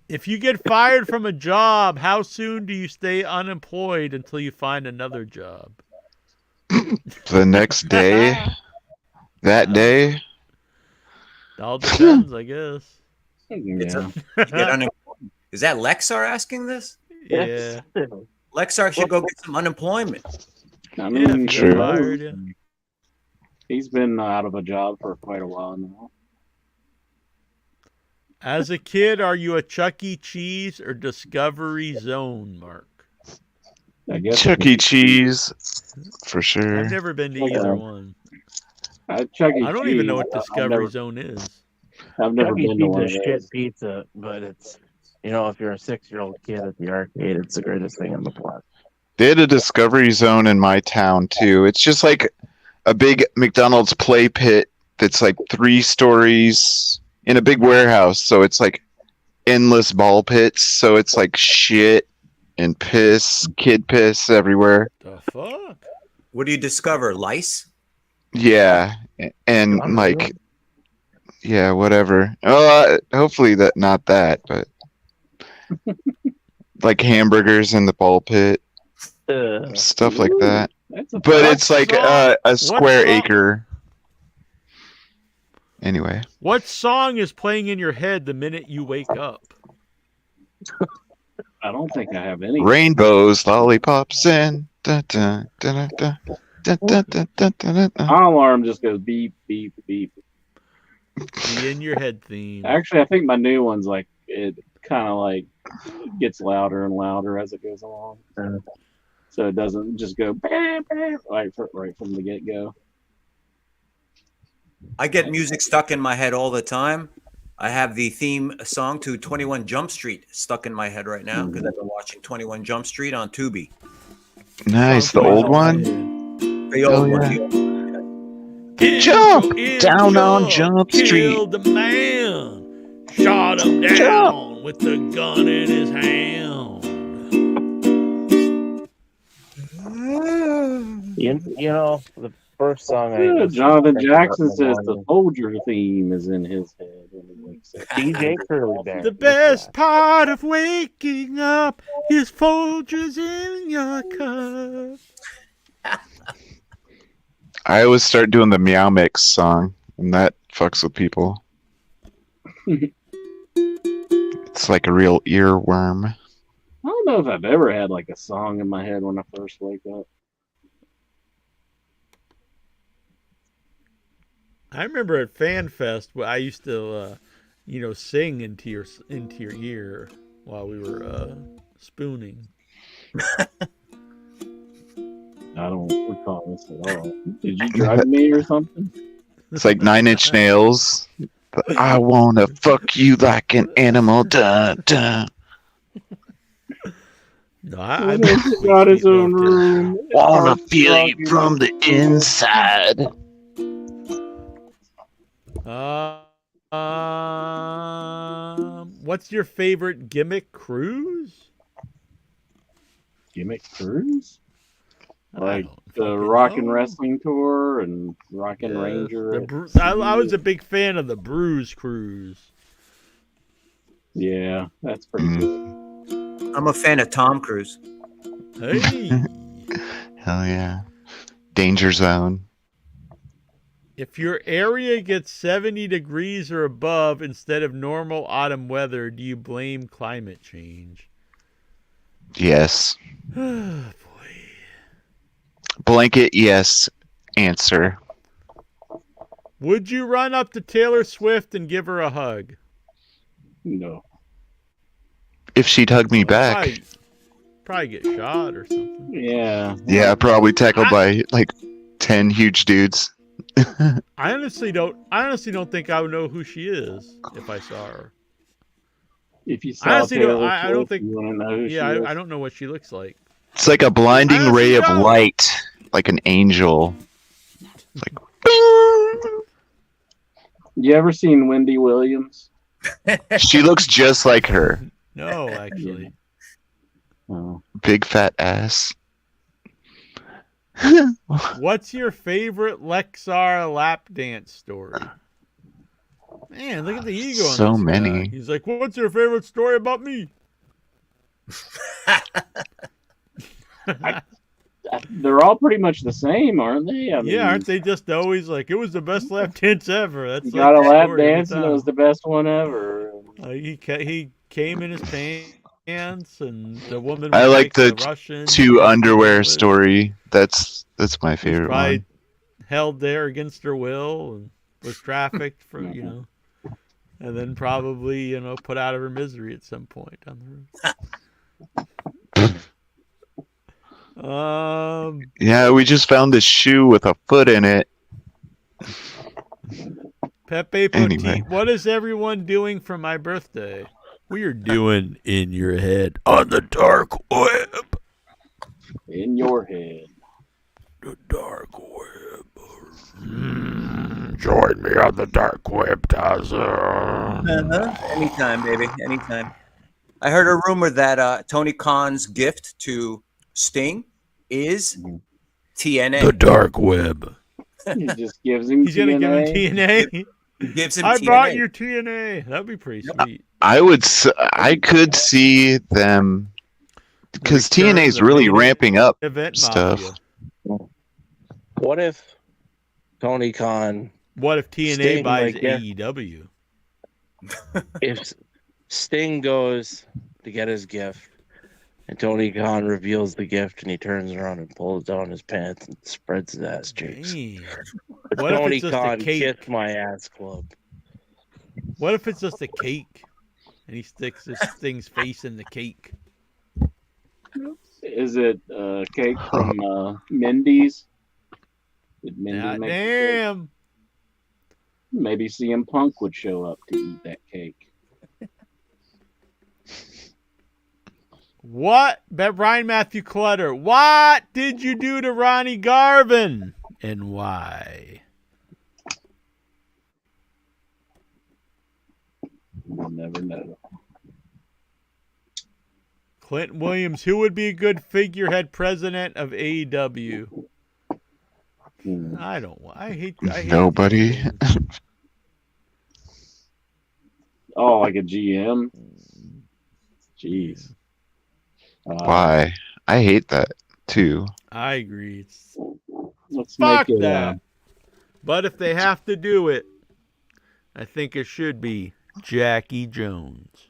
If you get fired from a job, how soon do you stay unemployed until you find another job? The next day? That day? All depends, I guess. Yeah. Is that Lexar asking this? Yeah. Lexar should go get some unemployment. I mean, True. Fired, yeah. He's been out of a job for quite a while now. As a kid, are you a Chuck E. Cheese or Discovery Zone, Mark? I guess Chuck E. Cheese, for sure. I've never been to either one. Chuck E. I don't even know what Discovery Zone is. I've never Chuck E. been to Cheese one of is those. shit pizza, but it's, if you're a 6-year-old kid at the arcade, it's the greatest thing on the planet. They had a Discovery Zone in my town, too. It's just like a big McDonald's play pit that's like 3 stories in a big warehouse. So it's like endless ball pits. So it's like shit and piss, kid piss everywhere. The fuck? What do you discover? Lice? Yeah. And like, yeah, whatever. Hopefully not that, but like hamburgers in the ball pit. Stuff like that. But it's like a square acre. Anyway. What song is playing in your head the minute you wake up? I don't think I have any. Rainbows, lollipops, and da, da, da, da, da, da, da, da, da, da. My alarm just goes beep, beep, beep. The in your head theme. Actually, I think my new one's like, it kind of like gets louder and louder as it goes along. So it doesn't just go bam, bam, right from the get-go. I get music stuck in my head all the time. I have the theme song to 21 Jump Street stuck in my head right now because I've been watching 21 Jump Street on Tubi. Nice. The old one? The old one. Jump! Down on Jump Street. Kill the man. shot him down with the gun in his hand. You know, the first song I Yeah, listened Jonathan to Jackson in the says the morning, Soldier theme is in his head when he wakes up. DJ Curly Bear. The best part of waking up is Folgers in your cup. I always start doing the Meow Mix song, and that fucks with people. It's like a real earworm. I don't know if I've ever had like a song in my head when I first wake up. I remember at FanFest, I used to, sing into your ear while we were spooning. I don't recall this at all. Did you drug me or something? It's like Nine Inch Nails. I wanna fuck you like an animal. Dun, dun. No, I got his own room. Wanna feel you from the inside. What's your favorite gimmick cruise? Gimmick cruise? Like the Rockin' Wrestling Tour and Rockin' Ranger. I was a big fan of the Bruise Cruise. Yeah, that's pretty good. I'm a fan of Tom Cruise. Hey. Hell yeah. Danger Zone. If your area gets 70 degrees or above instead of normal autumn weather, do you blame climate change? Yes. Blanket, yes. Answer. Would you run up to Taylor Swift and give her a hug? No. If she'd hug me back. Probably get shot or something. Yeah. Yeah, probably tackled by like 10 huge dudes. I honestly don't think I would know who she is if I saw her. If you saw Taylor I don't Swift, think. you wouldn't know who she Yeah, is. I don't know what she looks like. It's like a blinding ray of light, like an angel. You ever seen Wendy Williams? She looks just like her. No, actually. Oh. Big fat ass. What's your favorite Lexar lap dance story? Man, look at the ego on So this many. guy. He's like, what's your favorite story about me? They're all pretty much the same, aren't they? I mean, Yeah, aren't they just always like, it was the best lap dance ever? That's you like got a the lap story every dance and it time. was the best one ever. He came in his pants, and the woman. I was like the Russian. two underwear story. That's my Was favorite probably one. held there against her will and was trafficked for and then probably put out of her misery at some point down the road. Yeah, we just found this shoe with a foot in it. Pepe Petit, Anyway. what is everyone doing for my birthday? We are doing in your head on the dark web. In your head. The dark web. Join me on the dark web, Tarzan. Anytime, baby. Anytime. I heard a rumor that Tony Khan's gift to Sting is TNA. The dark web. He just gives him He's gonna give him TNA. Gives him I TNA. brought your TNA. That'd be pretty sweet. I could see them because Return TNA is the really Mayday ramping up Event stuff. Mafia. What if Tony Khan? What if TNA Sting, buys like, yeah. AEW? If Sting goes to get his gift, and Tony Khan reveals the gift, and he turns around and pulls down his pants and spreads his ass cheeks. Dang. What if Tony it's just a Khan cake? kissed my ass club. What if it's just a cake and he sticks this thing's face in the cake? Is it cake from Mindy's? Did Mindy Ah, make the cake? damn. Maybe CM Punk would show up to eat that cake. What? Brian Matthew Clutter. What did you do to Ronnie Garvin? And why? You'll never know. Clinton Williams, who would be a good figurehead president of AEW? I hate Nobody. Oh, like a GM? Jeez. Why? I hate that too. I agree. Let's Fuck make it, that. But if they have to do it, I think it should be Jackie Jones.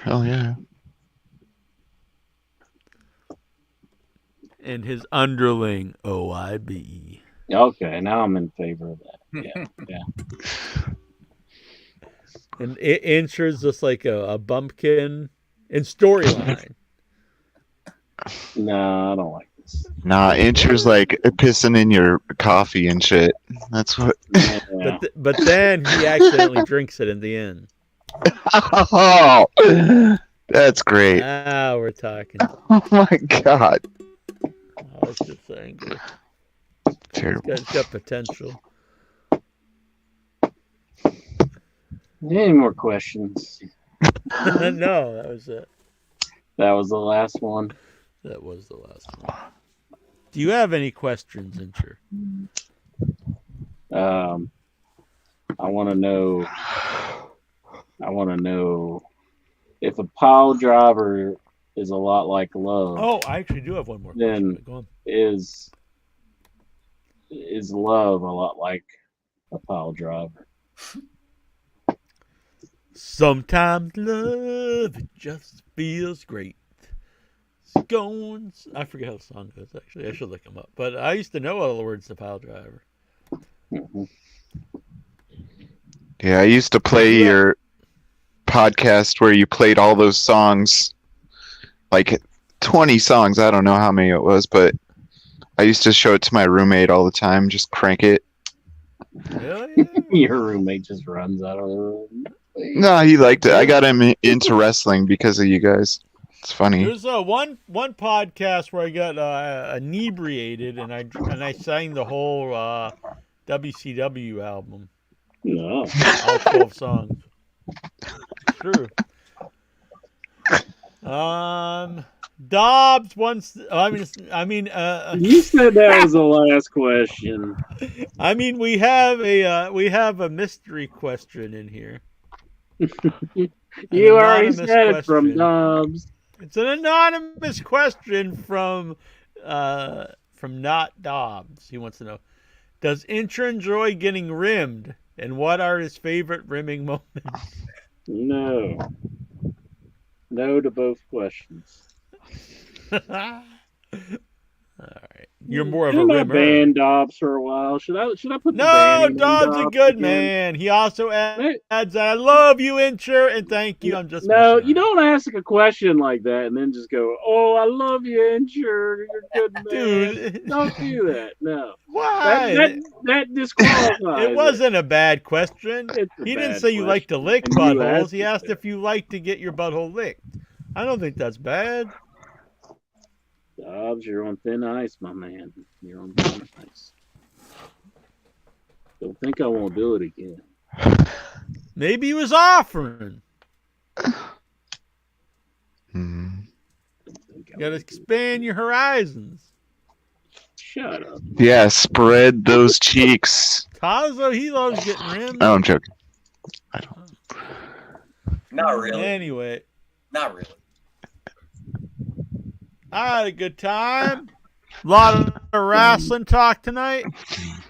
Hell yeah. And his underling, OIB. Okay, now I'm in favor of that. Yeah, yeah. And it ensures just like a bumpkin in storyline. No, I don't like this. Nah, Incher's like pissing in your coffee and shit. That's what. But then he accidentally drinks it in the end. Oh, that's great. Now we're talking. Oh my god. I was just angry. Terrible. It's got potential. Any more questions? No, that was it. That was the last one. That was the last one. Do you have any questions, Incher? I want to know if a pile driver is a lot like love. Oh, I actually do have one more Then question. Go on. is love a lot like a pile driver? Sometimes love, it just feels great. It's going. I forget how the song goes, actually. I should look them up. But I used to know all the words to Pile Driver. Yeah, I used to play your podcast where you played all those songs, like 20 songs. I don't know how many it was, but I used to show it to my roommate all the time, just crank it. Your roommate just runs out of the room. No, he liked it. I got him into wrestling because of you guys. It's funny. There's one podcast where I got inebriated and I sang the whole WCW album. No. All 12 songs. True. Dobbs wants. I mean. You said that was the last question. I mean, we have a mystery question in here. You already said it from Dobbs. It's an anonymous question from Not Dobbs. He wants to know: does Incher enjoy getting rimmed, and what are his favorite rimming moments? No to both questions. All right, you're more of a Didn't I rimmer. ban Dobbs for a while? Should I put the No, ban Dobbs a good again? man. He also adds, "I love you, Incher, and thank you." I'm just No, you don't ask a question like that and then just go, "Oh, I love you, Incher. You're a good man." Dude. Don't do that. No. Why? That disqualifies. It wasn't a bad question. It's a He didn't bad say you like to question. lick And you buttholes. asked He it. asked if you like to get your butthole licked. I don't think that's bad. Dobbs, you're on thin ice, my man. You're on thin ice. Don't think I won't do it again. Maybe he was offering. You gotta expand your horizons. Shut up. Yeah, spread those cheeks. Tazo, he loves getting rimmed. Oh, I'm joking. Not really. Anyway, Not really. I had a good time. A lot of wrestling talk tonight.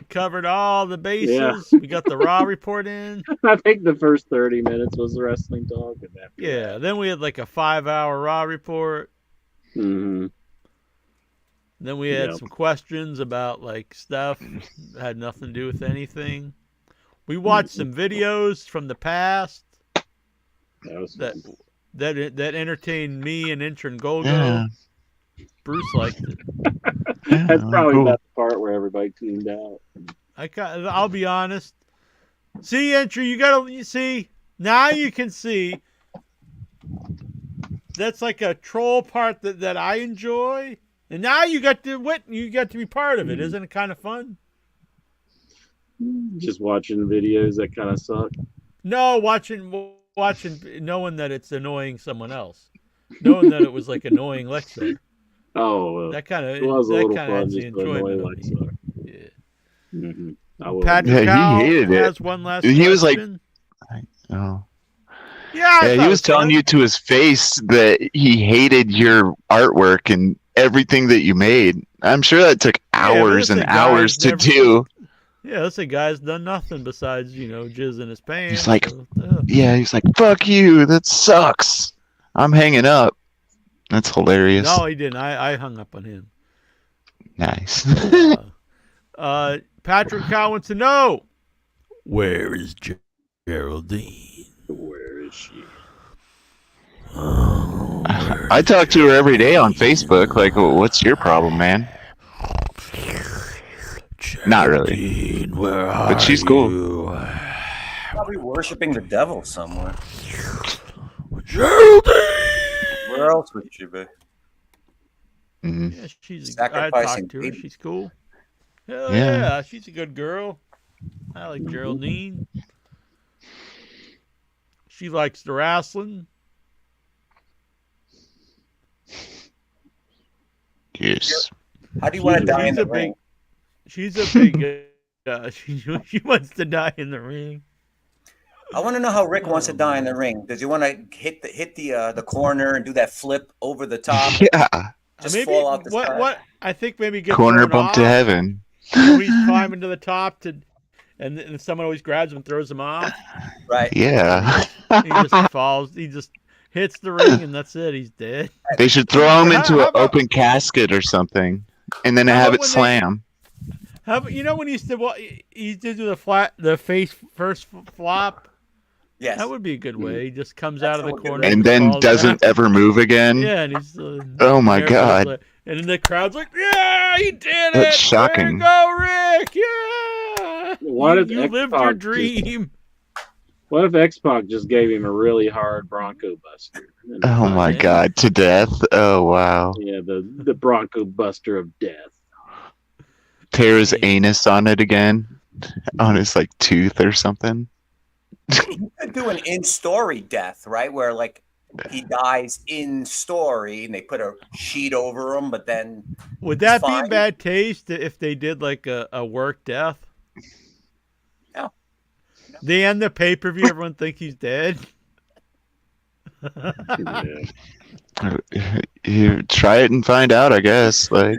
Covered all the bases. Yeah. We got the Raw report in. I think the first 30 minutes was the wrestling talk. And after Yeah, then we had like a 5-hour Raw report. Mm-hmm. Then we had Yep. some questions about like stuff that had nothing to do with anything. We watched some videos from the past that entertained me and Incher and Golgo. Yeah. Bruce liked it. That's probably cool. about the part where everybody tuned out. I'll be honest. See, Incher, you see now you can see. That's like a troll part that I enjoy, and now you got to be part of it. Isn't it kind of fun? Just watching videos that kind of suck. No, watching watching, knowing that it's annoying someone else, knowing that it was like annoying Lexar. Oh, That kind of it was a little adds fun the just to annoy enjoyment. Lexar. Yeah. Mm-hmm. I will. Patrick Yeah, Howell he hated has it. one last. He was like, question. oh. Yeah, I Yeah, thought he it was telling fun. you to his face that he hated your artwork and everything that you made. I'm sure that took hours and listen, hours guys, to do. Yeah, this guy's done nothing besides jizz in his pants. He's like, so, yeah, he's like, fuck you, that sucks. I'm hanging up. That's hilarious. No, he didn't. I hung up on him. Nice. Patrick Cow wants to know, where is Geraldine? Where is she? I talk to her every day on Facebook. Like, what's your problem, man? Not really. But she's cool. Probably worshiping the devil somewhere. Geraldine! Where else would she be? Mm-hmm. Yeah, she's. I Sacrificing talked to her. baby. She's cool. Hell Yeah. yeah, she's a good girl. I like Geraldine. She likes the wrestling. Yes. How do you want to die in the ring? She's a big. She wants to die in the ring. I want to know how Rick wants to die in the ring. Does he want to hit the corner and do that flip over the top? Yeah. Just Maybe fall out the side? what I think maybe get Corner thrown bump off. to heaven. He's climbing to the top and then someone always grabs him and throws him off. Right. Yeah. He just falls. He just hits the ring and that's it. He's dead. They should throw him How- into how an about- open casket or something, and then How have about it when they- slam. How about, when he used to do the face first flop? Yes. That would be a good way. He just comes out of the corner And then falls doesn't down. ever move again. Yeah, and he's. Oh my everybody's God. like- and then the crowd's like, "Yeah, he did That's it! shocking. Way to go, Rick! Yeah, What if you lived X-Pac your just- dream." What if X-Pac just gave him a really hard Bronco Buster? Oh my God, to death. Oh wow. Yeah, the Bronco Buster of death. Tear his anus on it again, on his like tooth or something. You could do an in-story death, right? Where like he dies in story and they put a sheet over him, but then Would that be fine. in bad taste if they did like a work death? No. They end the pay-per-view, everyone think he's dead. You try it and find out, I guess. Like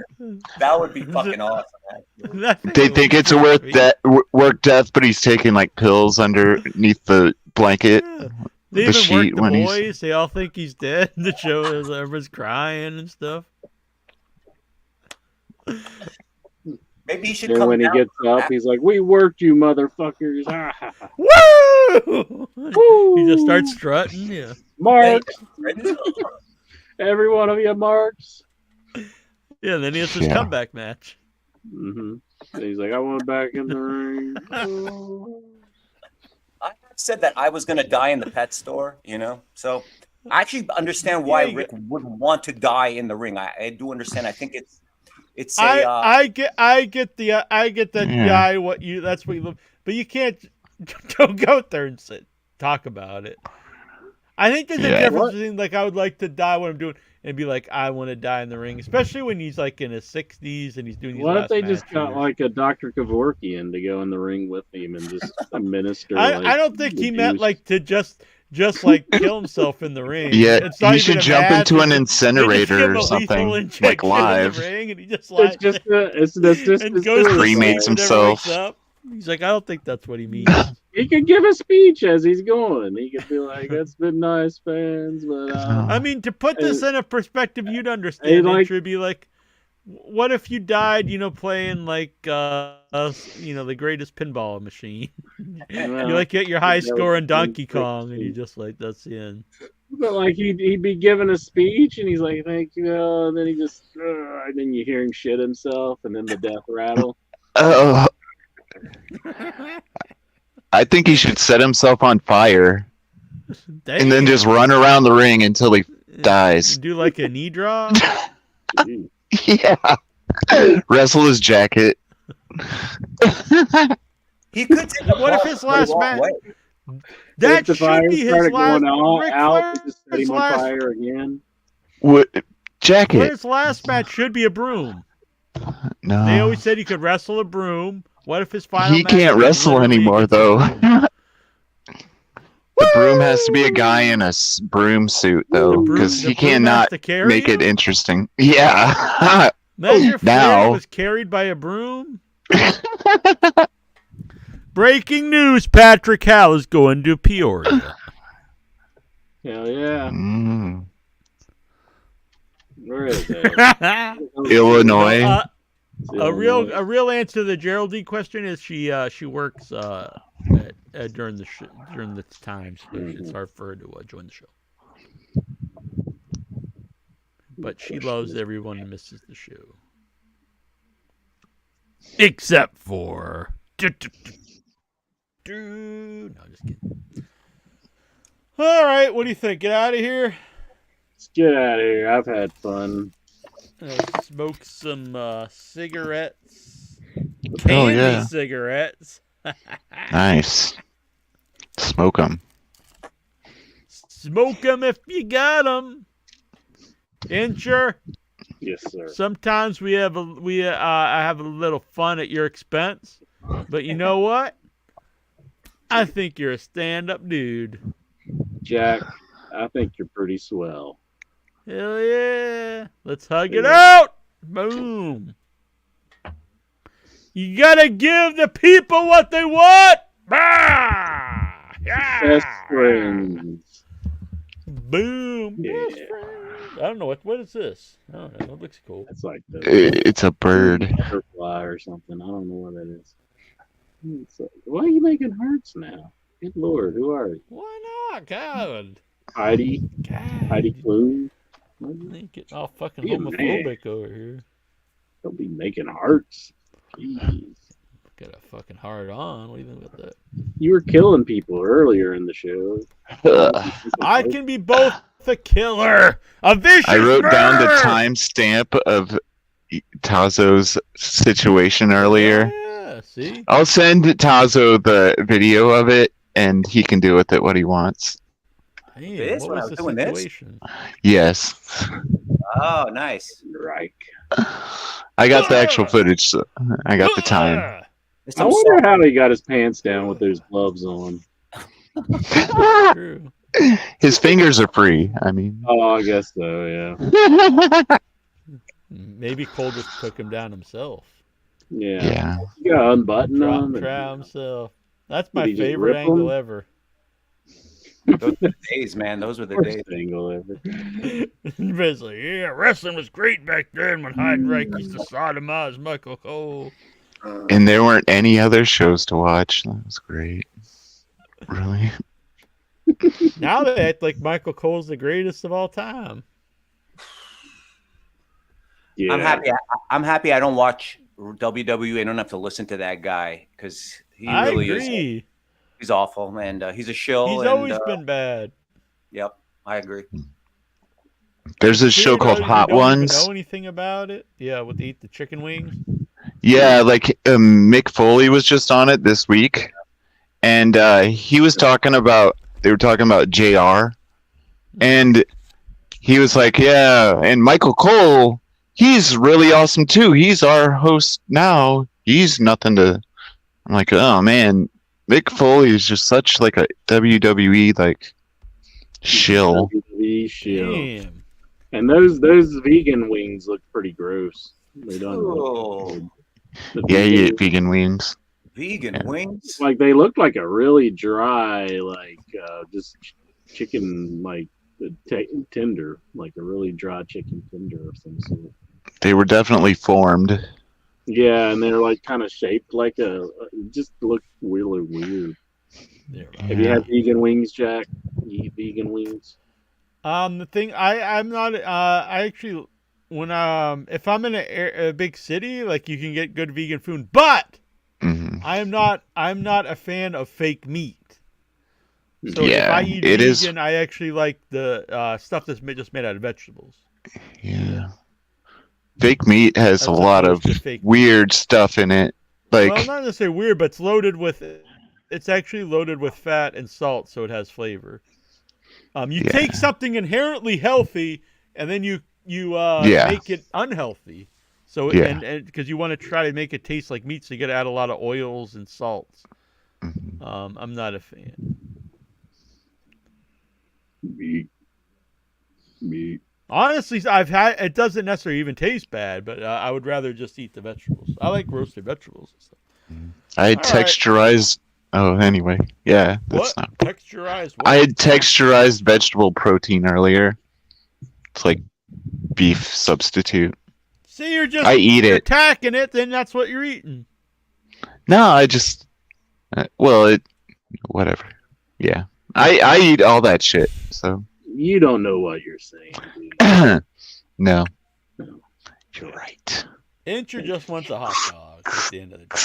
that would be fucking awesome. they think it's a work death, but he's taking like pills underneath the blanket, They the even sheet work the when he's. boys. They all think he's dead. The show is everyone's crying and stuff. Maybe he should And come when he down gets from up, that. he's like, "We worked you, motherfuckers!" Woo! He just starts strutting. Yeah. Marks. Every one of you marks. Yeah. Then he has his Yeah. comeback match. Mm-hmm. He's like, "I want back in the ring." I said that I was going to die in the pet store, so I actually understand why Yeah, Rick wouldn't want to die in the ring. I do understand. I think it's a I get that Yeah. guy. That's what you love, but you can't don't go out there and talk about it. I think there's a Yeah. difference between like I would like to die what I'm doing and be like I want to die in the ring, especially when he's like in his 60s and he's doing these. What if last they just matches. got like a Dr. Kevorkian to go in the ring with him and just administer? I don't think the he meant juice? like to just like kill himself in the ring. Yeah, It's not he even should a jump match, into an they just give him incinerator a or lethal something, injection like live. in the ring, and he just It's just and goes to Cremates sleep and never wakes himself. up. He's like, I don't think that's what he means. He could give a speech as he's going. He could be like, "It's been nice, fans, but I mean, to put this in a perspective you'd Hey, understand, like- it would be like, what if you died, playing like, the greatest pinball machine? You like get your high score in Donkey Kong, and you just like, that's the end. But like he'd be giving a speech and he's like, "Thank you," and then he just, and then you hear him shit himself, and then the death rattle. Oh, I think he should set himself on fire and then just run around the ring until he dies. Do like a knee draw. Yeah. Wrestle his jacket. He could take a What if ball his the last wrong match? way. That If the should fire be his started last. going Ric out, Flair's they just set him on last- fire again. What jacket? Flair's last match should be a broom. No. They always said he could wrestle a broom. What if his final He match can't was wrestle literally anymore, against a though. broom? The broom has to be a guy in a broom suit, though, because the he broom has cannot to carry make it him? interesting. Yeah. Imagine if Flair Now. was carried by a broom. Breaking news: Patrick Howell is going to Peoria. Hell yeah. Mm. Where is it? Illinois. A real answer to the Geraldine question is she works during the times, so it's hard for her to join the show. But she loves everyone who misses the show, except for. No, just kidding. All right, what do you think? Get out of here. Let's get out of here. I've had fun. Smoke some cigarettes. Oh, Candy yeah. cigarettes. Nice. Smoke them. Smoke them if you got them. Incher. Yes, sir. Sometimes I have a little fun at your expense, but you know what? I think you're a stand-up dude. Jack, I think you're pretty swell. Hell yeah. Let's hug it out. Boom. You gotta give the people what they want. Bah! Yeah. Best friends. Boom. Yeah. Best friends. I don't know what is this. I don't know. It looks cool. It's like the It's a bird. butterfly or something. I don't know what that is. Why are you making hearts now? Good Lord, who are you? Why not? God. Heidi? Heidi Klum? Getting all fucking Be a man. homophobic over here. Don't be making hearts. Jeez. Got a fucking hard on. What do you think about that? You were killing people earlier in the show. I can be both a killer, a vicious I wrote down the murderer. timestamp of Tazo's situation earlier. Yeah, see? I'll send Tazo the video of it, and he can do with it what he wants. Damn, This? what When I was was the doing this? situation? Yes. Oh, nice. Right. I got the actual footage, so I got the time. I wonder how he got his pants down with those gloves on. True. His fingers are free. I mean, Oh, I guess so, yeah. Maybe Cole just took him down himself. Yeah. Yeah. You gotta unbutton them. Try himself. That's my Did he just favorite rip angle them? ever. Those were the days, man. Those were the days. Worst angle ever. Basically, yeah, wrestling was great back then when Heidenreich used to sodomize Michael Cole. and there weren't any other shows to watch. That was great. Really? Now they act like Michael Cole's the greatest of all time. Yeah. I'm happy. I don't watch WWE. I don't have to listen to that guy because he I really agree. is. He's awful, and he's a shill. He's and, always been bad. Yep, I agree. There's a show called Hot Don't even Ones. know anything about it? Yeah, with the chicken wings. Yeah, like Mick Foley was just on it this week, and he was talking about. They were talking about JR, and he was like, "Yeah, and Michael Cole, he's really awesome too. He's our host now. He's nothing to." I'm like, "Oh man, Mick Foley is just such like a WWE like shill." WWE shill. Damn. And those vegan wings look pretty gross. They don't Oh. look good. The Yeah, you vegan- ate vegan wings. Vegan wings. Like they look like a really dry, like just chicken, like tender, like a really dry chicken tender of some sort. They were definitely formed. Yeah, and they're like kind of shaped like just look really weird. Have you had vegan wings, Jack? You eat vegan wings? The thing I'm not. I actually when if I'm in a big city, like you can get good vegan food, but I'm not a fan of fake meat. So if Yeah, I eat it vegan, is- I actually like the stuff that's just made out of vegetables. Yeah. Fake meat has a As lot of opposed to fake weird stuff in it. Like, well, not necessarily weird, but it's loaded with it's actually loaded with fat and salt, so it has flavor. You take something inherently healthy, and then you make it unhealthy. So and because you want to try to make it taste like meat, so you got to add a lot of oils and salts. I'm not a fan. Meat. Honestly, I've had it. Doesn't necessarily even taste bad, but I would rather just eat the vegetables. I like roasted vegetables and stuff. I had texturized. Oh, anyway, yeah, that's What? not. Texturized? What? I had texturized vegetable protein earlier. It's like beef substitute. See, you're just I eat it. attacking it, then that's what you're eating. No, I just. Whatever. Yeah, I eat all that shit. So. You don't know what you're saying. No. You're right. Incher just wants a hot dog at the end of the day.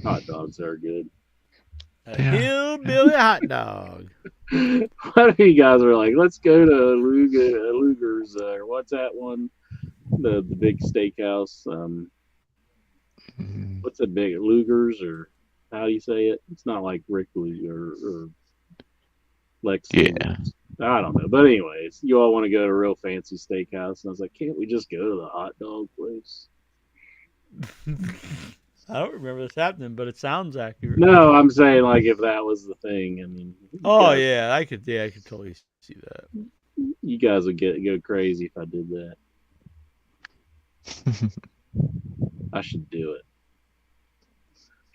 Hot dogs are good. A hillbilly hot dog. What if you guys were like, let's go to Luger's, or what's that one? The big steakhouse. What's that big? Luger's, or how do you say it? It's not like Rickley or Lex. Yeah. I don't know. But anyways, you all want to go to a real fancy steakhouse. And I was like, can't we just go to the hot dog place? I don't remember this happening, but it sounds accurate. No, I'm saying like if that was the thing. I mean, Oh yeah, I could totally see that. you guys would go crazy if I did that. I should do it.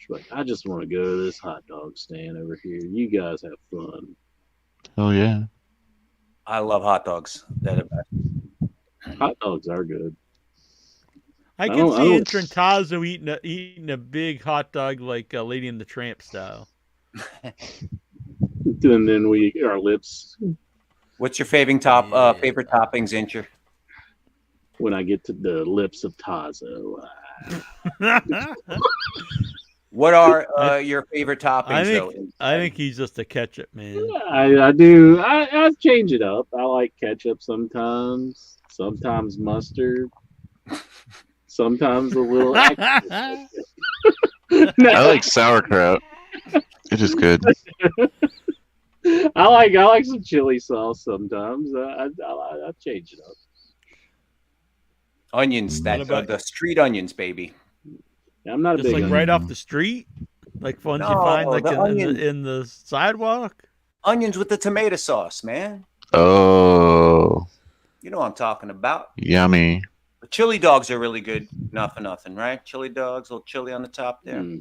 Like, I just want to go to this hot dog stand over here. You guys have fun. Oh yeah. I love hot dogs. They're the best. Hot dogs are good. I can see Incher and Tazo eating a big hot dog like Lady and the Tramp style. And then our lips. What's your favorite toppings, Incher? When I get to the lips of Tazo. What are your favorite toppings? I think he's just a ketchup man. I do. I change it up. I like ketchup sometimes. Sometimes mustard. Sometimes a little. I like sauerkraut. It is good. I like some chili sauce sometimes. I change it up. Onions, the street onions, baby. I'm not a just big like onion. right off the street, like ones you find like in the sidewalk. Onions with the tomato sauce, man. Oh. You know what I'm talking about. Yummy. The chili dogs are really good. Not for nothing, right? Chili dogs, a little chili on the top there. A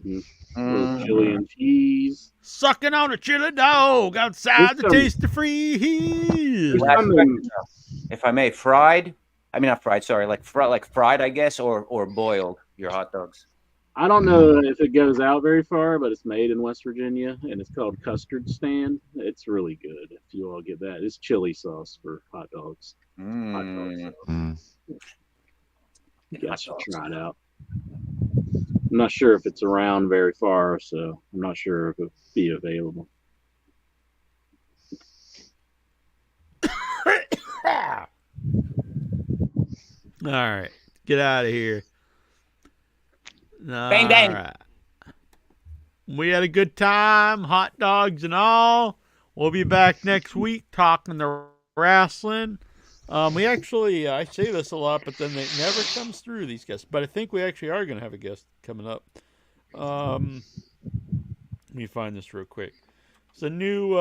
little chili and cheese. Sucking on a chili dog outside the taste of free. If I may, fried. I mean, not fried. Sorry, like fried, I guess, or boiled. Your hot dogs. I don't know if it goes out very far, but it's made in West Virginia, and it's called Custard Stand. It's really good. If you all get that, it's chili sauce for hot dogs. Hot dog sauce. You guys should try it out. I'm not sure if it's around very far, so I'm not sure if it'll be available. All right, get out of here. Bang, bang. All right. We had a good time, hot dogs and all. We'll be back next week talking the wrestling. We actually, I say this a lot, but then it never comes through, these guests. But I think we actually are going to have a guest coming up. Let me find this real quick. It's a new,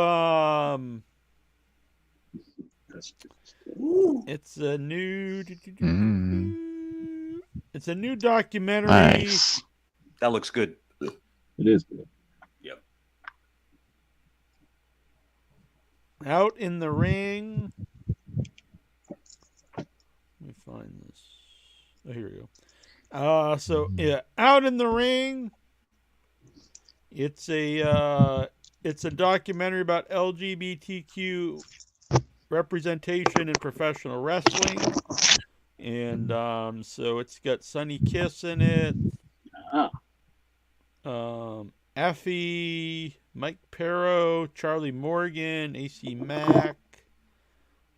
it's a new documentary. Nice. That looks good. It is good. Yep. Out in the Ring. Let me find this. Oh, here we go. So Out in the Ring. It's a documentary about LGBTQ representation in professional wrestling. And so it's got Sonny Kiss in it. Effie, Mike Perro, Charlie Morgan, AC Mack,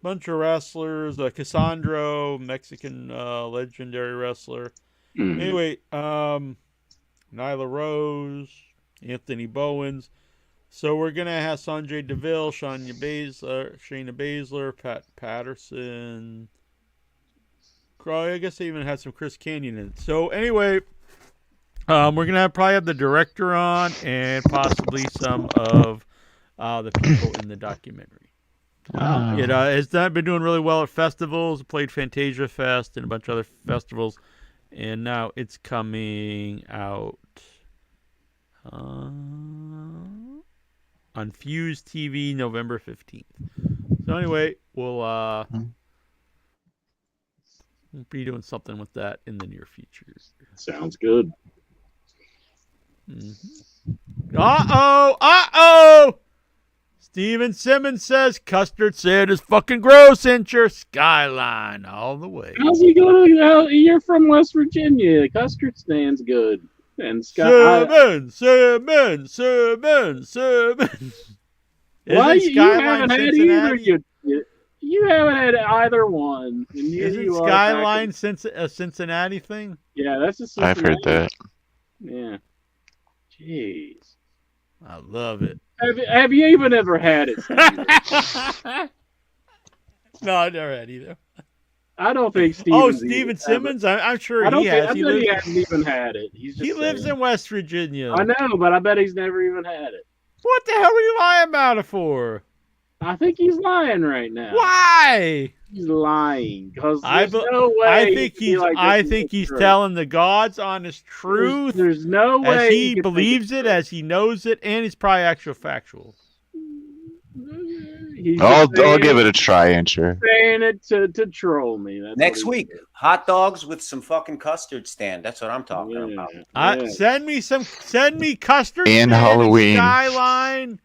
bunch of wrestlers, Cassandro, Mexican legendary wrestler. Anyway, Nyla Rose, Anthony Bowens. So we're going to have Sanjay Deville, Shayna Baszler, Pat Patterson. I guess they even had some Chris Canyon in it. So anyway, we're going to probably have the director on and possibly some of the people in the documentary. It has been doing really well at festivals. It played Fantasia Fest and a bunch of other festivals. And now it's coming out on Fuse TV November 15th. So anyway, we'll be doing something with that in the near future. Sounds good. Mm-hmm. Uh-oh! Steven Simmons says custard sand is fucking gross, Incher. Skyline all the way. How's he going to... You're from West Virginia. Custard stand's good. And Simmons. Well, Isn't you Skyline haven't had Cincinnati? either. You haven't had either one. And Isn't Skyline a Cincinnati thing? Yeah, that's a Cincinnati. I've heard that. Yeah. Jeez. I love it. Have you even ever had it? No, I never had either. I don't think Steven. Steven Simmons? I'm sure I he has. bet he hasn't even had it. He lives in West Virginia. I know, but I bet he's never even had it. What the hell are you lying about it for? I think he's lying right now. Why? He's lying because I think he's telling the God's honest truth. There's no way as he believes it, as he knows it, and he's probably actual factual. I'll give it a try, Incher. Saying it to troll me. That's Next week, hot dogs with some fucking custard stand. That's what I'm talking about. Send me custard and stand Halloween. Skyline,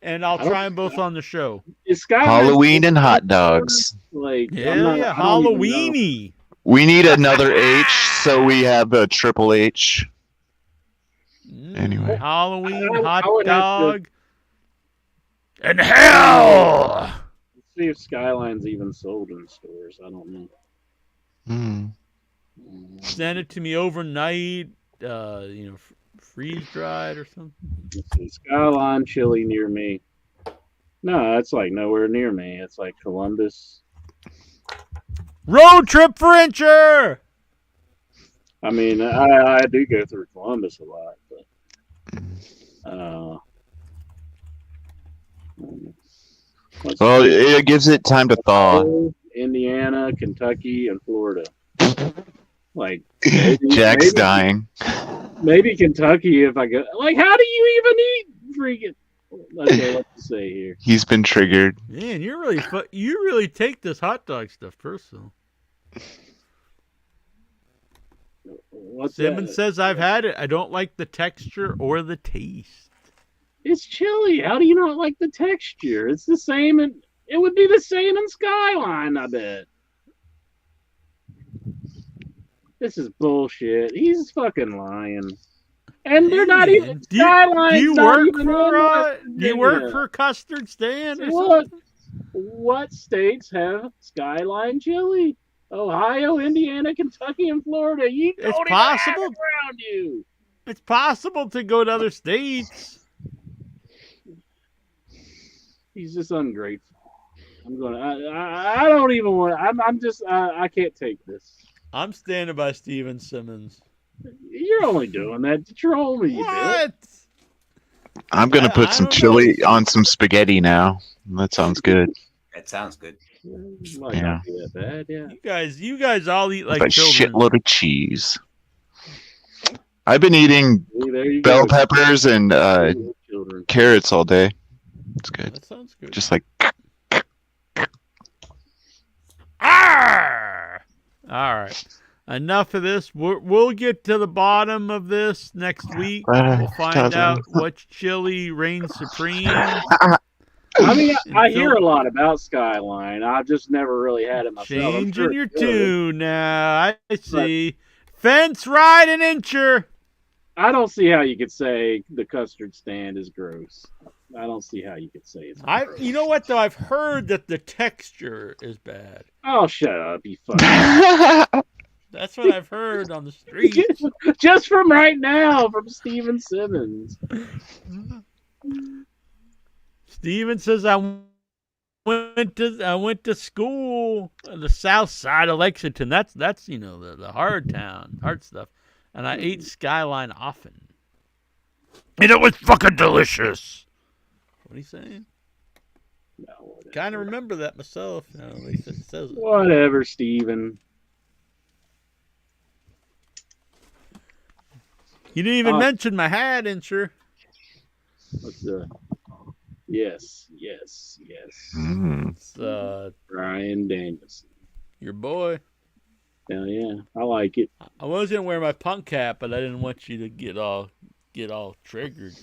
and I'll try them both on the show. Halloween and hot dogs. Like Halloweeny. We need another H, so we have a triple H. Anyway, Halloween hot dog. And hell! Let's see if Skyline's even sold in stores. I don't know. Send it to me overnight. Freeze dried or something. Let's see, Skyline chili near me. No, it's like nowhere near me. It's like Columbus. Road trip for Incher. I mean, I do go through Columbus a lot, but well, it gives it time to thaw. Indiana, Kentucky, and Florida. Like Jack's dying. Maybe Kentucky if I go. Like, how do you even eat freaking? Okay, let's see here. He's been triggered. Man, you really take this hot dog stuff personal. Simmons says I've had it. I don't like the texture or the taste. It's chili. How do you not like the texture? It's the same, and it would be the same in Skyline, I bet. This is bullshit. He's fucking lying. And they're not even Skyline. Do you work for Custard Stand? What states have Skyline chili? Ohio, Indiana, Kentucky, and Florida. It's possible around you. It's possible to go to other states. He's just ungrateful. I don't even want. I can't take this. I'm standing by Steven Simmons. You're only doing that to troll me. What? I'm gonna put some chili on some spaghetti now. That sounds good. That sounds good. Might not be that bad, yeah. You guys all eat like a children. shitload of cheese. I've been eating bell peppers and carrots all day. It's good. That sounds good. Just like. Arr! All right. Enough of this. We'll get to the bottom of this next week. We'll find out which chili reigns supreme. I mean, I hear a lot about Skyline. I've just never really had it myself. Changing your tune now. I see. Fence ride an Incher. I don't see how you could say the custard stand is gross. I don't see how you could say it's gross. You know what, though? I've heard that the texture is bad. Oh, shut up, you fuck. That's what I've heard on the street. Just from right now, from Steven Simmons. Steven says I went to school on the south side of Lexington. That's the hard town, hard stuff. And I ate Skyline often. And it was fucking delicious. What are you saying? No, kind of remember that myself. At least it says it. Whatever, Steven. You didn't even mention my hat, Incher. What's the? Yes. It's Brian Danielson. Your boy. Hell yeah, I like it. I was gonna wear my punk hat, but I didn't want you to get all triggered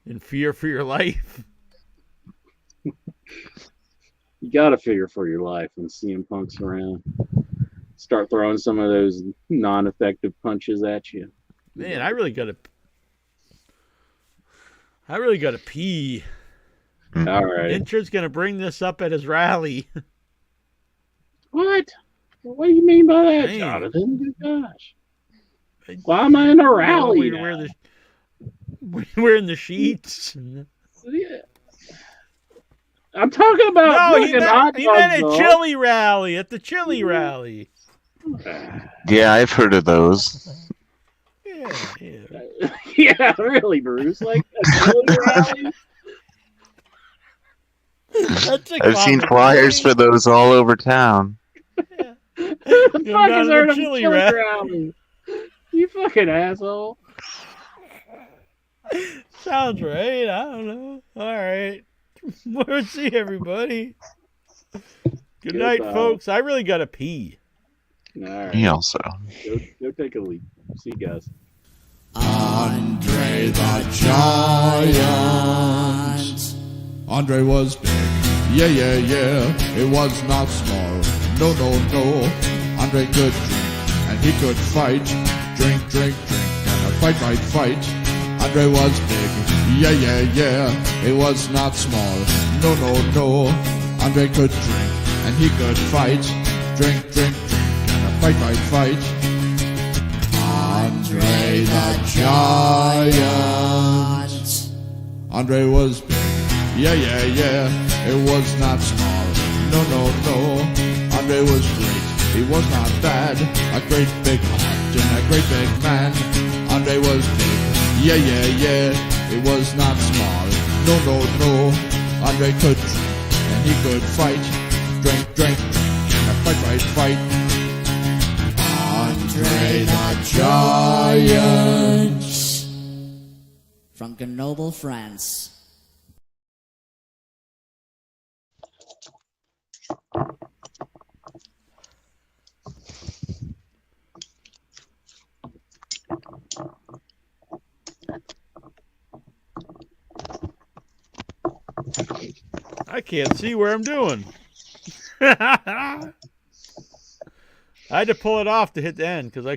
in fear for your life. You gotta figure for your life when CM Punk's around. Start throwing some of those non-effective punches at you. Man, I really gotta pee. All right. Incher's gonna bring this up at his rally. What? What do you mean by that, Man. Jonathan? Good gosh. Why am I in a rally? We're wearing the sheets. Yeah. I'm talking about No, he meant a chili rally at the chili rally. Yeah, I've heard of those. Yeah, really, Bruce. Like a chili rally? I've seen flyers for those all over town. Who the fuck down is to heard the of a chili chili rally. rally? You fucking asshole. Sounds right. I don't know. All right. We'll see everybody. Good night, Goodbye. folks. I really gotta pee. All right. Me also. Go take a leak. See you guys. Andre the Giant. Andre was big. Yeah. It was not small. No. Andre could drink and he could fight. Drink. And a fight. Andre was big. Yeah. It was not small. No. Andre could drink and he could fight. Drink. And a fight. Andre the Giant. Andre was big. Yeah. It was not small. No. Andre was great. He was not bad. A great big heart and a great big man. Andre was big. Yeah. It was not small. No. Andre could drink and he could fight. Drink. And a fight. Andre the Giant. From Grenoble, France. I can't see where I'm doing. I had to pull it off to hit the end because I